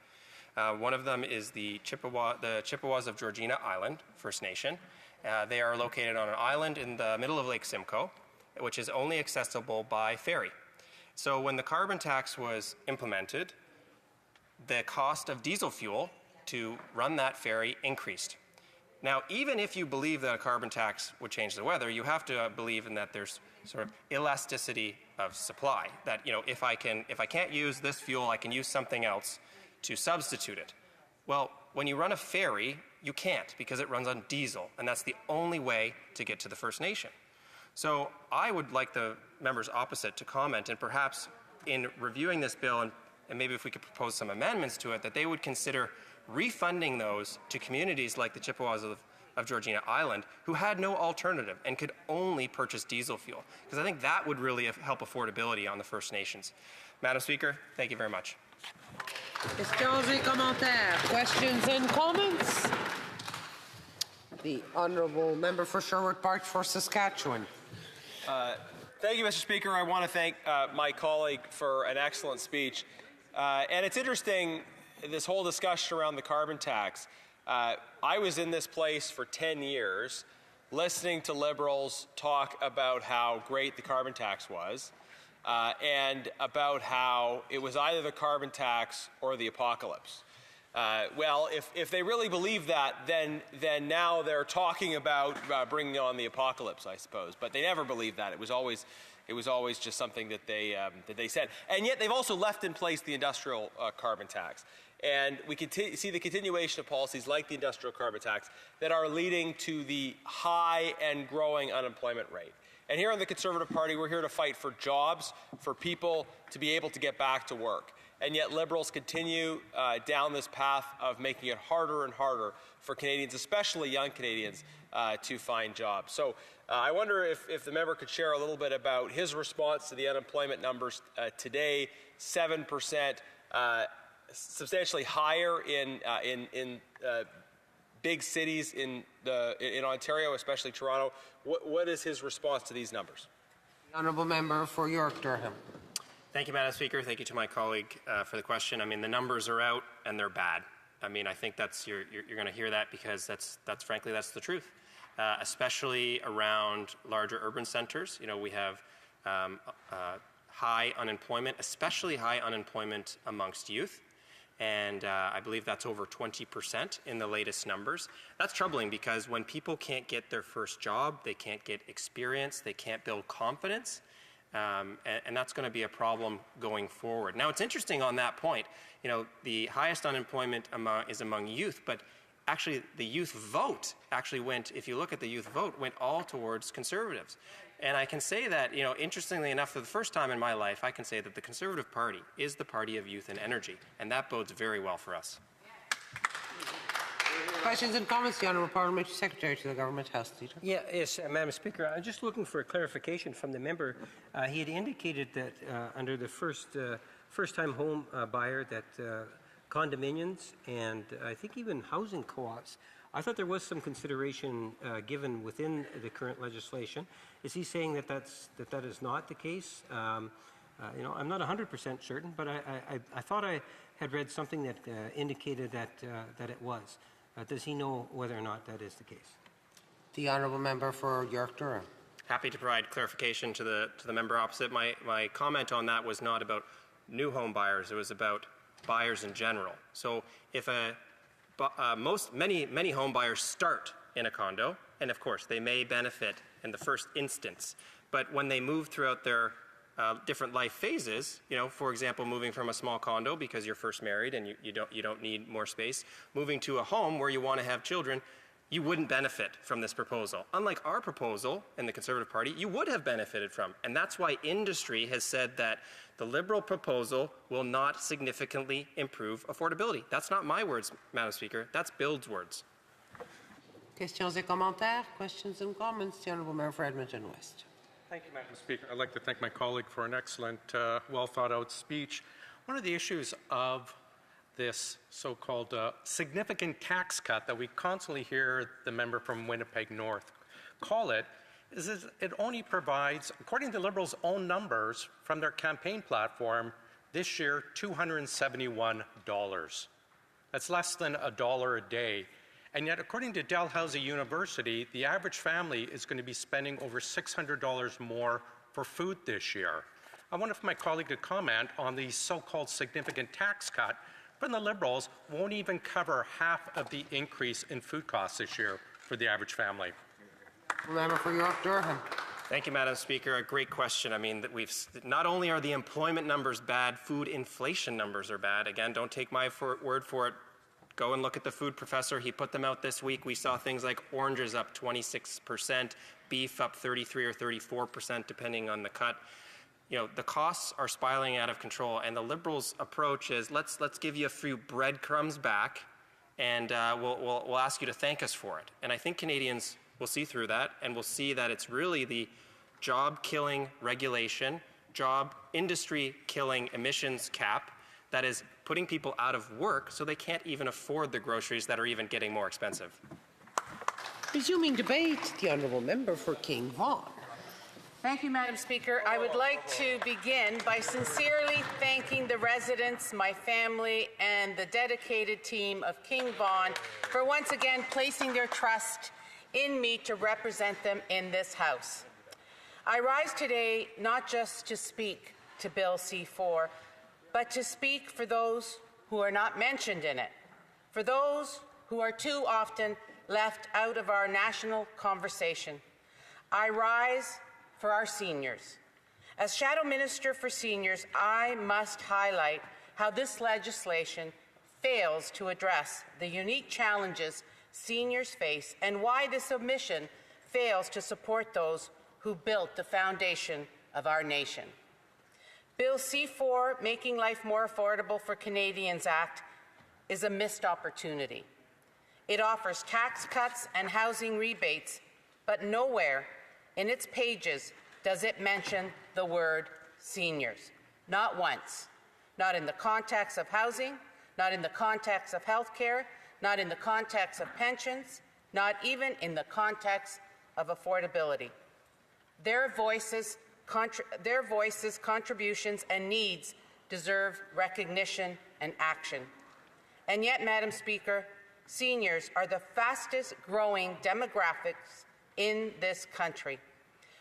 One of them is the Chippewas of Georgina Island First Nation. They are located on an island in the middle of Lake Simcoe, which is only accessible by ferry. So when the carbon tax was implemented, the cost of diesel fuel to run that ferry increased. Now, even if you believe that a carbon tax would change the weather, you have to believe in that there's sort of elasticity of supply. That if I can't use this fuel, I can use something else to substitute it. Well, when you run a ferry, you can't because it runs on diesel, and that's the only way to get to the First Nation. So I would like the members opposite to comment, and perhaps in reviewing this bill, and maybe if we could propose some amendments to it, that they would consider refunding those to communities like the Chippewas of Georgina Island who had no alternative and could only purchase diesel fuel. Because I think that would really help affordability on the First Nations. Madam Speaker, thank you very much. Questions et commentaires. Questions and comments? The Honourable Member for Sherwood Park for Saskatchewan. Thank you, Mr. Speaker. I want to thank my colleague for an excellent speech. And it's interesting, this whole discussion around the carbon tax. I was in this place for 10 years listening to Liberals talk about how great the carbon tax was and about how it was either the carbon tax or the apocalypse. Well, if they really believe that, then now they're talking about bringing on the apocalypse, I suppose. But they never believed that. It was always just something that they said. And yet they've also left in place the industrial carbon tax. And we see the continuation of policies like the industrial carbon tax that are leading to the high and growing unemployment rate. And here in the Conservative Party, we're here to fight for jobs, for people to be able to get back to work. And yet Liberals continue down this path of making it harder and harder for Canadians, especially young Canadians, to find jobs. So I wonder if the member could share a little bit about his response to the unemployment numbers today, 7%, substantially higher in big cities in Ontario, especially Toronto. What is his response to these numbers? The Honourable Member for York Durham. Thank you, Madam Speaker. Thank you to my colleague for the question. I mean, the numbers are out and they're bad. I mean, I think you're going to hear that because that's frankly that's the truth. Especially around larger urban centers, we have high unemployment, especially high unemployment amongst youth. And I believe that's over 20% in the latest numbers. That's troubling because when people can't get their first job, they can't get experience, they can't build confidence, and that's going to be a problem going forward. Now, it's interesting on that point. The highest unemployment is among youth, but actually the youth vote actually went, if you look at the youth vote, went all towards Conservatives. And I can say that, interestingly enough, for the first time in my life, I can say that the Conservative Party is the party of youth and energy, and that bodes very well for us. Questions and comments? The Honourable Parliamentary Secretary to the Government House Leader. Yes, Madam Speaker. I'm just looking for a clarification from the member. He had indicated that under the first-time home buyer that condominiums and I think even housing co-ops, I thought there was some consideration given within the current legislation. Is he saying that that is not the case? I'm not 100% certain, but I thought I had read something that indicated that it was. Does he know whether or not that is the case? The Honourable Member for York Durham. Happy to provide clarification to the member opposite. My comment on that was not about new home buyers. It was about buyers in general. So if many home buyers start in a condo, and of course they may benefit in the first instance, but when they move throughout their different life phases, for example, moving from a small condo because you're first married and you don't need more space, moving to a home where you want to have children, you wouldn't benefit from this proposal. Unlike our proposal in the Conservative Party, you would have benefited from. And that's why industry has said that the Liberal proposal will not significantly improve affordability. That's not my words, Madam Speaker. That's Build's words. Questions et commentaires? Questions and comments? The Honourable Member for Edmonton West. Thank you, Madam Speaker. I'd like to thank my colleague for an excellent, well-thought-out speech. One of the issues of this so-called significant tax cut that we constantly hear the member from Winnipeg North call it is it only provides, according to Liberals' own numbers from their campaign platform, this year $271. That's less than $1 a day. And yet, according to Dalhousie University, the average family is going to be spending over $600 more for food this year. I wonder if my colleague could comment on the so-called significant tax cut from the Liberals won't even cover half of the increase in food costs this year for the average family. Member for York Durham. Thank you, Madam Speaker. A great question. I mean, that not only are the employment numbers bad, food inflation numbers are bad. Again, don't take my word for it. Go and look at the food professor. He put them out this week. We saw things like oranges up 26%, beef up 33 or 34%, depending on the cut. You know, the costs are spiraling out of control, and the Liberals' approach is let's give you a few breadcrumbs back, and we'll ask you to thank us for it. And I think Canadians will see through that, and will see that it's really the job-killing regulation, industry-killing emissions cap that is putting people out of work so they can't even afford the groceries that are even getting more expensive. Resuming debate, the Honourable Member for King Vaughan. Thank you, Madam Speaker. I would like to begin by sincerely thanking the residents, my family, and the dedicated team of King Vaughan for once again placing their trust in me to represent them in this House. I rise today not just to speak to Bill C-4, but to speak for those who are not mentioned in it, for those who are too often left out of our national conversation. I rise for our seniors. As Shadow Minister for Seniors, I must highlight how this legislation fails to address the unique challenges seniors face and why this omission fails to support those who built the foundation of our nation. Bill C-4, Making Life More Affordable for Canadians Act, is a missed opportunity. It offers tax cuts and housing rebates, but nowhere in its pages does it mention the word seniors. Not once. Not in the context of housing, not in the context of health care, not in the context of pensions, not even in the context of affordability. Their voices, contributions, and needs deserve recognition and action. And yet, Madam Speaker, seniors are the fastest growing demographics in this country.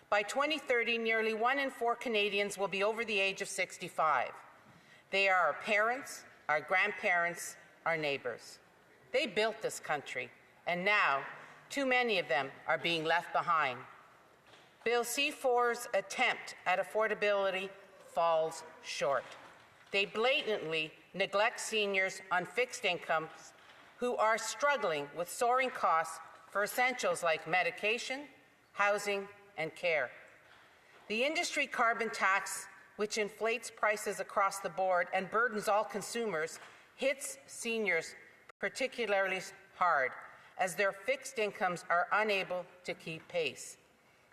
By 2030, nearly 1 in 4 Canadians will be over the age of 65. They are our parents, our grandparents, our neighbours. They built this country, and now too many of them are being left behind. Bill C-4's attempt at affordability falls short. They blatantly neglect seniors on fixed incomes who are struggling with soaring costs for essentials like medication, housing, and care. The industry carbon tax, which inflates prices across the board and burdens all consumers, hits seniors particularly hard, as their fixed incomes are unable to keep pace.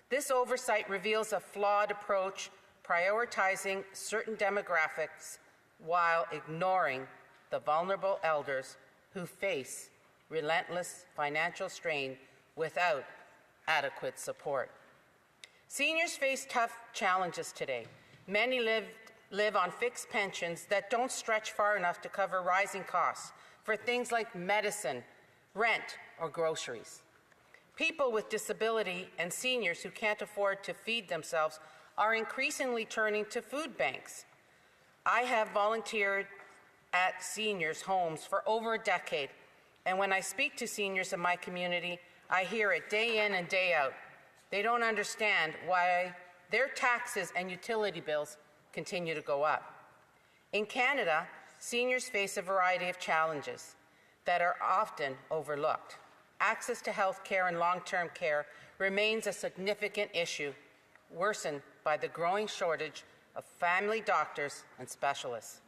This oversight reveals a flawed approach, prioritizing certain demographics while ignoring the vulnerable elders who face relentless financial strain without adequate support. Seniors face tough challenges today. Many live on fixed pensions that don't stretch far enough to cover rising costs for things like medicine, rent, or groceries. People with disability and seniors who can't afford to feed themselves are increasingly turning to food banks. I have volunteered at seniors' homes for over a decade, and when I speak to seniors in my community, I hear it day in and day out. They don't understand why their taxes and utility bills continue to go up. In Canada, seniors face a variety of challenges that are often overlooked. access to health care and long-term care remains a significant issue, worsened by the growing shortage of family doctors and specialists.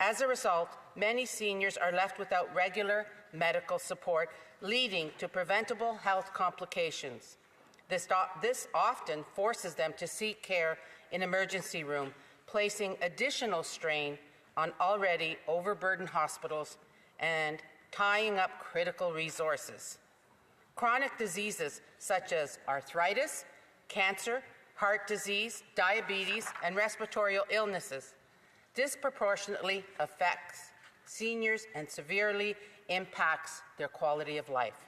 As a result, many seniors are left without regular medical support, leading to preventable health complications. This often forces them to seek care in emergency room, placing additional strain on already overburdened hospitals and tying up critical resources. Chronic diseases such as arthritis, cancer, heart disease, diabetes, and respiratory illnesses disproportionately affects seniors and severely impacts their quality of life.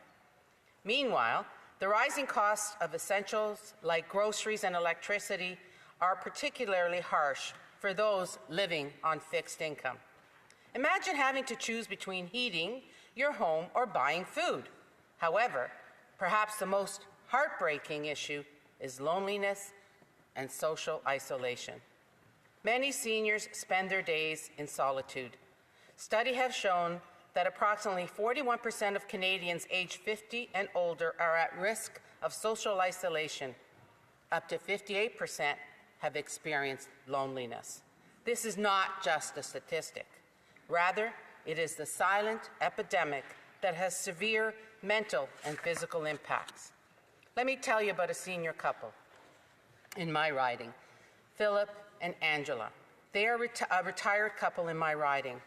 Meanwhile, the rising costs of essentials like groceries and electricity are particularly harsh for those living on fixed income. Imagine having to choose between heating your home or buying food. However, perhaps the most heartbreaking issue is loneliness and social isolation. Many seniors spend their days in solitude. Studies have shown that approximately 41% of Canadians aged 50 and older are at risk of social isolation. Up to 58% have experienced loneliness. This is not just a statistic. Rather, it is the silent epidemic that has severe mental and physical impacts. Let me tell you about a senior couple in my riding, Philip and Angela. They are a retired couple in my riding.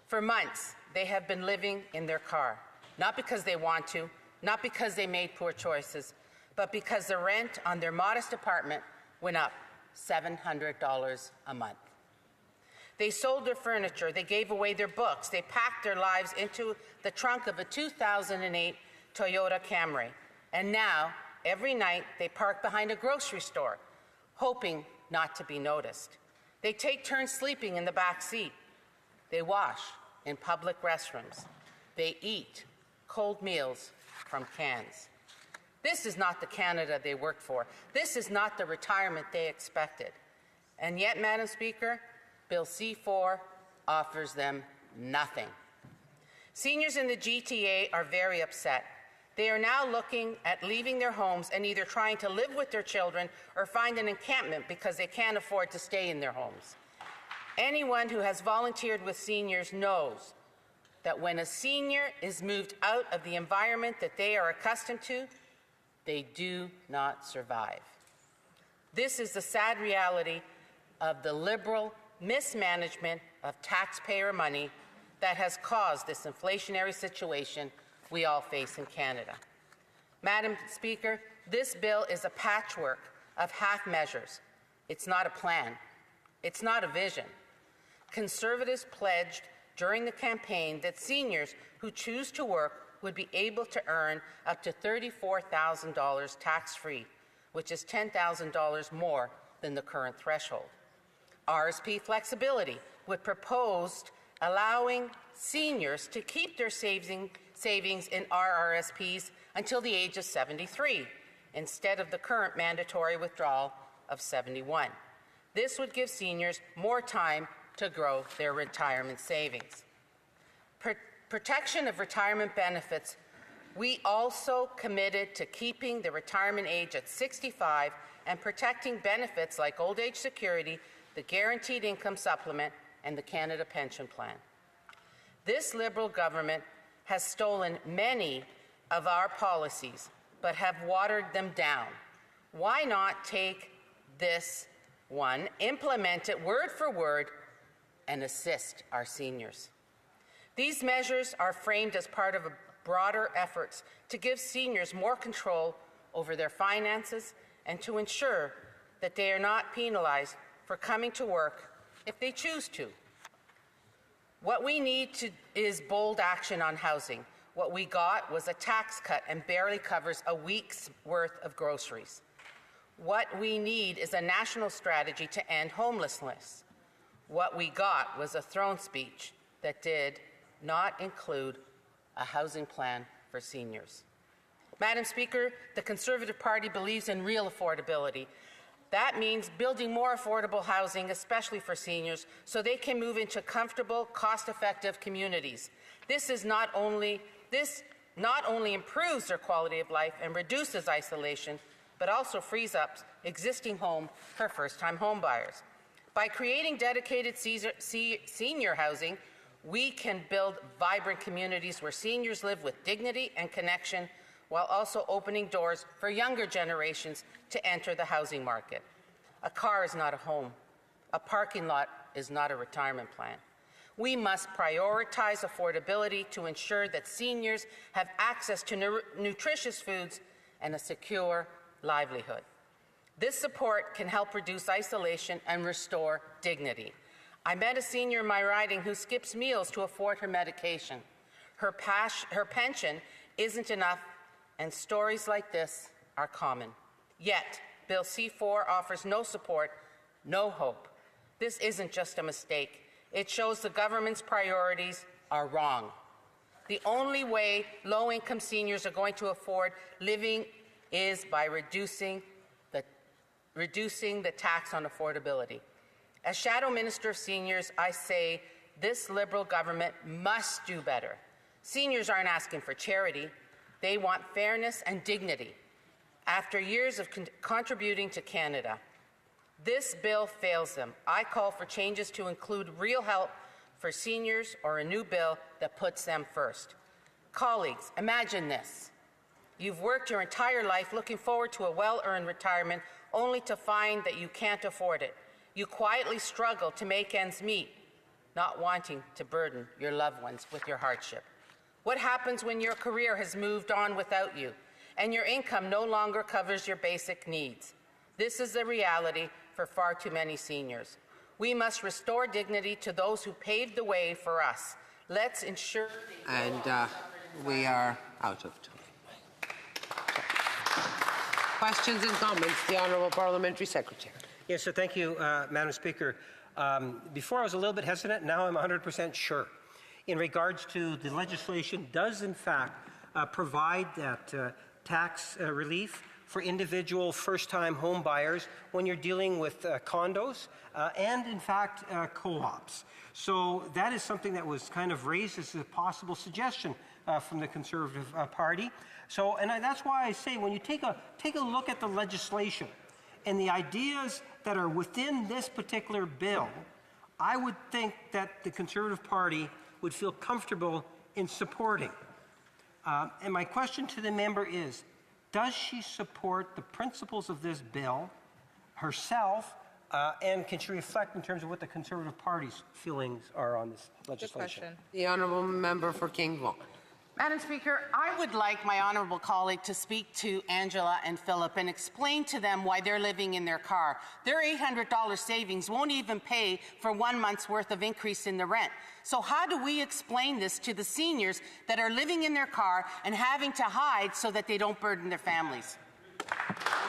For months, they have been living in their car, not because they want to, not because they made poor choices, but because the rent on their modest apartment went up $700 a month. They sold their furniture, they gave away their books, they packed their lives into the trunk of a 2008 Toyota Camry. And now, every night, they park behind a grocery store, hoping not to be noticed. They take turns sleeping in the back seat. They wash in public restrooms. They eat cold meals from cans. This is not the Canada they worked for. This is not the retirement they expected. And yet, Madam Speaker, Bill C-4 offers them nothing. Seniors in the GTA are very upset. They are now looking at leaving their homes and either trying to live with their children or find an encampment because they can't afford to stay in their homes. Anyone who has volunteered with seniors knows that when a senior is moved out of the environment that they are accustomed to, they do not survive. This is the sad reality of the Liberal mismanagement of taxpayer money that has caused this inflationary situation we all face in Canada. Madam Speaker, this bill is a patchwork of half measures. It's not a plan. It's not a vision. Conservatives pledged during the campaign that seniors who choose to work would be able to earn up to $34,000 tax-free, which is $10,000 more than the current threshold. RSP flexibility would propose allowing seniors to keep their savings in RRSPs until the age of 73, instead of the current mandatory withdrawal of 71. This would give seniors more time to grow their retirement savings. Protection of retirement benefits. We also committed to keeping the retirement age at 65 and protecting benefits like old age security, the guaranteed income supplement, and the Canada Pension Plan. This Liberal government has stolen many of our policies, but have watered them down. Why not take this one, implement it word for word, and assist our seniors? These measures are framed as part of broader efforts to give seniors more control over their finances and to ensure that they are not penalized for coming to work if they choose to. What we need is bold action on housing. What we got was a tax cut and barely covers a week's worth of groceries. What we need is a national strategy to end homelessness. What we got was a throne speech that did not include a housing plan for seniors. Madam Speaker, the Conservative Party believes in real affordability. That means building more affordable housing, especially for seniors, so they can move into comfortable, cost-effective communities. This not only improves their quality of life and reduces isolation, but also frees up existing home for first-time home buyers. By creating dedicated senior housing, we can build vibrant communities where seniors live with dignity and connection, while also opening doors for younger generations to enter the housing market. A car is not a home. A parking lot is not a retirement plan. We must prioritize affordability to ensure that seniors have access to nutritious foods and a secure livelihood. This support can help reduce isolation and restore dignity. I met a senior in my riding who skips meals to afford her medication. Her pension isn't enough, and stories like this are common. Yet, Bill C-4 offers no support, no hope. This isn't just a mistake. It shows the government's priorities are wrong. The only way low-income seniors are going to afford living is by reducing the tax on affordability. As Shadow Minister of Seniors, I say this Liberal government must do better. Seniors aren't asking for charity. They want fairness and dignity. After years of contributing to Canada, this bill fails them. I call for changes to include real help for seniors or a new bill that puts them first. Colleagues, imagine this. You've worked your entire life looking forward to a well-earned retirement only to find that you can't afford it. You quietly struggle to make ends meet, not wanting to burden your loved ones with your hardship. What happens when your career has moved on without you and your income no longer covers your basic needs? This is the reality for far too many seniors. We must restore dignity to those who paved the way for us. Let's ensure... And we are out of time. Questions and comments? The Honourable Parliamentary Secretary. Yes, so thank you, Madam Speaker. Before I was a little bit hesitant, now I'm 100% sure. In regards to the legislation does in fact provide that tax relief for individual first-time home buyers when you're dealing with condos and in fact co-ops. So that is something that was kind of raised as a possible suggestion from the Conservative Party. So, and that's why I say when you take a look at the legislation and the ideas that are within this particular bill, I would think that the Conservative Party would feel comfortable in supporting. And my question to the member is, does she support the principles of this bill herself, and can she reflect in terms of what the Conservative Party's feelings are on this legislation? The Honourable Member for King Vaughan. Madam Speaker, I would like my honourable colleague to speak to Angela and Philip and explain to them why they're living in their car. Their $800 savings won't even pay for 1 month's worth of increase in the rent. So how do we explain this to the seniors that are living in their car and having to hide so that they don't burden their families?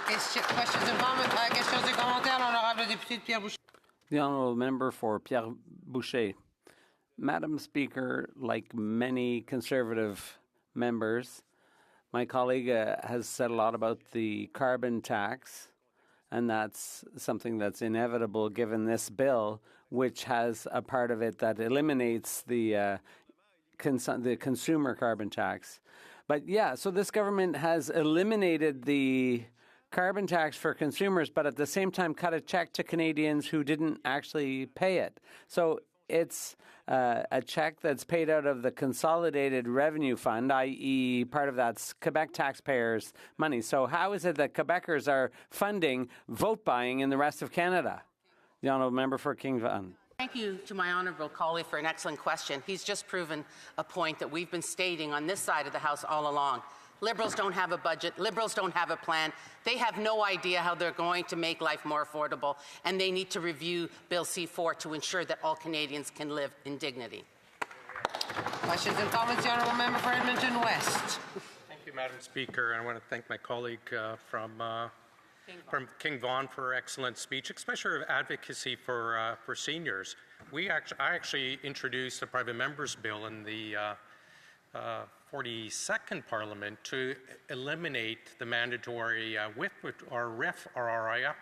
Questions and comments? Questions et commentaires, l'honorable député Pierre Boucher. The Honourable Member for Pierre Boucher. Madam Speaker, like many Conservative members, my colleague has said a lot about the carbon tax, and that's something that's inevitable given this bill, which has a part of it that eliminates the consumer carbon tax. But yeah, so this government has eliminated the carbon tax for consumers, but at the same time cut a check to Canadians who didn't actually pay it. So it's a check that's paid out of the Consolidated Revenue Fund, i.e. part of that's Quebec taxpayers' money. So how is it that Quebecers are funding vote buying in the rest of Canada? The Honourable Member for King Vaughan. Thank you to my honourable colleague for an excellent question. He's just proven a point that we've been stating on this side of the House all along. Liberals don't have a budget. Liberals don't have a plan. They have no idea how they're going to make life more affordable, and they need to review Bill C-4 to ensure that all Canadians can live in dignity. Questions and comments, the Honourable Member for Edmonton West. Thank you, Madam Speaker. I want to thank my colleague from King Vaughan for her excellent speech, especially her advocacy for seniors. I actually introduced a private member's bill in the 42nd Parliament to eliminate the mandatory RIF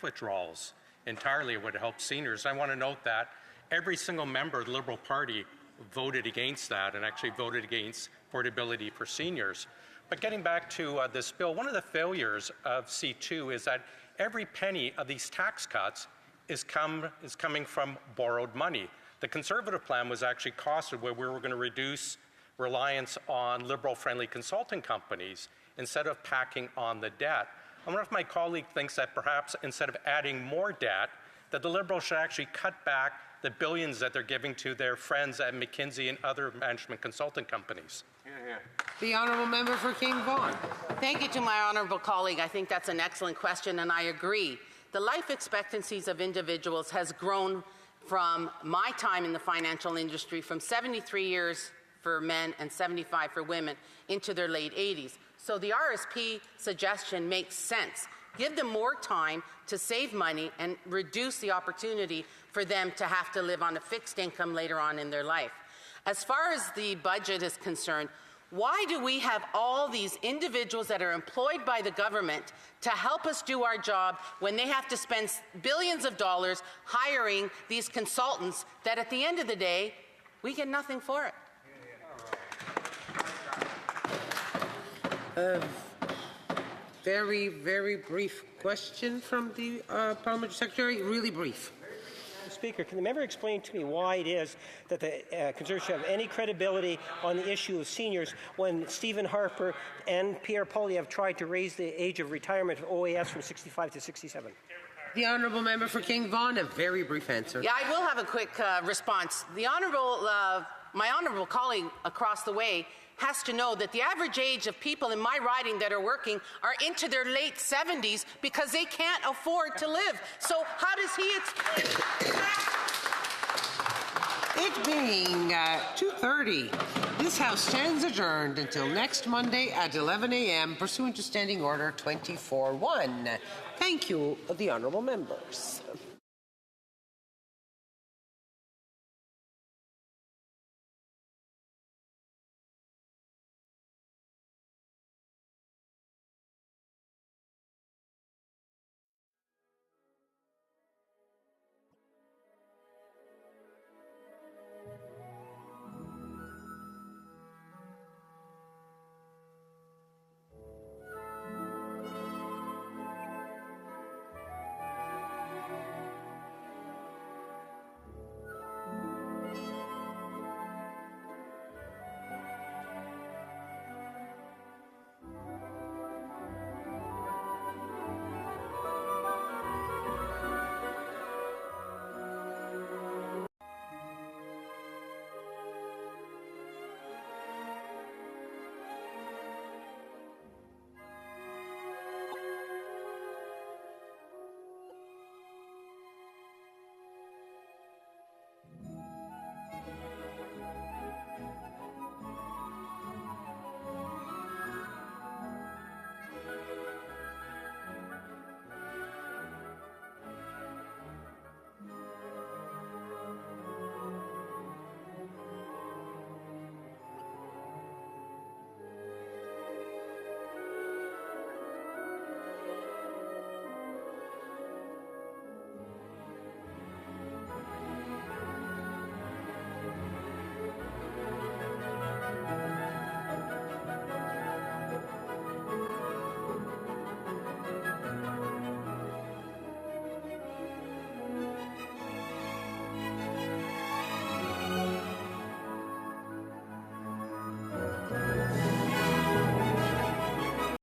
withdrawals entirely. It would help seniors. I want to note that every single member of the Liberal Party voted against that and actually voted against affordability for seniors. But getting back to this bill, one of the failures of C2 is that every penny of these tax cuts is coming from borrowed money. The Conservative plan was actually costed where we were going to reduce reliance on Liberal-friendly consulting companies instead of packing on the debt. I wonder if my colleague thinks that perhaps instead of adding more debt, that the Liberals should actually cut back the billions that they're giving to their friends at McKinsey and other management consulting companies. The honourable member for King Vaughan. Thank you to my honourable colleague. I think that's an excellent question, and I agree. The life expectancies of individuals has grown from my time in the financial industry from 73 years for men and 75 for women into their late 80s. So the RSP suggestion makes sense. Give them more time to save money and reduce the opportunity for them to have to live on a fixed income later on in their life. As far as the budget is concerned, why do we have all these individuals that are employed by the government to help us do our job when they have to spend billions of dollars hiring these consultants that at the end of the day, we get nothing for it? Very, very brief question from the Parliamentary Secretary. Really brief. Mr. Speaker, can the member explain to me why it is that the Conservatives have any credibility on the issue of seniors when Stephen Harper and Pierre Poilievre tried to raise the age of retirement of OAS from 65 to 67? The honourable member for King Vaughan, a very brief answer. Yeah, I will have a quick response. The my honourable colleague across the way has to know that the average age of people in my riding that are working are into their late 70s because they can't afford to live. So how does he explain It being 2:30, this House stands adjourned until next Monday at 11 a.m. pursuant to Standing Order 24-1. Thank you, the honourable members.